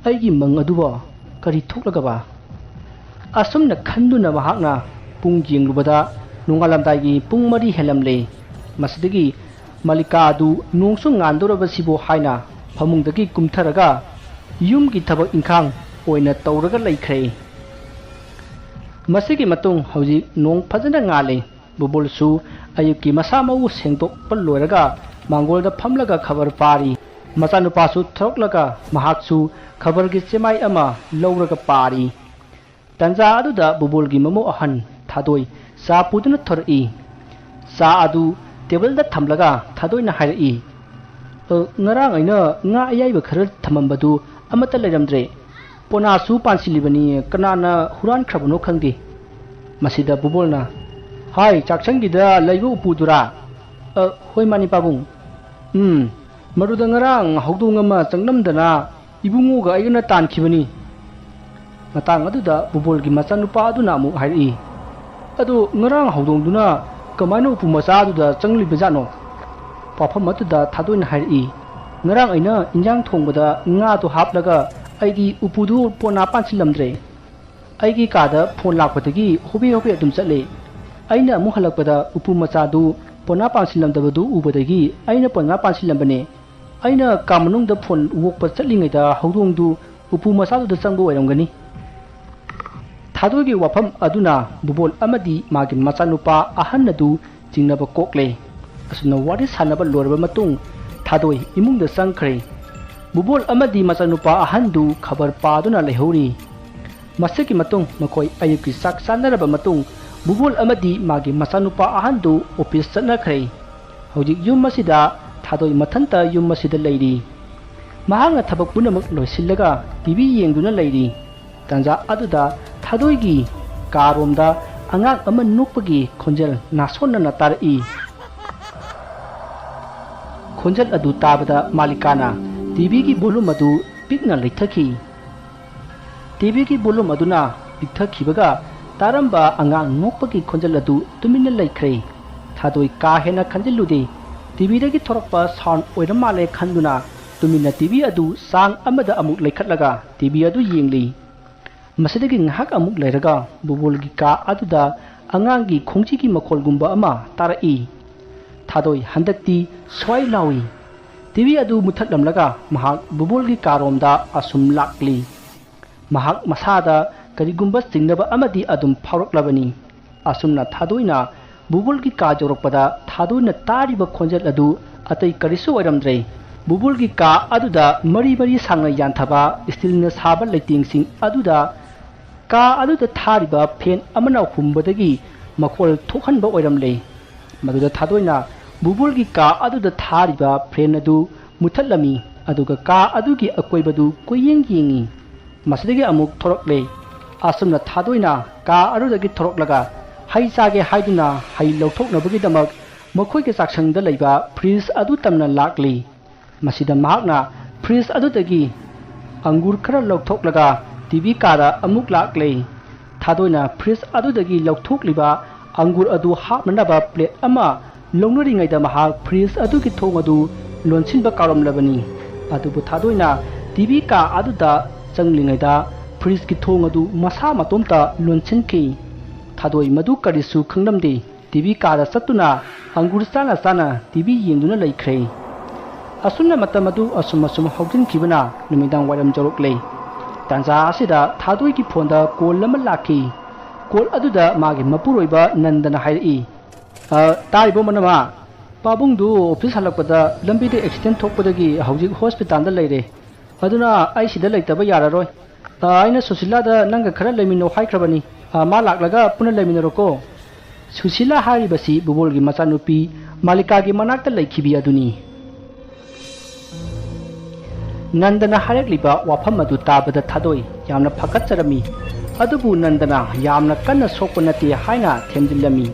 ꯑꯩꯒꯤ ꯃꯪ ꯑꯗꯨꯕꯣ ꯀꯔꯤ ꯊꯣꯛꯂꯒꯕ ꯑꯁꯨꯝꯅ ꯈꯟꯗꯨꯅ ꯃꯍꯥꯛꯅ ꯄꯨꯡ ꯌꯦꯡꯂꯨꯕꯗ ꯅꯣꯡꯉꯥꯜꯂꯝꯗꯥꯏꯒꯤ ꯄꯨꯡ 4 ꯍꯦꯜꯂꯝꯂꯦ ꯃꯁꯤꯗꯒꯤ ꯃꯥꯂꯤꯀꯥ ꯑꯗꯨ ꯅꯣꯡꯁꯨ ꯉꯥꯟꯗꯧꯔꯕꯁꯤꯕꯨ ꯍꯥꯏꯅ ꯐꯃꯨꯡꯗꯒꯤ ꯀꯨꯝꯊꯔꯒ ꯌꯨꯝꯒꯤ ꯊꯕꯛ ꯏꯪꯈꯥꯡ ꯑꯣꯏꯅ ꯇꯧꯔꯒ ꯂꯩꯈ꯭ꯔꯦ ꯃꯁꯤꯒꯤ ꯃꯇꯨꯡ ꯍꯧꯖꯤꯛ ꯅꯣꯡ ꯐꯖꯅ ꯉꯥꯜꯂꯦ ꯕꯨꯕꯣꯜꯁꯨ ꯑꯌꯨꯛꯀꯤ ꯃꯁꯥ ꯃꯎ ꯁꯦꯡꯗꯣꯛꯄ ꯂꯣꯏꯔꯒ ꯃꯥꯡꯒꯣꯜꯗ ꯐꯝꯂꯒ ꯈꯕꯔ ꯄꯥꯔꯤ ꯃꯆꯥꯅꯨꯄꯥꯁꯨ ꯊꯣꯛꯂꯒ ꯃꯍꯥꯛꯁꯨ ꯈꯕꯔꯒꯤ ꯆꯦꯃꯥꯏ ꯑꯃ ꯂꯧꯔꯒ ꯄꯥꯔꯤ ꯇꯥꯟꯖꯥ ꯑꯗꯨꯗ ꯕꯨꯕꯣꯜꯒꯤ ꯃꯃꯧ ꯑꯍꯟ ꯊꯥꯗꯣꯏ ꯆꯥ ꯄꯨꯗꯨꯅ ꯊꯣꯔꯛꯏ ꯆꯥ ꯑꯗꯨ ꯇꯦꯕꯜꯗ ꯊꯝꯂꯒ ꯊꯥꯗꯣꯏꯅ ꯍꯥꯏꯔꯛꯏ ꯉꯔꯥꯡ ꯑꯩꯅ ꯉꯥ ꯑꯌꯥꯏꯕ ꯈꯔ ꯊꯝꯃꯝꯕꯗꯨ ꯑꯃꯠꯇ ꯂꯩꯔꯝꯗ꯭ꯔꯦ ꯄꯣꯅꯥꯁꯨ ꯄꯥꯟꯁꯤꯜꯂꯤꯕꯅꯤ ꯀꯅꯥꯅ ꯍꯨꯔꯥꯟꯈ꯭ꯔꯕꯅꯣ ꯈꯪꯗꯦ ꯃꯁꯤꯗ ꯕꯨꯕꯣꯜꯅ ꯍꯥꯏ ꯆꯥꯛꯁꯪꯒꯤꯗ ꯂꯩꯕ ꯎꯄꯨꯗꯨꯔꯥ ꯍꯣꯏ ꯃꯥꯅꯤ ꯄꯥꯕꯨꯡ ꯃꯗꯨꯗ ꯉꯔꯥꯡ ꯍꯧꯗꯣꯡ ꯑꯃ ꯆꯪꯂꯝꯗꯅ ꯏꯕꯨꯡꯉꯣꯒ ꯑꯩꯒꯅ ꯇꯥꯟꯈꯤꯕꯅꯤ ꯃꯇꯥꯡ ꯑꯗꯨꯗ ꯕꯨꯕꯣꯜꯒꯤ ꯃꯆꯥꯅꯨꯄꯥ ꯑꯗꯨꯅ ꯑꯃꯨꯛ ꯍꯥꯏꯔꯛꯏ ꯑꯗꯨ ꯉꯔꯥꯡ ꯍꯧꯗꯣꯡꯗꯨꯅ ꯀꯃꯥꯏꯅ ꯎꯄꯨ ꯃꯆꯥ ꯑꯗꯨꯗ ꯆꯪꯂꯤꯕꯖꯥꯠꯅꯣ ꯋꯥꯐꯝ ꯑꯗꯨꯗ ꯊꯥꯗꯣꯏꯅ ꯍꯥꯏꯔꯛꯏ ꯉꯔꯥꯡ ꯑꯩꯅ ꯏꯟꯖꯥꯡ ꯊꯣꯡꯕꯗ ꯉꯥꯗꯨ ꯍꯥꯞꯂꯒ ꯑꯩꯗꯤ ꯎꯄꯨꯗꯨ ꯄꯣꯅꯥ ꯄꯥꯟꯁꯤꯜꯂꯝꯗ꯭ꯔꯦ ꯑꯩꯒꯤ ꯀꯥꯗ ꯐꯣꯟ ꯂꯥꯛꯄꯗꯒꯤ ꯍꯣꯕꯦ ꯍꯣꯕꯦ ꯑꯗꯨꯝ ꯆꯠꯂꯦ ꯑꯩꯅ ꯑꯃꯨꯛ ꯍꯜꯂꯛꯄꯗ ꯎꯄꯨ ꯃꯆꯥꯗꯨ ꯄꯣꯅꯥ ꯄꯥꯟꯁꯤꯜꯂꯝꯗꯕꯗꯨ ꯎꯕꯗꯒꯤ ꯑꯩꯅ ꯄꯣꯅꯥ ꯄꯥꯟꯁꯤꯜꯂꯝꯕꯅꯦ ꯑꯩꯅ ꯀꯥ ꯃꯅꯨꯡꯗ ꯐꯣꯟ ꯑꯣꯛꯄ ꯆꯠꯂꯤꯉꯩꯗ ꯍꯧꯗꯣꯡꯗꯨ ꯎꯄꯨ ꯃꯆꯥꯗꯨꯗ ꯆꯪꯕ ꯑꯣꯏꯔꯝꯒꯅꯤ ꯊꯥꯗꯣꯏꯒꯤ ꯋꯥꯐꯝ ꯑꯗꯨꯅ ꯕꯨꯕꯣꯜ ꯑꯃꯗꯤ ꯃꯥꯒꯤ ꯃꯆꯥꯅꯨꯄꯥ ꯑꯍꯟ ꯑꯗꯨ ꯆꯤꯡꯅꯕ ꯀꯣꯛꯂꯦ ꯑꯁꯨꯝꯅ ꯋꯥꯔꯤ ꯁꯥꯟꯅꯕ ꯂꯣꯏꯔꯕ ꯃꯇꯨꯡ ꯊꯥꯗꯣꯏ ꯏꯃꯨꯡꯗ ꯆꯪꯈ꯭ꯔꯦ ꯕꯨꯕꯣꯜ ꯑꯃꯗꯤ ꯃꯆꯥꯅꯨꯄꯥ ꯑꯍꯟꯗꯨ ꯈꯕꯔ ꯄꯥꯗꯨꯅ ꯂꯩꯍꯧꯔꯤ ꯃꯁꯤꯒꯤ ꯃꯇꯨꯡ ꯃꯈꯣꯏ ꯑꯌꯨꯛꯀꯤ ꯆꯥꯛ ꯆꯥꯅꯔꯕ ꯃꯇꯨꯡ ꯕꯨꯕꯣꯜ ꯑꯃꯗꯤ ꯃꯥꯒꯤ ꯃꯆꯥꯅꯨꯄꯥ ꯑꯍꯟꯗꯨ ꯑꯣꯐꯤꯁ ꯆꯠꯅꯈ꯭ꯔꯦ ꯍꯧꯖꯤꯛ ꯌꯨꯝ ꯑꯁꯤꯗ ꯊꯥꯗꯣꯏ ꯃꯊꯟꯇ ꯌꯨꯝ ꯑꯁꯤꯗ ꯂꯩꯔꯤ ꯃꯍꯥꯛꯅ ꯊꯕꯛ ꯄꯨꯝꯅꯃꯛ ꯂꯣꯏꯁꯤꯜꯂꯒ ꯇꯤꯚꯤ ꯌꯦꯡꯗꯨꯅ ꯂꯩꯔꯤ ꯇꯥꯟꯖꯥ ꯑꯗꯨꯗ ꯊꯥꯗꯣꯏꯒꯤ ꯀꯥꯔꯣꯝꯗ ꯑꯉꯥꯡ ꯑꯃ ꯅꯣꯛꯄꯒꯤ ꯈꯣꯟꯖꯦꯜ ꯅꯥꯁꯣꯟꯅꯅ ꯇꯥꯔꯛꯏ ꯈꯣꯟꯖꯦꯜ ꯑꯗꯨ ꯇꯥꯕꯗ ꯃꯥꯂꯤꯀꯥꯅ ꯇꯤꯚꯤꯒꯤ ꯚꯣꯂꯨꯝ ꯑꯗꯨ ꯄꯤꯛꯅ ꯂꯩꯊꯈꯤ ꯇꯤꯚꯤꯒꯤ ꯚꯣꯂꯨꯝ ꯑꯗꯨꯅ ꯄꯤꯛꯊꯈꯤꯕꯒ तारंबा अंगांग नोकपगी खोंजल अदु तुमिन लैख्रे थादोई का हेना खंजिलुदे टीवी दगी थोरकपा साउंड ओइरम माले खंदुना तुमिन टीवी अदु सांग अमदा अमुक लैखटलगा टीवी अदु येंगली मसिदगी ngahak amuk leiraga bubulgi ka aduda angangi khongchigi makolgumba ama tarai thadoi handakti swai lawi tv adu muthatlamlaga mahak bubulgi karomda asum lakli mahak masada karigumba singnaba amadi adum phauroklabani asumna thadoina bubulgi ka jorokpada thadoina tariba khonjal adu atai karisu oiramdre bubulgi ka aduda mari mari sangna yanthaba stilna saba leiting sing aduda का अदुदा थारिबा फेन अमना हुंबदगी मखोल थोखनबा ओइरमले मदुदा थादोइना बुबुलगी का अदुदा थारिबा फेन अदु मुथलमी अदुगा का अदुगी अकोइबदु कोयेंग येंगी मसदगी अमुक थोरकले असमना थादोइना का अदुदगी थोरकलगा high चागे हाइदुना high लौथोकनबगी दमक मखोइगे चाक्संगदा लैबा freeze अदु तमना लाकली मसिदा महाकना freeze अदुदगी अंगुर खरा लौथोकलगा TV कादा अमुक लाकले थादोइना फ्रिज अदुदगी लौथोकलिबा अंगुर अदु हापनबा प्लेट अमा लौनरिङैदा महा फ्रिज अदुगी थोंग अदु लोनसिनबा कारमलबनी अदुबु थादोइना टीवी का अदुदा चंगलिङैदा फ्रिज की थोंग अदु मसा मतोमता लोनसिनखि थादोइ मदु करिसु खंगनमदे टीवी कादा सत्तुना अंगुर चाना चाना टीवी येंदुना लैख्रे असुमना मतम अदु असुम हौजिनखिबना नुमिदां वाइरम जरुकले तांजा असिदा थादोई की फोनदा कॉल लमा लाखी कॉल अदुदा मागे मपुरोइबा नंदना हाइरई ताइबो मनमा पाबुंगदु ऑफिस हलकपदा लंबीदे एक्सीडेंट थोकपदगी हौजिक हॉस्पिटल लैरे अदुना आई सिदा लैतबा यारारोय आइना सुशीलादा नंगा खरा लैमिनो हाइख्रबनी मा लाकलगा पुना लैमिनरोको सुशीला हारिबसी बुबोलगी मचानुपी मालिकागी मनाक्ता लैखिबी अदुनी नंदना हारेक्लिबा वाफम अदु ताबदा थादोई यामना फकचरमी अदुबु नंदना यामना कन्ना सोकप नते हाइना थेमजिलमी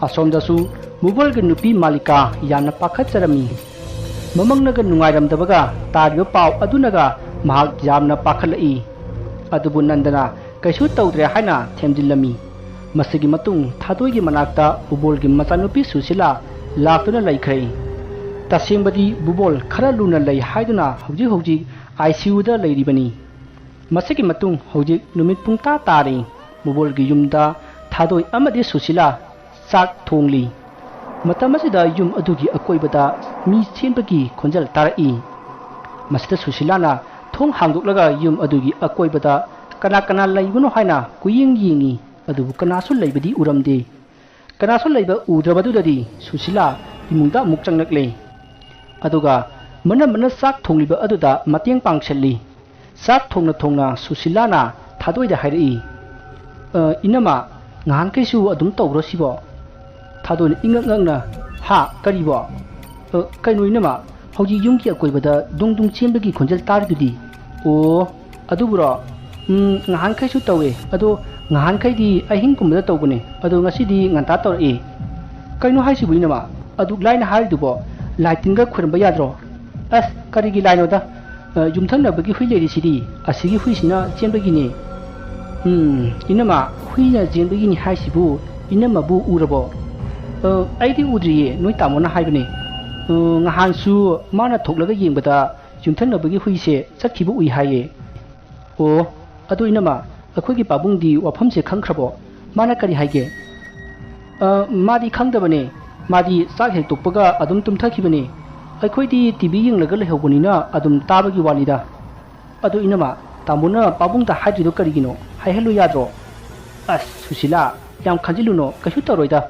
असोमदसु मुबलगे नुपी मालिका यामना पाखचरमी ममंगनगा नुंगाइरमदबगा तारिबा पाव अदुनगा महाक यामना पाखलई अदुबु नंदना कैसु तौद्रे हाइना थेमजिलमी मसिगी मतुंग थादोईगी मनाक्ता बुबोलगी मचानुपी सुशीला लाक्तुना लैख्रै तसेंबदी बुबोल खरा लुना लई हाइदुना हौजी हौजी आईसीयू दा लैरिबनी मसिगी मतुंग हौजी नुमित पुंगता तारे बुबोलगी युमदा थादोई अमदी सुशीला चाक थोंगली मतमसिदा युम अदुगी अकोइबदा मी चेनबगी खोंजल तारई मसिदा सुशीलाना थोंग हांगदोकलगा युम अदुगी अकोइबदा कना कना लैबनो हाइना कुयिंग यिंगी अदुबु कनासु लैबदी उरमदे कनासु लैबा उद्रबदुददी सुशीला इमुंगदा मुक चंगलकले अदुगा मन चाक थोंलिबा अदुदा मतेंग पांगसली चाक थोंना सुशीलाना थादोइदा हाइरई इनमा ngahन कैसु अदुम तौरसिबो थादोन इंगंगना हा करिबो कैनो इनमा हौजी युंगी अकोइबदा दुंगदुंग चेंबगी खोंजल तारदुदी ओ अदुबुरो ngahन कैसु तौवे अदो ngahन कैदी अहिंग कुमदा तौबने अदो ngasiदी nganta तौरए कैनो हाइसिबु इनमा अदु लाइन हारिदुबो लाइटिंगा खुरंबा याद्रो अस करिगी लाइनोदा युमथंगनबगी हुइ लेरिसिदी असिगी हुइसिना चेंबगिनी इनमा हुइना जेंबगिनी हाइसिबु इनमाबु उरबो आइदी उद्रिये नोइ तामोना हाइबने ngahанसु माना थोकलगा येंबदा युमथंगनबगी हुइसे चखिबु उइ हाइये ओ अदु इनमा अखोइगी पाबुंगदी वाफमसे खंख्रबो माना करि हाइगे मादी खंगदबने मादी चाक हेक तोकपगा अदुम तुमथखिबने अखोइदी टीवी यंगलगा लेहौबनिना अदुम ताबगी वालिदा अदु इनमा तामुना पाबुंगदा हाइद्रिदो करिगिनो हाइहलु याद्रो अस सुशीला याम खंजिलुनो कछु तरोइदा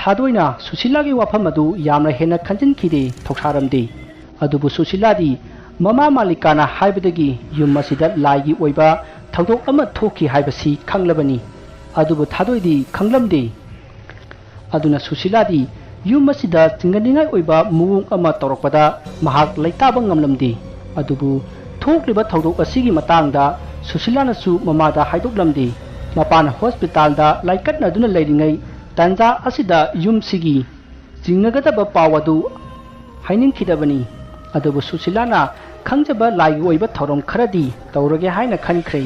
थादोइना सुशीलागी वाफम अदु यामना हेना खंजिनखिदे थोक्सारमदे अदुबु सुशीलादी ममा मालिकाना हाइबदगी युम असिदा लाइगी ओइबा थौदोक अमा थोखि हाइबसी खंगलबनी अदुबु थादोइदी खंगलमदे अदुना सुशीलादी युम असिदा चिंगनिंगाई ओइबा मुवुंग अमा तौरकपदा महाक लैताबा ngamlamdi अदुबु थोक्लिबा थौदोक असिगी मतांगदा सुशीलानासु ममादा हाइदोकलमदि मपान हॉस्पिटलदा लाइकटनदुना लैरिङै तांजा असिदा युमसिगी चिंगगदबा पावदु हाइनिंखिदबनी अदुबु सुशीलाना खंजबा लाइगी ओइबा थौरम खरदी तौरगे हाइना खनख्रै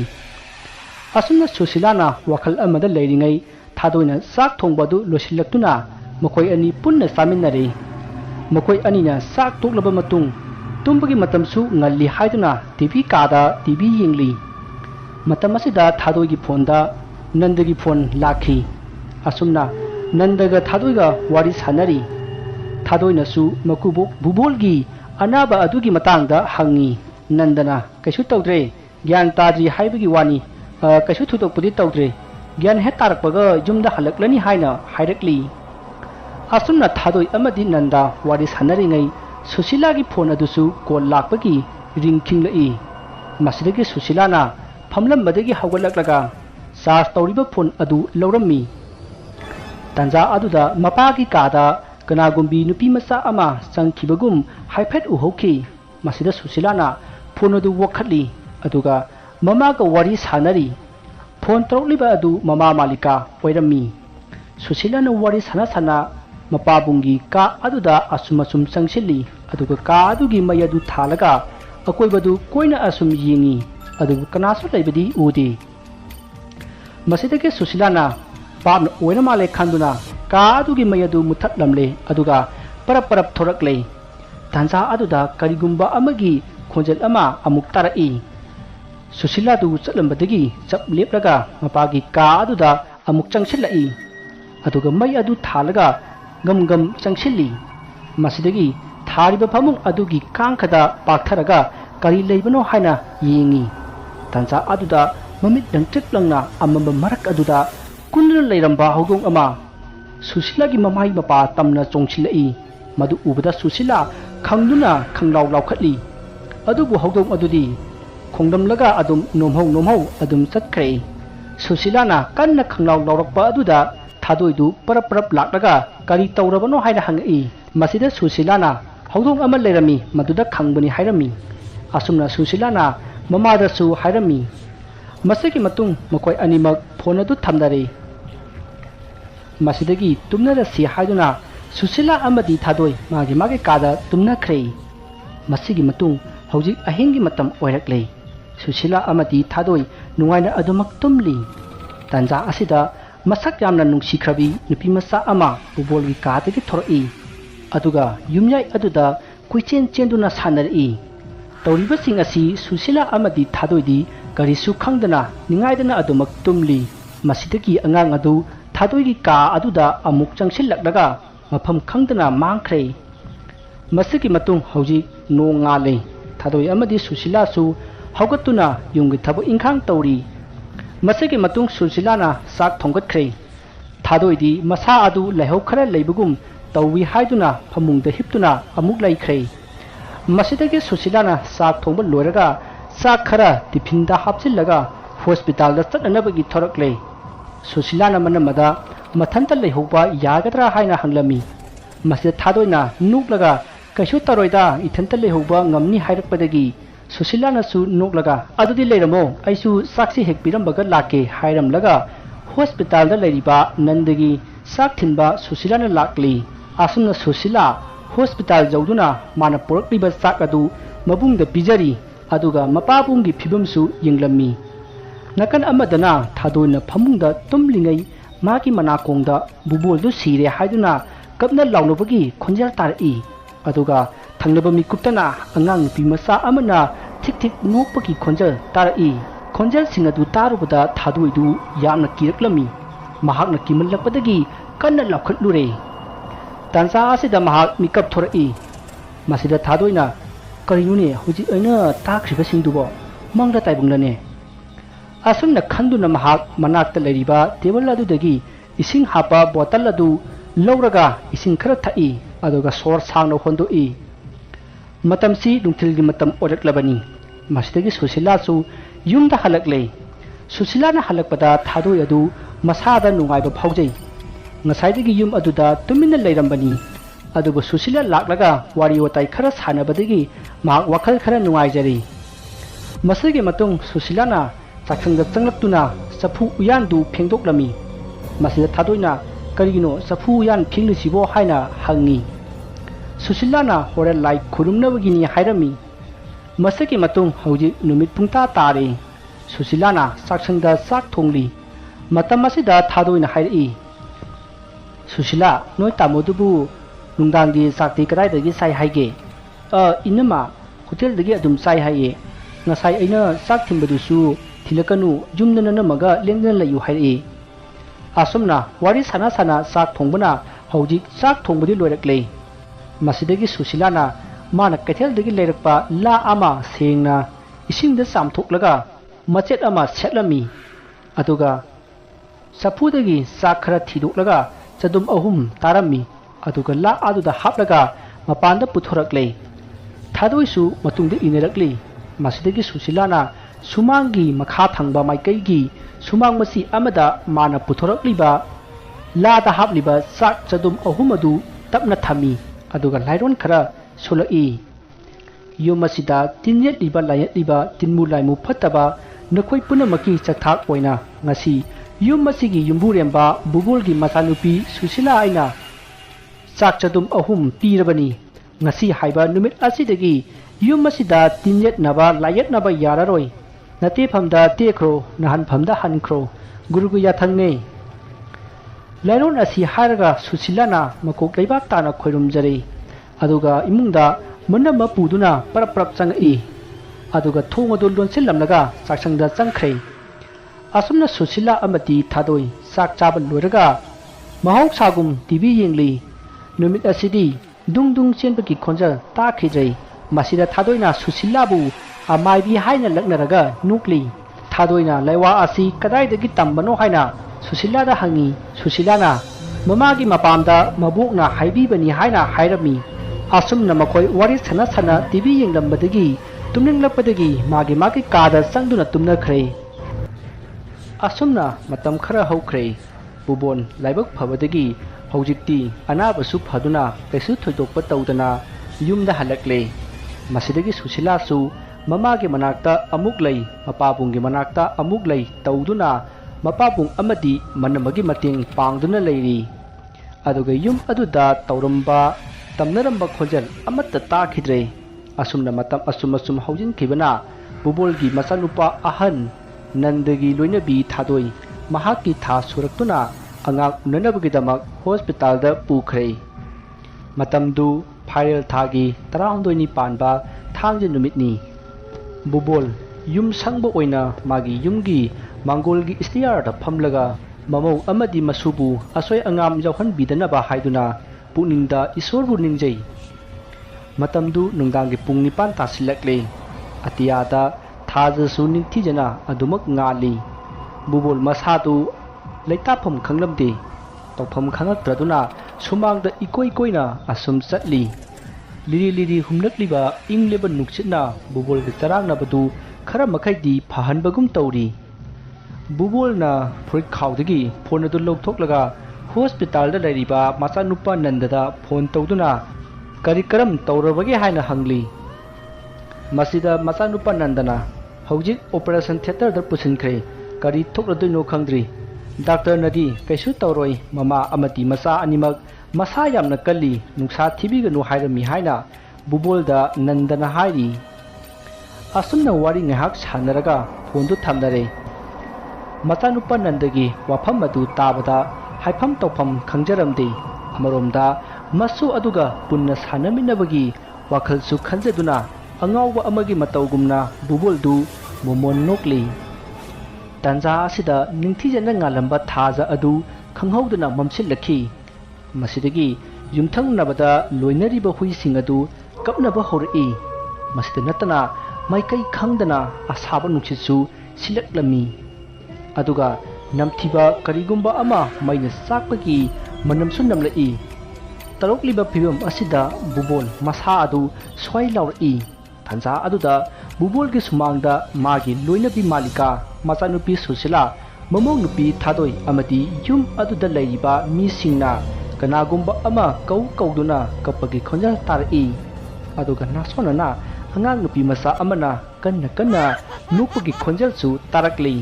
asumna Susilana wakhal amada leiringai thadoina sak thongbadu losilaktuna makoi ani punna saminare makoi anina sak toklaba matung tumbagi matamsu ngalli haiduna TV kada TV yingli matam asida thadoigi phonda nandagi phone lakhi asumna nandaga thadoiga wari sanari thadoina su makubok bubolgi anaba adugi matangda hangi nandana kaisu tawdre gyan tadri haibagi wani kaisu thutokpudi tawdre gyan he tarakpaga jumda halaklani haina hairakli asumna thadoi amadi nanda wari sanari ngai Susilagi phone adusu kol lakpagi ring khinglai masidagi Susilana phamlam badagi hawgalaklaga charge tawriba phone adu lawrammi tanja aduda mapagi kada kanagumbi nupi macha ama changkhibagum haifet uhokhi masida Susilana phone adu wakhatli aduga mamaga wari sanari phone tawliba adu mama malika oirammi Susilana wari sana mapabungi ka aduda asum changsilli aduga ka adugi mayadu thalaga akoibadu koina asum yingi aduga kanasu leibadi udi masidage Susilana pamna oina male khanduna ka adugi mayadu muthatlamle aduga parap thorakle tanza aduda karigumba amagi khonjel ama amuk tarai Susila du chatlambadagi chap lepraga mapagi ka aduda amuk changsilai aduga may adu thalaga gam changsilli masidagi thariba phamung adugi kangkhada paktharaga kari leibano haina yingi tanza aduda mamit dangtriklangna amamba marak aduda kunna leiramba hogong ama Susilagi mamai mapa tamna chongchilai madu ubada Susila khangduna khanglaw lawkhatli adubu hogong adudi khongdamlaga adum nomhau adum chatkre Susilana kanna khanglaw lawrakpa aduda thadoidu parap laklaga kari tawrabano haina hangai masida Susilana hawdong ama leirami maduda khangbani hairami asumna Susilana mamada su hairami masigi matung makoi animak phone adu thamdare masidagi tumnara si haiduna Susila amadi thadoi magi kada tumna khrei masigi matung hawjik ahingi matam oirakle Susila amadi thadoi nungaina adumak tumli tanja asida masak yamna nungsikhrabi nupi macha ama bubolgi kadagi thorai aduga yumyai aduda kuichen chenduna sanari tawriba sing asi Susila amadi thadoidi karisu khangdana ningaidana adumak tumli masidagi angang adu thadoigi ka aduda amuk changsillaklaga mafam khangdana mangkhre masigi matung hauji nongale thadoi amadi Susila su haugatuna yunggi thabo ingkhang tawri masigi matung Susilana sak thonggatkhre thadoidi masa adu lehau khara leibugum tawi haiduna phamungda hiptuna amuk laikhre masidagi Susilana sak thongba loiraga sak khara tifinda hapsillaga hospital da chatnabagi thorakle Susilana manamada mathanta lehoba yagadra haina hanglami masida thadoina nuklaga kaisu taroida ithanta lehoba ngamni hairakpadagi Susilana su nuklaga adudi leiramo aisu saksi hekpirambaga lake hairamlaga hospital da leiriba nandagi sak thinba Susilana lakli asumna Susila hospital jauduna mana porakliba sak adu mabungda bijari aduga mapabunggi phibamsu yinglammi nakan amadana thadoina phamungda tumlingai magi manakongda buboldu sire haiduna kapna lawnobagi khonjal tarai aduga thangnaba mikuptana angang nupi macha amana thik nokpagi khonjal tarai khonjal singadu tarubada thadoidu yamna kiraklami mahakna kimallakpadagi kanna lakhatlure tansa asida mahak mikap thorai masida thadoina karinune huji aina takriba singdubo mangda taibunglane asumna khanduna mahak manakta leiriba table adudagi ising hapa bottle adu lawraga ising khara thai aduga sor sangna hondoi matamsi dungthilgi matam oraklabani masidagi Susila su yumda halakle Susilana halakpada thadoi adu masada nungaiba phaujai ngasaidagi yum aduda tumina leirambani adubu Susila laklaga wari watai khara sanabadagi mahak wakhal khara nungaijari masigi matung Susilana chakhangda changlaktuna safu uyandu phengdoklami masida thadoina karigino safu uyan phinglisibо haina hangi Susilana hore lai khurumnabagini hairami masaki matung hauji numit pungta tare Susilana saksangda sak thongli matam asida thadoina hairi Susila noi tamodubu nungdangdi sakti kadaidagi sai haige inama hotel dagi adum sai haye ngasai aina sak thimbadusu thilakanu jumnana namaga lengna layu hairi asumna wari sana sana sak thongbana hojik sak thongbudi loiraklei masidagi Susilana mana kaithel dagi leirakpa la ama sengna isingda samthoklaga machet ama setlami aduga sapudagi sak khara thidoklaga chadum ahum tarami aduga la aduda haplaga mapanda puthoraklei thadoisu matungda inerakli masidagi Susilana sumangi makha thangba maikaigi sumang masi amada mana puthorakliba la da hapliba sak chadum ahum adu tapna thami aduga lairon khara solai yomasida tinjet liba layat liba tinmu laimu phataba nakhoi punamaki chathak oina ngasi yumasigi yumburemba bubulgi masanupi Susila aina sak chadum ahum pirabani ngasi haiba numit asidagi yumasida tinjet naba layat naba yararoi nate phamda tekro nahan phamda hankro gurugu yathangne lairon asi haraga Susilana makok leibak tana khoirumjari aduga imungda manama puduna parap changai aduga thongadu lonsillamnaga saksangda changkhre asumna Susila amati thadoi sak chabal loiraga mahau sagum TV yengli numit asidi dungdung chenbaki khonjal ta khijai masida thadoina Susila bu amaibi haina laknaraga nukli thadoina laiwa asi kadai dagi tambano haina Susila da hangi Susilana mamagi mapamda mabukna haibi bani haina hairami asumna makoi wari sana sana TV yenglambadagi tumninglappadagi magi kada sangduna tumnakhre asumna matam khara haukhre bubon laibak phabadagi hojikti anabasu phaduna kaisu thoidokpa tawdana yumda halakle masidagi Susila su mamagi manakta amuk lei mapabunggi manakta amuk lei tawduna mapabung amadi manamagi mating pangduna leiri aduga yum aduda tawramba tamnaramba khonjal amatta takhidre asumna matam asum haujin khibana bubolgi masanupa ahan nandagi loinabi thadoi mahaki tha suraktuna angak unanabagidamak hospital da pukhre matamdu phairel thagi 12 ni panba thangje numitni bubol yum sangba oina magi yumgi mangolgi istiar da phamlaga mamau amadi masubu asoi angam jawhan bidana ba haiduna puningda isorbu ningjai matamdu nungdangi pung 9 tasilakle atiyada thajasu ningthijana adumak ngali bubol masadu leitapam khanglamde tawpham khangakraduna sumangda ikoi koina asum chatli liri humlakliba ingleba nukchitna bubol gi charangna khara makhaidi phahanbagum tawri bubol na fruit khawdagi phone adu lokthoklaga hospital da lairiba machanupa nandada phone tawduna kari karam tawrabagi haina hangli masida machanupa nandana hojik operation theater da pusinkhre kari thokladino khangdri doctor nadi kaisu tawroi mama amati masa animak masa yamna kalli nuksa thibiganu hairami haina bubol da nandana hairi asumna wari ngahak sanaraga phone du thamdare machanupa nandagi wafam adu tabada haifam tawfam khangjaramde amaromda masu aduga punna sanaminabagi wakhalsu khanjaduna angawba amagi matawgumna bubuldu momon nokli tanja asida ningthijana ngalamba thaja adu khanghauduna mamsilakhi masidagi yumthang nabada loinariba huising adu kapnaba hori masida natana maikai khangdana asaba nukchitsu silaklami aduga namthiba karigumba ama maina sakpagi manamsu namlai tarokliba phibam asida bubol masa adu swai lauri tanja aduda bubol gi sumangda magi loinabi malika machanupi Susila mamong nupi thadoi amadi yum aduda laiba mi singna kanagumba ama kauduna kapagi khonjal tarai aduga nasonana angang nupi masa amana kanna nupagi khonjal su tarakli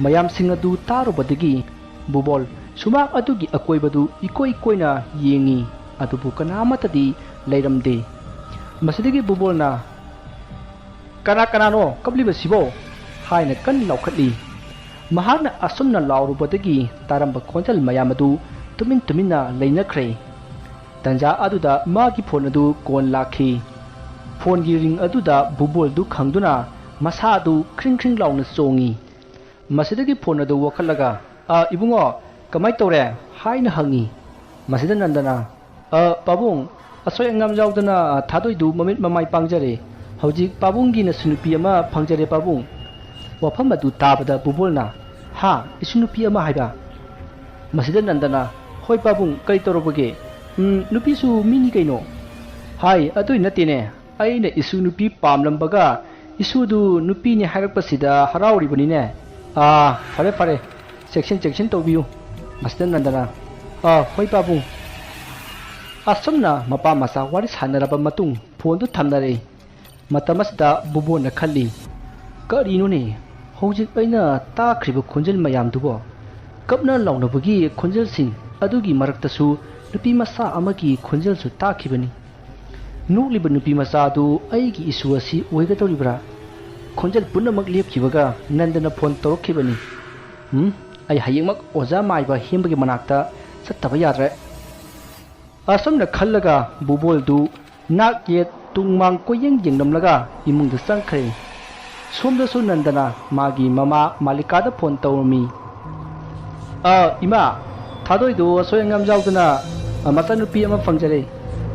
mayam singadu tarubadagi bubol sumak adugi akoibadu ikoi koina yengi adubu kanamatadi leiramde masidagi bubolna kana no kabliba sibo haina kan laukhali mahakna asumna laurubadagi taramba khonjal mayam adu tuminna leinakhre tanja aduda magi phone adu kon lakhi phone gi ring aduda bubol du khangduna masa adu khring launa chongi masidagi phone adu wakhalaga ibungo kamai tore haina hangi masida nandana pabung asoi angam jaudana thadoi du mamit mamai pangjare hojik pabung gi na sunupi ama phangjare pabung wafam adu tabada bubulna ha isunupi ama haiba masida nandana hoi pabung kai torobage nupi su mini kaino hai adoi natine aina isunupi pamlambaga isudu nupi ni harakpasida harauri banine fare section tobiu masida nandana hoi pabung asumna mapa masa wari sanaraba matung phone du thamnare matamasda bubona khalli karino ne hojik aina takhriba khonjel mayam dubo kapna launabagi khonjel sing adugi maraktasu nupi masa amagi khonjel su takhibani nuliba nupi masa du aigi isu asi oigatoribra khonjel punamak lepkibaga nandana phone torokhibani ai hayengmak oja maiba hembagi manakta sattaba yadre asomna khallaga bubol du nak ye tungmang koyeng jengnamlaga imung du sangkhre somda su nandana magi mama malika da phone tawmi ima thadoi du soyangam jauduna masanupi ama fangjare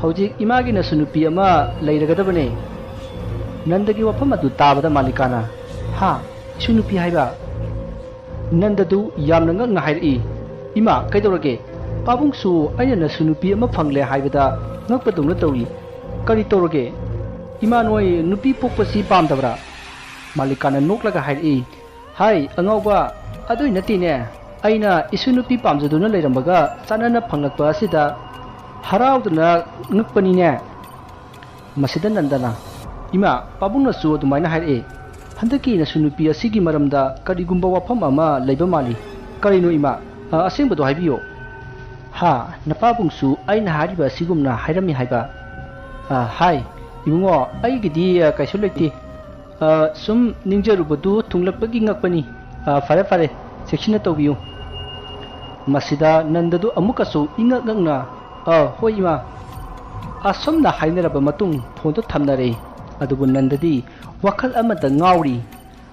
hojik imagi na sunupi ama leiragadabane nandagi wafam adu tabada malikana ha sunupi haiba nandadu yamna ngahairi ima kaidorage pabung su aina na sunupi ama phangle haibada ngakpadungna tawi kari torage ima noi nupi pokpasi pamdabra malikana noklaga hairi hai angauba adoi natine aina isunupi pamjaduna leirambaga chanana phanglakpa asida harauduna ngakpanine masida nandana ima pabungna su adumaina hairi handaki na sunupi asigi maramda karigumba wafam ama leiba mali karino ima asembado haibiyo ha napabungsu aina hariba sigumna hairami haiba hai ibungo aigidi kaisu leiti sum ningjarubadu thunglakpagi ngakpani fare section tobiyu masida nandadu amukasu ingakngna hoi ima asomna hainaraba matung phone to thamnare adubu nandadi wakhal amada ngauri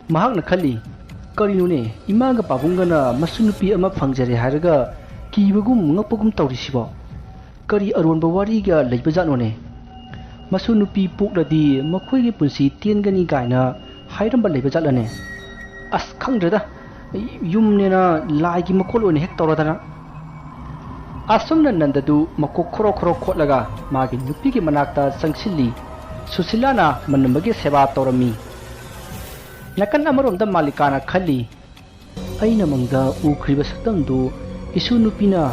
mahakna khali karinune imaga pabungana masunupi ama phangjare haraga kibagum ngapagum tawrisibo kari aronba wariga leibajatnone masunupi pukladi makhoi punsi tiengani gaina hairamba leibajatlane as khangdrada yumnena laigi makol one hek tawradana asumna nandadu makok khoro khotlaga magi nupigi manakta sangsilli susilana manambagi seba tawrami nakan amaromda malikana khalli aina mangda ukriba saktamdu isu nupina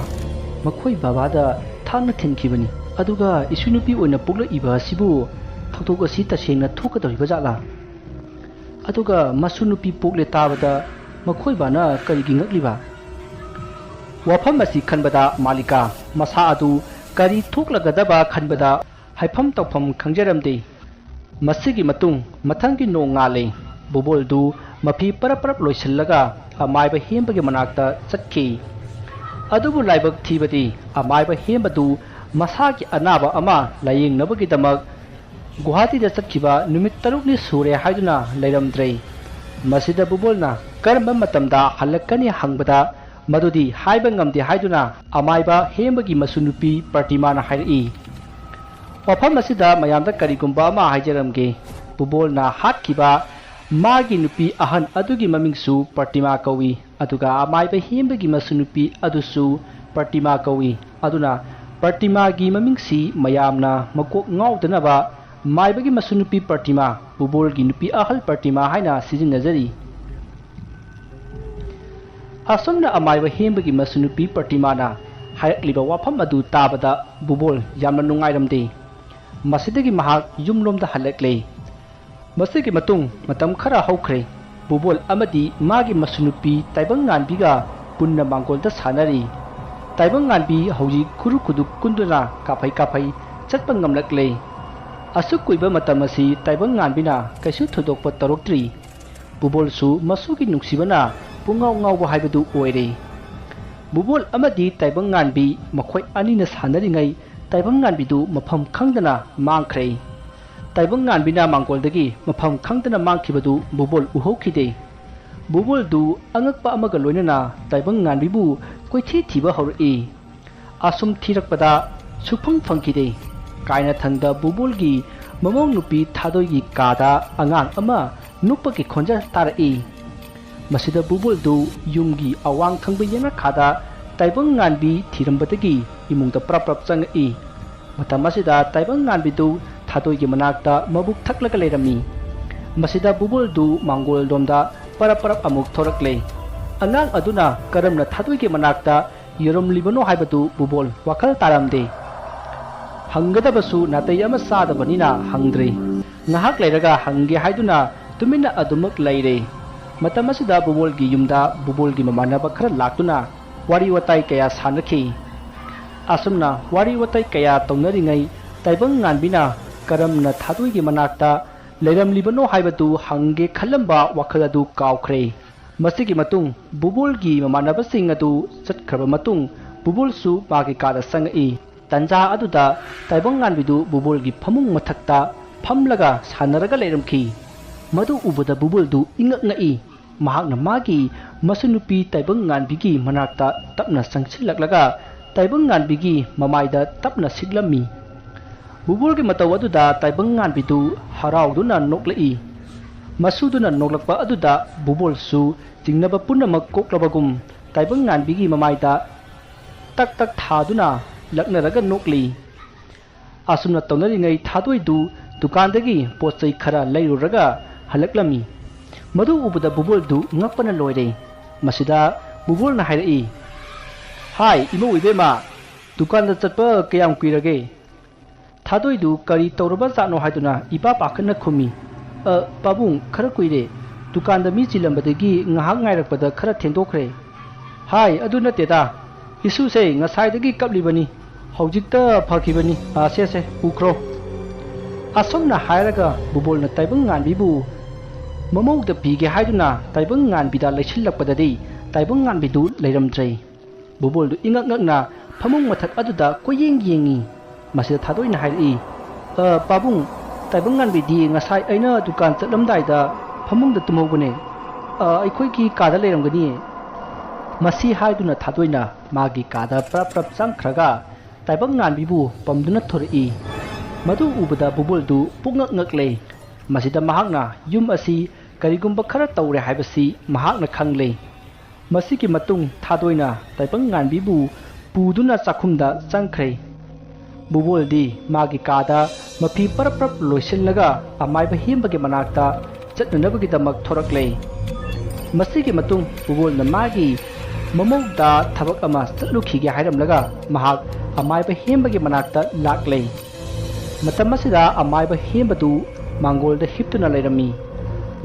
makhoi babada thangna thenkhibani aduga isu nupi oina pukla iba sibu thaktok asi tasengna thokadoriba jala aduga masu nupi pukle tabada makhoi bana karigi ngakliba wafam asi khanbada malika masa adu kari thoklagadaba khanbada haifam tawfam khangjaramde masigi matung mathangi no ngale bubol du mafi parap loisallaga amaiba hembagi manakta chakki adubu laibak thibadi amaiba hembadu masagi anaba ama layingnabagidamag Guwahati da chakkiba numit 6 ni sure haiduna leiramdre masida bubolna karamba matamda halakani hangbada madudi haiba ngamdi haiduna amaiba hembagi masunupi partimana hairi wafam masida mayamda karigumba ama haijaramge bubolna hatkiba magi nupi ahan adugi mamingsu partima kawi aduga amaiba hembagi masunupi adusu partima kawi aduna partima gi mamingsi mayamna makok ngaudanaba maibagi masunupi partima bubol gi nupi ahal partima haina sijinajari asomna amaiba hembagi masunupi partima na hayakliba wafam adu tabada bubol yamna nungairamde masidagi mahak yumlomda halakle masigi matung matam khara haukhre bubol amadi magi masunupi taibang nganbiga punna mangkolda sanari taibang nganbi hauji khuru khuduk kunduna kaphai chatpa ngamlakle asuk kuiba matam asi taibang nganbina kaisu thudokpa toroktri ꯕꯨꯕꯣꯜꯁꯨ ꯃꯁꯨꯒꯤ ꯅꯨꯡꯁꯤꯕꯅ ꯄꯨꯡꯉꯥꯎ ꯉꯥꯎꯕ ꯍꯥꯏꯕꯗꯨ ꯑꯣꯏꯔꯦ꯫ ꯕꯨꯕꯣꯜ ꯑꯃꯗꯤ ꯇꯥꯏꯕꯪꯉꯥꯟꯕꯤ ꯃꯈꯣꯏ ꯑꯅꯤꯅ ꯁꯥꯟꯅꯔꯤꯉꯩ ꯇꯥꯏꯕꯪꯉꯥꯟꯕꯤꯗꯨ ꯃꯐꯝ ꯈꯪꯗꯅ ꯃꯥꯡꯈ꯭ꯔꯦ꯫ ꯇꯥꯏꯕꯪꯉꯥꯟꯕꯤꯅ ꯃꯥꯡꯒꯣꯜꯗꯒꯤ ꯃꯐꯝ ꯈꯪꯗꯅ ꯃꯥꯡꯈꯤꯕꯗꯨ ꯕꯨꯕꯣꯜ ꯎꯍꯧꯈꯤꯗꯦ꯫ ꯕꯨꯕꯣꯜꯗꯨ ꯑꯉꯛꯄ ꯑꯃꯒ ꯂꯣꯏꯅꯅ ꯇꯥꯏꯕꯪꯉꯥꯟꯕꯤꯕꯨ ꯀꯣꯏꯊꯤ ꯊꯤꯕ ꯍꯧꯔꯛꯏ꯫ ꯑꯁꯨꯝ ꯊꯤꯔꯛꯄꯗ ꯁꯨꯛꯐꯪ ꯐꯪꯈꯤꯗꯦ꯫ ꯀꯥꯏꯅꯊꯪꯗ ꯕꯨꯕꯣꯜꯒꯤ ꯃꯃꯧ ꯅꯨꯄꯤ ꯊꯥꯗꯣꯏꯒꯤ ꯀꯥꯗ ꯑꯉꯥꯡ ꯑꯃ ꯅꯨꯞꯄꯒꯤ ꯈꯣꯟꯖꯦꯜ ꯇꯥꯔꯛꯏ꯫ ꯃꯁꯤꯗ ꯕꯨꯕꯣꯜꯗꯨ ꯌꯨꯝꯒꯤ ꯑꯋꯥꯡ ꯊꯪꯕ ꯌꯦꯅꯈꯥꯗ ꯇꯥꯏꯕꯪꯉꯥꯟꯕꯤ ꯊꯤꯔꯝꯕꯗꯒꯤ ꯏꯃꯨꯡꯗ ꯄ꯭ꯔꯞ ꯆꯪꯉꯛꯏ꯫ ꯃꯇꯝ ꯑꯁꯤꯗ ꯇꯥꯏꯕꯪꯉꯥꯟꯕꯤꯗꯨ ꯊꯥꯗꯣꯏꯒꯤ ꯃꯅꯥꯛꯇ ꯃꯕꯨꯛ ꯊꯛꯂꯒ ꯂꯩꯔꯝꯃꯤ꯫ ꯃꯁꯤꯗ ꯕꯨꯕꯣꯜꯗꯨ ꯃꯥꯡꯒꯣꯜꯂꯣꯝꯗ ꯄꯔꯞ ꯑꯃꯨꯛ ꯊꯣꯔꯛꯂꯦ꯫ ꯑꯉꯥꯡ ꯑꯗꯨꯅ ꯀꯔꯝꯅ ꯊꯥꯗꯣꯏꯒꯤ ꯃꯅꯥꯛꯇ ꯌꯧꯔꯝꯂꯤꯕꯅꯣ ꯍꯥꯏꯕꯗꯨ ꯕꯨꯕꯣꯜ ꯋꯥꯈꯜ ꯇꯥꯔꯝꯗꯦ꯫ ꯍꯪꯒꯗꯕꯁꯨ ꯅꯥꯇꯩ ꯑꯃ ꯆꯥꯗꯕꯅꯤꯅ ꯍꯪꯗ꯭ꯔꯦ꯫ ꯉꯥꯏꯍꯥꯛ ꯂꯩꯔꯒ ꯍꯪꯒꯦ ꯍꯥꯏꯗꯨꯅ ꯇꯨꯃꯤꯟꯅ ꯑꯗꯨꯃꯛ ꯂꯩꯔꯦ꯫ ꯃꯇꯝ ꯑꯁꯤꯗ ꯕꯨꯕꯣꯜꯒꯤ ꯌꯨꯝꯗ ꯕꯨꯕꯣꯜꯒꯤ ꯃꯃꯥꯟꯅꯕ ꯈꯔ ꯂꯥꯛꯇꯨꯅ ꯋꯥꯔꯤ ꯋꯥꯇꯥꯏ ꯀꯌꯥ ꯁꯥꯟꯅꯈꯤ꯫ ꯑꯁꯨꯝꯅ ꯋꯥꯔꯤ ꯋꯥꯇꯥꯏ ꯀꯌꯥ ꯇꯧꯅꯔꯤꯉꯩ ꯇꯥꯏꯕꯪꯉꯥꯟꯕꯤꯅ ꯀꯔꯝꯅ ꯊꯥꯗꯣꯏꯒꯤ ꯃꯅꯥꯛꯇ ꯂꯩꯔꯝꯂꯤꯕꯅꯣ ꯍꯥꯏꯕꯗꯨ ꯍꯪꯒꯦ ꯈꯜꯂꯝꯕ ꯋꯥꯈꯜ ꯑꯗꯨ ꯀꯥꯎꯈ꯭ꯔꯦ꯫ ꯃꯁꯤꯒꯤ ꯃꯇꯨꯡ ꯕꯨꯕꯣꯜꯒꯤ ꯃꯃꯥꯟꯅꯕꯁꯤꯡ ꯑꯗꯨ ꯆꯠꯈ꯭ꯔꯕ ꯃꯇꯨꯡ ꯕꯨꯕꯣꯜꯁꯨ ꯃꯥꯒꯤ ꯀꯥꯗ ꯆꯪꯉꯛꯏ꯫ ꯇꯟꯖꯥ ꯑꯗꯨꯗ ꯇꯥꯏꯕꯪꯉꯥꯟꯕꯤꯗꯨ ꯕꯨꯕꯣꯜꯒꯤ ꯐꯃꯨꯡ ꯃꯊꯛꯇ ꯐꯝꯂꯒ ꯁꯥꯟꯅꯔꯒ ꯂꯩꯔꯝꯈꯤ꯫ ꯃꯗꯨ ꯎꯕꯗ ꯕꯨꯕꯣꯜꯗꯨ ꯏꯉꯛ ꯉꯛꯏ꯫ ꯃꯍꯥꯛꯅ ꯃꯥꯒꯤ ꯃꯁꯨꯅꯨꯄꯤ ꯇꯥꯏꯕꯪꯉꯥꯟꯕꯤꯒꯤ ꯃꯅꯥꯛꯇ ꯇꯞꯅ ꯆꯪꯁꯤꯜꯂꯛꯂꯒ ꯇꯥꯏꯕꯪꯉꯥꯟꯕꯤꯒꯤ ꯃꯃꯥꯏꯗ ꯇꯞꯅ ꯁꯤꯛꯂꯝꯃꯤ꯫ ꯕꯨꯕꯣꯜꯒꯤ ꯃꯇꯧ ꯑꯗꯨꯗ ꯇꯥꯏꯕꯪꯉꯥꯟꯕꯤꯗꯨ ꯍꯔꯥꯎꯗꯨꯅ ꯅꯣꯛꯂꯛꯏ꯫ ꯃꯁꯨꯗꯨꯅ ꯅꯣꯛꯂꯛꯄ ꯑꯗꯨꯗ ꯕꯨꯕꯣꯜꯁꯨ ꯆꯤꯡꯅꯕ ꯄꯨꯝꯅꯃꯛ ꯀꯣꯛꯂꯕꯒꯨꯝ ꯇꯥꯏꯕꯪꯉꯥꯟꯕꯤꯒꯤ ꯃꯃꯥꯏꯗ ꯇꯛ ꯊꯥꯗꯨꯅ ꯂꯛꯅꯔꯒ ꯅꯣꯛꯂꯤ꯫ ꯑꯁꯨꯝꯅ ꯇꯧꯅꯔꯤꯉꯩ ꯊꯥꯗꯣꯏꯗꯨ ꯗꯨꯀꯥꯟꯗꯒꯤ ꯄꯣꯠꯆꯩ ꯈꯔ ꯂꯩꯔꯨꯔꯒ ꯍꯜꯂꯛꯂꯝꯃꯤ꯫ ꯃꯗꯨ ꯎꯕꯗ ꯕꯨꯕꯣꯜꯗꯨ ꯉꯛꯄꯅ ꯂꯣꯏꯔꯦ꯫ ꯃꯁꯤꯗ ꯕꯨꯕꯣꯜꯅ ꯍꯥꯏꯔꯛꯏ, "ꯍꯥꯏ ꯏꯃꯧ ꯏꯕꯦꯝꯃ, ꯗꯨꯀꯥꯟꯗ ꯆꯠꯄ ꯀꯌꯥꯝ ꯀꯨꯏꯔꯒꯦ?" ꯊꯥꯗꯣꯏꯗꯨ ꯀꯔꯤ ꯇꯧꯔꯕ ꯖꯥꯠꯅꯣ ꯍꯥꯏꯗꯨꯅ ꯏꯄꯥ ꯄꯥꯈꯠꯅ ꯈꯨꯝꯃꯤ, "ꯄꯥꯕꯨꯡ, ꯈꯔ ꯀꯨꯏꯔꯦ꯫ ꯗꯨꯀꯥꯟꯗ ꯃꯤ ꯆꯤꯜꯂꯝꯕꯗꯒꯤ ꯉꯥꯏꯍꯥꯛ ꯉꯥꯏꯔꯛꯄꯗ ꯈꯔ ꯊꯦꯡꯗꯣꯛꯈ꯭ꯔꯦ." "ꯍꯥꯏ, ꯑꯗꯨ ꯅꯠꯇꯦꯗ, ꯏꯁꯨꯁꯦ ꯉꯁꯥꯏꯗꯒꯤ ꯀꯞꯂꯤꯕꯅꯤ, ꯍꯧꯖꯤꯛꯇ ꯐꯈꯤꯕꯅꯤ, ꯁꯦ ꯎꯈ꯭ꯔꯣ." ꯑꯁꯨꯝꯅ ꯍꯥꯏꯔꯒ ꯕꯨꯕꯣꯜꯅ ꯇꯥꯏꯕꯪꯉꯥꯟꯕꯤꯕꯨ ꯃꯃꯧꯗ ꯄꯤꯒꯦ ꯍꯥꯏꯗꯨꯅ ꯇꯥꯏꯕꯪꯉꯥꯟꯕꯤꯗ ꯂꯩꯁꯤꯜꯂꯛꯄꯗꯗꯤ ꯇꯥꯏꯕꯪꯉꯥꯟꯕꯤꯗꯨ ꯂꯩꯔꯝꯗ꯭ꯔꯦ꯫ ꯕꯨꯕꯣꯜꯗꯨ ꯏꯉꯛ ꯉꯛꯅ ꯐꯃꯨꯡ ꯃꯊꯛ ꯑꯗꯨꯗ ꯀꯣꯏꯌꯦꯡ ꯌꯦꯡꯉꯤ꯫ ꯃꯁꯤꯗ ꯊꯥꯗꯣꯏꯅ ꯍꯥꯏꯔꯛꯏ, "ꯄꯥꯕꯨꯡ, ꯇꯥꯏꯕꯪꯉꯥꯟꯕꯤꯗꯤ ꯉꯁꯥꯏ ꯑꯩꯅ ꯗꯨꯀꯥꯟ ꯆꯠꯂꯝꯗꯥꯏꯗ ꯐꯃꯨꯡꯗ ꯇꯨꯝꯍꯧꯕꯅꯦ, ꯑꯩꯈꯣꯏꯒꯤ ꯀꯥꯗ ꯂꯩꯔꯝꯒꯅꯤꯌꯦ." ꯃꯁꯤ ꯍꯥꯏꯗꯨꯅ ꯊꯥꯗꯣꯏꯅ ꯃꯥꯒꯤ ꯀꯥꯗ ꯄ꯭ꯔꯞ ꯆꯪꯈ꯭ꯔꯒ ꯇꯥꯏꯕꯪꯉꯥꯟꯕꯤꯕꯨ ꯄꯝꯗꯨꯅ ꯊꯣꯔꯛꯏ꯫ ꯃꯗꯨ ꯎꯕꯗ ꯕꯨꯕꯣꯜꯗꯨ ꯄꯨꯡꯉꯛ ꯉꯛꯂꯦ꯫ ꯃꯁꯤꯗ ꯃꯍꯥꯛꯅ ꯌꯨꯝ ꯑꯁꯤ ꯀꯔꯤꯒꯨꯝꯕ ꯈꯔ ꯇꯧꯔꯦ ꯍꯥꯏꯕꯁꯤ ꯃꯍꯥꯛꯅ ꯈꯪꯂꯦ꯫ ꯃꯁꯤꯒꯤ ꯃꯇꯨꯡ ꯊꯥꯗꯣꯏꯅ ꯇꯥꯏꯕꯪꯉꯥꯟꯕꯤꯕꯨ ꯄꯨꯗꯨꯅ ꯆꯥꯛꯈꯨꯝꯗ ꯆꯪꯈ꯭ꯔꯦ꯫ ꯕꯨꯕꯣꯜꯗꯤ ꯃꯥꯒꯤ ꯀꯥꯗ ꯃꯐꯤ ꯄꯔꯞ ꯂꯣꯏꯁꯤꯜꯂꯒ ꯑꯃꯥꯏꯕ ꯍꯦꯝꯕꯒꯤ ꯃꯅꯥꯛꯇ ꯆꯠꯅꯅꯕꯒꯤꯗꯃꯛ ꯊꯣꯔꯛꯂꯦ꯫ ꯃꯁꯤꯒꯤ ꯃꯇꯨꯡ ꯕꯨꯕꯣꯜꯅ ꯃꯥꯒꯤ ꯃꯃꯧꯗ ꯊꯕꯛ ꯑꯃ ꯆꯠꯂꯨꯈꯤꯒꯦ ꯍꯥꯏꯔꯝꯂꯒ ꯃꯍꯥꯛ ꯑꯃꯥꯏꯕ ꯍꯦꯝꯕꯒꯤ ꯃꯅꯥꯛꯇ ꯂꯥꯛꯂꯦ꯫ ꯃꯇꯝ ꯑꯁꯤꯗ ꯑꯃꯥꯏꯕ ꯍꯦꯝꯕꯗꯨ ꯃꯥꯡꯒꯣꯜꯗ ꯍꯤꯞꯇꯨꯅ ꯂꯩꯔꯝꯃꯤ꯫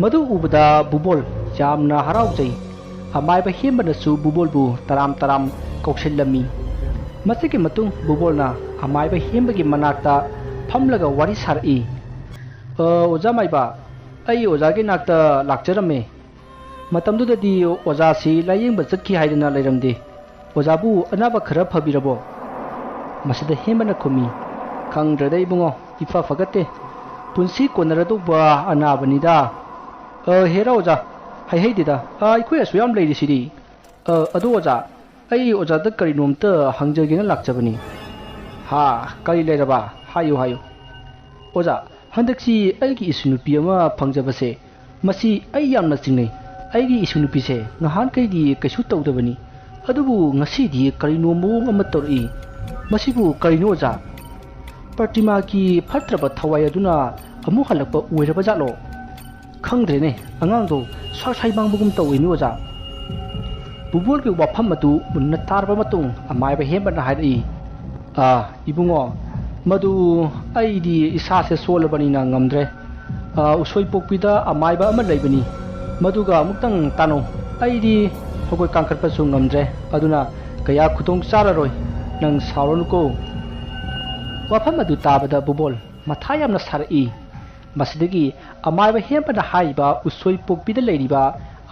ꯃꯗꯨ ꯎꯕꯗ ꯕꯨꯕꯣꯜ ꯌꯥꯝꯅ ꯍꯔꯥꯎꯖꯩ꯫ ꯑꯃꯥꯏꯕ ꯍꯦꯝꯕꯅꯁꯨ ꯕꯨꯕꯣꯜꯕꯨ ꯇꯔꯥꯝ ꯀꯧꯁꯤꯜꯂꯝꯃꯤ꯫ ꯃꯁꯤꯒꯤ ꯃꯇꯨꯡ ꯕꯨꯕꯣꯜꯅ ꯑꯃꯥꯏꯕ ꯍꯦꯝꯕꯒꯤ ꯃꯅꯥꯛꯇ ꯐꯝꯂꯒ ꯋꯥꯔꯤ ꯁꯥꯔꯛꯏ, "ꯑꯣꯖꯥ ꯃꯥꯏꯕ, ꯑꯩ ꯑꯣꯖꯥꯒꯤ ꯅꯥꯛꯇ ꯂꯥꯛꯆꯔꯝꯃꯦ꯫ ꯃꯇꯝꯗꯨꯗꯗꯤ ꯑꯣꯖꯥꯁꯤ ꯂꯥꯏꯌꯦꯡꯕ ꯆꯠꯈꯤ ꯍꯥꯏꯗꯅ ꯂꯩꯔꯝꯗꯦ꯫ ꯑꯣꯖꯥꯕꯨ ꯑꯅꯥꯕ ꯈꯔ ꯐꯕꯤꯔꯕꯣ?" ꯃꯁꯤꯗ ꯍꯦꯝꯕꯅ ꯈꯨꯝꯃꯤ, "ꯈꯪꯗ꯭ꯔꯦꯗ ꯏꯕꯨꯡꯉꯣ, ꯏꯐ ꯐꯒꯠꯇꯦ꯫ ꯄꯨꯟꯁꯤ ꯀꯣꯟꯅꯔꯗꯧꯕ ꯑꯅꯥꯕꯅꯤꯗ." "ꯍꯦꯔꯥ ꯑꯣꯖꯥ, ꯍꯩꯍꯩꯗꯦꯗ, ꯑꯩꯈꯣꯏ ꯑꯁꯨꯌꯥꯝ ꯂꯩꯔꯤꯁꯤꯗꯤ꯫ ꯑꯗꯣ ꯑꯣꯖꯥ, ꯑꯩ ꯑꯣꯖꯥꯗ ꯀꯔꯤꯅꯣꯝꯇ ꯍꯪꯖꯒꯦꯅ ꯂꯥꯛꯆꯕꯅꯤ." "ꯀꯔꯤ ꯂꯩꯔꯕ? ꯍꯥꯏꯌꯨ." "ꯑꯣꯖꯥ, ꯍꯟꯗꯛꯁꯤ ꯑꯩꯒꯤ ꯏꯁꯨꯅꯨꯄꯤ ꯑꯃ ꯐꯪꯖꯕꯁꯦ, ꯃꯁꯤ ꯑꯩ ꯌꯥꯝꯅ ꯆꯤꯡꯅꯩ꯫ ꯑꯩꯒꯤ ꯏꯁꯨꯅꯨꯄꯤꯁꯦ ꯅꯍꯥꯟꯈꯩꯗꯤ ꯀꯩꯁꯨ ꯇꯧꯗꯕꯅꯤ, ꯑꯗꯨꯕꯨ ꯉꯁꯤꯗꯤ ꯀꯔꯤꯅꯣ ꯃꯑꯣꯡ ꯑꯃ ꯇꯧꯔꯛꯏ꯫ ꯃꯁꯤꯕꯨ ꯀꯔꯤꯅꯣ ꯑꯣꯖꯥ? ꯄ꯭ꯔꯇꯤꯃꯥꯒꯤ ꯐꯠꯇ꯭ꯔꯕ ꯊꯋꯥꯏ ꯑꯗꯨꯅ ꯑꯃꯨꯛ ꯍꯜꯂꯛꯄ ꯑꯣꯏꯔꯕ ꯖꯥꯠꯂꯣ? ꯈꯪꯗ꯭ꯔꯦꯅꯦ, ꯑꯉꯥꯡꯗꯣ ꯁ꯭ꯋꯥꯏ ꯃꯥꯡꯕꯒꯨꯝ ꯇꯧꯏꯅꯤ ꯑꯣꯖꯥ." ꯕꯨꯕꯣꯜꯒꯤ ꯋꯥꯐꯝ ꯑꯗꯨ ꯃꯨꯟꯅ ꯇꯥꯔꯕ ꯃꯇꯨꯡ ꯑꯃꯥꯏꯕ ꯍꯦꯝꯕꯅ ꯍꯥꯏꯔꯛꯏ, "ꯏꯕꯨꯡꯉꯣ, ꯃꯗꯨ ꯑꯩꯗꯤ ꯏꯁꯥꯁꯦ ꯁꯣꯜꯂꯕꯅꯤꯅ ꯉꯝꯗ꯭ꯔꯦ꯫ ꯎꯁꯣꯏ ꯄꯣꯛꯄꯤꯗ ꯑꯃꯥꯏꯕ ꯑꯃ ꯂꯩꯕꯅꯤ, ꯃꯗꯨꯒ ꯑꯃꯨꯛꯇꯪ ꯇꯥꯟꯅꯧ꯫ ꯑꯩꯗꯤ ꯍꯧꯒꯠ ꯀꯥꯡꯈꯠꯄꯁꯨ ꯉꯝꯗ꯭ꯔꯦ, ꯑꯗꯨꯅ ꯀꯌꯥ ꯈꯨꯗꯣꯡ ꯆꯥꯔꯔꯣꯏ, ꯅꯪ ꯁꯥꯎꯔꯅꯨꯀꯣ." ꯋꯥꯐꯝ ꯑꯗꯨ ꯇꯥꯕꯗ ꯕꯨꯕꯣꯜ ꯃꯊꯥ ꯌꯥꯝꯅ ꯁꯥꯔꯛꯏ꯫ ꯃꯁꯤꯗꯒꯤ ꯑꯃꯥꯏꯕ ꯍꯦꯝꯕꯅ ꯍꯥꯏꯔꯤꯕ ꯎꯁꯣꯏ ꯄꯣꯛꯄꯤꯗ ꯂꯩꯔꯤꯕ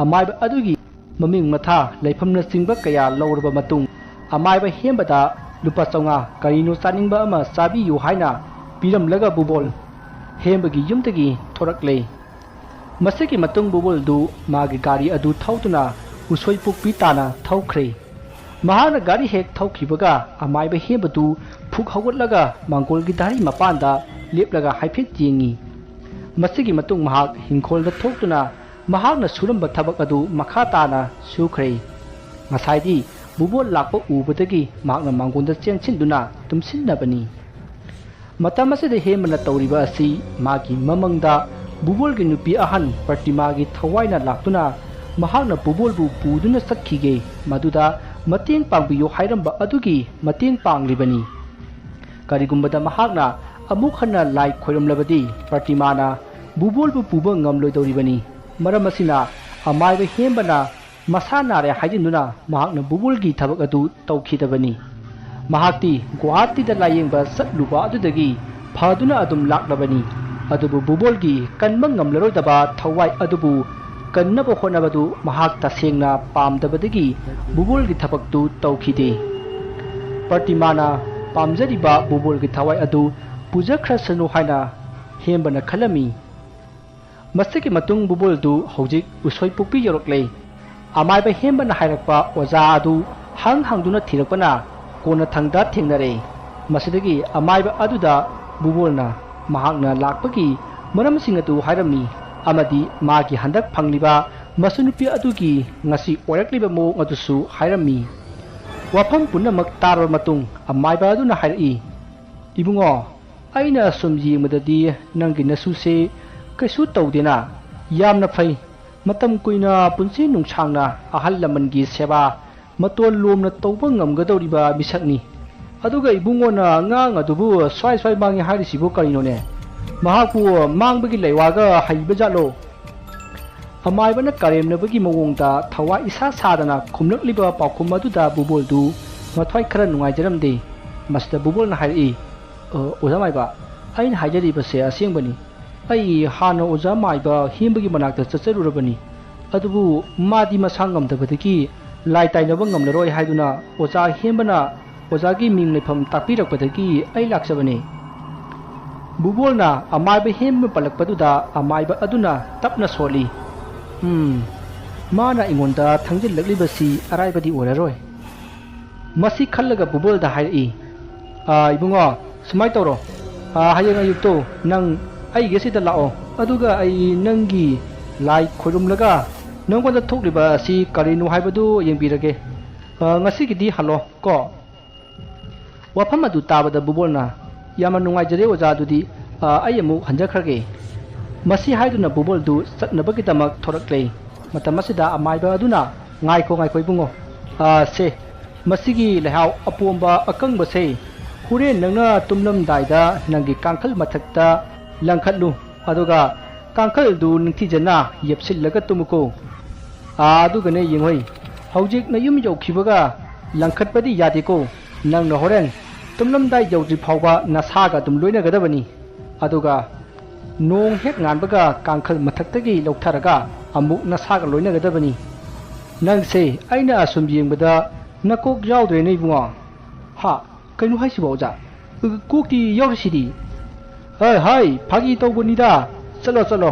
ꯑꯃꯥꯏꯕ ꯑꯗꯨꯒꯤ ꯃꯃꯤꯡ ꯃꯊꯥ ꯂꯩꯐꯝꯅꯆꯤꯡꯕ ꯀꯌꯥ ꯂꯧꯔꯕ ꯃꯇꯨꯡ ꯑꯃꯥꯏꯕ ꯍꯦꯝꯕꯗ ꯂꯨꯄꯥ 500 ꯀꯔꯤꯅꯣ ꯆꯥꯅꯤꯡꯕ ꯑꯃ ꯆꯥꯕꯤꯌꯨ ꯍꯥꯏꯅ ꯄꯤꯔꯝꯂꯒ ꯕꯨꯕꯣꯜ ꯍꯦꯝꯕꯒꯤ ꯌꯨꯝꯗꯒꯤ ꯊꯣꯔꯛꯂꯦ꯫ ꯃꯁꯤꯒꯤ ꯃꯇꯨꯡ ꯕꯨꯕꯣꯜꯗꯨ ꯃꯥꯒꯤ ꯒꯥꯔꯤ ꯑꯗꯨ ꯊꯧꯗꯨꯅ ꯎꯁꯣꯏ ꯄꯣꯛꯄꯤ ꯇꯥꯅ ꯊꯧꯈ꯭ꯔꯦ꯫ ꯃꯍꯥꯛꯅ ꯒꯥꯔꯤ ꯍꯦꯛ ꯊꯧꯈꯤꯕꯒ ꯑꯃꯥꯏꯕ ꯍꯦꯝꯕꯗꯨ ꯐꯨꯛ ꯍꯧꯒꯠꯂꯒ ꯃꯥꯡꯒꯣꯜꯒꯤ ꯗꯥꯔꯤ ꯃꯄꯥꯟꯗ ꯂꯦꯞꯂꯒ ꯍꯥꯏꯐꯦꯠ ꯌꯦꯡꯉꯤ꯫ ꯃꯁꯤꯒꯤ ꯃꯇꯨꯡ ꯃꯍꯥꯛ ꯍꯤꯡꯈꯣꯜꯗ ꯊꯣꯛꯇꯨꯅ ꯃꯍꯥꯛꯅ ꯁꯨꯔꯝꯕ ꯊꯕꯛ ꯑꯗꯨ ꯃꯈꯥ ꯇꯥꯅ ꯁꯨꯈ꯭ꯔꯦ꯫ ꯉꯁꯥꯏꯗꯤ ꯕꯨꯕꯣꯜ ꯂꯥꯛꯄ ꯎꯕꯗꯒꯤ ꯃꯍꯥꯛꯅ ꯃꯥꯡꯒꯣꯜꯗ ꯆꯦꯟꯁꯤꯟꯗꯨꯅ ꯇꯨꯝꯁꯤꯟꯅꯕꯅꯤ꯫ ꯃꯇꯝ ꯑꯁꯤꯗ ꯍꯦꯝꯕꯅ ꯇꯧꯔꯤꯕ ꯑꯁꯤ ꯃꯥꯒꯤ ꯃꯃꯪꯗ ꯕꯨꯕꯣꯜꯒꯤ ꯅꯨꯄꯤ ꯑꯍꯟ ꯄ꯭ꯔꯇꯤꯃꯥꯒꯤ ꯊꯋꯥꯏꯅ ꯂꯥꯛꯇꯨꯅ ꯃꯍꯥꯛꯅ ꯕꯨꯕꯣꯜꯕꯨ ꯄꯨꯗꯨꯅ ꯆꯠꯈꯤꯒꯦ ꯃꯗꯨꯗ ꯃꯇꯦꯡ ꯄꯥꯡꯕꯤꯌꯨ ꯍꯥꯏꯔꯝꯕ ꯑꯗꯨꯒꯤ ꯃꯇꯦꯡ ꯄꯥꯡꯂꯤꯕꯅꯤ꯫ ꯀꯔꯤꯒꯨꯝꯕꯗ ꯃꯍꯥꯛꯅ ꯑꯃꯨꯛ ꯍꯟꯅ ꯂꯥꯏ ꯈꯣꯏꯔꯝꯂꯕꯗꯤ ꯄ꯭ꯔꯇꯤꯃꯥꯅ ꯕꯨꯕꯣꯜꯕꯨ ꯄꯨꯕ ꯉꯝꯂꯣꯏꯗꯧꯔꯤꯕꯅꯤ꯫ ꯃꯔꯝ ꯑꯁꯤꯅ ꯑꯃꯥꯏꯕ ꯍꯦꯝꯕꯅ ꯃꯁꯥ ꯅꯥꯔꯦ ꯍꯥꯏꯖꯤꯟꯗꯨꯅ ꯃꯍꯥꯛꯅ ꯕꯨꯕꯣꯜꯒꯤ ꯊꯕꯛ ꯑꯗꯨ ꯇꯧꯈꯤꯗꯕꯅꯤ꯫ ꯃꯍꯥꯛꯇꯤ ꯒꯨꯋꯥꯍꯥꯇꯤꯗ ꯂꯥꯌꯦꯡꯕ ꯆꯠꯂꯨꯕ ꯑꯗꯨꯗꯒꯤ ꯐꯗꯨꯅ ꯑꯗꯨꯝ ꯂꯥꯛꯂꯕꯅꯤ꯫ ꯑꯗꯨꯕꯨ ꯕꯨꯕꯣꯜꯒꯤ ꯀꯟꯕ ꯉꯝꯂꯔꯣꯏꯗꯕ ꯊꯋꯥꯏ ꯑꯗꯨꯕꯨ ꯀꯟꯅꯕ ꯍꯣꯠꯅꯕꯗꯨ ꯃꯍꯥꯛ ꯇꯁꯦꯡꯅ ꯄꯥꯝꯗꯕꯗꯒꯤ ꯕꯨꯕꯣꯜꯒꯤ ꯊꯕꯛꯇꯨ ꯇꯧꯈꯤꯗꯦ꯫ ꯄ꯭ꯔꯇꯤꯃꯥꯅ ꯄꯥꯝꯖꯔꯤꯕ ꯕꯨꯕꯣꯜꯒꯤ ꯊꯋꯥꯏ ꯑꯗꯨ ꯄꯨꯖꯈ꯭ꯔꯁꯅꯨ ꯍꯥꯏꯅ ꯍꯦꯝꯕꯅ ꯈꯜꯂꯝꯃꯤ꯫ ꯃꯁꯤꯒꯤ ꯃꯇꯨꯡ ꯕꯨꯕꯣꯜꯗꯨ ꯍꯧꯖꯤꯛ ꯎꯁꯣꯏ ꯄꯣꯛꯄꯤ ꯌꯧꯔꯛꯂꯦ꯫ ꯑꯃꯥꯏꯕ ꯍꯦꯝꯕꯅ ꯍꯥꯏꯔꯛꯄ ꯑꯣꯖꯥ ꯑꯗꯨ ꯍꯪꯗꯨꯅ ꯊꯤꯔꯛꯄꯅ ꯀꯣꯟꯅꯊꯪꯗ ꯊꯦꯡꯅꯔꯦ꯫ ꯃꯁꯤꯗꯒꯤ ꯑꯃꯥꯏꯕ ꯑꯗꯨꯗ ꯕꯨꯕꯣꯜꯅ ꯃꯍꯥꯛꯅ ꯂꯥꯛꯄꯒꯤ ꯃꯔꯝꯁꯤꯡ ꯑꯗꯨ ꯍꯥꯏꯔꯝꯃꯤ ꯑꯃꯗꯤ ꯃꯥꯒꯤ ꯍꯟꯗꯛ ꯐꯪꯂꯤꯕ ꯃꯁꯨꯅꯨꯄꯤ ꯑꯗꯨꯒꯤ ꯉꯁꯤ ꯑꯣꯏꯔꯛꯂꯤꯕ ꯃꯑꯣꯡ ꯑꯗꯨꯁꯨ ꯍꯥꯏꯔꯝꯃꯤ꯫ ꯋꯥꯐꯝ ꯄꯨꯝꯅꯃꯛ ꯇꯥꯔꯕ ꯃꯇꯨꯡ ꯑꯃꯥꯏꯕ ꯑꯗꯨꯅ ꯍꯥꯏꯔꯛꯏ, "ꯏꯕꯨꯡꯉꯣ, ꯑꯩꯅ ꯁꯨꯝ ꯌꯦꯡꯕꯗꯗꯤ ꯅꯪꯒꯤ ꯅꯁꯨꯁꯦ ꯀꯩꯁꯨ ꯇꯧꯗꯦꯅ, ꯌꯥꯝꯅ ꯐꯩ, ꯃꯇꯝ ꯀꯨꯏꯅ ꯄꯨꯟꯁꯤ ꯅꯨꯡꯁꯥꯡꯅ ꯑꯍꯜ ꯂꯃꯟꯒꯤ ꯁꯦꯕꯥ ꯃꯇꯣꯟ ꯂꯣꯝꯅ ꯇꯧꯕ ꯉꯝꯒꯗꯧꯔꯤꯕ ꯃꯤꯁꯛꯅꯤ꯫ ꯑꯗꯨꯒ ꯏꯕꯨꯡꯉꯣꯅ ꯑꯉꯥꯡ ꯑꯗꯨꯕꯨ ꯁ꯭ꯋꯥꯏ ꯃꯥꯡꯉꯤ ꯍꯥꯏꯔꯤꯁꯤꯕꯨ ꯀꯔꯤꯅꯣꯅꯦ? ꯃꯍꯥꯛꯄꯨ ꯃꯥꯡꯕꯒꯤ ꯂꯩꯋꯥꯒ ꯍꯩꯕꯖꯥꯠꯂꯣ?" ꯑꯃꯥꯏꯕꯅ ꯀꯔꯦꯝꯅꯕꯒꯤ ꯃꯑꯣꯡꯗ ꯊꯋꯥꯏ ꯏꯁꯥ ꯁꯥꯗꯅ ꯈꯨꯝꯂꯛꯂꯤꯕ ꯄꯥꯎꯈꯨꯝ ꯑꯗꯨꯗ ꯕꯨꯕꯣꯜꯗꯨ ꯃꯊ꯭ꯋꯥꯏ ꯈꯔ ꯅꯨꯡꯉꯥꯏꯖꯔꯝꯗꯦ꯫ ꯃꯁꯤꯗ ꯕꯨꯕꯣꯜꯅ ꯍꯥꯏꯔꯛꯏ, "ꯑꯣꯖꯥ ꯃꯥꯏꯕ, ꯑꯩꯅ ꯍꯥꯏꯖꯔꯤꯕꯁꯦ ꯑꯁꯦꯡꯕꯅꯤ꯫ ꯑꯩ ꯍꯥꯟꯅ ꯑꯣꯖꯥ ꯃꯥꯏꯕ ꯍꯦꯝꯕꯒꯤ ꯃꯅꯥꯛꯇ ꯆꯠꯆꯔꯨꯔꯕꯅꯤ꯫ ꯑꯗꯨꯕꯨ ꯃꯥꯗꯤ ꯃꯁꯥ ꯉꯝꯗꯕꯗꯒꯤ ꯂꯥꯏ ꯇꯥꯏꯅꯕ ꯉꯝꯂꯔꯣꯏ ꯍꯥꯏꯗꯨꯅ ꯑꯣꯖꯥ ꯍꯦꯝꯕꯅ ꯑꯣꯖꯥꯒꯤ ꯃꯤꯡ ꯂꯩꯐꯝ ꯇꯥꯛꯄꯤꯔꯛꯄꯗꯒꯤ ꯑꯩ ꯂꯥꯛꯆꯕꯅꯤ." ꯕꯨꯕꯣꯜꯅ ꯑꯃꯥꯏꯕ ꯍꯦꯝꯕ ꯄꯜꯂꯛꯄꯗꯨꯗ ꯑꯃꯥꯏꯕ ꯑꯗꯨꯅ ꯇꯞꯅ ꯁꯣꯜꯂꯤ, "ꯃꯥꯅ ꯑꯩꯉꯣꯟꯗ ꯊꯪꯖꯤꯜꯂꯛꯂꯤꯕꯁꯤ ꯑꯔꯥꯏꯕꯗꯤ ꯑꯣꯏꯔꯔꯣꯏ." ꯃꯁꯤ ꯈꯜꯂꯒ ꯕꯨꯕꯣꯜꯗ ꯍꯥꯏꯔꯛꯏ, "ꯏꯕꯨꯡꯉꯣ, ꯁꯨꯃꯥꯏ ꯇꯧꯔꯣ, ꯍꯌꯦꯡ ꯑꯌꯨꯛꯇꯣ ꯅꯪ ꯑꯩꯒꯤ ꯁꯤꯗ ꯂꯥꯛꯑꯣ, ꯑꯗꯨꯒ ꯑꯩ ꯅꯪꯒꯤ ꯂꯥꯏ ꯈꯣꯏꯔꯨꯝꯂꯒ ꯅꯪꯉꯣꯟꯗ ꯊꯣꯛꯂꯤꯕ ꯑꯁꯤ ꯀꯔꯤꯅꯣ ꯍꯥꯏꯕꯗꯨ ꯌꯦꯡꯕꯤꯔꯒꯦ꯫ ꯉꯁꯤꯒꯤꯗꯤ ꯍꯜꯂꯣ ꯀꯣ." ꯋꯥꯐꯝ ꯑꯗꯨ ꯇꯥꯕꯗ ꯕꯨꯕꯣꯜꯅ, "ꯌꯥꯝꯅ ꯅꯨꯡꯉꯥꯏꯖꯔꯦ ꯑꯣꯖꯥ, ꯑꯗꯨꯗꯤ ꯑꯩ ꯑꯃꯨꯛ ꯍꯟꯖꯈ꯭ꯔꯒꯦ." ꯃꯁꯤ ꯍꯥꯏꯗꯨꯅ ꯕꯨꯕꯣꯜꯗꯨ ꯆꯠꯅꯕꯒꯤꯗꯃꯛ ꯊꯣꯔꯛꯂꯦ꯫ ꯃꯇꯝ ꯑꯁꯤꯗ ꯑꯃꯥꯏꯕ ꯑꯗꯨꯅ, "ꯉꯥꯏꯈꯣ ꯏꯕꯨꯡꯉꯣ, ꯁꯦ ꯃꯁꯤꯒꯤ ꯂꯩꯍꯥꯎ ꯑꯄꯣꯝꯕ ꯑꯀꯪꯕꯁꯦ ꯍꯣꯔꯦꯟ ꯅꯪꯅ ꯇꯨꯝꯂꯝꯗꯥꯏꯗ ꯅꯪꯒꯤ ꯀꯥꯡꯈꯜ ꯃꯊꯛꯇ ꯂꯪꯈꯠꯂꯨ, ꯑꯗꯨꯒ ꯀꯥꯡꯈꯜꯗꯨ ꯅꯤꯡꯊꯤꯖꯅ ꯌꯦꯞꯁꯤꯜꯂꯒ ꯇꯨꯝꯃꯨꯀꯣ꯫ ꯑꯗꯨꯒꯅꯦ ꯌꯦꯡꯉꯣꯏ, ꯍꯧꯖꯤꯛ ꯅꯌꯨꯝ ꯌꯧꯈꯤꯕꯒ ꯂꯪꯈꯠꯄꯗꯤ ꯌꯥꯗꯦꯀꯣ꯫ ꯅꯪꯅ ꯍꯣꯔꯦꯟ ꯇꯨꯝꯂꯝꯗꯥꯏ ꯌꯧꯗ꯭ꯔꯤ ꯐꯥꯎꯕ ꯅꯁꯥꯒ ꯑꯗꯨꯝ ꯂꯣꯏꯅꯒꯗꯕꯅꯤ꯫ ꯑꯗꯨꯒ ꯅꯣꯡ ꯍꯦꯛ ꯉꯥꯟꯕꯒ ꯀꯥꯡꯈꯜ ꯃꯊꯛꯇꯒꯤ ꯂꯧꯊꯔꯒ ꯑꯃꯨꯛ ꯅꯁꯥꯒ ꯂꯣꯏꯅꯒꯗꯕꯅꯤ꯫ ꯅꯪꯁꯦ ꯑꯩꯅ ꯑꯁꯨꯝ ꯌꯦꯡꯕꯗ ꯅꯀꯣꯛ ꯌꯥꯎꯗ꯭ꯔꯦꯅꯦ ꯏꯕꯨꯡꯉꯣ." "ꯍꯥ, ꯀꯩꯅꯣ ꯍꯥꯏꯁꯤꯕꯣ ꯑꯣꯖꯥ? ꯀꯣꯛꯇꯤ ꯌꯥꯎꯔꯤꯁꯤꯗꯤ." "ꯍꯥꯏ, ꯐꯥꯒꯤ ꯇꯧꯕꯅꯤꯗ, ꯆꯠꯂꯣ,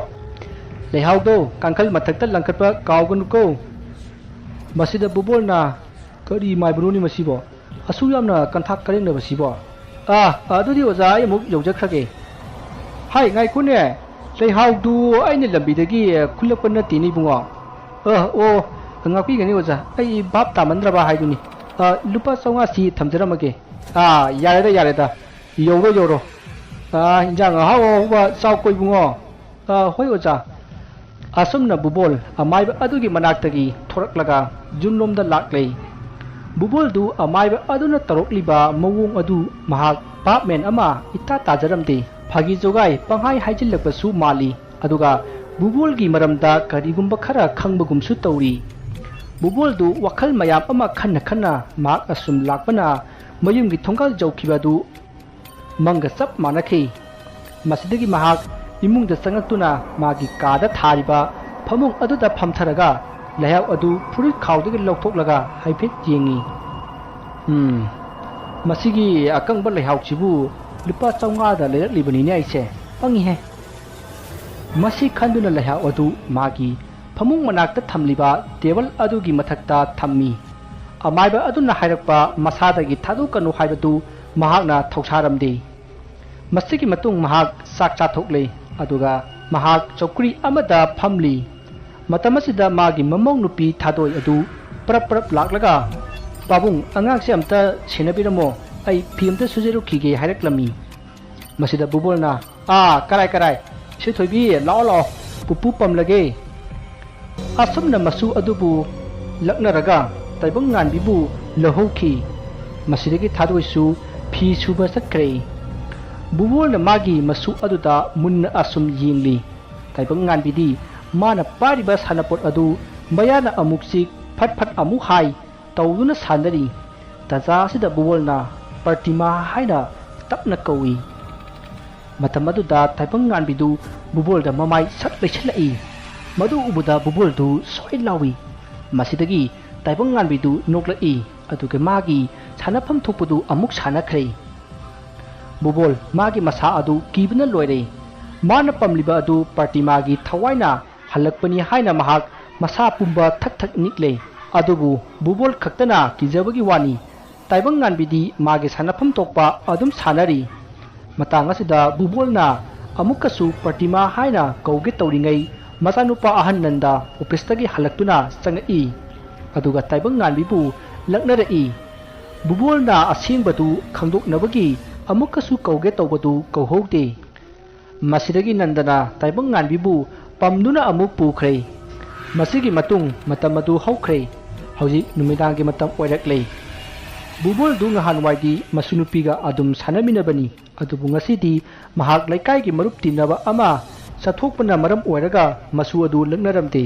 ꯂꯩꯍꯥꯎꯗꯣ ꯀꯥꯡꯈꯜ ꯃꯊꯛꯇ ꯂꯪꯈꯠꯄ ꯀꯥꯎꯒꯅꯨꯀꯣ." ꯃꯁꯤꯗ ꯕꯨꯕꯣꯜꯅ, "ꯀꯔꯤ ꯃꯥꯏꯕꯅꯣꯅꯤ ꯃꯁꯤꯕꯣ, ꯑꯁꯨꯛ ꯌꯥꯝꯅ ꯀꯟꯊꯥꯛ ꯀꯔꯦꯝꯅꯕꯁꯤꯕꯣ? ꯑꯗꯨꯗꯤ ꯑꯣꯖꯥ ꯑꯩ ꯑꯃꯨꯛ ꯌꯧꯖꯈ꯭ꯔꯒꯦ." "ꯍꯥꯏ, ꯉꯥꯏꯈꯣꯅꯦ, ꯂꯩꯍꯥꯎꯗꯨ ꯑꯩꯅ ꯂꯝꯕꯤꯗꯒꯤ ꯈꯨꯜꯂꯛꯄ ꯅꯠꯇꯦꯅꯦ ꯏꯕꯨꯡꯉꯣ." "ꯉꯥꯛꯄꯤꯒꯅꯤ ꯑꯣꯖꯥ, ꯑꯩ ꯚꯥꯞ ꯇꯥꯃꯟꯗ꯭ꯔꯕ ꯍꯥꯏꯗꯨꯅꯤ꯫ ꯂꯨꯄꯥ 500ꯁꯤ ꯊꯝꯖꯔꯝꯃꯒꯦ." "ꯌꯥꯔꯦꯗ, ꯌꯧꯔꯣ. ꯏꯟꯖꯥꯡ ꯑꯍꯥꯎꯕ ꯆꯥꯎꯀꯣ ꯏꯕꯨꯡꯉꯣ." "ꯍꯣꯏ ꯑꯣꯖꯥ." ꯑꯁꯨꯝꯅ ꯕꯨꯕꯣꯜ ꯑꯃꯥꯏꯕ ꯑꯗꯨꯒꯤ ꯃꯅꯥꯛꯇꯒꯤ ꯊꯣꯔꯛꯂꯒ ꯌꯨꯝꯂꯣꯝꯗ ꯂꯥꯛꯂꯦ꯫ ꯕꯨꯕꯣꯜꯗꯨ ꯑꯃꯥꯏꯕ ꯑꯗꯨꯅ ꯇꯧꯔꯛꯂꯤꯕ ꯃꯑꯣꯡ ꯑꯗꯨ ꯃꯍꯥꯛ ꯚꯥꯞꯃꯦꯟ ꯑꯃ ꯏꯇꯥ ꯇꯥꯖꯔꯝꯗꯦ꯫ ꯐꯥꯒꯤ ꯖꯣꯒꯥꯏ ꯄꯪꯍꯥꯏ ꯍꯥꯏꯖꯤꯜꯂꯛꯄꯁꯨ ꯃꯥꯜꯂꯤ, ꯑꯗꯨꯒ ꯕꯨꯕꯣꯜꯒꯤ ꯃꯔꯝꯗ ꯀꯔꯤꯒꯨꯝꯕ ꯈꯔ ꯈꯪꯕꯒꯨꯝꯁꯨ ꯇꯧꯔꯤ꯫ ꯕꯨꯕꯣꯜꯗꯨ ꯋꯥꯈꯜ ꯃꯌꯥꯝ ꯑꯃ ꯈꯟꯅ ꯃꯍꯥꯛ ꯑꯁꯨꯝ ꯂꯥꯛꯄꯅ ꯃꯌꯨꯝꯒꯤ ꯊꯣꯡꯒꯥꯜ ꯌꯧꯈꯤꯕ ꯑꯗꯨ ꯃꯪꯒ ꯆꯞ ꯃꯥꯟꯅꯈꯤ꯫ ꯃꯁꯤꯗꯒꯤ ꯃꯍꯥꯛ imungda changaktuna magi kada thariba phamung aduda phamtharaga layaw adu furit khawdagi lawthoklaga haifet yengi masigi akangba layhaw chibu lupa chawnga da lerak libani ne aise pangi he masi khanduna layhaw adu magi phamung manakta thamliba table adugi mathakta thammi amaiba aduna hairakpa masadagi thadukanu haibatu mahakna thausaramde masigi matung mahak sak chathokle aduga mahak chokri amada phamli matamasida magi mamong nupi thadoi adu prap laklaga pabung angak se amta senabiramo ai phimta sujeru khige hairaklami masida bubolna karai se thoibi lao pupu pamlage asumna masu adubu laknaraga taibang ngan bibu lohokhi masidagi thadoisu phi suba sakre bubolna magi masu aduda munna asum yingli taibang ngan bidi mana pariba sanapot adu mayana amuksik phat amu hai tawduna sanari taza sida bubolna partima haina tapna kawi matamaduda taibang ngan bidu bubolda mamai sak leichlai madu ubuda buboldu soi lawi masidagi taibang ngan bidu noklai aduga magi sanafam thokpudu amuk sanakhre bubol magi masa adu kibna loire mana pamliba adu partimagi thawaina halakpani haina mahak masa pumba thak nikle adubu bubol khaktana kijabagi wani taibang ngan bidi magi sanafam tokpa adum sanari matang asida bubolna amukasu partima haina kauge tawringai masanupa ahan nanda opistagi halaktuna changai aduga taibang ngan bibu laknarai bubolna asengbadu khangdoknabagi amukasu kauge tawbadu kauhoude masidagi nandana taibang ngan bibu pamduna amuk pukhre masigi matung matamadu haukhre hauji numidangi matam oirakle bubol du ngahan waidi masunupiga adum sanaminabani adubu ngasidi mahak laikai gi marup tinaba ama sathokpana maram oiraga masu adu laknaramte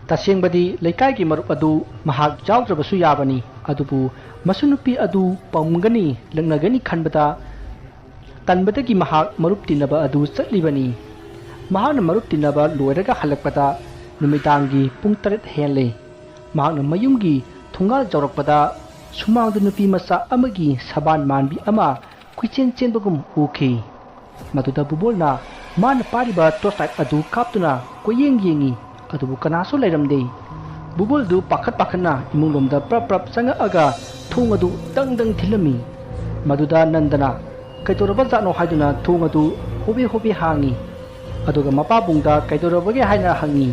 tasengbadi laikai gi marup adu mahak jawdrabasu yabani adubu masunupi adu pamgani laknagani khanbada tanbadagi mahak marup tinaba adu chatlibani mahakna marup tinaba loiraga halakpada numidangi pung 8 henle mahakna mayumgi thungal jawrakpada sumangdu nupi masa amagi saban manbi ama kuichen chenbagum ukhi maduda bubolna man pariba tosai adu kaptuna koyengi adubu kanaso lairamde bubol du pakhana imungomda prap sanga aga thong adu dang thilami maduda nandana kaitoraba jano haiduna thong adu hobi hangi aduga mapa bungda kaitorabage haina hangi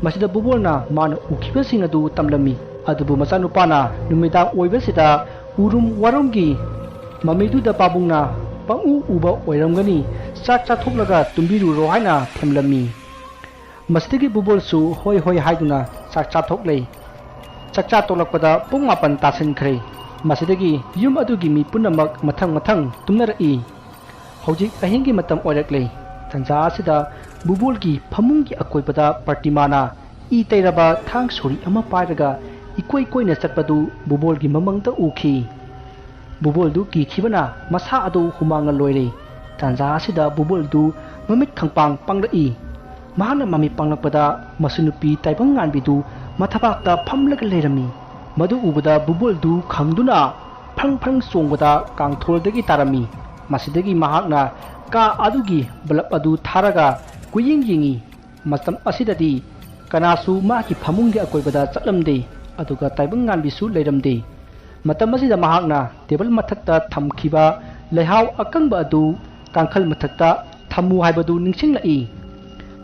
masida bubolna man ukhiba sing adu tamlami adubu masanupana numida oibasida urum warumgi mamiduda pabungna pangu uba oiramgani sak chathoklaga tumbiru rohaina themlami masdagi bubolsu hoi haiduna sak chathoklei chakcha tolakpada pung 8 tasankhre masidagi yum adugi mi punamak mathang tumnarai hojik ahingi matam oiraklei tanja asida bubolgi phamungi akoipada partimana I tairaba thang suri ama pairaga ikoi na chakpadu bubolgi mamangta ukhi buboldu ki khibana masa adu humanga loire tanja asida buboldu mamit khangpang panglai mahana mami panglakpada masunupi taibang nganbidu mathapakta phamlaga leirami madu ubada buboldu khangduna phang songbada kangtholdagi tarami masidagi mahakna ka adugi balap adu tharaga kuyingi matam asidadi kanasu ma ki phamungi akoibada chatlamde aduga taibang nganbisu leiramde matam asida mahakna table mathakta thamkhiba lehaw akangba adu kangkhal mathakta thamu haibadu ningsinglai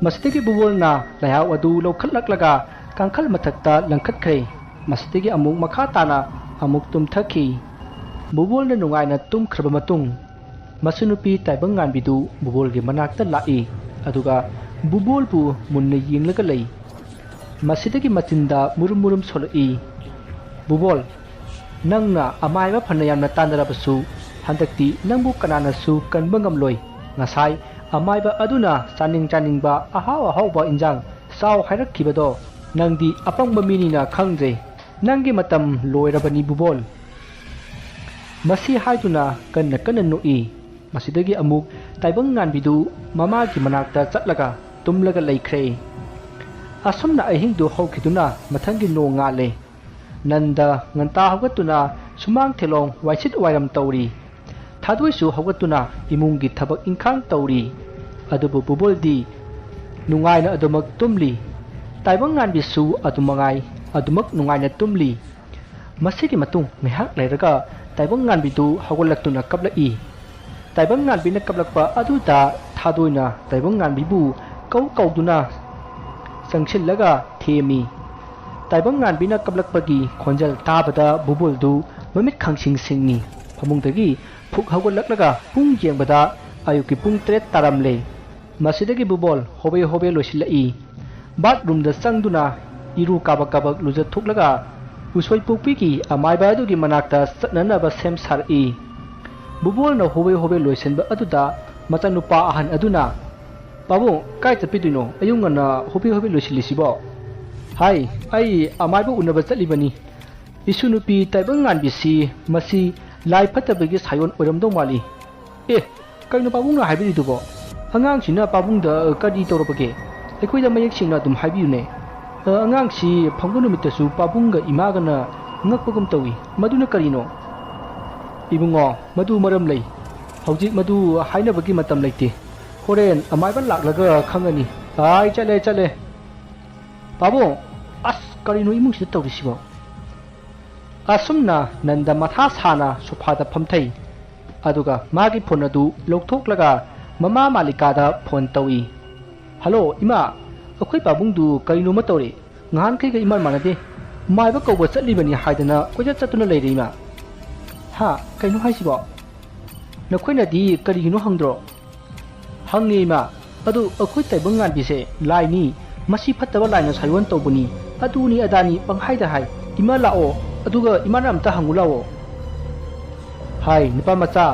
masidagi bubolna lehaw adu lokhallaklaga kangkhal mathakta langkhatkhre masidagi amuk makha tana amuk tumthakhi bubolna nungaina tumkhraba matung masunupi taibang nganbidu bubolgi manakta lai aduga bubolbu munna yinglaga lei masidagi machinda murum solai bubol nangna amaiba phanayamna tandarabasu handakti nangbu kananasu kanbangamloi ngasai amaiba aduna chaningba ahawba injang saw hairakkhibado nangdi apangba minina khangje nangi matam loirabani bubol masi haiduna kanna noi masidagi amuk ताइबंग ngānbīdu mamaagi manakta chatlaga tumlaga leikhrē asomna ahingdu hawkhiduna mathangi no ngale nanda nganta hawgatuna sumang thelong waisit wairam tawri thaduisu hawgatuna imungi thabak ingkhang tawri adubu buboldi nungaina adumak tumli taibang ngānbisu adumangai adumak nungaina tumli masigi matung ngihak leiraga taibang ngānbidu hawgalaktuna kablai taibang ngānbina kablakpa aduda thadoina taibang ngānbibu kauduna sangsillaga themi taibang ngānbina kablakpagi khonjal tabada bubuldu mamit khangsing singni phamungdagi phuk hawgalaklaga pung yengbada ayuki pung 3 taramle masidagi bubol hobe losilai bathroom da sangduna iru kabak luja thuklaga usoi pukpiki amaiba adugi manakta satnanaba sem sari bubol na hobe loisenba aduda machanupa ahan aduna babu kai chapidino ayungana hobe loisilisibo hai ai amaiba unaba chatlibani isunupi taibang ngānbisi masi lai phatabagi sayon oramdo mali kaino pabungna haibiridubo angangsina pabungda kadi torobage ꯑꯩꯈꯣꯏꯗ ꯃꯌꯦꯛ ꯁꯦꯡꯅ ꯑꯗꯨꯝ ꯍꯥꯏꯕꯤꯌꯨꯅꯦ ꯑꯉꯥꯡꯁꯤ ꯐꯪꯕ ꯅꯨꯃꯤꯠꯇꯁꯨ ꯄꯥꯕꯨꯡꯒ ꯏꯃꯥꯒꯅ ꯉꯛꯄꯒꯨꯝ ꯇꯧꯏ ꯃꯗꯨꯅ ꯀꯔꯤꯅꯣ ꯏꯕꯨꯡꯉꯣ ꯃꯗꯨ ꯃꯔꯝ ꯂꯩ ꯍꯧꯖꯤꯛ ꯃꯗꯨ ꯍꯥꯏꯅꯕꯒꯤ ꯃꯇꯝ ꯂꯩꯇꯦ ꯍꯣꯔꯦꯟ ꯑꯃꯥꯏꯕ ꯂꯥꯛꯂꯒ ꯈꯪꯒꯅꯤ ꯑꯥꯏ ꯆꯠꯂꯦ ꯄꯥꯕꯨꯡ ꯑꯁ ꯀꯔꯤꯅꯣ ꯏꯃꯨꯡꯁꯤꯗ ꯇꯧꯔꯤꯁꯤꯕꯣ ꯑꯁꯨꯝꯅ ꯅꯟꯗ ꯃꯊꯥ ꯁꯥꯅ ꯁꯣꯐꯥꯗ ꯐꯝꯊꯩ ꯑꯗꯨꯒ ꯃꯥꯒꯤ ꯐꯣꯟ ꯑꯗꯨ ꯂꯧꯊꯣꯛꯂꯒ ꯃꯃꯥ ꯃꯥꯂꯤꯀꯥꯗ ꯐꯣꯟ ꯇꯧꯏ ꯍꯜꯂꯣ ꯏꯃꯥ ꯑꯩꯈꯣꯏ ꯄꯥꯕꯨꯡꯗꯨ ꯀꯔꯤꯅꯣꯃ ꯇꯧꯔꯦ ꯉꯍꯥꯟꯈꯩꯒ ꯏꯃꯥꯟ ꯃꯥꯟꯅꯗꯦ ꯃꯥꯏꯕ ꯀꯧꯕ ꯆꯠꯂꯤꯕꯅꯤ ꯍꯥꯏꯗꯅ ꯀꯣꯏꯆꯠ ꯆꯠꯇꯨꯅ ꯂꯩꯔꯦ ꯏꯃꯥ ꯍꯥ ꯀꯩꯅꯣ ꯍꯥꯏꯁꯤꯕꯣ ꯅꯈꯣꯏꯅꯗꯤ ꯀꯔꯤꯒꯤꯅꯣ ꯍꯪꯗ꯭ꯔꯣ ꯍꯪꯉꯦ ꯏꯃꯥ ꯑꯗꯨ ꯑꯩꯈꯣꯏ ꯇꯥꯏꯕꯪ ꯉꯥꯟꯕꯤꯁꯦ ꯂꯥꯏꯅꯤ ꯃꯁꯤ ꯐꯠꯇꯕ ꯂꯥꯏꯅ ꯁꯥꯌꯣꯟ ꯇꯧꯕꯅꯤ ꯑꯗꯨꯅꯤ ꯑꯗꯥꯅꯤ ꯄꯪꯍꯥꯏꯗ ꯍꯥꯏ ꯏꯃꯥ ꯂꯥꯛꯑꯣ ꯑꯗꯨꯒ ꯏꯃꯥꯅ ꯑꯝꯇ ꯍꯪꯉꯨ ꯂꯥꯛꯑꯣ ꯍꯥꯏ ꯅꯨꯄꯥ ꯃꯆꯥ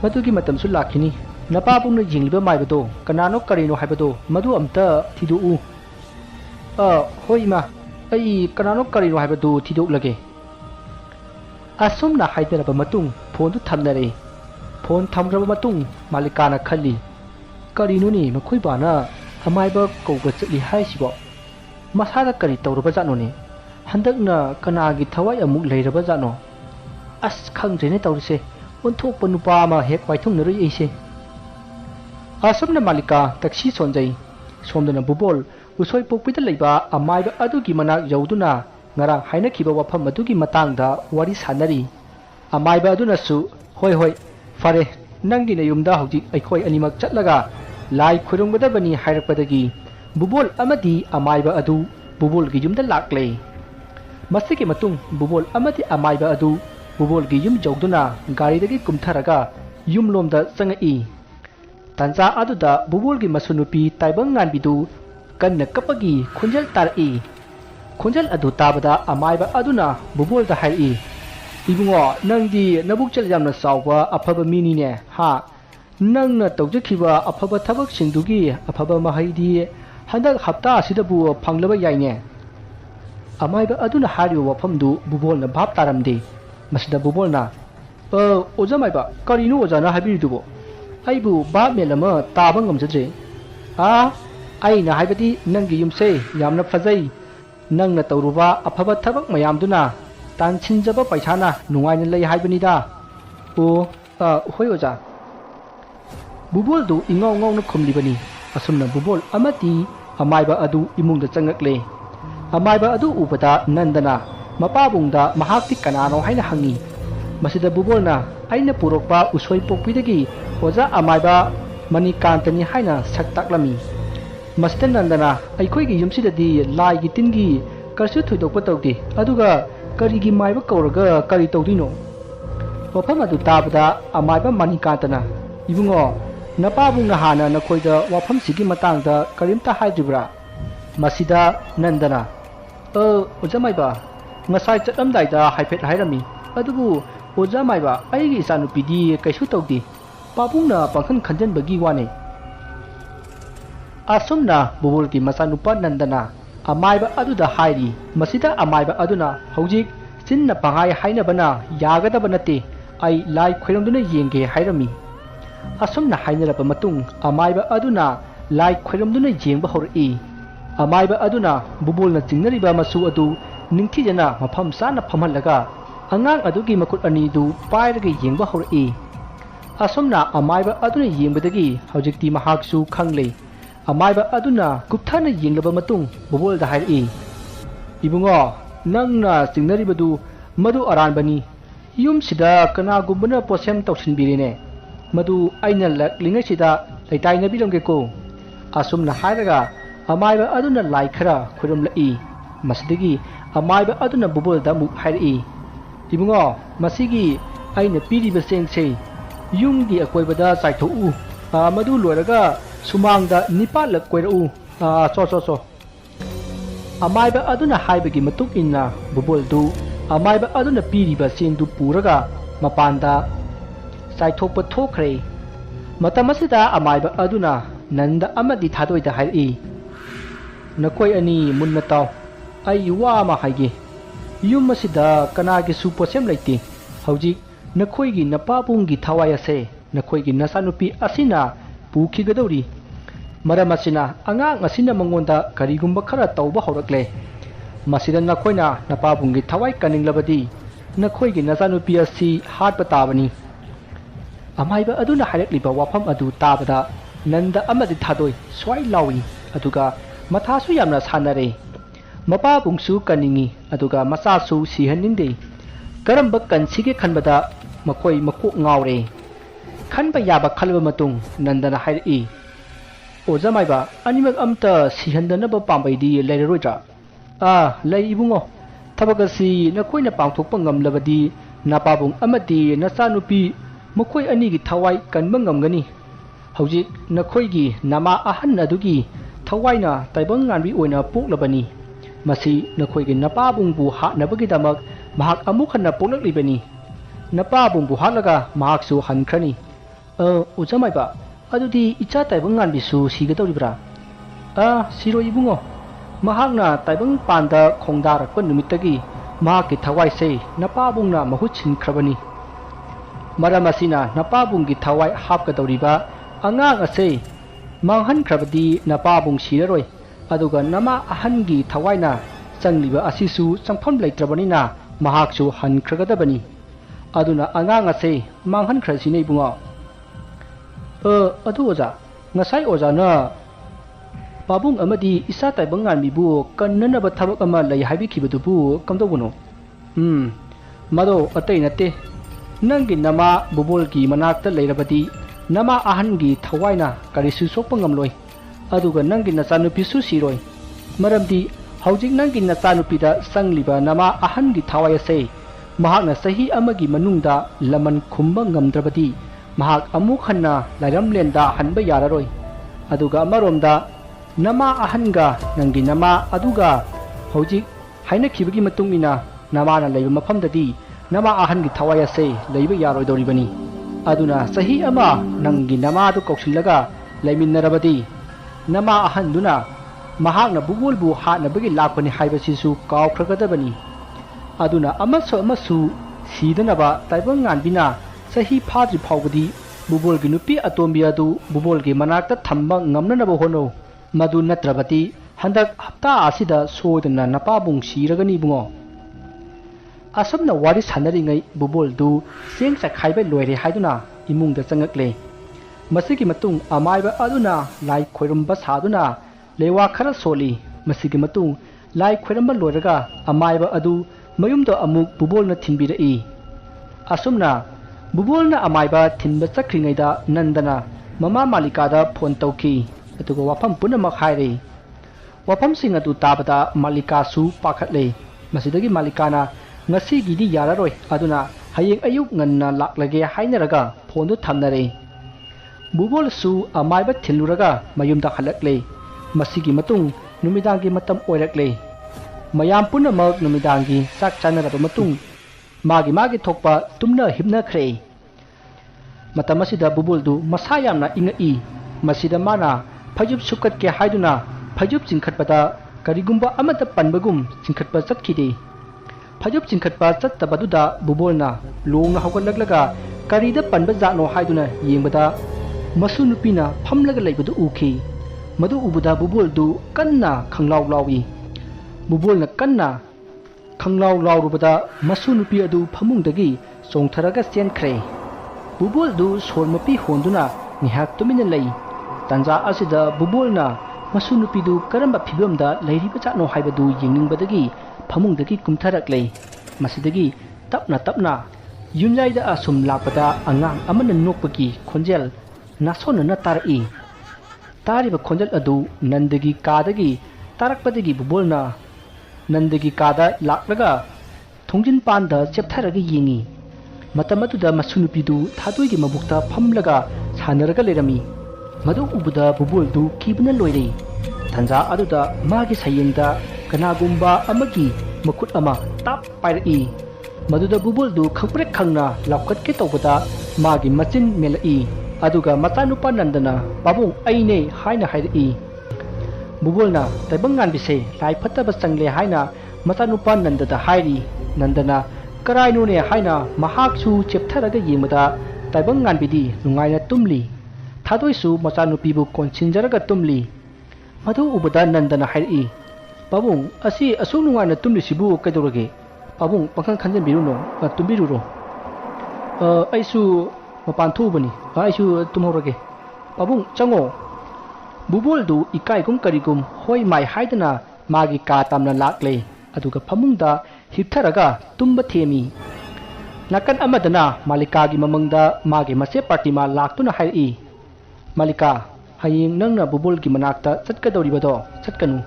ꯃꯗꯨꯒꯤ ꯃꯇꯝꯁꯨ ꯂꯥꯛꯈꯤꯅꯤ ꯅꯄꯥꯕꯨꯡꯅ ꯌꯦꯡꯂꯤꯕ ꯃꯥꯏꯕꯗꯣ ꯀꯅꯥꯅꯣ ꯀꯔꯤꯅꯣ ꯍꯥꯏꯕꯗꯣ ꯃꯗꯨ ꯑꯝꯇ ꯊꯤꯗꯣꯛꯎ ꯍꯣꯏ ꯏꯃꯥ ꯑꯩ ꯀꯅꯥꯅꯣ ꯀꯔꯤꯅꯣ ꯍꯥꯏꯕꯗꯨ ꯊꯤꯗꯣꯛꯂꯒꯦ ꯑꯁꯨꯝꯅ ꯍꯥꯏꯗꯔꯕ ꯃꯇꯨꯡ ꯐꯣꯟꯗꯨ ꯊꯝꯅꯔꯦ ꯐꯣꯟ ꯊꯝꯈ꯭ꯔꯕ ꯃꯇꯨꯡ ꯃꯥꯂꯤꯀꯥꯅ ꯈꯜꯂꯤ ꯀꯔꯤꯅꯣꯅꯦ ꯃꯈꯣꯏ ꯕꯥꯅ ꯑꯃꯥꯏꯕ ꯀꯧꯕ ꯆꯠꯂꯤ ꯍꯥꯏꯁꯤꯕꯣ ꯃꯁꯥꯗ ꯀꯔꯤ ꯇꯧꯔꯕ ꯖꯥꯠꯅꯣꯅꯦ ꯍꯟꯗꯛꯅ ꯀꯅꯥꯒꯤ ꯊꯋꯥꯏ ꯑꯃꯨꯛ ꯂꯩꯔꯕ ꯖꯥꯠꯅꯣ ꯑꯁ ꯈꯪꯗ꯭ꯔꯦꯅꯦ ꯇꯧꯔꯤꯁꯦ ꯑꯣꯟꯊꯣꯛꯄ ꯅꯨꯄꯥ ꯑꯃ ꯍꯦꯛ ꯋꯥꯏꯊꯨꯡꯅꯔꯨꯏ ꯑꯩꯁꯦ ꯑꯁꯨꯝꯅ ꯃꯥꯂꯤꯀꯥ ꯇꯦꯛꯁꯤ ꯁꯣꯟꯖꯩ ꯁꯣꯝꯗꯅ ꯕꯨꯕꯣꯜ ꯎꯁꯣꯏ ꯄꯣꯛꯄꯤꯗ ꯂꯩꯕ ꯑꯃꯥꯏꯕ ꯑꯗꯨꯒꯤ ꯃꯅꯥꯛ ꯌꯧꯗꯨꯅ ꯉꯔꯥꯡ ꯍꯥꯏꯅꯈꯤꯕ ꯋꯥꯐꯝ ꯑꯗꯨꯒꯤ ꯃꯇꯥꯡꯗ ꯋꯥꯔꯤ ꯁꯥꯟꯅꯔꯤ ꯑꯃꯥꯏꯕ ꯑꯗꯨꯅꯁꯨ ꯍꯣꯏ ꯐꯔꯦ ꯅꯪꯒꯤ ꯅꯌꯨꯝꯗ ꯍꯧꯖꯤꯛ ꯑꯩꯈꯣꯏ ꯑꯅꯤꯃꯛ ꯆꯠꯂꯒ ꯂꯥꯏ ꯈꯨꯔꯨꯝꯒꯗꯕꯅꯤ ꯍꯥꯏꯔꯛꯄꯗꯒꯤ ꯕꯨꯕꯣꯜ ꯑꯃꯗꯤ ꯑꯃꯥꯏꯕ ꯑꯗꯨ ꯕꯨꯕꯣꯜꯒꯤ ꯌꯨꯝꯗ ꯂꯥꯛꯂꯦ ꯃꯁꯤꯒꯤ ꯃꯇꯨꯡ ꯕꯨꯕꯣꯜ ꯑꯃꯗꯤ ꯑꯃꯥꯏꯕ ꯑꯗꯨ ꯕꯨꯕꯣꯜꯒꯤ ꯌꯨꯝ ꯌꯧꯗꯨꯅ ꯒꯥꯔꯤꯗꯒꯤ ꯀꯨꯝꯊꯔꯒ ꯌꯨꯝꯂꯣꯝꯗ ꯆꯪꯉꯛꯏ ꯇꯥꯟꯖꯥ ꯑꯗꯨꯗ ꯕꯨꯕꯣꯜꯒꯤ ꯃꯁꯨꯅꯨꯄꯤ ꯇꯥꯏꯕꯪ ꯉꯥꯟꯕꯤꯗꯨ ꯀꯟꯅ ꯀꯞꯄꯒꯤ ꯈꯣꯟꯖꯦꯜ ꯇꯥꯔꯛꯏ ꯈꯣꯟꯖꯦꯜ ꯑꯗꯨ ꯇꯥꯕꯗ ꯑꯃꯥꯏꯕ ꯑꯗꯨꯅ ꯕꯨꯕꯣꯜꯗ ꯍꯥꯏꯔꯛꯏ ꯏꯕꯨꯡꯉꯣ ꯅꯪꯗꯤ ꯅꯕꯨꯛꯆꯦꯜ ꯌꯥꯝꯅ ꯆꯥꯎꯕ ꯑꯐꯕ ꯃꯤꯅꯤꯅꯦ ꯍꯥ ꯅꯪꯅ ꯇꯧꯖꯈꯤꯕ ꯑꯐꯕ ꯊꯕꯛꯁꯤꯡꯗꯨꯒꯤ ꯑꯐꯕ ꯃꯍꯩꯗꯤ ꯍꯟꯗꯛ ꯍꯞꯇꯥ ꯑꯁꯤꯗꯕꯨ ꯐꯪꯂꯕ ꯌꯥꯏꯅꯦ ꯑꯃꯥꯏꯕ ꯑꯗꯨꯅ ꯍꯥꯏꯔꯤꯕ ꯋꯥꯐꯝꯗꯨ ꯕꯨꯕꯣꯜꯅ ꯚꯥꯞ ꯇꯥꯔꯝꯗꯦ ꯃꯁꯤꯗ ꯕꯨꯕꯣꯜꯅ ꯑꯣꯖꯥ ꯃꯥꯏꯕ ꯀꯔꯤꯅꯣ ꯑꯣꯖꯥꯅ ꯍꯥꯏꯕꯤꯔꯤꯗꯨꯕꯣ ꯑꯩꯕꯨ ꯚꯥꯞ ꯃꯦꯟ ꯑꯃ ꯇꯥꯕ ꯉꯝꯖꯗ꯭ꯔꯦ ꯑꯩꯅ ꯍꯥꯏꯕꯗꯤ ꯅꯪꯒꯤ ꯌꯨꯝꯁꯦ ꯌꯥꯝꯅ ꯐꯖꯩ ꯅꯪꯅ ꯇꯧꯔꯨꯕ ꯑꯐꯕ ꯊꯕꯛ ꯃꯌꯥꯝꯗꯨꯅ ꯇꯥꯟꯁꯤꯟꯖꯕ ꯄꯩꯁꯥꯅ ꯅꯨꯡꯉꯥꯏꯅ ꯂꯩ ꯍꯥꯏꯕꯅꯤꯗ ꯍꯣꯏ ꯑꯣꯖꯥ ꯕꯨꯕꯣꯜꯗꯨ ꯏꯉꯥꯎ ꯉꯥꯎꯅ ꯈꯨꯝꯂꯤꯕꯅꯤ ꯑꯁꯨꯝꯅ ꯕꯨꯕꯣꯜ ꯑꯃꯗꯤ ꯑꯃꯥꯏꯕ ꯑꯗꯨ ꯏꯃꯨꯡꯗ ꯆꯪꯉꯛꯂꯦ ꯑꯃꯥꯏꯕ ꯑꯗꯨ ꯎꯕꯗ ꯅꯟꯗꯅ ꯃꯄꯥꯕꯨꯡꯗ ꯃꯍꯥꯛꯇꯤ ꯀꯅꯥꯅꯣ ꯍꯥꯏꯅ ꯍꯪꯉꯤ ꯃꯁꯤꯗ ꯕꯨꯕꯣꯜꯅ ꯑꯩꯅ ꯄꯨꯔꯛꯄ ꯎꯁꯣꯏ ꯄꯣꯛꯄꯤꯗꯒꯤ ꯑꯣꯖꯥ ꯑꯃꯥꯏꯕ ꯃꯅꯤꯀꯥꯟꯇꯅꯤ ꯍꯥꯏꯅ ꯁꯛ ꯇꯥꯛꯂꯝꯃꯤ ꯃꯁꯤꯗ ꯅꯟꯗꯅ ꯑꯩꯈꯣꯏꯒꯤ ꯌꯨꯝꯁꯤꯗꯗꯤ ꯂꯥꯏꯒꯤ ꯇꯤꯟꯒꯤ ꯀꯔꯤꯁꯨ ꯊꯣꯏꯗꯣꯛꯄ ꯇꯧꯗꯦ ꯑꯗꯨꯒ ꯀꯔꯤꯒꯤ ꯃꯥꯏꯕ ꯀꯧꯔꯒ ꯀꯔꯤ ꯇꯧꯗꯣꯏꯅꯣ ꯋꯥꯐꯝ ꯑꯗꯨ ꯇꯥꯕꯗ ꯑꯃꯥꯏꯕ ꯃꯅꯤꯀꯥꯟꯇꯅ ꯏꯕꯨꯡꯉꯣ ꯅꯄꯥꯕꯨꯡꯅ ꯍꯥꯟꯅ ꯅꯈꯣꯏꯗ ꯋꯥꯐꯝꯁꯤꯒꯤ ꯃꯇꯥꯡꯗ ꯀꯔꯤꯝꯇ ꯍꯥꯏꯗ꯭ꯔꯤꯕ꯭ꯔꯥ ꯃꯁꯤꯗ ꯅꯟꯗꯅ ꯑꯣꯖꯥ ꯃꯥꯏꯕ ꯉꯁꯥꯏ ꯆꯠꯂꯝꯗꯥꯏꯗ ꯍꯥꯏꯐꯦꯠ ꯍꯥꯏꯔꯝꯃꯤ ꯑꯗꯨꯕꯨ ꯑꯣꯖꯥ ꯃꯥꯏꯕ ꯑꯩꯒꯤ ꯏꯆꯥꯅꯨꯄꯤꯗꯤ ꯀꯩꯁꯨ ꯇꯧꯗꯦ ꯄꯥꯕꯨꯡꯅ ꯄꯥꯡꯈꯟ ꯈꯟꯖꯟꯕꯒꯤ ꯋꯥꯅꯤ ꯑꯁꯨꯝꯅ ꯕꯨꯕꯣꯜꯒꯤ ꯃꯆꯥꯅꯨꯄꯥ ꯅꯟꯗꯅ ꯑꯃꯥꯏꯕ ꯑꯗꯨꯗ ꯍꯥꯏꯔꯤ ꯃꯁꯤꯗ ꯑꯃꯥꯏꯕ ꯑꯗꯨꯅ ꯍꯧꯖꯤꯛ ꯆꯤꯟꯅ ꯄꯪꯍꯥꯏ ꯍꯥꯏꯅꯕꯅ ꯌꯥꯒꯗꯕ ꯅꯠꯇꯦ ꯑꯩ ꯂꯥꯏ ꯈꯣꯏꯔꯝꯗꯨꯅ ꯌꯦꯡꯒꯦ ꯍꯥꯏꯔꯝꯃꯤ asumna hainaraba matung amaiba aduna lai khoiramduna jengba hor'i amaiba aduna bubulna chingnariba masu adu ningthijana mafam sana phamhallaga angang adugi makut ani du pairaga yengba hor'i asumna amaiba aduna yengbadagi hojikti mahaksu khanglei amaiba aduna kupthana yenglaba matung bubul da hairi ibungo nangna chingnaribadu madu aranbani yum sida kana gumbana posem tawsinbirine madu aina laklinga sida laitai nabiramge ko asumna hairaga amaiba aduna lai khara khurum lai masidagi amaiba aduna bubul da mu hairi ibungo masigi aina piriba sengse yumgi akoibada chaithou madu loiraga sumangda nipalak koirau so amaiba aduna haibagi matuk inna bubul du amaiba aduna piriba sengdu puraga mapanda chaithokpa thokre matamasida amaiba aduna nanda amadi thadoida hairi nakoi ani munna taw ai wa ma haige yum masida kanagi su posem laiti hauji nakhoi napabungi thawai ase nakhoi nasanupi asina pukigadori maram asina angang asina mangonda karigumba khara tawba horakle masida nakhoina napabungi thawai kaninglabadi nakhoi nasanupi asi hatpa tabani amaiba aduna harakliba wafam adu tabada nanda amadi thadoi swai lawi aduga mathasu yamna sanare mapabungsu kaningi aduga masasu sihaninde karamba kansige khanbada makoi makuk ngaure khanba yaba khalba matung nandana hairi ojamaiba animak amta sihandanaba pambaidi leiroidra lei ibungo thabagasi nakoina pangthokpa ngamlabadi napabung amati nasanupi makoi anigi thawai kanba ngamgani hauji nakoigi nama ahan adugi thawaina taibang nganbi oina poklabani masi nakoigi napabungbu hanabagi damak mahak amukhanna poklaklibani napabungbu halaga mahaksu hankrani ujamaiba adudi icha taibang nganbisu sigadoribra siro ibungo mahakna taibang panda khongdarakpa numitagi mahakki thawai se napabungna mahut sinkrabani maram asina napabunggi thawai hapkadoriba angang ase manghankrabadi napabung siraroi aduga nama ahangi thawaina changliba asisu changpham leitrabanina mahaksu hankragadabani aduna angang ase manghankrasine ibungo adu oja ngasai oja na babung amadi isa taibang nganmibu kannanaba thabak ama lei habikibadubu kamdobuno mado atei nate nangi nama bubulgi manakta leirabadi nama ahangi thawaina karisu sokpa ngamloi aduga nangi nachanupisu siroi maramdi haujik nangi nachanupida sangliba nama ahangi thawai ase mahakna sahi amagi manungda laman khumba ngamdrabadi mahak amuk hanna lairamlenda hanba yararoi aduga amaromda nama ahanga nangi nama aduga haujik haina khibagi matungina namana leiba mafamdadi nama ahangi thawai ase leiba yaroi doribani aduna sahi ama nangi nama adu koksillaga leiminarabadi nama ahanduna mahakna bugulbu hatnabagi lakpani haibasisu kawkhragadabani aduna amasu sidanaba taibang nganbina sahi phadri phawbadi bubulgi nupi atombi adu bubulgi manakta thamba ngamnanaba hono madu natrabati handak hapta asida soidana napabung siragani bungo asomna wari sanaringai bubul du seng sakhaiba loire haiduna imungda changakle masigi matung amaiba aduna lai khoirumba saduna lewa khara soli masigi matung lai khoirumba loiraga amaiba adu mayumda amuk bubulna thinbirei asomna bubulna amaiba thinba chakringaida nandana mama malikada phone tauki aduga wafam punamak haire wafam sing adu tabada malika su pakhatle masidagi malikana ngasi gidi yararoi aduna hayeng ayuk nganna laklage hainaraga phone du thamnare bubol su amaiba thiluraga mayumda halakle masigi matung numidangi matam oirakle mayam punamak numidangi sak chanaraba matung magi thokpa tumna hibna khre matamasida bubul du masa yamna ingai masida mana phajub sukat ke haiduna phajub chingkhatpada karigumba amata panbagum chingkhatpa chatkide phajub chingkhatpa chattabaduda bubulna longna hawgalaglaga karida panba jano haiduna yengbada masu nupina phamlaga leibadu ukhi madu ubuda bubol du kanna khanglaw lawi bubol na kanna khanglaw lawrubada masu nupi adu phamungdagi chongtharaga chenkhre bubol du sormapi honduna nihak tumina lei tanja asida bubol na masu nupi du karamba phibamda leiriba chano haibadu yingingbadagi phamungdagi kumtharaklei masidagi tapna yunjaida asum lakpada angang amana nokpagi khonjel nasonana tarai tariba khonjel adu nandagi kadagi tarakpadagi bubolna nandagi kada laklaga thongjin panda cheptharaga yingi matamatuda masunupidu thadoigi mabukta phamlaga sanaraga lerami madu ubuda bubol du kibna loire tanja aduda magi sayengda kanagumba amagi makut ama tap pairai maduda bubol du khangprek khangna laukhat ke tawbada magi machin melai aduga matanupa nandana babung aine haina hairi bubolna taibangan bise lai phattaba changle haina matanupa nandada hairi nandana karainu ne haina mahaksu cheptharaga yemada taibangan bidi nungaina tumli thadoisu machanupibu konchinjaraga tumli madu ubada nandana hairi babung asi asu nungaina tumli sibu kaidorage babung pakhang khanjan biruno tumbiruro aisu mapan thubani aisu tumhorage babung chango bubol du ikai gum karigum hoi mai haidana magi ka tamna lakle aduga phamungda hiptharaga tumba themi nakan amadana malika gi mamangda magi mase partima laktuna hairi malika hayeng nangna bubol gi manakta chatkadoribado chatkanu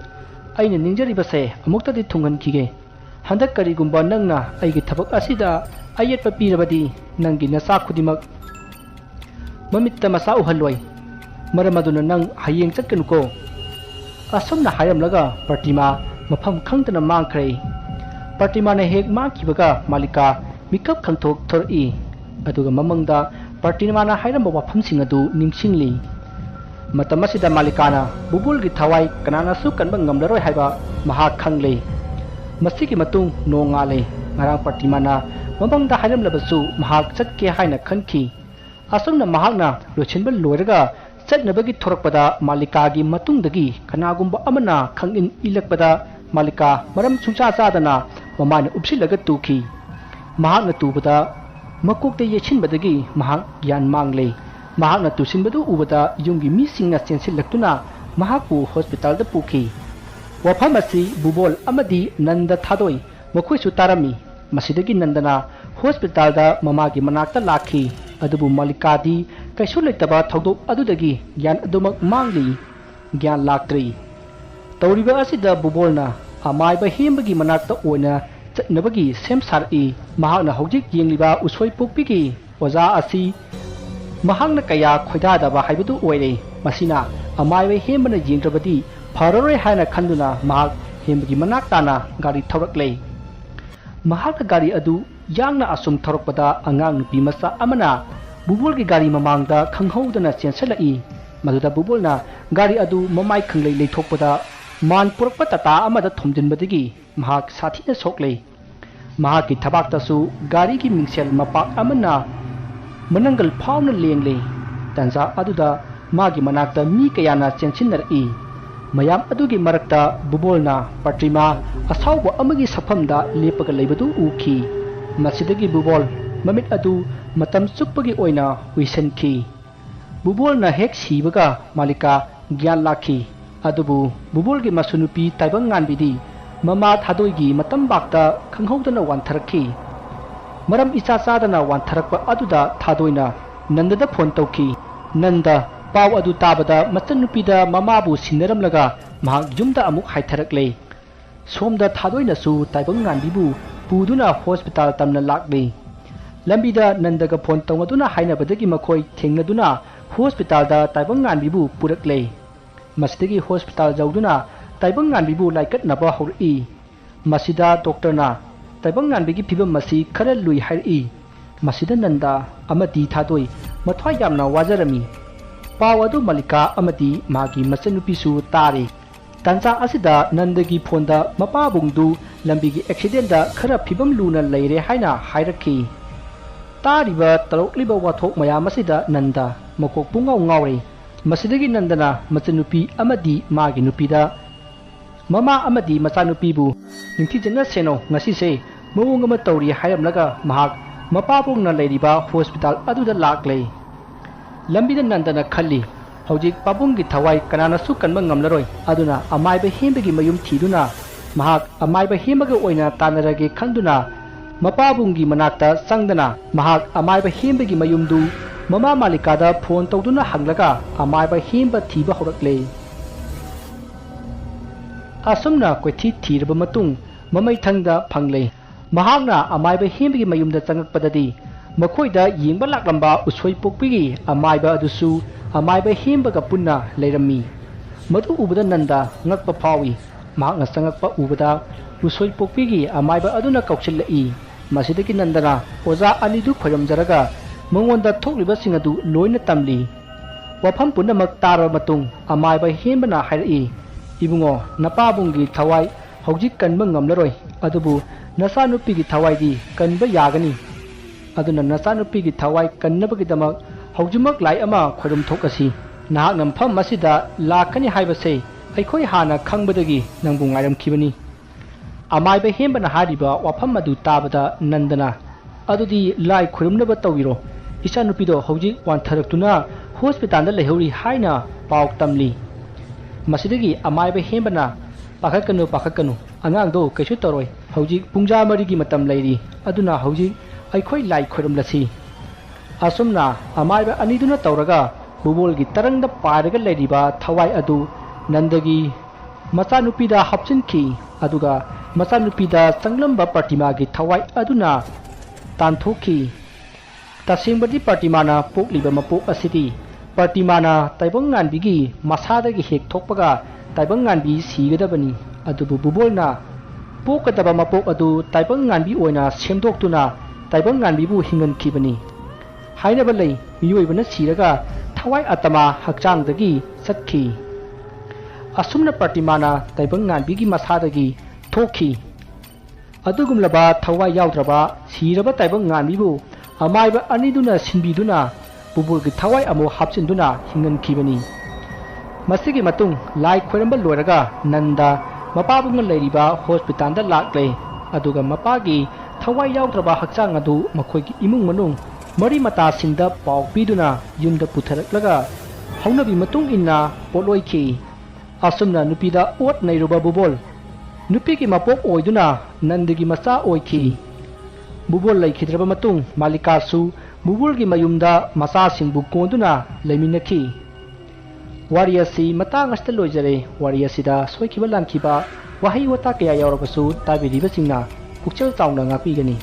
aina ningjariba amukta di thungan kige handak karigumba nangna aigi thabak asida ayet papirabadi nangi nasa khudimak mamitta masa uhalwai maramaduna nang hayeng chatkanuko asomna hayamlaga partima mafam khangtana mangkhre partima na hek mangkibaga malika mikap khangthok thori aduga mamangda partima na hairamba wafamsing adu ningsingli matamasida malikana bubul gi thawai kanana su kanba ngamlaroi haiba maha khangle masigi matung nongale ngarang partima na mamangda hairamlabasu mahak chatke haina khanki asomna mahakna lochenba loiraga chatnabagi thorakpada malika gi matungdagi kanagumba amana khangin ilakpada malika maram chungcha chadana mamana upsilaga tuki mahakna tubada makokte yechinbadagi mahak gyan mangle mahakna tusinbadu ubada yunggi misingna chensilaktuna mahakpu hospital da puki wafamasi bubol amadi nanda thadoi makhoisu tarami masidagi nandana hospital da mamagi manakta lakhi adubu malikadi kaisu leitaba thodok adudagi gyan adumak mangli gyan laktri tawriba asida bubolna amaiba hembagi manakta oina chatnabagi sem sari mahakna hojik yengliba usoi pokpigi oja asi mahakna kaya khoidadaba haibadu oire masina amaiba hembana yengrabadi faroroi haina khanduna mahak hembagi manaktana gari thoraklei mahakna gari adu yangna asum thorokpada angang nupi masa amana bubol gi gari mamangda khanghoudana chensalai maduda bubolna gari adu mamai khanglei leithokpada man purakpa tata amada thomjinbadagi mahak sathina soklei mahak gi thabakta su gari gi mingsel mapak amana manangal phawna lengle tanza aduda magi manakta mi kayana chensinnarai mayam adugi marakta bubolna patrima asawba amagi safamda lepaga leibadu uki masidagi bubol mamit adu matam chukpagi oina uisanki bubol na hek sibaga malika gyan lakhi adubu bubol gi masunupi taibang nganbidi mama thadoigi matam bakta khanghoudana wantharakhi maram icha chadana wantharakpa aduda thadoina nandada phone tawki nanda paw adu tabada machanupida mamabu sinaramlaga mahak yumda amuk haitharakle somda thadoina su taibang nganbibu puduna hospital tamna lakle lambida nandaga phone tawduna hainabadagi makhoi thengnaduna hospital da taibang nganbibu purakle masdagi hospital jauduna taibang nganbibu laikat naba hori masida doctor na taibang nganbigi phibam masi khara lui hairi masida nanda amadi thadoi mathwai yamna wajarami pawadu malika amadi magi machanupisu tari tancha asida nandagi phonda mapa bungdu lambigi accident da khara phibam luna leire haina hairakhi तारिबा तलौक्लिबा वाथोक मयाम असिदा Nanda मकोक पुंगाव ngawri मसिदगी नंदना मचनुपी अमदी मागी नुपीदा mama अमदी मचानुपीबु निंथिजना सेनो ngasi मवोंग अमा तौरी हायरमलगा महाक मपाबोंगना लेरिबा hospital अदुदा लाक्ले लंबिदा नंदना खल्ली हौजिक पाबुंगी थवाई कनानासु कनबा ngamlaroi aduna amaiba hembegi mayum thiduna mahak amaiba hemaga oina tanarage khangduna mapabungi manakta sangdana mahak amaiba hembegi mayumdu mama malikada phone tawduna hanglaga amaiba hemba thiba horakle asumna koithi thirba matung mamai thangda phangle mahakna amaiba hembegi mayumda changakpadadi makoida yengba laklamba usoi pokpigi amaiba adusu amaiba hembaga punna leirami madu ubada nanda ngakpa phawi mahakna sangakpa ubada usoi pokpigi amaiba aduna kauchillai masidagi nandana oza anidu khoramjaraga mangonda thokliba singadu loina tamli wafam punamak tara matung amaiba hembana hairai ibungo napabungi thawai hojik kanba ngamlaroi adubu nasanupigi thawaidi kanba yagani aduna nasanupigi thawai kannabagi haujumak lai ama khorum thokasi nahak nampham masida lakani haibase aikhoi hana khangbadagi nangbu ngairam khibani amaiba hembana hariba wafam adu tabada nandana adudi lai khurumnaba tawiro ichanupido hauji wanthaраktuna hospital da lehori haina paw tamli masidagi amaiba hembana pakhakanu angang do kaisu toroi hauji pungja marigi matam leiri aduna hauji aikhoi lai khurumlasi asumna amaiba aniduna tawraga bubolgi tarangda paraga leiriba thawai adu nandagi machanupida hapchinki aduga machanupida changlamba pratimagi thawai aduna tanthokhi tasingбadi pratimana pokliba mapok asiti pratimana taibang nganbigi masadagi hek thokpaga taibang nganbi sigadabani adubu bubolna pokadaba mapok adu taibang nganbi oina semdoktuna taibang nganbibu hingan khibani hainaba lei miyoibana siraga thawai atama hakchangdagi satki asumna pratimana taibang nganbigi masadagi thokhi adugumlaba thawai yaudraba siraba taibang nganbibu amaiba aniduna sinbiduna bubulgi thawai amo hapchinduna hingan khibani masigi matung lai khoiramba loiraga nanda mapabunga leiriba hospital da lakle aduga mapagi thawai yaudraba hakchang adu makhoigi imung manung mari mata singda paw piduna yumda putharaklaga haunabi matung inna poloikhi asumna nupida ot nairuba bubol nupigi mapok oiduna nandigi macha oikhi bubol laikhidraba matung malikasu bubulgi mayumda macha singbu konduna leiminakhi wariyasi matang asta loijare wariyasida soikhiba lankhiba wahai wata kaya yaurabasu tabiriba singna pukchal chauna ngapigani